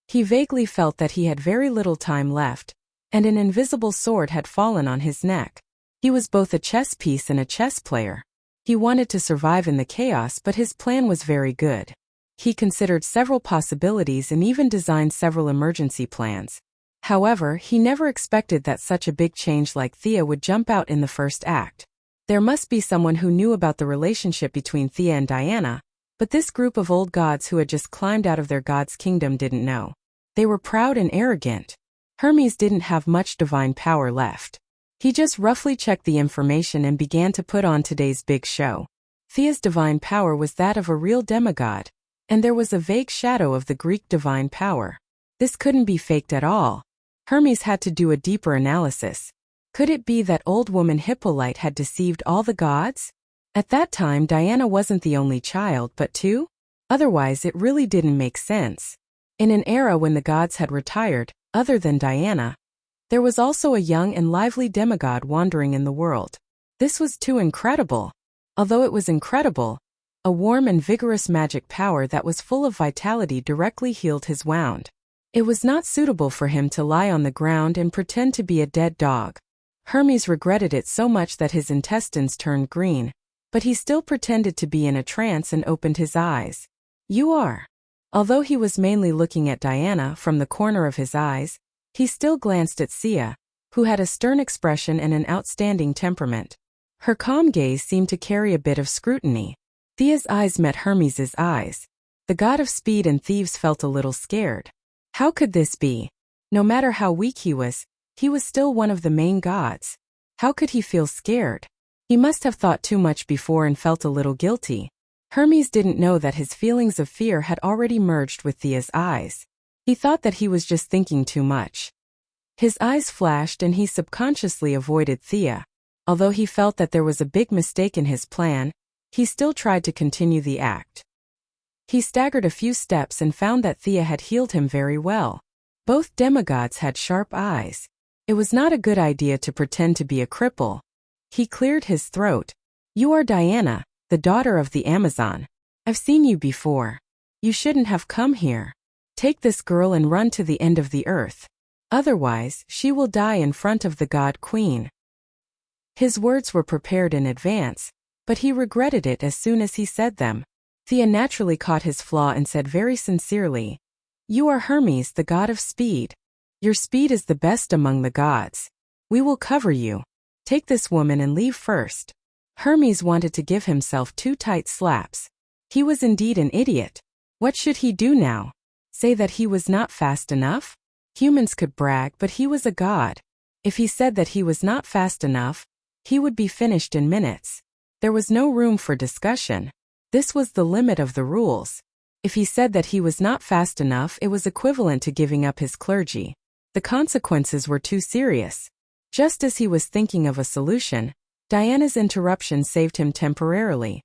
He vaguely felt that he had very little time left, and an invisible sword had fallen on his neck. He was both a chess piece and a chess player. He wanted to survive in the chaos, but his plan was very good. He considered several possibilities and even designed several emergency plans. However, he never expected that such a big change like Thea would jump out in the first act. There must be someone who knew about the relationship between Thea and Diana, but this group of old gods who had just climbed out of their god's kingdom didn't know. They were proud and arrogant. Hermes didn't have much divine power left. He just roughly checked the information and began to put on today's big show. Thea's divine power was that of a real demigod, and there was a vague shadow of the Greek divine power. This couldn't be faked at all. Hermes had to do a deeper analysis. Could it be that old woman Hippolyte had deceived all the gods? At that time Diana wasn't the only child but two? Otherwise it really didn't make sense. In an era when the gods had retired, other than Diana, there was also a young and lively demigod wandering in the world. This was too incredible. Although it was incredible, a warm and vigorous magic power that was full of vitality directly healed his wound. It was not suitable for him to lie on the ground and pretend to be a dead dog. Hermes regretted it so much that his intestines turned green, but he still pretended to be in a trance and opened his eyes. You are. Although he was mainly looking at Diana from the corner of his eyes, he still glanced at Sia, who had a stern expression and an outstanding temperament. Her calm gaze seemed to carry a bit of scrutiny. Thea's eyes met Hermes's eyes. The god of speed and thieves felt a little scared. How could this be? No matter how weak he was still one of the main gods. How could he feel scared? He must have thought too much before and felt a little guilty. Hermes didn't know that his feelings of fear had already merged with Thea's eyes. He thought that he was just thinking too much. His eyes flashed and he subconsciously avoided Thea. Although he felt that there was a big mistake in his plan, he still tried to continue the act. He staggered a few steps and found that Thea had healed him very well. Both demigods had sharp eyes. It was not a good idea to pretend to be a cripple. He cleared his throat. You are Diana, the daughter of the Amazon. I've seen you before. You shouldn't have come here. Take this girl and run to the end of the earth. Otherwise, she will die in front of the god queen. His words were prepared in advance, but he regretted it as soon as he said them. Thea naturally caught his flaw and said very sincerely, You are Hermes, the god of speed. Your speed is the best among the gods. We will cover you. Take this woman and leave first. Hermes wanted to give himself 2 tight slaps. He was indeed an idiot. What should he do now? Say that he was not fast enough? Humans could brag, but he was a god. If he said that he was not fast enough, he would be finished in minutes. There was no room for discussion. This was the limit of the rules. If he said that he was not fast enough, it was equivalent to giving up his clergy. The consequences were too serious. Just as he was thinking of a solution, Diana's interruption saved him temporarily.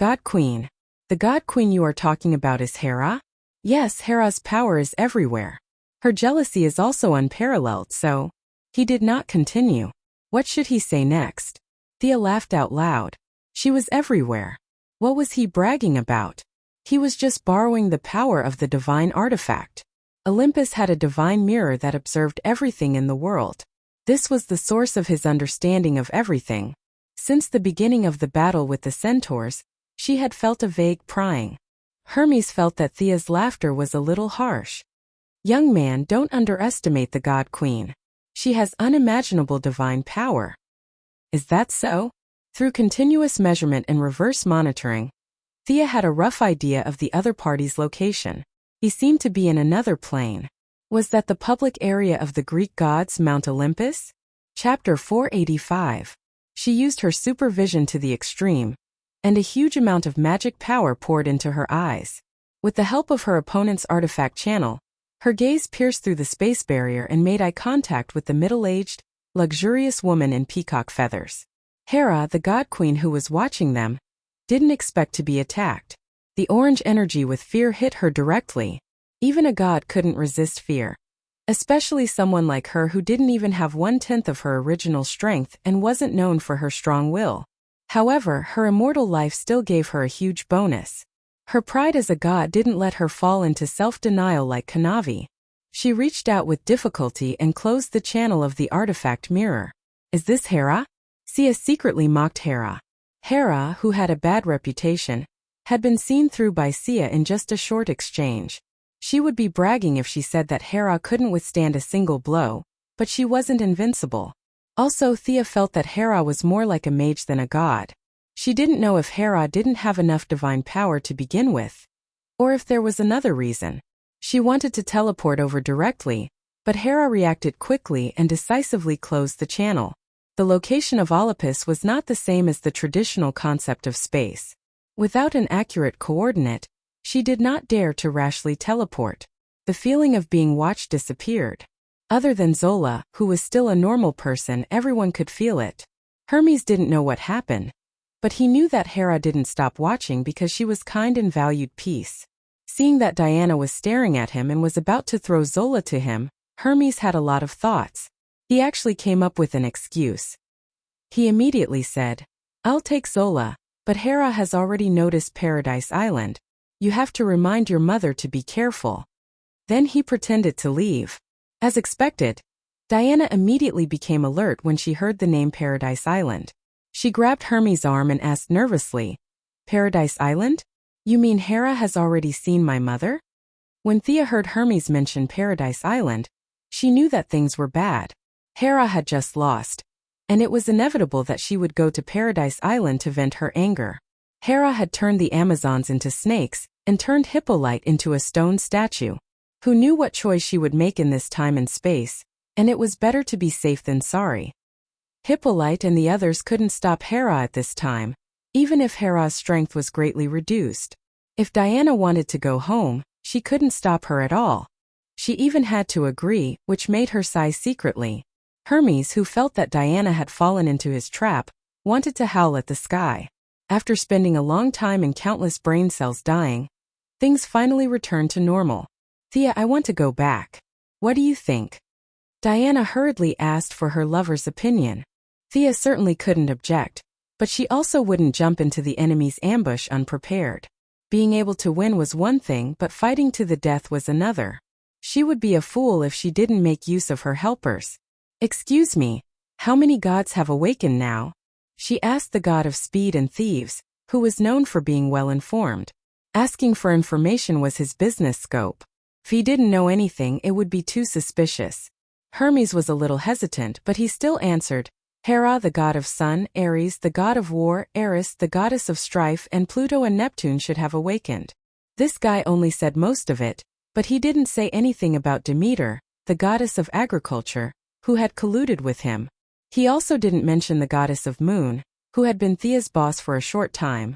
God Queen. The god queen you are talking about is Hera? Yes, Hera's power is everywhere. Her jealousy is also unparalleled, so... He did not continue. What should he say next? Thea laughed out loud. She was everywhere. What was he bragging about? He was just borrowing the power of the divine artifact. Olympus had a divine mirror that observed everything in the world. This was the source of his understanding of everything. Since the beginning of the battle with the centaurs, she had felt a vague prying. Hermes felt that Thea's laughter was a little harsh. Young man, don't underestimate the god queen. She has unimaginable divine power. Is that so? Through continuous measurement and reverse monitoring, Thea had a rough idea of the other party's location. He seemed to be in another plane. Was that the public area of the Greek gods, Mount Olympus? Chapter 485. She used her supervision to the extreme, and a huge amount of magic power poured into her eyes. With the help of her opponent's artifact channel, her gaze pierced through the space barrier and made eye contact with the middle-aged, luxurious woman in peacock feathers. Hera, the god queen who was watching them, didn't expect to be attacked. The orange energy with fear hit her directly. Even a god couldn't resist fear. Especially someone like her who didn't even have 1/10 of her original strength and wasn't known for her strong will. However, her immortal life still gave her a huge bonus. Her pride as a god didn't let her fall into self-denial like Kanavi. She reached out with difficulty and closed the channel of the artifact mirror. Is this Hera? Sia secretly mocked Hera. Hera, who had a bad reputation, had been seen through by Sia in just a short exchange. She would be bragging if she said that Hera couldn't withstand a single blow, but she wasn't invincible. Also, Thea felt that Hera was more like a mage than a god. She didn't know if Hera didn't have enough divine power to begin with, or if there was another reason. She wanted to teleport over directly, but Hera reacted quickly and decisively closed the channel. The location of Olympus was not the same as the traditional concept of space. Without an accurate coordinate, she did not dare to rashly teleport. The feeling of being watched disappeared. Other than Zola, who was still a normal person, everyone could feel it. Hermes didn't know what happened, but he knew that Hera didn't stop watching because she was kind and valued peace. Seeing that Diana was staring at him and was about to throw Zola to him, Hermes had a lot of thoughts. He actually came up with an excuse. He immediately said, "I'll take Zola, but Hera has already noticed Paradise Island. You have to remind your mother to be careful." Then he pretended to leave. As expected, Diana immediately became alert when she heard the name Paradise Island. She grabbed Hermes' arm and asked nervously, "Paradise Island? You mean Hera has already seen my mother?" When Thea heard Hermes mention Paradise Island, she knew that things were bad. Hera had just lost, and it was inevitable that she would go to Paradise Island to vent her anger. Hera had turned the Amazons into snakes and turned Hippolyte into a stone statue. Who knew what choice she would make in this time and space, and it was better to be safe than sorry. Hippolyte and the others couldn't stop Hera at this time, even if Hera's strength was greatly reduced. If Diana wanted to go home, she couldn't stop her at all. She even had to agree, which made her sigh secretly. Hermes, who felt that Diana had fallen into his trap, wanted to howl at the sky. After spending a long time and countless brain cells dying, things finally returned to normal. "Thea, I want to go back. What do you think?" Diana hurriedly asked for her lover's opinion. Thea certainly couldn't object, but she also wouldn't jump into the enemy's ambush unprepared. Being able to win was one thing, but fighting to the death was another. She would be a fool if she didn't make use of her helpers. "Excuse me, how many gods have awakened now?" she asked the god of speed and thieves, who was known for being well informed. Asking for information was his business scope. If he didn't know anything, it would be too suspicious. Hermes was a little hesitant, but he still answered, "Hera, the god of sun, Ares, the god of war, Eris, the goddess of strife, and Pluto and Neptune should have awakened." This guy only said most of it, but he didn't say anything about Demeter, the goddess of agriculture, who had colluded with him. He also didn't mention the goddess of moon, who had been Thea's boss for a short time.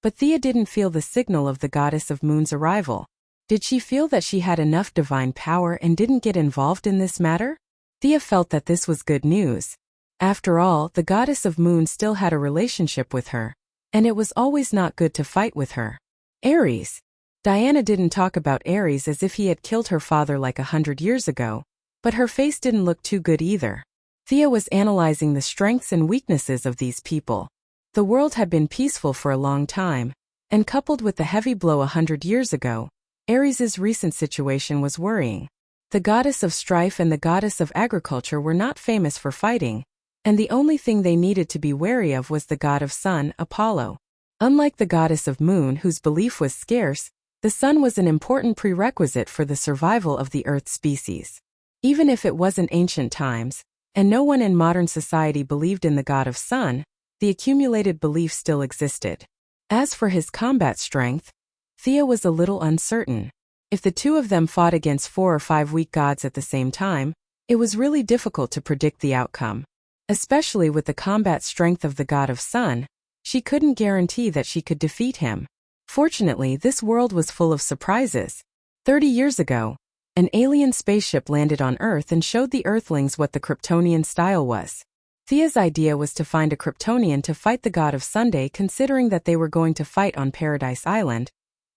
But Thea didn't feel the signal of the goddess of moon's arrival. Did she feel that she had enough divine power and didn't get involved in this matter? Thea felt that this was good news. After all, the goddess of moon still had a relationship with her, and it was always not good to fight with her. Ares. Diana didn't talk about Ares as if he had killed her father like 100 years ago, but her face didn't look too good either. Thea was analyzing the strengths and weaknesses of these people. The world had been peaceful for a long time, and coupled with the heavy blow 100 years ago, Ares's recent situation was worrying. The goddess of strife and the goddess of agriculture were not famous for fighting, and the only thing they needed to be wary of was the god of sun, Apollo. Unlike the goddess of moon, whose belief was scarce, the sun was an important prerequisite for the survival of the Earth species. Even if it wasn't ancient times, and no one in modern society believed in the god of sun, the accumulated belief still existed. As for his combat strength, Thea was a little uncertain. If the two of them fought against 4 or 5 weak gods at the same time, it was really difficult to predict the outcome. Especially with the combat strength of the god of sun, she couldn't guarantee that she could defeat him. Fortunately, this world was full of surprises. 30 years ago, an alien spaceship landed on Earth and showed the Earthlings what the Kryptonian style was. Thea's idea was to find a Kryptonian to fight the god of Sunday, considering that they were going to fight on Paradise Island.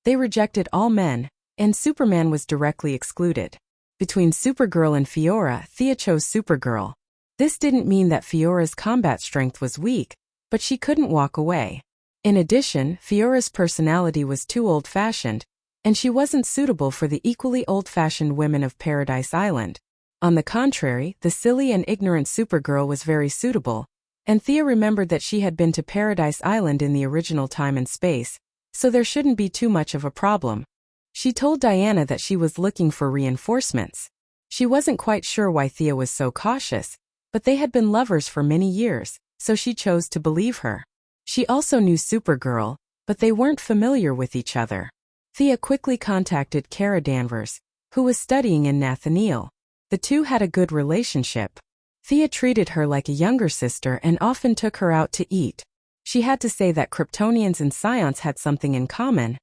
They rejected all men, and Superman was directly excluded. Between Supergirl and Fiora, Thea chose Supergirl. This didn't mean that Fiora's combat strength was weak, but she couldn't walk away. In addition, Fiora's personality was too old-fashioned, and she wasn't suitable for the equally old-fashioned women of Paradise Island. On the contrary, the silly and ignorant Supergirl was very suitable, and Thea remembered that she had been to Paradise Island in the original time and space, so there shouldn't be too much of a problem. She told Diana that she was looking for reinforcements. She wasn't quite sure why Thea was so cautious, but they had been lovers for many years, so she chose to believe her. She also knew Supergirl, but they weren't familiar with each other. Thea quickly contacted Kara Danvers, who was studying in Nathaniel. The two had a good relationship. Thea treated her like a younger sister and often took her out to eat. She had to say that Kryptonians and Psions had something in common.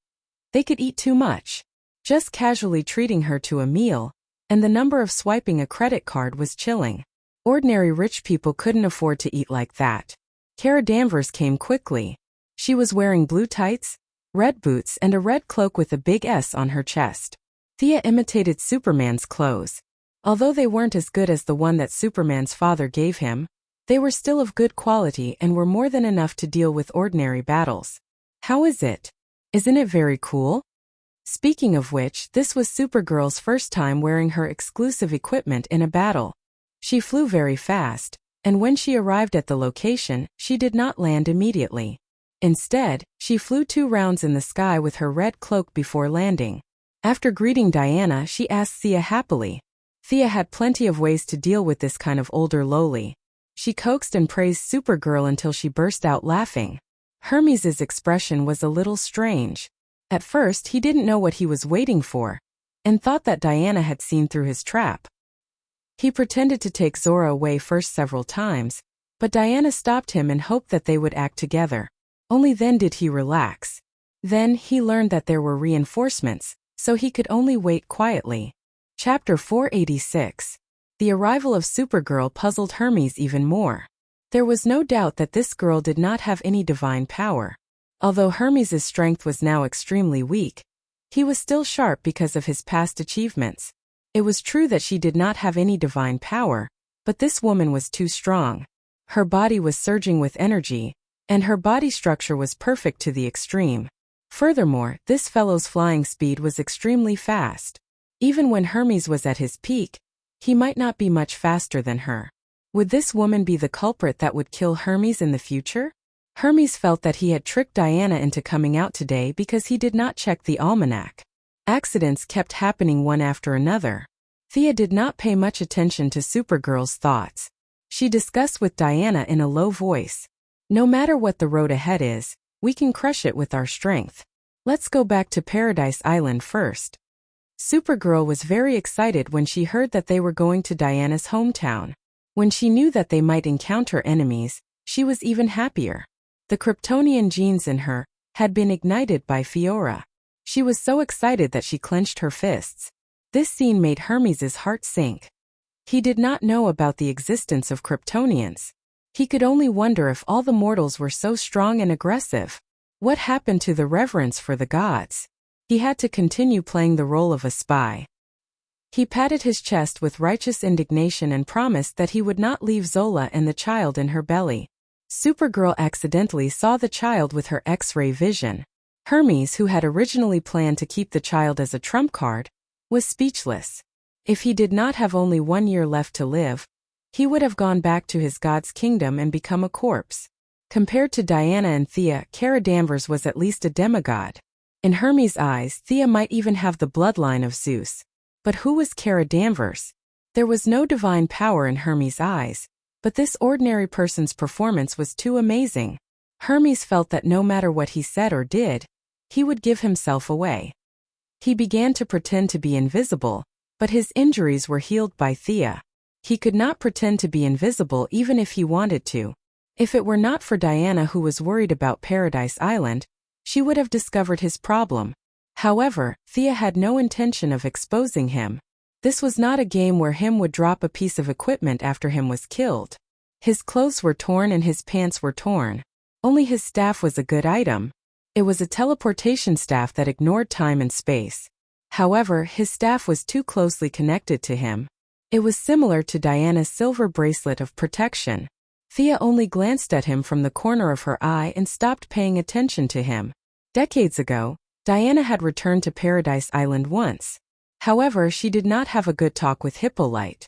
They could eat too much. Just casually treating her to a meal, and the number of swiping a credit card was chilling. Ordinary rich people couldn't afford to eat like that. Kara Danvers came quickly. She was wearing blue tights, red boots and a red cloak with a big S on her chest. Thea imitated Superman's clothes. Although they weren't as good as the one that Superman's father gave him, they were still of good quality and were more than enough to deal with ordinary battles. How is it? Isn't it very cool? Speaking of which, this was Supergirl's first time wearing her exclusive equipment in a battle. She flew very fast, and when she arrived at the location, she did not land immediately. Instead, she flew 2 rounds in the sky with her red cloak before landing. After greeting Diana, she asked Thea happily. Thea had plenty of ways to deal with this kind of older lowly. She coaxed and praised Supergirl until she burst out laughing. Hermes's expression was a little strange. At first, he didn't know what he was waiting for, and thought that Diana had seen through his trap. He pretended to take Zora away first several times, but Diana stopped him and hoped that they would act together. Only then did he relax. Then he learned that there were reinforcements, so he could only wait quietly. Chapter 486. The arrival of Supergirl puzzled Hermes even more. There was no doubt that this girl did not have any divine power. Although Hermes's strength was now extremely weak, he was still sharp because of his past achievements. It was true that she did not have any divine power, but this woman was too strong. Her body was surging with energy, and her body structure was perfect to the extreme. Furthermore, this fellow's flying speed was extremely fast. Even when Hermes was at his peak, he might not be much faster than her. Would this woman be the culprit that would kill Hermes in the future? Hermes felt that he had tricked Diana into coming out today because he did not check the almanac. Accidents kept happening one after another. Thea did not pay much attention to Supergirl's thoughts. She discussed with Diana in a low voice. No matter what the road ahead is, we can crush it with our strength. Let's go back to Paradise Island first. Supergirl was very excited when she heard that they were going to Diana's hometown. When she knew that they might encounter enemies, she was even happier. The Kryptonian genes in her had been ignited by Fiora. She was so excited that she clenched her fists. This scene made Hermes's heart sink. He did not know about the existence of Kryptonians. He could only wonder if all the mortals were so strong and aggressive. What happened to the reverence for the gods? He had to continue playing the role of a spy. He patted his chest with righteous indignation and promised that he would not leave Zola and the child in her belly. Supergirl accidentally saw the child with her X-ray vision. Hermes, who had originally planned to keep the child as a trump card, was speechless. If he did not have only 1 year left to live, he would have gone back to his god's kingdom and become a corpse. Compared to Diana and Thea, Kara Danvers was at least a demigod. In Hermes' eyes, Thea might even have the bloodline of Zeus. But who was Kara Danvers? There was no divine power in Hermes' eyes, but this ordinary person's performance was too amazing. Hermes felt that no matter what he said or did, he would give himself away. He began to pretend to be invisible, but his injuries were healed by Thea. He could not pretend to be invisible even if he wanted to. If it were not for Diana, who was worried about Paradise Island, she would have discovered his problem. However, Thea had no intention of exposing him. This was not a game where him would drop a piece of equipment after him was killed. His clothes were torn and his pants were torn. Only his staff was a good item. It was a teleportation staff that ignored time and space. However, his staff was too closely connected to him. It was similar to Diana's silver bracelet of protection. Thea only glanced at him from the corner of her eye and stopped paying attention to him. Decades ago, Diana had returned to Paradise Island once. However, she did not have a good talk with Hippolyte.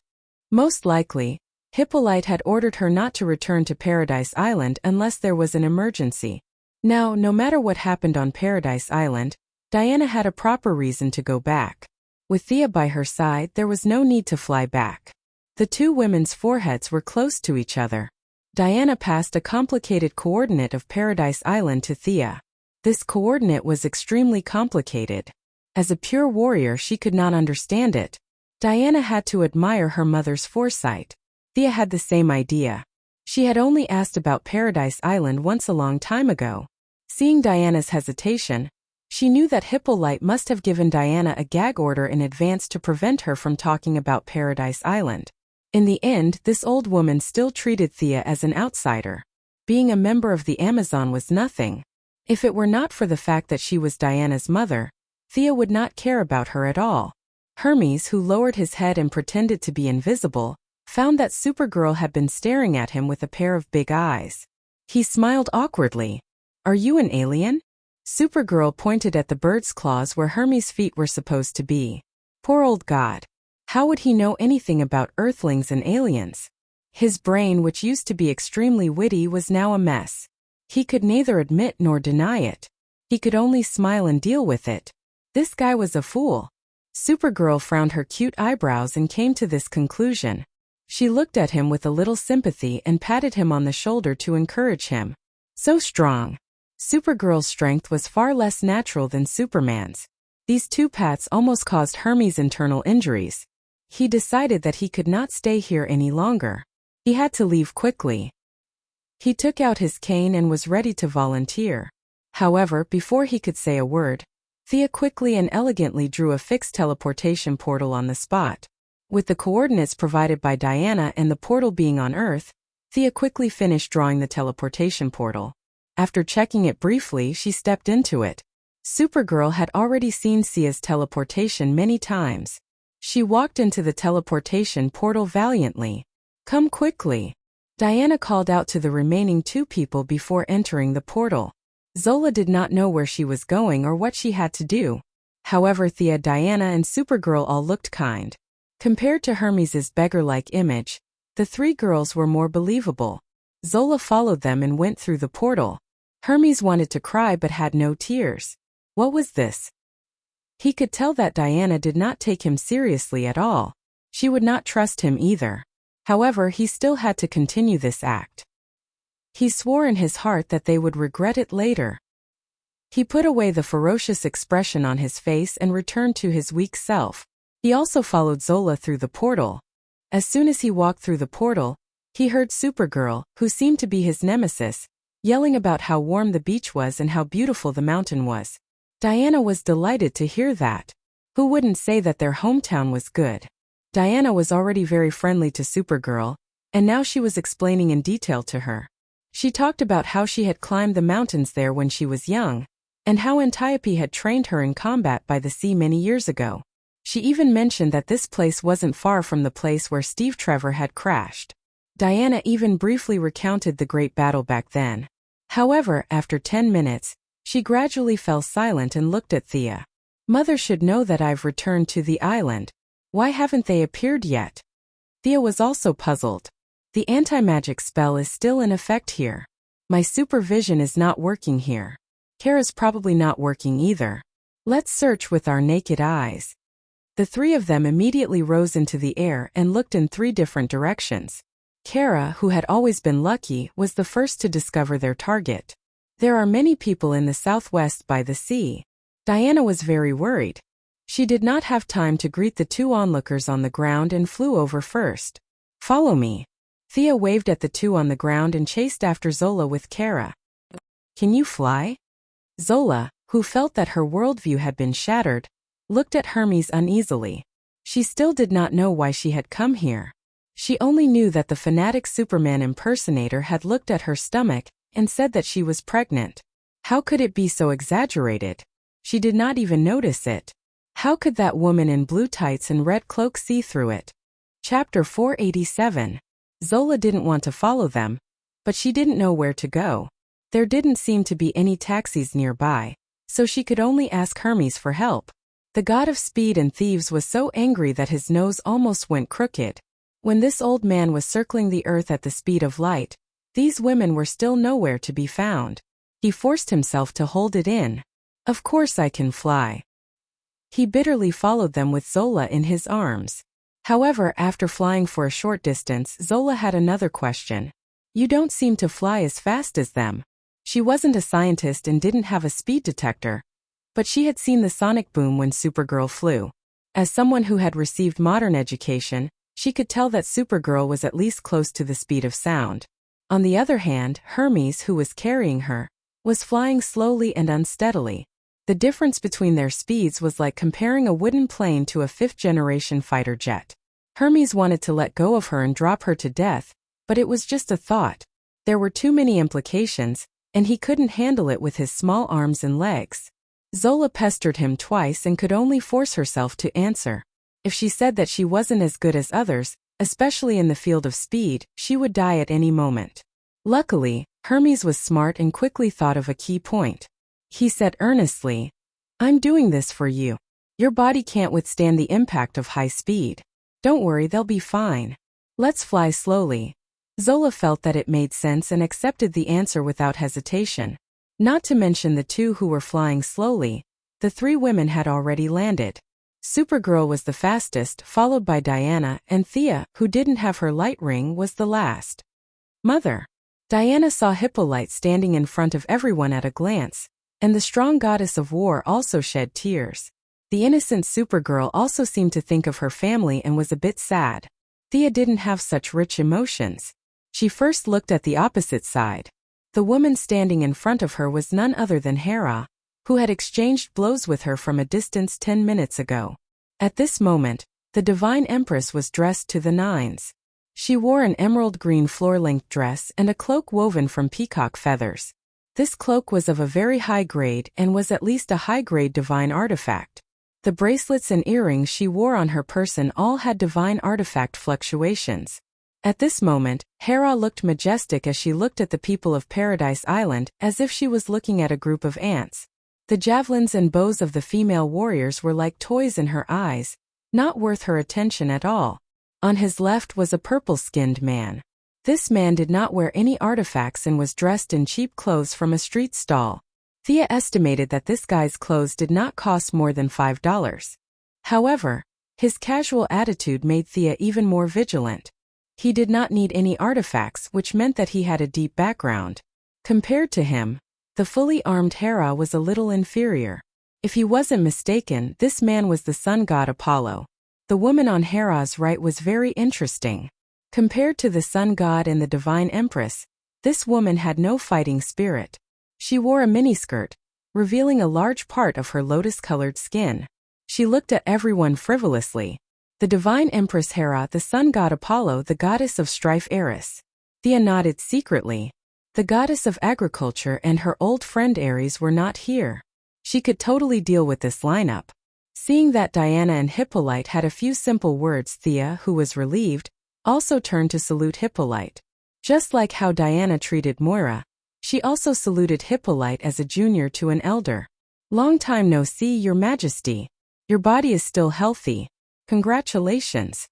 Most likely, Hippolyte had ordered her not to return to Paradise Island unless there was an emergency. Now, no matter what happened on Paradise Island, Diana had a proper reason to go back. With Thea by her side, there was no need to fly back. The two women's foreheads were close to each other. Diana passed a complicated coordinate of Paradise Island to Thea. This coordinate was extremely complicated. As a pure warrior, she could not understand it. Diana had to admire her mother's foresight. Thea had the same idea. She had only asked about Paradise Island once a long time ago. Seeing Diana's hesitation, She knew that Hippolyte must have given Diana a gag order in advance to prevent her from talking about Paradise Island. In the end, this old woman still treated Thea as an outsider. Being a member of the Amazon was nothing. If it were not for the fact that she was Diana's mother, Thea would not care about her at all. Hermes, who lowered his head and pretended to be invisible, found that Supergirl had been staring at him with a pair of big eyes. He smiled awkwardly. "Are you an alien?" Supergirl pointed at the bird's claws where Hermes' feet were supposed to be. Poor old god. How would he know anything about Earthlings and aliens? His brain, which used to be extremely witty, was now a mess. He could neither admit nor deny it. He could only smile and deal with it. This guy was a fool. Supergirl frowned her cute eyebrows and came to this conclusion. She looked at him with a little sympathy and patted him on the shoulder to encourage him. So strong. Supergirl's strength was far less natural than Superman's. These two pats almost caused Hermes internal injuries. He decided that he could not stay here any longer. He had to leave quickly. He took out his cane and was ready to volunteer. However, before he could say a word, Thea quickly and elegantly drew a fixed teleportation portal on the spot. With the coordinates provided by Diana and the portal being on Earth, Thea quickly finished drawing the teleportation portal. After checking it briefly, she stepped into it. Supergirl had already seen Thea's teleportation many times. She walked into the teleportation portal valiantly. "Come quickly." Diana called out to the remaining two people before entering the portal. Zola did not know where she was going or what she had to do. However, Thea, Diana, and Supergirl all looked kind. Compared to Hermes' beggar-like image, the three girls were more believable. Zola followed them and went through the portal. Hermes wanted to cry but had no tears. What was this? He could tell that Diana did not take him seriously at all. She would not trust him either. However, he still had to continue this act. He swore in his heart that they would regret it later. He put away the ferocious expression on his face and returned to his weak self. He also followed Zola through the portal. As soon as he walked through the portal, he heard Supergirl, who seemed to be his nemesis, yelling about how warm the beach was and how beautiful the mountain was. Diana was delighted to hear that. Who wouldn't say that their hometown was good? Diana was already very friendly to Supergirl, and now she was explaining in detail to her. She talked about how she had climbed the mountains there when she was young, and how Antiope had trained her in combat by the sea many years ago. She even mentioned that this place wasn't far from the place where Steve Trevor had crashed. Diana even briefly recounted the great battle back then. However, after 10 minutes, she gradually fell silent and looked at Thea. "Mother should know that I've returned to the island. Why haven't they appeared yet?" Thea was also puzzled. "The anti-magic spell is still in effect here. My supervision is not working here. Kara's probably not working either. Let's search with our naked eyes." The three of them immediately rose into the air and looked in 3 different directions. Kara, who had always been lucky, was the first to discover their target. There are many people in the southwest by the sea. Diana was very worried. She did not have time to greet the 2 onlookers on the ground and flew over first. "Follow me." Thea waved at the 2 on the ground and chased after Zola with Kara. "Can you fly?" Zola, who felt that her worldview had been shattered, looked at Hermes uneasily. She still did not know why she had come here. She only knew that the fanatic Superman impersonator had looked at her stomach and said that she was pregnant. How could it be so exaggerated? She did not even notice it. How could that woman in blue tights and red cloak see through it? Chapter 487. Zola didn't want to follow them, but she didn't know where to go. There didn't seem to be any taxis nearby, so she could only ask Hermes for help. The god of speed and thieves was so angry that his nose almost went crooked. When this old man was circling the earth at the speed of light, these women were still nowhere to be found. He forced himself to hold it in. "Of course I can fly." He bitterly followed them with Zola in his arms. However, after flying for a short distance, Zola had another question. "You don't seem to fly as fast as them." She wasn't a scientist and didn't have a speed detector, but she had seen the sonic boom when Supergirl flew. As someone who had received modern education, she could tell that Supergirl was at least close to the speed of sound. On the other hand, Hermes, who was carrying her, was flying slowly and unsteadily. The difference between their speeds was like comparing a wooden plane to a fifth-generation fighter jet. Hermes wanted to let go of her and drop her to death, but it was just a thought. There were too many implications, and he couldn't handle it with his small arms and legs. Zola pestered him twice and could only force herself to answer. If she said that she wasn't as good as others, especially in the field of speed, she would die at any moment. Luckily, Hermes was smart and quickly thought of a key point. He said earnestly, "I'm doing this for you. Your body can't withstand the impact of high speed. Don't worry, they'll be fine. Let's fly slowly." Zola felt that it made sense and accepted the answer without hesitation. Not to mention the two who were flying slowly, the three women had already landed. Supergirl was the fastest, followed by Diana, and Thea, who didn't have her light ring, was the last. Mother. Diana saw Hippolyte standing in front of everyone at a glance, and the strong goddess of war also shed tears. The innocent Supergirl also seemed to think of her family and was a bit sad. Thea didn't have such rich emotions. She first looked at the opposite side. The woman standing in front of her was none other than Hera, who had exchanged blows with her from a distance 10 minutes ago. At this moment, the Divine Empress was dressed to the nines. She wore an emerald green floor-length dress and a cloak woven from peacock feathers. This cloak was of a very high grade and was at least a high-grade divine artifact. The bracelets and earrings she wore on her person all had divine artifact fluctuations. At this moment, Hera looked majestic as she looked at the people of Paradise Island, as if she was looking at a group of ants. The javelins and bows of the female warriors were like toys in her eyes, not worth her attention at all. On his left was a purple-skinned man. This man did not wear any artifacts and was dressed in cheap clothes from a street stall. Thea estimated that this guy's clothes did not cost more than $5. However, his casual attitude made Thea even more vigilant. He did not need any artifacts, which meant that he had a deep background. Compared to him, the fully armed Hera was a little inferior. If he wasn't mistaken, this man was the sun god Apollo. The woman on Hera's right was very interesting. Compared to the sun god and the divine empress, this woman had no fighting spirit. She wore a miniskirt, revealing a large part of her lotus-colored skin. She looked at everyone frivolously. The divine empress Hera, the sun god Apollo, the goddess of strife Eris. Thea nodded secretly. The goddess of agriculture and her old friend Ares were not here. She could totally deal with this lineup. Seeing that Diana and Hippolyte had a few simple words, Thea, who was relieved, also turned to salute Hippolyte. Just like how Diana treated Moira, she also saluted Hippolyte as a junior to an elder. "Long time no see, Your Majesty. Your body is still healthy. Congratulations.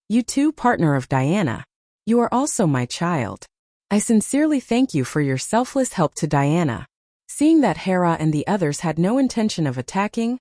You too, partner of Diana. You are also my child. I sincerely thank you for your selfless help to Diana." Seeing that Hera and the others had no intention of attacking,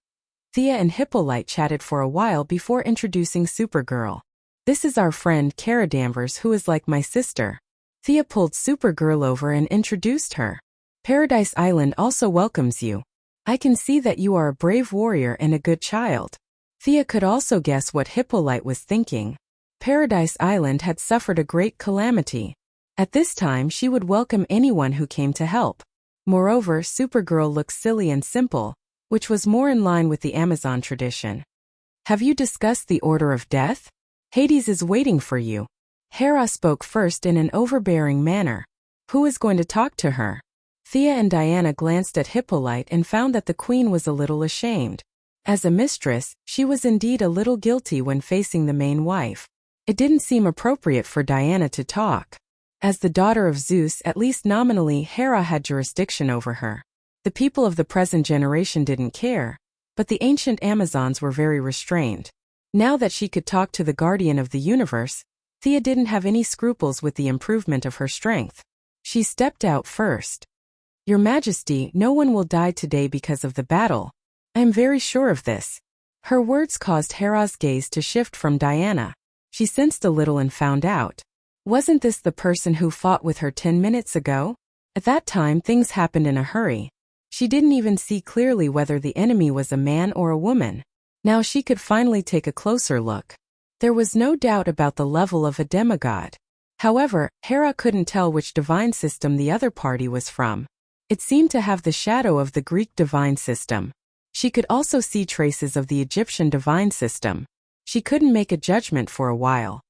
Thea and Hippolyte chatted for a while before introducing Supergirl. "This is our friend Kara Danvers, who is like my sister." Thea pulled Supergirl over and introduced her. "Paradise Island also welcomes you. I can see that you are a brave warrior and a good child." Thea could also guess what Hippolyte was thinking. Paradise Island had suffered a great calamity. At this time, she would welcome anyone who came to help. Moreover, Supergirl looked silly and simple, which was more in line with the Amazon tradition. "Have you discussed the order of death? Hades is waiting for you." Hera spoke first in an overbearing manner. Who is going to talk to her? Thea and Diana glanced at Hippolyte and found that the queen was a little ashamed. As a mistress, she was indeed a little guilty when facing the main wife. It didn't seem appropriate for Diana to talk. As the daughter of Zeus, at least nominally, Hera had jurisdiction over her. The people of the present generation didn't care, but the ancient Amazons were very restrained. Now that she could talk to the guardian of the universe, Thea didn't have any scruples with the improvement of her strength. She stepped out first. "Your Majesty, no one will die today because of the battle. I am very sure of this." Her words caused Hera's gaze to shift from Diana. She sensed a little and found out. Wasn't this the person who fought with her 10 minutes ago? At that time, things happened in a hurry. She didn't even see clearly whether the enemy was a man or a woman. Now she could finally take a closer look. There was no doubt about the level of a demigod. However, Hera couldn't tell which divine system the other party was from. It seemed to have the shadow of the Greek divine system. She could also see traces of the Egyptian divine system. She couldn't make a judgment for a while.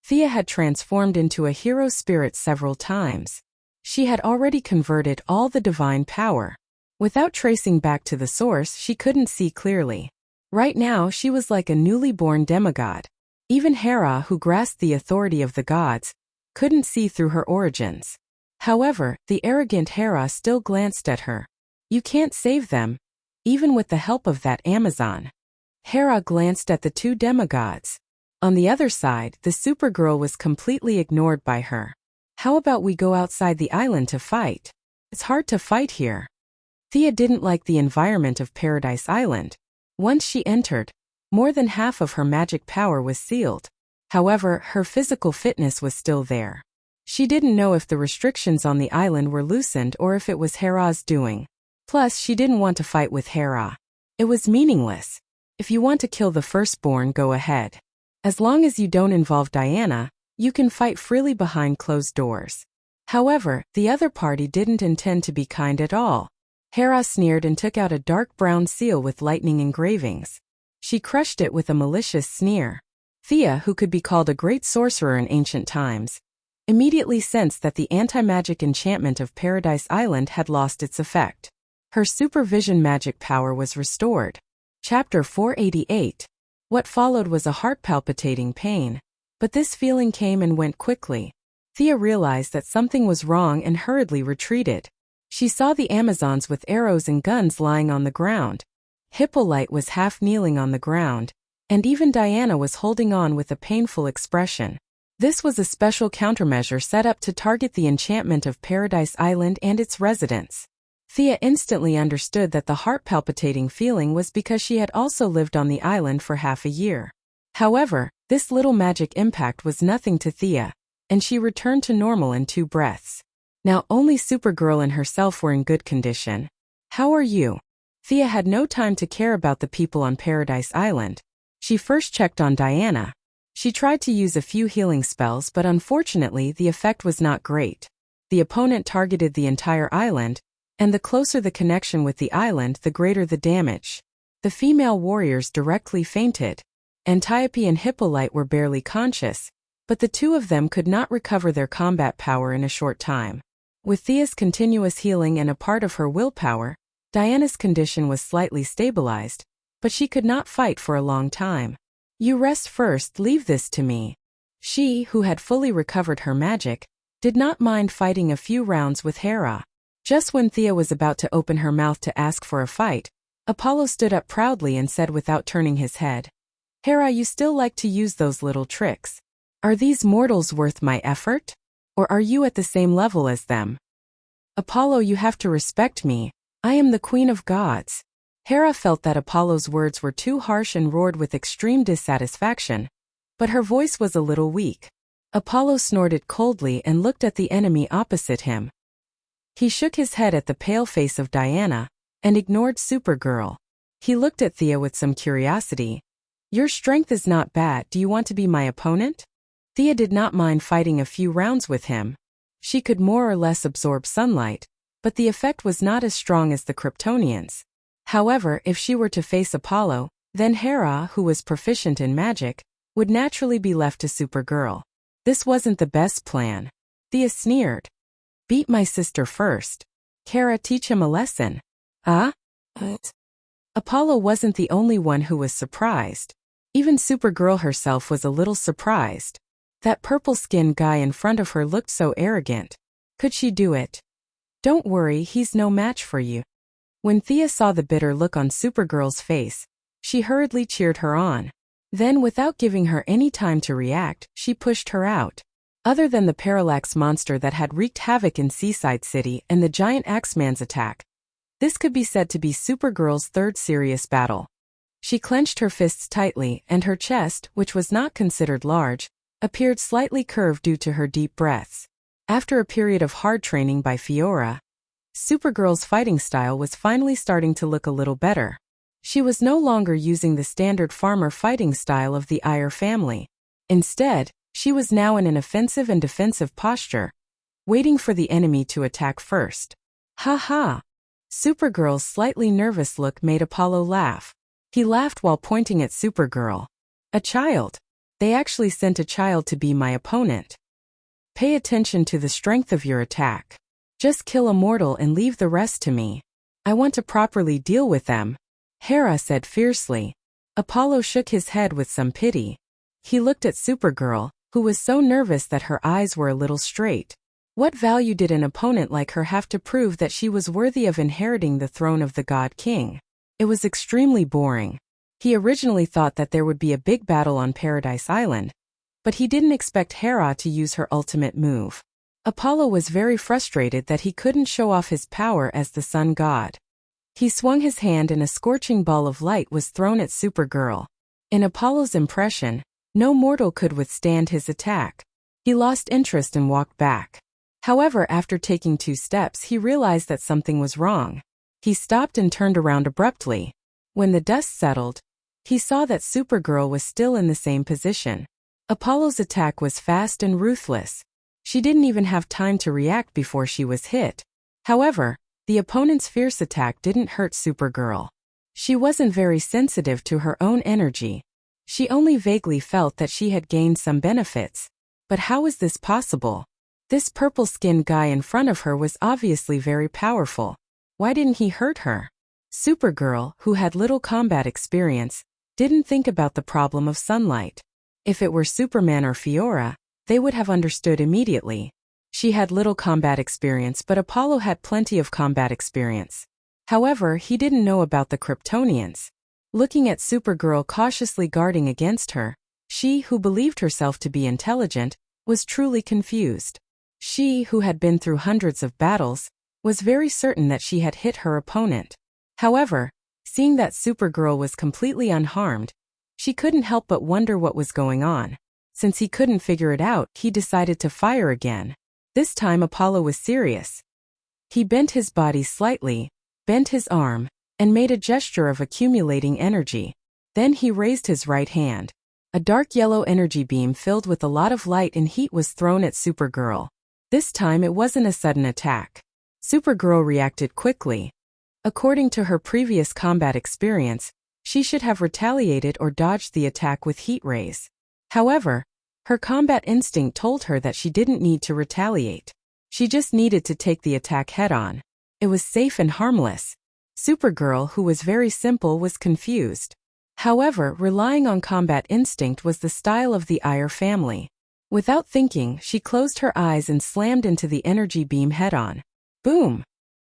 Thea had transformed into a hero spirit several times. She had already converted all the divine power. Without tracing back to the source, she couldn't see clearly. Right now, she was like a newly born demigod. Even Hera, who grasped the authority of the gods, couldn't see through her origins. However, the arrogant Hera still glanced at her. You can't save them, even with the help of that Amazon. Hera glanced at the two demigods. On the other side, the Supergirl was completely ignored by her. How about we go outside the island to fight? It's hard to fight here. Thea didn't like the environment of Paradise Island. Once she entered, more than half of her magic power was sealed. However, her physical fitness was still there. She didn't know if the restrictions on the island were loosened or if it was Hera's doing. Plus, she didn't want to fight with Hera. It was meaningless. If you want to kill the firstborn, go ahead. As long as you don't involve Diana, you can fight freely behind closed doors. However, the other party didn't intend to be kind at all. Hera sneered and took out a dark brown seal with lightning engravings. She crushed it with a malicious sneer. Thea, who could be called a great sorcerer in ancient times, immediately sensed that the anti-magic enchantment of Paradise Island had lost its effect. Her supervision magic power was restored. Chapter 488. What followed was a heart-palpitating pain. But this feeling came and went quickly. Thea realized that something was wrong and hurriedly retreated. She saw the Amazons with arrows and guns lying on the ground. Hippolyte was half kneeling on the ground, and even Diana was holding on with a painful expression. This was a special countermeasure set up to target the enchantment of Paradise Island and its residents. Thea instantly understood that the heart-palpitating feeling was because she had also lived on the island for half a year. However, this little magic impact was nothing to Thea, and she returned to normal in 2 breaths. Now only Supergirl and herself were in good condition. How are you? Thea had no time to care about the people on Paradise Island. She first checked on Diana. She tried to use a few healing spells, but unfortunately the effect was not great. The opponent targeted the entire island, and the closer the connection with the island, the greater the damage. The female warriors directly fainted. Antiope and Hippolyte were barely conscious, but the two of them could not recover their combat power in a short time. With Thea's continuous healing and a part of her willpower, Diana's condition was slightly stabilized, but she could not fight for a long time. You rest first, leave this to me. She, who had fully recovered her magic, did not mind fighting a few rounds with Hera. Just when Thea was about to open her mouth to ask for a fight, Apollo stood up proudly and said without turning his head, Hera, you still like to use those little tricks. Are these mortals worth my effort? Or are you at the same level as them? Apollo, you have to respect me. I am the queen of gods. Hera felt that Apollo's words were too harsh and roared with extreme dissatisfaction, but her voice was a little weak. Apollo snorted coldly and looked at the enemy opposite him. He shook his head at the pale face of Diana and ignored Supergirl. He looked at Thea with some curiosity. Your strength is not bad, do you want to be my opponent? Thea did not mind fighting a few rounds with him. She could more or less absorb sunlight, but the effect was not as strong as the Kryptonians. However, if she were to face Apollo, then Hera, who was proficient in magic, would naturally be left to Supergirl. This wasn't the best plan. Thea sneered. Beat my sister first. Kara, teach him a lesson. What? Apollo wasn't the only one who was surprised. Even Supergirl herself was a little surprised. That purple-skinned guy in front of her looked so arrogant. Could she do it? Don't worry, he's no match for you. When Thea saw the bitter look on Supergirl's face, she hurriedly cheered her on. Then, without giving her any time to react, she pushed her out. Other than the Parallax monster that had wreaked havoc in Seaside City and the giant Axeman's attack, this could be said to be Supergirl's third serious battle. She clenched her fists tightly, and her chest, which was not considered large, appeared slightly curved due to her deep breaths. After a period of hard training by Fiora, Supergirl's fighting style was finally starting to look a little better. She was no longer using the standard farmer fighting style of the Iyer family. Instead, she was now in an offensive and defensive posture, waiting for the enemy to attack first. Ha ha. Supergirl's slightly nervous look made Apollo laugh. He laughed while pointing at Supergirl. A child. They actually sent a child to be my opponent. Pay attention to the strength of your attack. Just kill a mortal and leave the rest to me. I want to properly deal with them, Hera said fiercely. Apollo shook his head with some pity. He looked at Supergirl, who was so nervous that her eyes were a little straight. What value did an opponent like her have to prove that she was worthy of inheriting the throne of the God King? It was extremely boring. He originally thought that there would be a big battle on Paradise Island, but he didn't expect Hera to use her ultimate move. Apollo was very frustrated that he couldn't show off his power as the sun god. He swung his hand and a scorching ball of light was thrown at Supergirl. In Apollo's impression, no mortal could withstand his attack. He lost interest and walked back. However, after taking 2 steps, he realized that something was wrong. He stopped and turned around abruptly. When the dust settled, he saw that Supergirl was still in the same position. Apollo's attack was fast and ruthless. She didn't even have time to react before she was hit. However, the opponent's fierce attack didn't hurt Supergirl. She wasn't very sensitive to her own energy. She only vaguely felt that she had gained some benefits. But how was this possible? This purple-skinned guy in front of her was obviously very powerful. Why didn't he hurt her? Supergirl, who had little combat experience, didn't think about the problem of sunlight. If it were Superman or Fiora, they would have understood immediately. She had little combat experience, but Apollo had plenty of combat experience. However, he didn't know about the Kryptonians. Looking at Supergirl cautiously guarding against her, she, who believed herself to be intelligent, was truly confused. She, who had been through hundreds of battles, was very certain that she had hit her opponent. However, seeing that Supergirl was completely unharmed, she couldn't help but wonder what was going on. Since he couldn't figure it out, he decided to fire again. This time Apollo was serious. He bent his body slightly, bent his arm, and made a gesture of accumulating energy. Then he raised his right hand. A dark yellow energy beam filled with a lot of light and heat was thrown at Supergirl. This time it wasn't a sudden attack. Supergirl reacted quickly. According to her previous combat experience, she should have retaliated or dodged the attack with heat rays. However, her combat instinct told her that she didn't need to retaliate. She just needed to take the attack head-on. It was safe and harmless. Supergirl, who was very simple, was confused. However, relying on combat instinct was the style of the Iyer family. Without thinking, she closed her eyes and slammed into the energy beam head-on. Boom!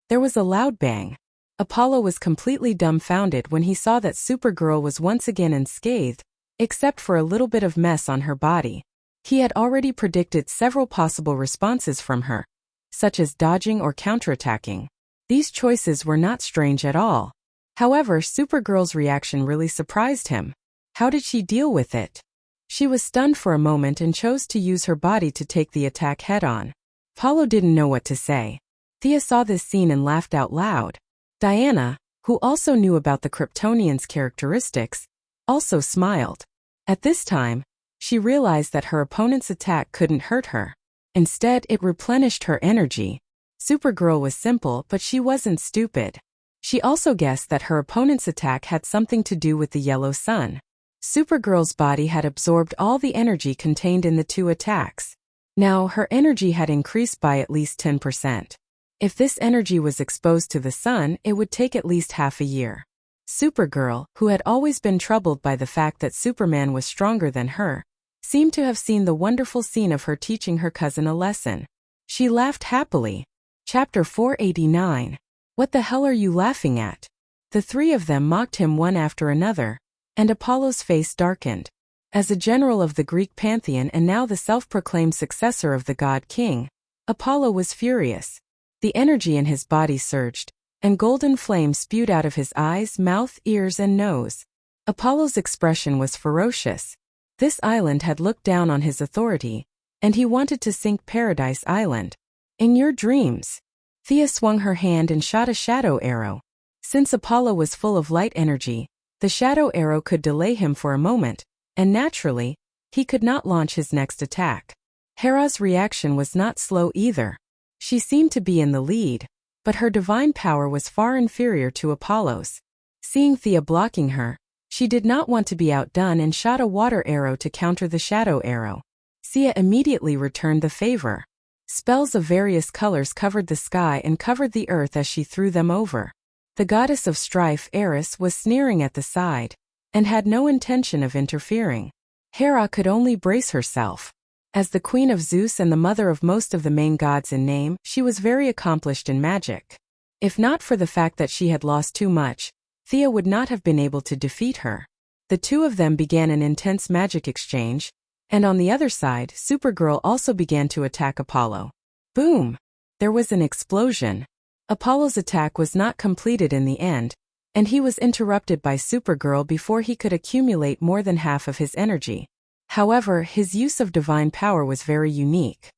There was a loud bang. Apollo was completely dumbfounded when he saw that Supergirl was once again unscathed, except for a little bit of mess on her body. He had already predicted several possible responses from her, such as dodging or counterattacking. These choices were not strange at all. However, Supergirl's reaction really surprised him. How did she deal with it? She was stunned for a moment and chose to use her body to take the attack head-on. Apollo didn't know what to say. Thea saw this scene and laughed out loud. Diana, who also knew about the Kryptonians' characteristics, also smiled. At this time, she realized that her opponent's attack couldn't hurt her. Instead, it replenished her energy. Supergirl was simple, but she wasn't stupid. She also guessed that her opponent's attack had something to do with the yellow sun. Supergirl's body had absorbed all the energy contained in the 2 attacks. Now, her energy had increased by at least 10%. If this energy was exposed to the sun, it would take at least half a year. Supergirl, who had always been troubled by the fact that Superman was stronger than her, seemed to have seen the wonderful scene of her teaching her cousin a lesson. She laughed happily. Chapter 489. What the hell are you laughing at? The 3 of them mocked him one after another, and Apollo's face darkened. As a general of the Greek pantheon and now the self-proclaimed successor of the God King, Apollo was furious. The energy in his body surged, and golden flames spewed out of his eyes, mouth, ears, and nose. Apollo's expression was ferocious. This island had looked down on his authority, and he wanted to sink Paradise Island. In your dreams. Thea swung her hand and shot a shadow arrow. Since Apollo was full of light energy, the shadow arrow could delay him for a moment, and naturally, he could not launch his next attack. Hera's reaction was not slow either. She seemed to be in the lead, but her divine power was far inferior to Apollo's. Seeing Thea blocking her, she did not want to be outdone and shot a water arrow to counter the shadow arrow. Thea immediately returned the favor. Spells of various colors covered the sky and covered the earth as she threw them over. The goddess of strife, Eris, was sneering at the side, and had no intention of interfering. Hera could only brace herself. As the queen of Zeus and the mother of most of the main gods in name, she was very accomplished in magic. If not for the fact that she had lost too much, Thea would not have been able to defeat her. The two of them began an intense magic exchange, and on the other side, Supergirl also began to attack Apollo. Boom! There was an explosion. Apollo's attack was not completed in the end, and he was interrupted by Supergirl before he could accumulate more than half of his energy. However, his use of divine power was very unique.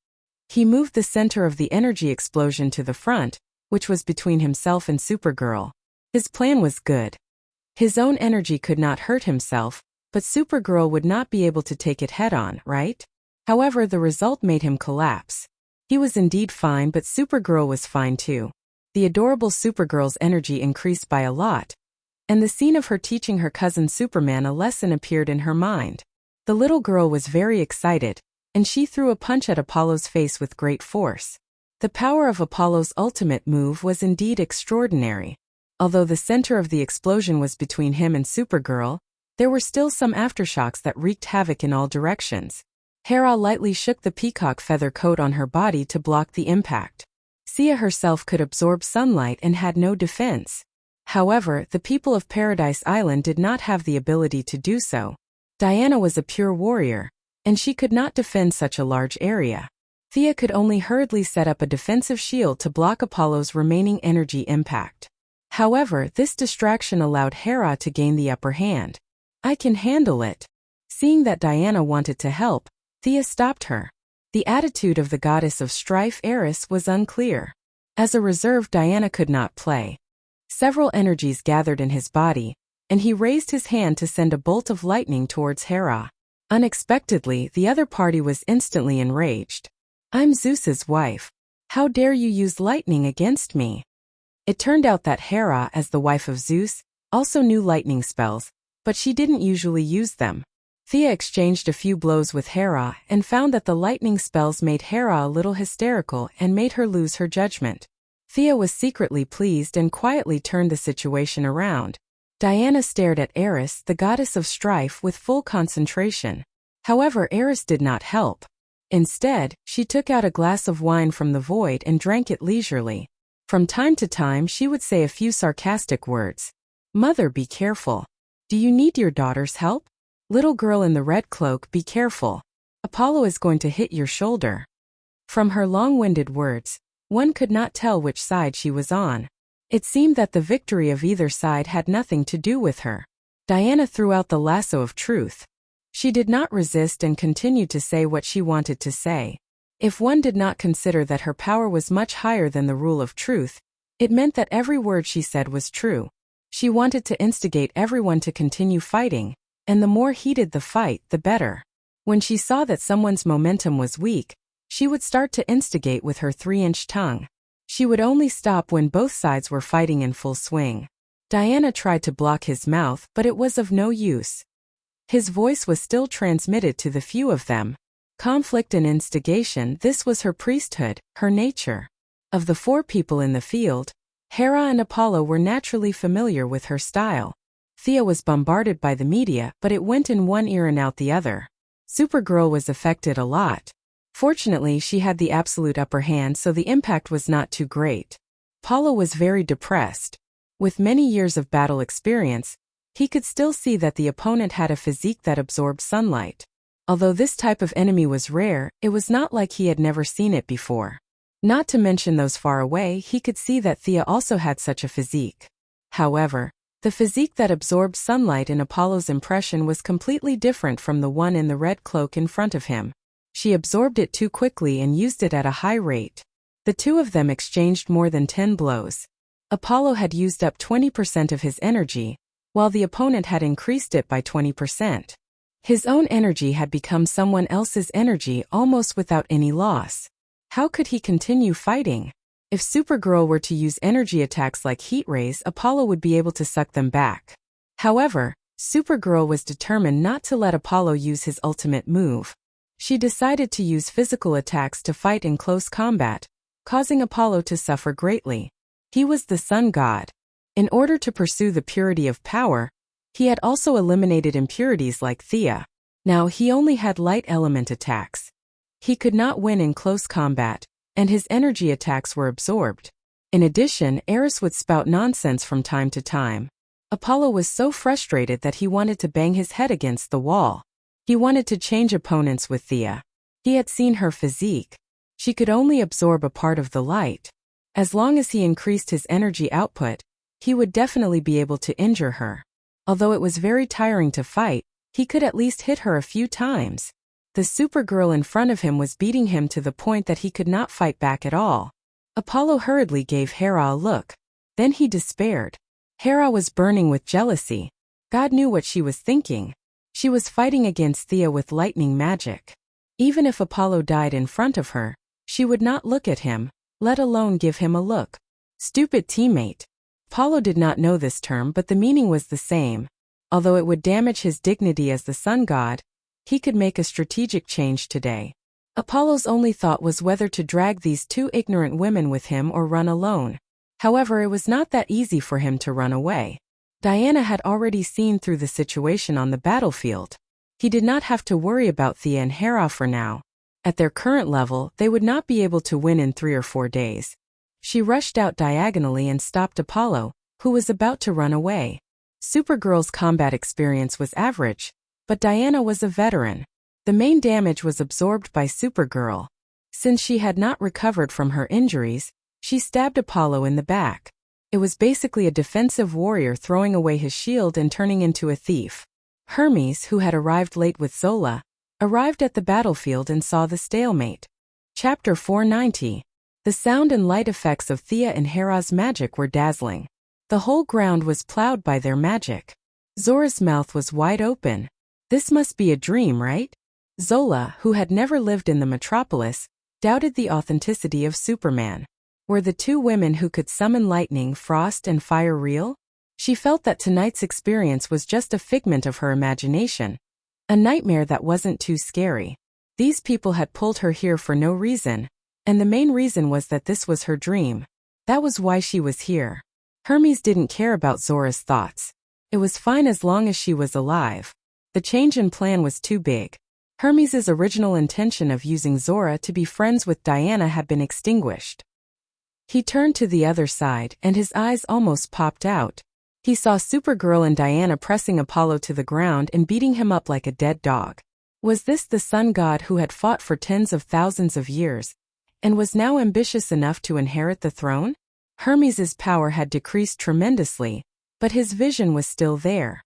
He moved the center of the energy explosion to the front, which was between himself and Supergirl. His plan was good. His own energy could not hurt himself, but Supergirl would not be able to take it head-on, right? However, the result made him collapse. He was indeed fine, but Supergirl was fine too. The adorable Supergirl's energy increased by a lot, and the scene of her teaching her cousin Superman a lesson appeared in her mind. The little girl was very excited, and she threw a punch at Apollo's face with great force. The power of Apollo's ultimate move was indeed extraordinary. Although the center of the explosion was between him and Supergirl, there were still some aftershocks that wreaked havoc in all directions. Hera lightly shook the peacock feather coat on her body to block the impact. Sia herself could absorb sunlight and had no defense. However, the people of Paradise Island did not have the ability to do so. Diana was a pure warrior, and she could not defend such a large area. Thea could only hurriedly set up a defensive shield to block Apollo's remaining energy impact. However, this distraction allowed Hera to gain the upper hand. I can handle it. Seeing that Diana wanted to help, Thea stopped her. The attitude of the goddess of strife, Eris, was unclear. As a reserve, Diana could not play. Several energies gathered in his body, and he raised his hand to send a bolt of lightning towards Hera. Unexpectedly, the other party was instantly enraged. I'm Zeus's wife. How dare you use lightning against me? It turned out that Hera, as the wife of Zeus, also knew lightning spells, but she didn't usually use them. Thea exchanged a few blows with Hera and found that the lightning spells made Hera a little hysterical and made her lose her judgment. Thea was secretly pleased and quietly turned the situation around. Diana stared at Eris, the goddess of strife, with full concentration. However, Eris did not help. Instead, she took out a glass of wine from the void and drank it leisurely. From time to time, she would say a few sarcastic words. Mother, be careful. Do you need your daughter's help? Little girl in the red cloak, be careful. Apollo is going to hit your shoulder. From her long-winded words, one could not tell which side she was on. It seemed that the victory of either side had nothing to do with her. Diana threw out the lasso of truth. She did not resist and continued to say what she wanted to say. If one did not consider that her power was much higher than the rule of truth, it meant that every word she said was true. She wanted to instigate everyone to continue fighting, and the more heated the fight, the better. When she saw that someone's momentum was weak, she would start to instigate with her 3-inch tongue. She would only stop when both sides were fighting in full swing. Diana tried to block his mouth, but it was of no use. His voice was still transmitted to the few of them. Conflict and instigation, this was her priesthood, her nature. Of the 4 people in the field, Hera and Apollo were naturally familiar with her style. Thea was bombarded by the media, but it went in one ear and out the other. Supergirl was affected a lot. Fortunately, she had the absolute upper hand, so the impact was not too great. Apollo was very depressed. With many years of battle experience, he could still see that the opponent had a physique that absorbed sunlight. Although this type of enemy was rare, it was not like he had never seen it before. Not to mention those far away, he could see that Thea also had such a physique. However, the physique that absorbed sunlight in Apollo's impression was completely different from the one in the red cloak in front of him. She absorbed it too quickly and used it at a high rate. The two of them exchanged more than 10 blows. Apollo had used up 20% of his energy, while the opponent had increased it by 20%. His own energy had become someone else's energy almost without any loss. How could he continue fighting? If Supergirl were to use energy attacks like heat rays, Apollo would be able to suck them back. However, Supergirl was determined not to let Apollo use his ultimate move. She decided to use physical attacks to fight in close combat, causing Apollo to suffer greatly. He was the sun god. In order to pursue the purity of power, he had also eliminated impurities like Thea. Now he only had light element attacks. He could not win in close combat, and his energy attacks were absorbed. In addition, Eris would spout nonsense from time to time. Apollo was so frustrated that he wanted to bang his head against the wall. He wanted to change opponents with Thea. He had seen her physique. She could only absorb a part of the light. As long as he increased his energy output, he would definitely be able to injure her. Although it was very tiring to fight, he could at least hit her a few times. The Supergirl in front of him was beating him to the point that he could not fight back at all. Apollo hurriedly gave Hera a look. Then he despaired. Hera was burning with jealousy. God knew what she was thinking. She was fighting against Thea with lightning magic. Even if Apollo died in front of her, she would not look at him, let alone give him a look. Stupid teammate. Apollo did not know this term, but the meaning was the same. Although it would damage his dignity as the sun god, he could make a strategic change today. Apollo's only thought was whether to drag these two ignorant women with him or run alone. However, it was not that easy for him to run away. Diana had already seen through the situation on the battlefield. He did not have to worry about Thea and Hera for now. At their current level, they would not be able to win in 3 or 4 days. She rushed out diagonally and stopped Apollo, who was about to run away. Supergirl's combat experience was average, but Diana was a veteran. The main damage was absorbed by Supergirl. Since she had not recovered from her injuries, she stabbed Apollo in the back. It was basically a defensive warrior throwing away his shield and turning into a thief. Hermes, who had arrived late with Zola, arrived at the battlefield and saw the stalemate. Chapter 490. The sound and light effects of Thea and Hera's magic were dazzling. The whole ground was plowed by their magic. Zora's mouth was wide open. This must be a dream, right? Zola, who had never lived in the metropolis, doubted the authenticity of Superman. Were the two women who could summon lightning, frost, and fire real? She felt that tonight's experience was just a figment of her imagination. A nightmare that wasn't too scary. These people had pulled her here for no reason, and the main reason was that this was her dream. That was why she was here. Hermes didn't care about Zora's thoughts. It was fine as long as she was alive. The change in plan was too big. Hermes's original intention of using Zora to be friends with Diana had been extinguished. He turned to the other side, and his eyes almost popped out. He saw Supergirl and Diana pressing Apollo to the ground and beating him up like a dead dog. Was this the sun god who had fought for tens of thousands of years, and was now ambitious enough to inherit the throne? Hermes's power had decreased tremendously, but his vision was still there.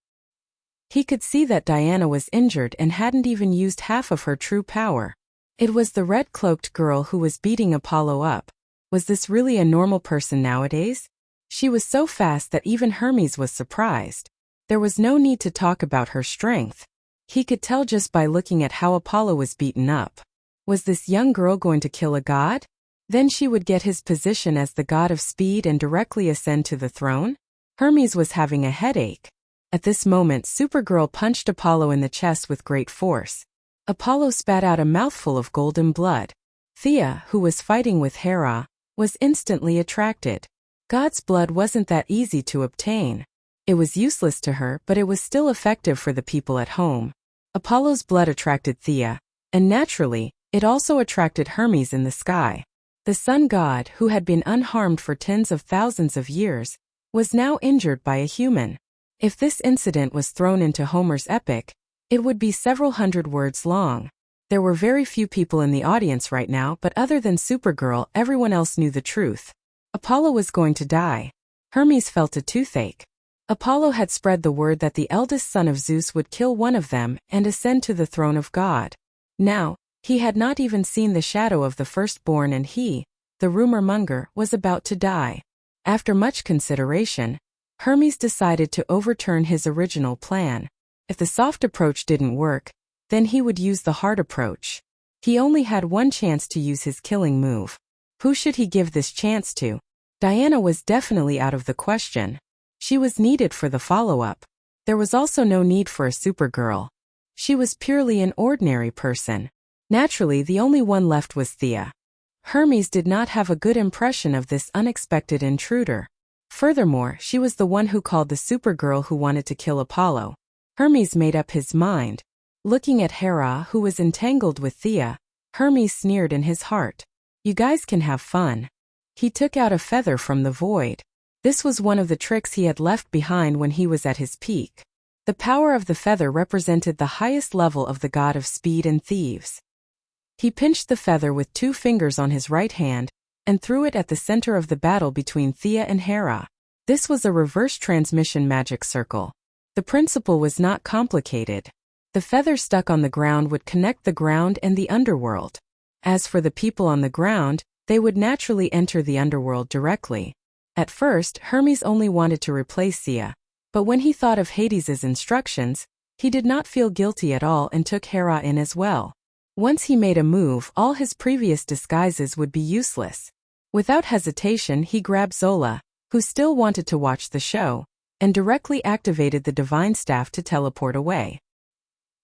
He could see that Diana was injured and hadn't even used half of her true power. It was the red-cloaked girl who was beating Apollo up. Was this really a normal person nowadays? She was so fast that even Hermes was surprised. There was no need to talk about her strength. He could tell just by looking at how Apollo was beaten up. Was this young girl going to kill a god? Then she would get his position as the god of speed and directly ascend to the throne? Hermes was having a headache. At this moment, Supergirl punched Apollo in the chest with great force. Apollo spat out a mouthful of golden blood. Thea, who was fighting with Hera, was instantly attracted. God's blood wasn't that easy to obtain. It was useless to her, but it was still effective for the people at home. Apollo's blood attracted Thea, and naturally, it also attracted Hermes in the sky. The sun god, who had been unharmed for tens of thousands of years, was now injured by a human. If this incident was thrown into Homer's epic, it would be several hundred words long. There were very few people in the audience right now, but other than Supergirl, everyone else knew the truth. Apollo was going to die. Hermes felt a toothache. Apollo had spread the word that the eldest son of Zeus would kill one of them and ascend to the throne of God. Now, he had not even seen the shadow of the firstborn, and he, the rumor monger, was about to die. After much consideration, Hermes decided to overturn his original plan. If the soft approach didn't work, then he would use the hard approach. He only had one chance to use his killing move. Who should he give this chance to? Diana was definitely out of the question. She was needed for the follow-up. There was also no need for a supergirl. She was purely an ordinary person. Naturally, the only one left was Thea. Hermes did not have a good impression of this unexpected intruder. Furthermore, she was the one who called the supergirl who wanted to kill Apollo. Hermes made up his mind. Looking at Hera, who was entangled with Thea, Hermes sneered in his heart. You guys can have fun. He took out a feather from the void. This was one of the tricks he had left behind when he was at his peak. The power of the feather represented the highest level of the god of speed and thieves. He pinched the feather with 2 fingers on his right hand and threw it at the center of the battle between Thea and Hera. This was a reverse transmission magic circle. The principle was not complicated. The feather stuck on the ground would connect the ground and the underworld. As for the people on the ground, they would naturally enter the underworld directly. At first, Hermes only wanted to replace Thea, but when he thought of Hades's instructions, he did not feel guilty at all and took Hera in as well. Once he made a move, all his previous disguises would be useless. Without hesitation, he grabbed Zola, who still wanted to watch the show, and directly activated the divine staff to teleport away.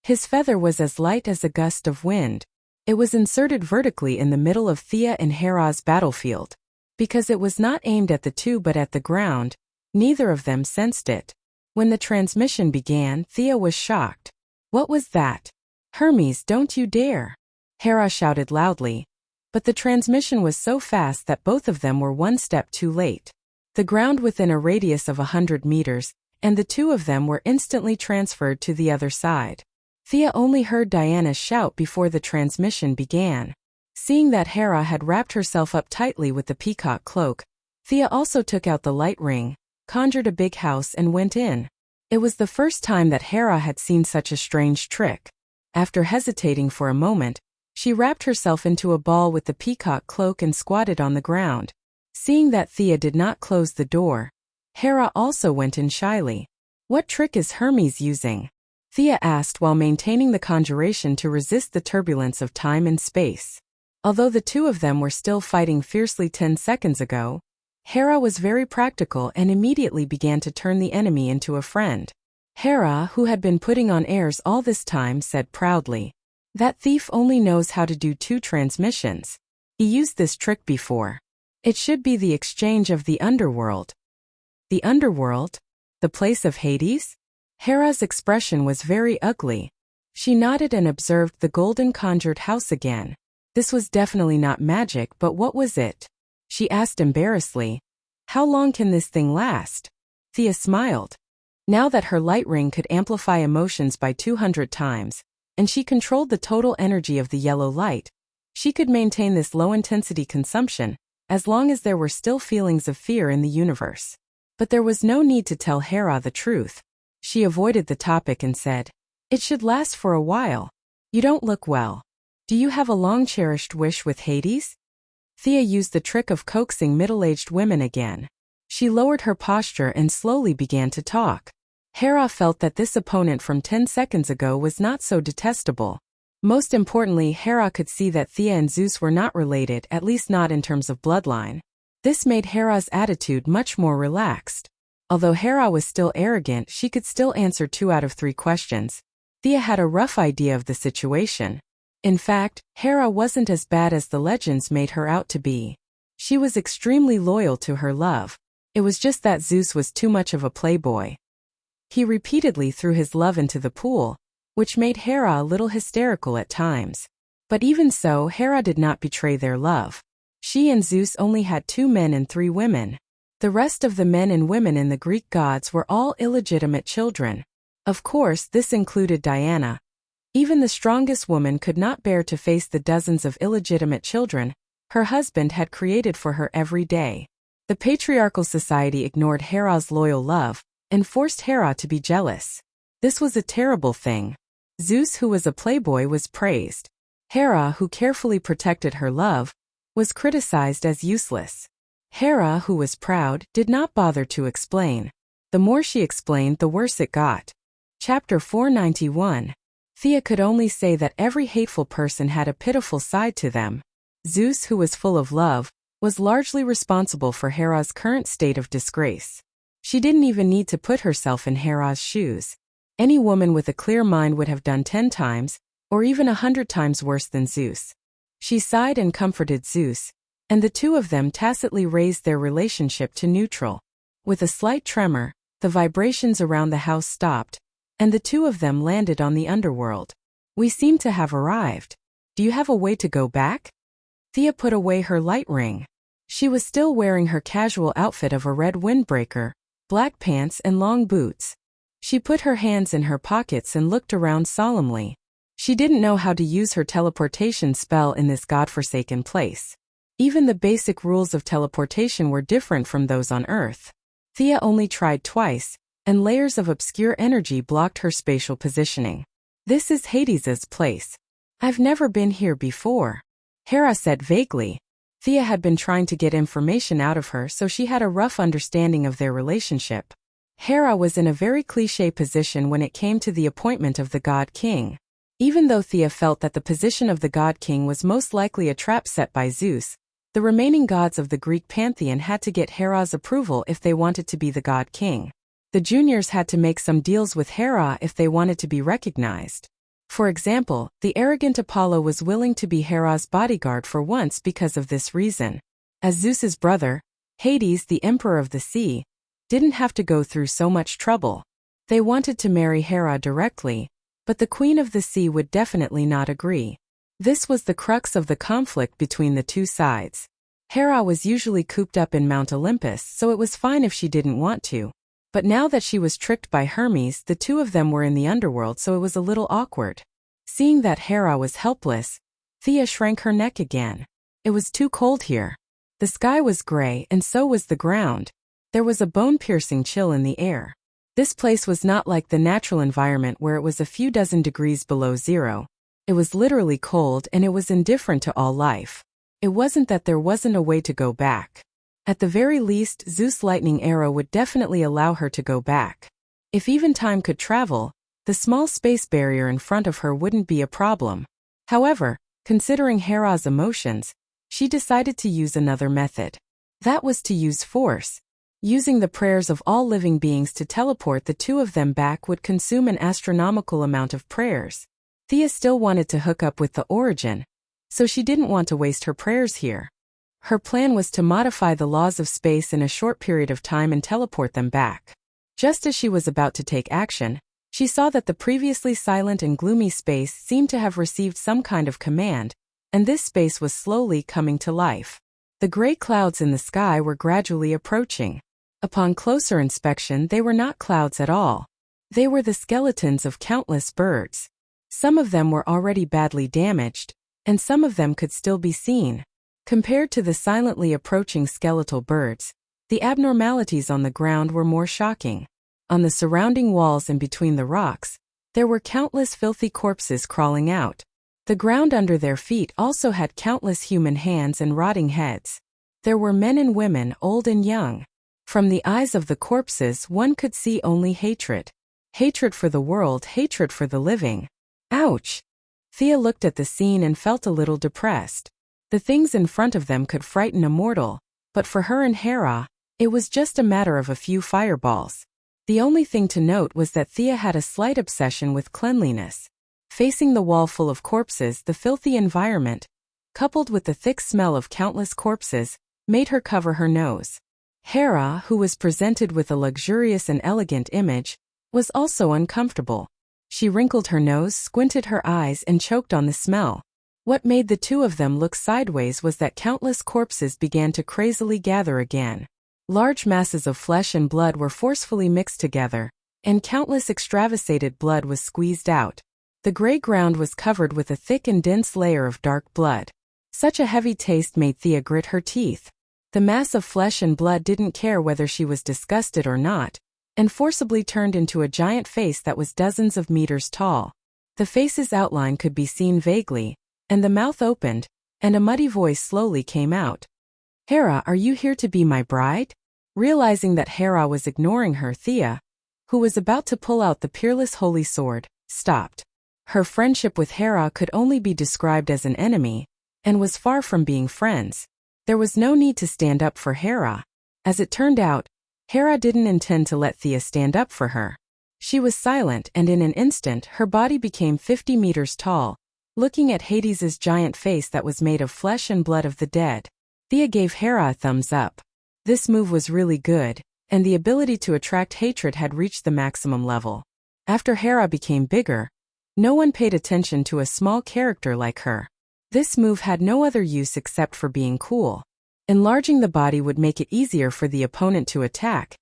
His feather was as light as a gust of wind. It was inserted vertically in the middle of Thea and Hera's battlefield. Because it was not aimed at the two but at the ground, neither of them sensed it. When the transmission began, Thea was shocked. What was that? Hermes, don't you dare! Hera shouted loudly. But the transmission was so fast that both of them were one step too late. The ground within a radius of 100 meters, and the two of them were instantly transferred to the other side. Thea only heard Diana's shout before the transmission began. Seeing that Hera had wrapped herself up tightly with the peacock cloak, Thea also took out the light ring, conjured a big house and went in. It was the first time that Hera had seen such a strange trick. After hesitating for a moment, she wrapped herself into a ball with the peacock cloak and squatted on the ground. Seeing that Thea did not close the door, Hera also went in shyly. What trick is Hermes using? Thea asked while maintaining the conjuration to resist the turbulence of time and space. Although the two of them were still fighting fiercely 10 seconds ago, Hera was very practical and immediately began to turn the enemy into a friend. Hera, who had been putting on airs all this time, said proudly, "That thief only knows how to do 2 transmissions. He used this trick before. It should be the exchange of the underworld." The underworld? The place of Hades? Hera's expression was very ugly. She nodded and observed the golden conjured house again. This was definitely not magic, but what was it? She asked embarrassedly, "How long can this thing last?" Thea smiled. Now that her light ring could amplify emotions by 200 times, and she controlled the total energy of the yellow light, she could maintain this low-intensity consumption as long as there were still feelings of fear in the universe. But there was no need to tell Hera the truth. She avoided the topic and said, "It should last for a while. You don't look well. Do you have a long-cherished wish with Hades?" Thea used the trick of coaxing middle-aged women again. She lowered her posture and slowly began to talk. Hera felt that this opponent from 10 seconds ago was not so detestable. Most importantly, Hera could see that Thea and Zeus were not related, at least not in terms of bloodline. This made Hera's attitude much more relaxed. Although Hera was still arrogant, she could still answer 2 out of 3 questions. Thea had a rough idea of the situation. In fact, Hera wasn't as bad as the legends made her out to be. She was extremely loyal to her love. It was just that Zeus was too much of a playboy. He repeatedly threw his love into the pool, which made Hera a little hysterical at times. But even so, Hera did not betray their love. She and Zeus only had 2 men and 3 women. The rest of the men and women in the Greek gods were all illegitimate children. Of course, this included Diana. Even the strongest woman could not bear to face the dozens of illegitimate children her husband had created for her every day. The patriarchal society ignored Hera's loyal love and forced Hera to be jealous. This was a terrible thing. Zeus, who was a playboy, was praised. Hera, who carefully protected her love, was criticized as useless. Hera, who was proud, did not bother to explain. The more she explained, the worse it got. Chapter 491. Thea could only say that every hateful person had a pitiful side to them. Zeus, who was full of love, was largely responsible for Hera's current state of disgrace. She didn't even need to put herself in Hera's shoes. Any woman with a clear mind would have done 10 times, or even 100 times worse than Zeus. She sighed and comforted Zeus, and the two of them tacitly raised their relationship to neutral. With a slight tremor, the vibrations around the house stopped, and the two of them landed on the underworld. We seem to have arrived. Do you have a way to go back? Thea put away her light ring. She was still wearing her casual outfit of a red windbreaker, black pants and long boots. She put her hands in her pockets and looked around solemnly. She didn't know how to use her teleportation spell in this godforsaken place. Even the basic rules of teleportation were different from those on Earth. Thea only tried twice, and layers of obscure energy blocked her spatial positioning. This is Hades's place. I've never been here before, Hera said vaguely. Thea had been trying to get information out of her, so she had a rough understanding of their relationship. Hera was in a very cliché position when it came to the appointment of the God King. Even though Thea felt that the position of the God King was most likely a trap set by Zeus, the remaining gods of the Greek pantheon had to get Hera's approval if they wanted to be the God King. The juniors had to make some deals with Hera if they wanted to be recognized. For example, the arrogant Apollo was willing to be Hera's bodyguard for once because of this reason. As Zeus's brother, Hades, the emperor of the sea, didn't have to go through so much trouble. They wanted to marry Hera directly, but the Queen of the Sea would definitely not agree. This was the crux of the conflict between the two sides. Hera was usually cooped up in Mount Olympus, so it was fine if she didn't want to. But now that she was tricked by Hermes, the two of them were in the underworld, so it was a little awkward. Seeing that Hera was helpless, Thea shrank her neck again. It was too cold here. The sky was gray, and so was the ground. There was a bone-piercing chill in the air. This place was not like the natural environment where it was a few dozen degrees below zero. It was literally cold, and it was indifferent to all life. It wasn't that there wasn't a way to go back. At the very least, Zeus' lightning arrow would definitely allow her to go back. If even time could travel, the small space barrier in front of her wouldn't be a problem. However, considering Hera's emotions, she decided to use another method. That was to use force. Using the prayers of all living beings to teleport the two of them back would consume an astronomical amount of prayers. Thea still wanted to hook up with the Origin, so she didn't want to waste her prayers here. Her plan was to modify the laws of space in a short period of time and teleport them back. Just as she was about to take action, she saw that the previously silent and gloomy space seemed to have received some kind of command, and this space was slowly coming to life. The gray clouds in the sky were gradually approaching. Upon closer inspection, they were not clouds at all. They were the skeletons of countless birds. Some of them were already badly damaged, and some of them could still be seen. Compared to the silently approaching skeletal birds, the abnormalities on the ground were more shocking. On the surrounding walls and between the rocks, there were countless filthy corpses crawling out. The ground under their feet also had countless human hands and rotting heads. There were men and women, old and young. From the eyes of the corpses, one could see only hatred. Hatred for the world, hatred for the living. Ouch! Thea looked at the scene and felt a little depressed. The things in front of them could frighten a mortal, but for her and Hera, it was just a matter of a few fireballs. The only thing to note was that Thea had a slight obsession with cleanliness. Facing the wall full of corpses, the filthy environment, coupled with the thick smell of countless corpses, made her cover her nose. Hera, who was presented with a luxurious and elegant image, was also uncomfortable. She wrinkled her nose, squinted her eyes, and choked on the smell. What made the two of them look sideways was that countless corpses began to crazily gather again. Large masses of flesh and blood were forcefully mixed together, and countless extravasated blood was squeezed out. The gray ground was covered with a thick and dense layer of dark blood. Such a heavy taste made Thea grit her teeth. The mass of flesh and blood didn't care whether she was disgusted or not, and forcibly turned into a giant face that was dozens of meters tall. The face's outline could be seen vaguely, and the mouth opened, and a muddy voice slowly came out. "Hera, are you here to be my bride?" Realizing that Hera was ignoring her, Thea, who was about to pull out the peerless holy sword, stopped. Her friendship with Hera could only be described as an enemy, and was far from being friends. There was no need to stand up for Hera. As it turned out, Hera didn't intend to let Thea stand up for her. She was silent, and in an instant her body became 50 meters tall, looking at Hades's giant face that was made of flesh and blood of the dead. Thea gave Hera a thumbs up. This move was really good, and the ability to attract hatred had reached the maximum level. After Hera became bigger, no one paid attention to a small character like her. This move had no other use except for being cool. Enlarging the body would make it easier for the opponent to attack,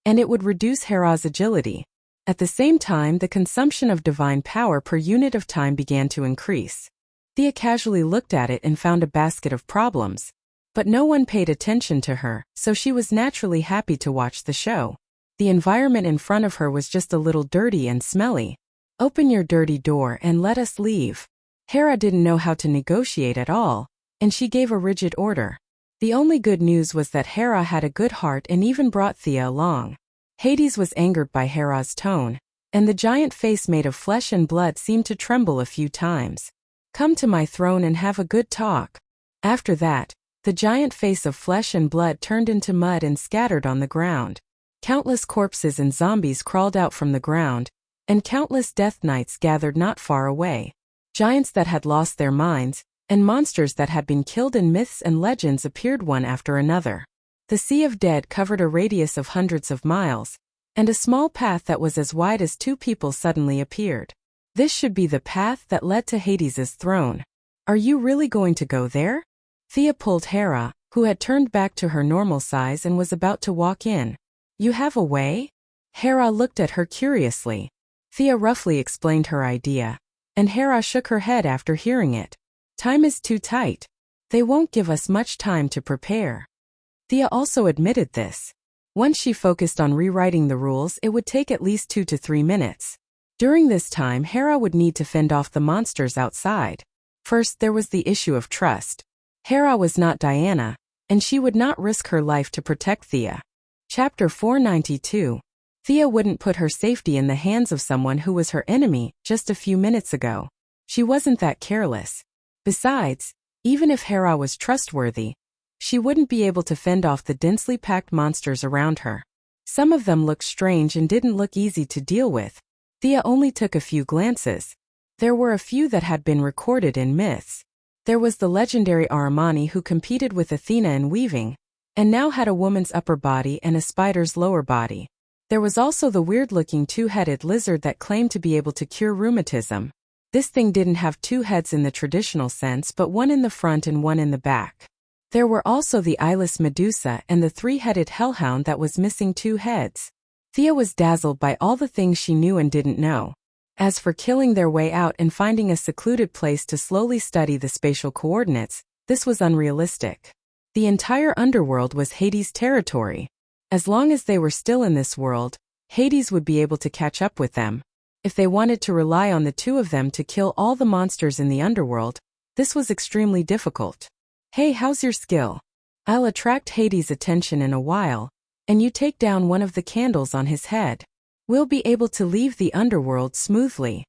and it would reduce Hera's agility. At the same time, the consumption of divine power per unit of time began to increase. Thea casually looked at it and found a basket of problems. But no one paid attention to her, so she was naturally happy to watch the show. The environment in front of her was just a little dirty and smelly. "Open your dirty door and let us leave." Hera didn't know how to negotiate at all, and she gave a rigid order. The only good news was that Hera had a good heart and even brought Thea along. Hades was angered by Hera's tone, and the giant face made of flesh and blood seemed to tremble a few times. "Come to my throne and have a good talk." After that, the giant face of flesh and blood turned into mud and scattered on the ground. Countless corpses and zombies crawled out from the ground, and countless death knights gathered not far away. Giants that had lost their minds, and monsters that had been killed in myths and legends appeared one after another. The sea of dead covered a radius of hundreds of miles, and a small path that was as wide as two people suddenly appeared. This should be the path that led to Hades's throne. "Are you really going to go there?" Thea pulled Hera, who had turned back to her normal size and was about to walk in. "You have a way?" Hera looked at her curiously. Thea roughly explained her idea, and Hera shook her head after hearing it. "Time is too tight. They won't give us much time to prepare." Thea also admitted this. Once she focused on rewriting the rules, it would take at least 2 to 3 minutes. During this time, Hera would need to fend off the monsters outside. First, there was the issue of trust. Hera was not Diana, and she would not risk her life to protect Thea. Chapter 492. Thea wouldn't put her safety in the hands of someone who was her enemy just a few minutes ago. She wasn't that careless. Besides, even if Hera was trustworthy, she wouldn't be able to fend off the densely packed monsters around her. Some of them looked strange and didn't look easy to deal with. Thea only took a few glances. There were a few that had been recorded in myths. There was the legendary Aramani who competed with Athena in weaving, and now had a woman's upper body and a spider's lower body. There was also the weird-looking two-headed lizard that claimed to be able to cure rheumatism. This thing didn't have 2 heads in the traditional sense, but one in the front and one in the back. There were also the eyeless Medusa and the 3-headed hellhound that was missing 2 heads. Thea was dazzled by all the things she knew and didn't know. As for killing their way out and finding a secluded place to slowly study the spatial coordinates, this was unrealistic. The entire underworld was Hades' territory. As long as they were still in this world, Hades would be able to catch up with them. If they wanted to rely on the 2 of them to kill all the monsters in the underworld, this was extremely difficult. "Hey, how's your skill? I'll attract Hades' attention in a while, and you take down one of the candles on his head. We'll be able to leave the underworld smoothly."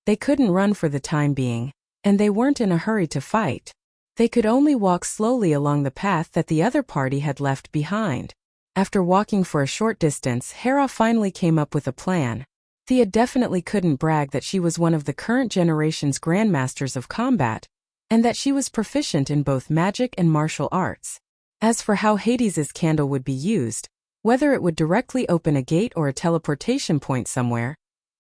They couldn't run for the time being, and they weren't in a hurry to fight. They could only walk slowly along the path that the other party had left behind. After walking for a short distance, Hera finally came up with a plan. Thea definitely couldn't brag that she was one of the current generation's grandmasters of combat, and that she was proficient in both magic and martial arts. As for how Hades's candle would be used, whether it would directly open a gate or a teleportation point somewhere,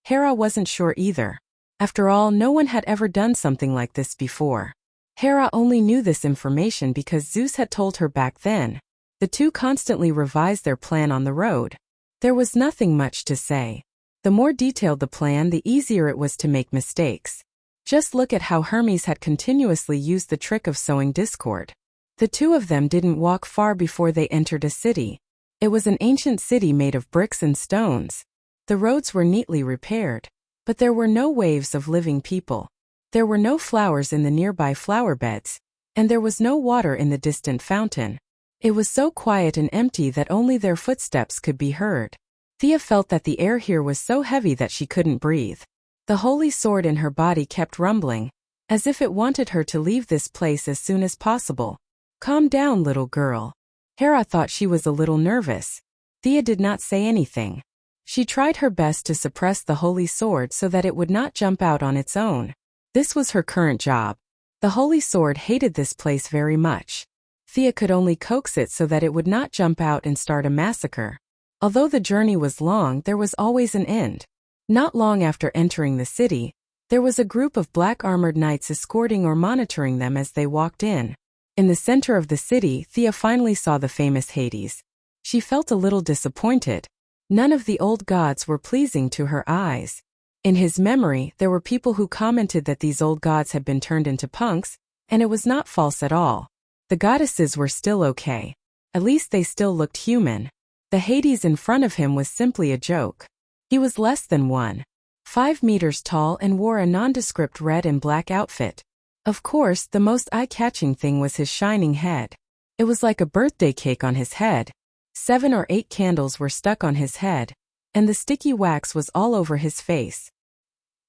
Hera wasn't sure either. After all, no one had ever done something like this before. Hera only knew this information because Zeus had told her back then. The two constantly revised their plan on the road. There was nothing much to say. The more detailed the plan, the easier it was to make mistakes. Just look at how Hermes had continuously used the trick of sowing discord. The 2 of them didn't walk far before they entered a city. It was an ancient city made of bricks and stones. The roads were neatly repaired, but there were no waves of living people. There were no flowers in the nearby flower beds, and there was no water in the distant fountain. It was so quiet and empty that only their footsteps could be heard. Thea felt that the air here was so heavy that she couldn't breathe. The holy sword in her body kept rumbling, as if it wanted her to leave this place as soon as possible. Calm down, little girl. Hera thought she was a little nervous. Thea did not say anything. She tried her best to suppress the holy sword so that it would not jump out on its own. This was her current job. The holy sword hated this place very much. Thea could only coax it so that it would not jump out and start a massacre. Although the journey was long, there was always an end. Not long after entering the city, there was a group of black armored knights escorting or monitoring them as they walked in. In the center of the city, Thea finally saw the famous Hades. She felt a little disappointed. None of the old gods were pleasing to her eyes. In his memory, there were people who commented that these old gods had been turned into punks, and it was not false at all. The goddesses were still okay. At least they still looked human. The Hades in front of him was simply a joke. He was less than 1.5 meters tall and wore a nondescript red and black outfit. Of course, the most eye-catching thing was his shining head. It was like a birthday cake on his head. 7 or 8 candles were stuck on his head, and the sticky wax was all over his face.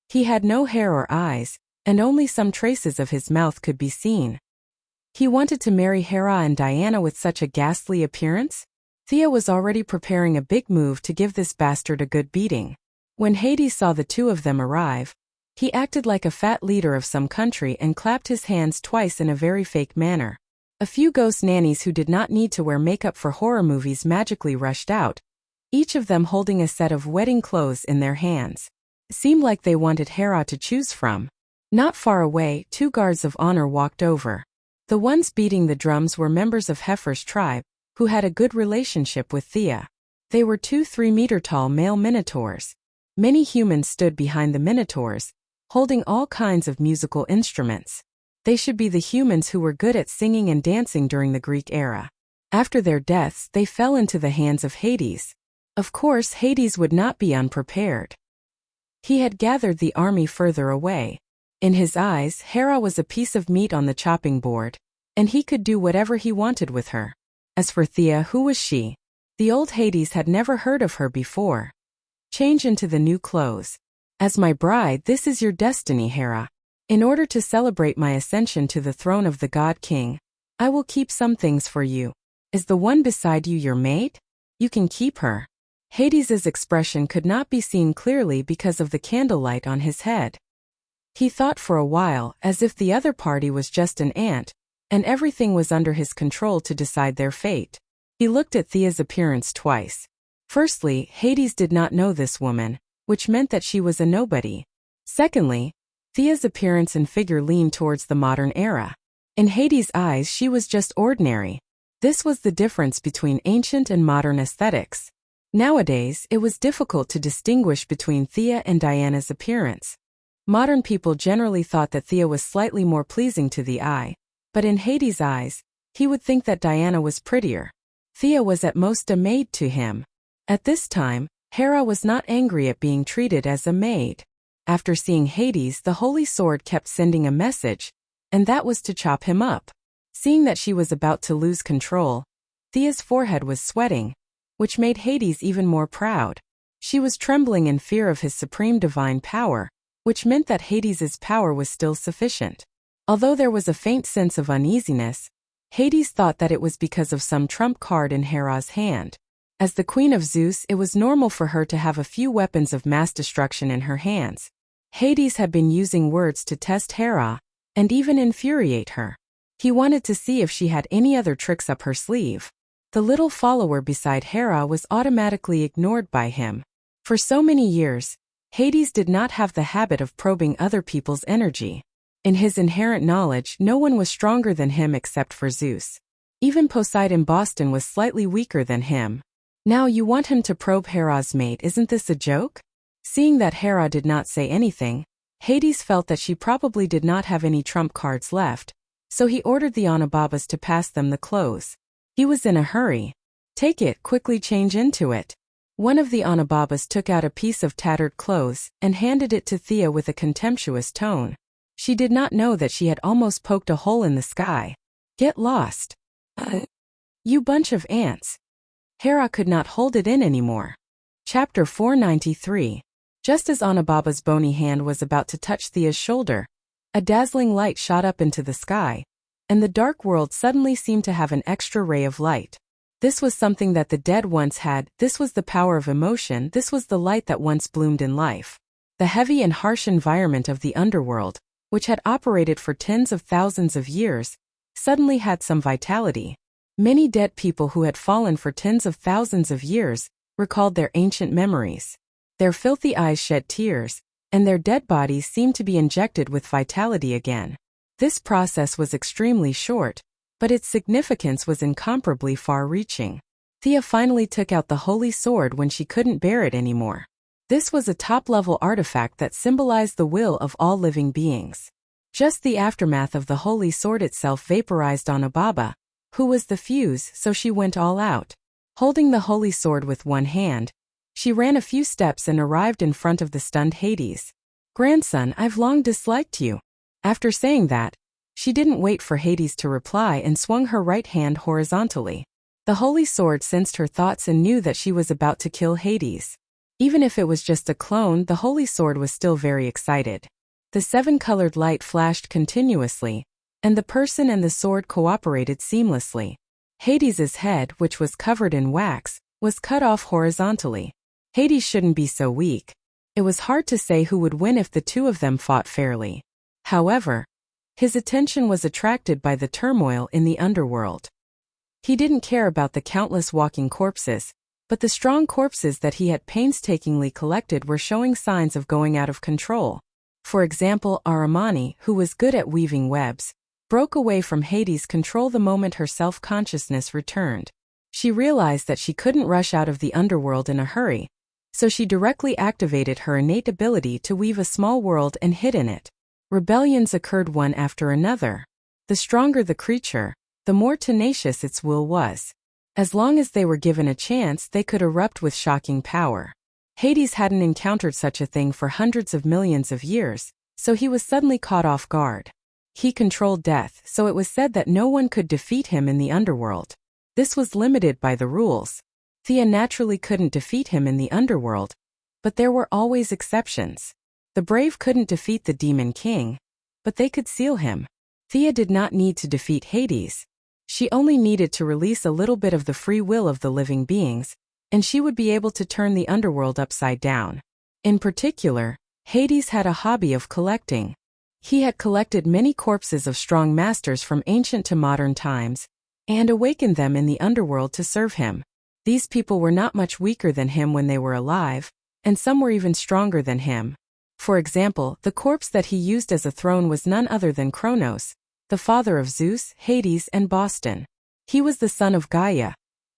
He had no hair or eyes, and only some traces of his mouth could be seen. He wanted to marry Hera and Diana with such a ghastly appearance? Thea was already preparing a big move to give this bastard a good beating. When Hades saw the two of them arrive, he acted like a fat leader of some country and clapped his hands twice in a very fake manner. A few ghost nannies who did not need to wear makeup for horror movies magically rushed out, each of them holding a set of wedding clothes in their hands. It seemed like they wanted Hera to choose from. Not far away, 2 guards of honor walked over. The ones beating the drums were members of Heifer's tribe, who had a good relationship with Thea. They were 2 3-meter-tall male minotaurs. Many humans stood behind the minotaurs, holding all kinds of musical instruments. They should be the humans who were good at singing and dancing during the Greek era. After their deaths, they fell into the hands of Hades. Of course, Hades would not be unprepared. He had gathered the army further away. In his eyes, Hera was a piece of meat on the chopping board, and he could do whatever he wanted with her. As for Thea, who was she? The old Hades had never heard of her before. Change into the new clothes. As my bride, this is your destiny, Hera. In order to celebrate my ascension to the throne of the God King, I will keep some things for you. Is the one beside you your mate? You can keep her. Hades's expression could not be seen clearly because of the candlelight on his head. He thought for a while, as if the other party was just an ant, and everything was under his control to decide their fate. He looked at Thea's appearance twice. Firstly, Hades did not know this woman, which meant that she was a nobody. Secondly, Thea's appearance and figure leaned towards the modern era. In Hades' eyes, she was just ordinary. This was the difference between ancient and modern aesthetics. Nowadays, it was difficult to distinguish between Thea and Diana's appearance. Modern people generally thought that Thea was slightly more pleasing to the eye, but in Hades' eyes, he would think that Diana was prettier. Thea was at most a maid to him. At this time, Hera was not angry at being treated as a maid. After seeing Hades, the holy sword kept sending a message, and that was to chop him up. Seeing that she was about to lose control, Thea's forehead was sweating, which made Hades even more proud. She was trembling in fear of his supreme divine power, which meant that Hades's power was still sufficient. Although there was a faint sense of uneasiness, Hades thought that it was because of some trump card in Hera's hand. As the queen of Zeus, it was normal for her to have a few weapons of mass destruction in her hands. Hades had been using words to test Hera, and even infuriate her. He wanted to see if she had any other tricks up her sleeve. The little follower beside Hera was automatically ignored by him. For so many years, Hades did not have the habit of probing other people's energy. In his inherent knowledge, no one was stronger than him except for Zeus. Even Poseidon Boston was slightly weaker than him. Now you want him to probe Hera's mate, isn't this a joke? Seeing that Hera did not say anything, Hades felt that she probably did not have any trump cards left, so he ordered the Anubabas to pass them the clothes. He was in a hurry. Take it, quickly change into it. One of the Anubabas took out a piece of tattered clothes and handed it to Thea with a contemptuous tone. She did not know that she had almost poked a hole in the sky. Get lost. You bunch of ants. Hera could not hold it in anymore. Chapter 493. Just as Anababa's bony hand was about to touch Thea's shoulder, a dazzling light shot up into the sky, and the dark world suddenly seemed to have an extra ray of light. This was something that the dead once had, this was the power of emotion, this was the light that once bloomed in life. The heavy and harsh environment of the underworld, which had operated for tens of thousands of years, suddenly had some vitality. Many dead people who had fallen for tens of thousands of years recalled their ancient memories. Their filthy eyes shed tears, and their dead bodies seemed to be injected with vitality again. This process was extremely short, but its significance was incomparably far-reaching. Thea finally took out the holy sword when she couldn't bear it anymore. This was a top-level artifact that symbolized the will of all living beings. Just the aftermath of the holy sword itself vaporized on Ababa, who was the fuse, so she went all out. Holding the holy sword with one hand, she ran a few steps and arrived in front of the stunned Hades. "Grandson, I've long disliked you." After saying that, she didn't wait for Hades to reply and swung her right hand horizontally. The holy sword sensed her thoughts and knew that she was about to kill Hades. Even if it was just a clone, the holy sword was still very excited. The seven-colored light flashed continuously, and the person and the sword cooperated seamlessly. Hades's head, which was covered in wax, was cut off horizontally. Hades shouldn't be so weak. It was hard to say who would win if the two of them fought fairly. However, his attention was attracted by the turmoil in the underworld. He didn't care about the countless walking corpses, but the strong corpses that he had painstakingly collected were showing signs of going out of control. For example, Aramani, who was good at weaving webs, broke away from Hades' control the moment her self-consciousness returned. She realized that she couldn't rush out of the underworld in a hurry, so she directly activated her innate ability to weave a small world and hid in it. Rebellions occurred one after another. The stronger the creature, the more tenacious its will was. As long as they were given a chance, they could erupt with shocking power. Hades hadn't encountered such a thing for hundreds of millions of years, so he was suddenly caught off guard. He controlled death, so it was said that no one could defeat him in the underworld. This was limited by the rules. Thea naturally couldn't defeat him in the underworld, but there were always exceptions. The brave couldn't defeat the Demon King, but they could seal him. Thea did not need to defeat Hades. She only needed to release a little bit of the free will of the living beings, and she would be able to turn the underworld upside down. In particular, Hades had a hobby of collecting. He had collected many corpses of strong masters from ancient to modern times, and awakened them in the underworld to serve him. These people were not much weaker than him when they were alive, and some were even stronger than him. For example, the corpse that he used as a throne was none other than Kronos, the father of Zeus, Hades, and Boston. He was the son of Gaia,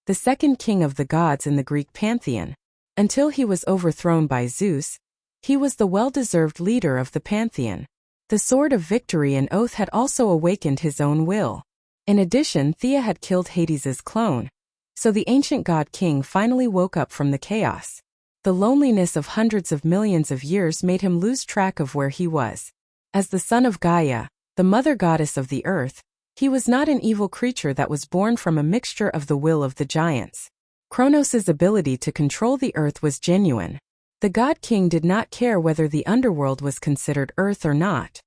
the second king of the gods in the Greek pantheon. Until he was overthrown by Zeus, he was the well-deserved leader of the pantheon. The Sword of Victory and Oath had also awakened his own will. In addition, Thea had killed Hades's clone, so the ancient god king finally woke up from the chaos. The loneliness of hundreds of millions of years made him lose track of where he was. As the son of Gaia, the mother goddess of the earth, he was not an evil creature that was born from a mixture of the will of the giants. Kronos' ability to control the earth was genuine. The god king did not care whether the underworld was considered earth or not.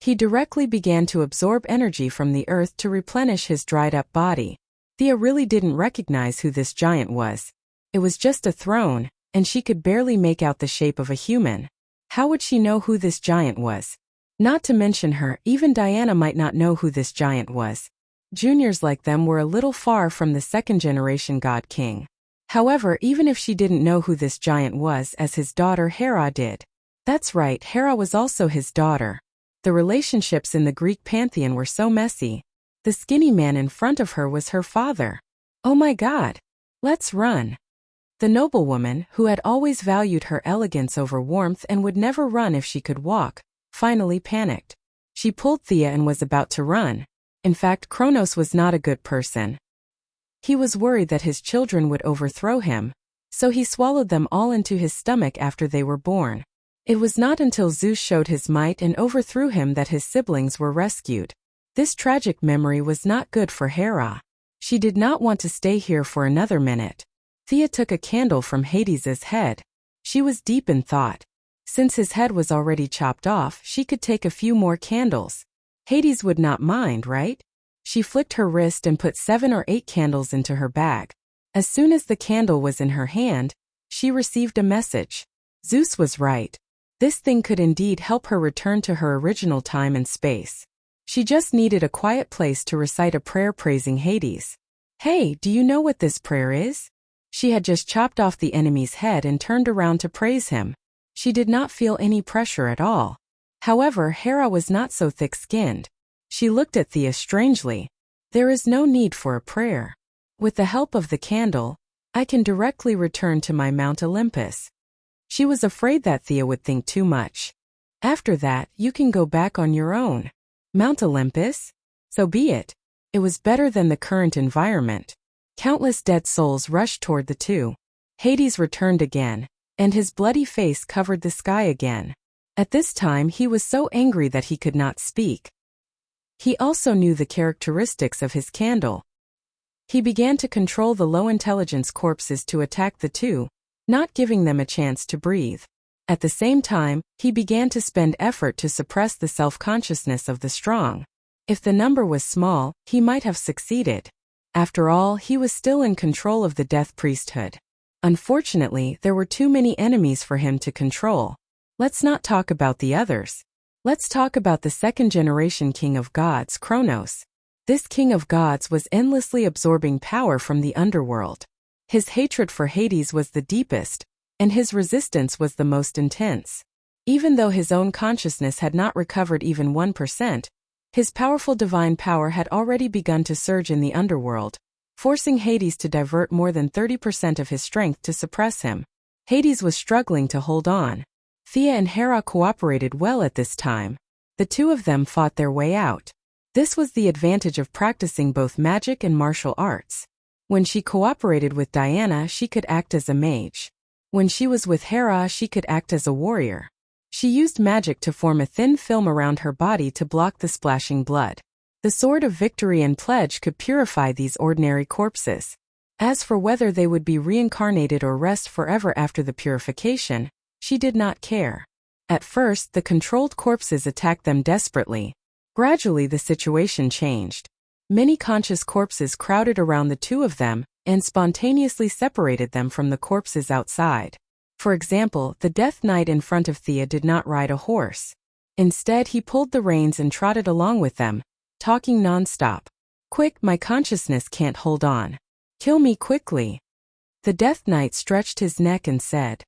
He directly began to absorb energy from the earth to replenish his dried-up body. Thea really didn't recognize who this giant was. It was just a throne, and she could barely make out the shape of a human. How would she know who this giant was? Not to mention her, even Diana might not know who this giant was. Juniors like them were a little far from the second-generation god king. However, even if she didn't know who this giant was, as his daughter Hera did. That's right, Hera was also his daughter. The relationships in the Greek pantheon were so messy. The skinny man in front of her was her father. Oh my God! Let's run. The noblewoman, who had always valued her elegance over warmth and would never run if she could walk, finally panicked. She pulled Thea and was about to run. In fact, Kronos was not a good person. He was worried that his children would overthrow him, so he swallowed them all into his stomach after they were born. It was not until Zeus showed his might and overthrew him that his siblings were rescued. This tragic memory was not good for Hera. She did not want to stay here for another minute. Thea took a candle from Hades's head. She was deep in thought. Since his head was already chopped off, she could take a few more candles. Hades would not mind, right? She flicked her wrist and put 7 or 8 candles into her bag. As soon as the candle was in her hand, she received a message. Zeus was right. This thing could indeed help her return to her original time and space. She just needed a quiet place to recite a prayer praising Hades. Hey, do you know what this prayer is? She had just chopped off the enemy's head and turned around to praise him. She did not feel any pressure at all. However, Hera was not so thick-skinned. She looked at Thea strangely. There is no need for a prayer. With the help of the candle, I can directly return to my Mount Olympus. She was afraid that Thea would think too much. After that, you can go back on your own. Mount Olympus? So be it. It was better than the current environment. Countless dead souls rushed toward the two. Hades returned again, and his bloody face covered the sky again. At this time he was so angry that he could not speak. He also knew the characteristics of his candle. He began to control the low-intelligence corpses to attack the two, not giving them a chance to breathe. At the same time, he began to spend effort to suppress the self-consciousness of the strong. If the number was small, he might have succeeded. After all, he was still in control of the Death Priesthood. Unfortunately, there were too many enemies for him to control. Let's not talk about the others. Let's talk about the second-generation king of gods, Kronos. This king of gods was endlessly absorbing power from the underworld. His hatred for Hades was the deepest, and his resistance was the most intense. Even though his own consciousness had not recovered even 1%, his powerful divine power had already begun to surge in the underworld, forcing Hades to divert more than 30% of his strength to suppress him. Hades was struggling to hold on. Thea and Hera cooperated well at this time. The two of them fought their way out. This was the advantage of practicing both magic and martial arts. When she cooperated with Diana, she could act as a mage. When she was with Hera, she could act as a warrior. She used magic to form a thin film around her body to block the splashing blood. The Sword of Victory and Pledge could purify these ordinary corpses. As for whether they would be reincarnated or rest forever after the purification, she did not care. At first, the controlled corpses attacked them desperately. Gradually, the situation changed. Many conscious corpses crowded around the two of them and spontaneously separated them from the corpses outside. For example, the Death Knight in front of Thea did not ride a horse. Instead, he pulled the reins and trotted along with them, talking non-stop. Quick, my consciousness can't hold on. Kill me quickly. The Death Knight stretched his neck and said,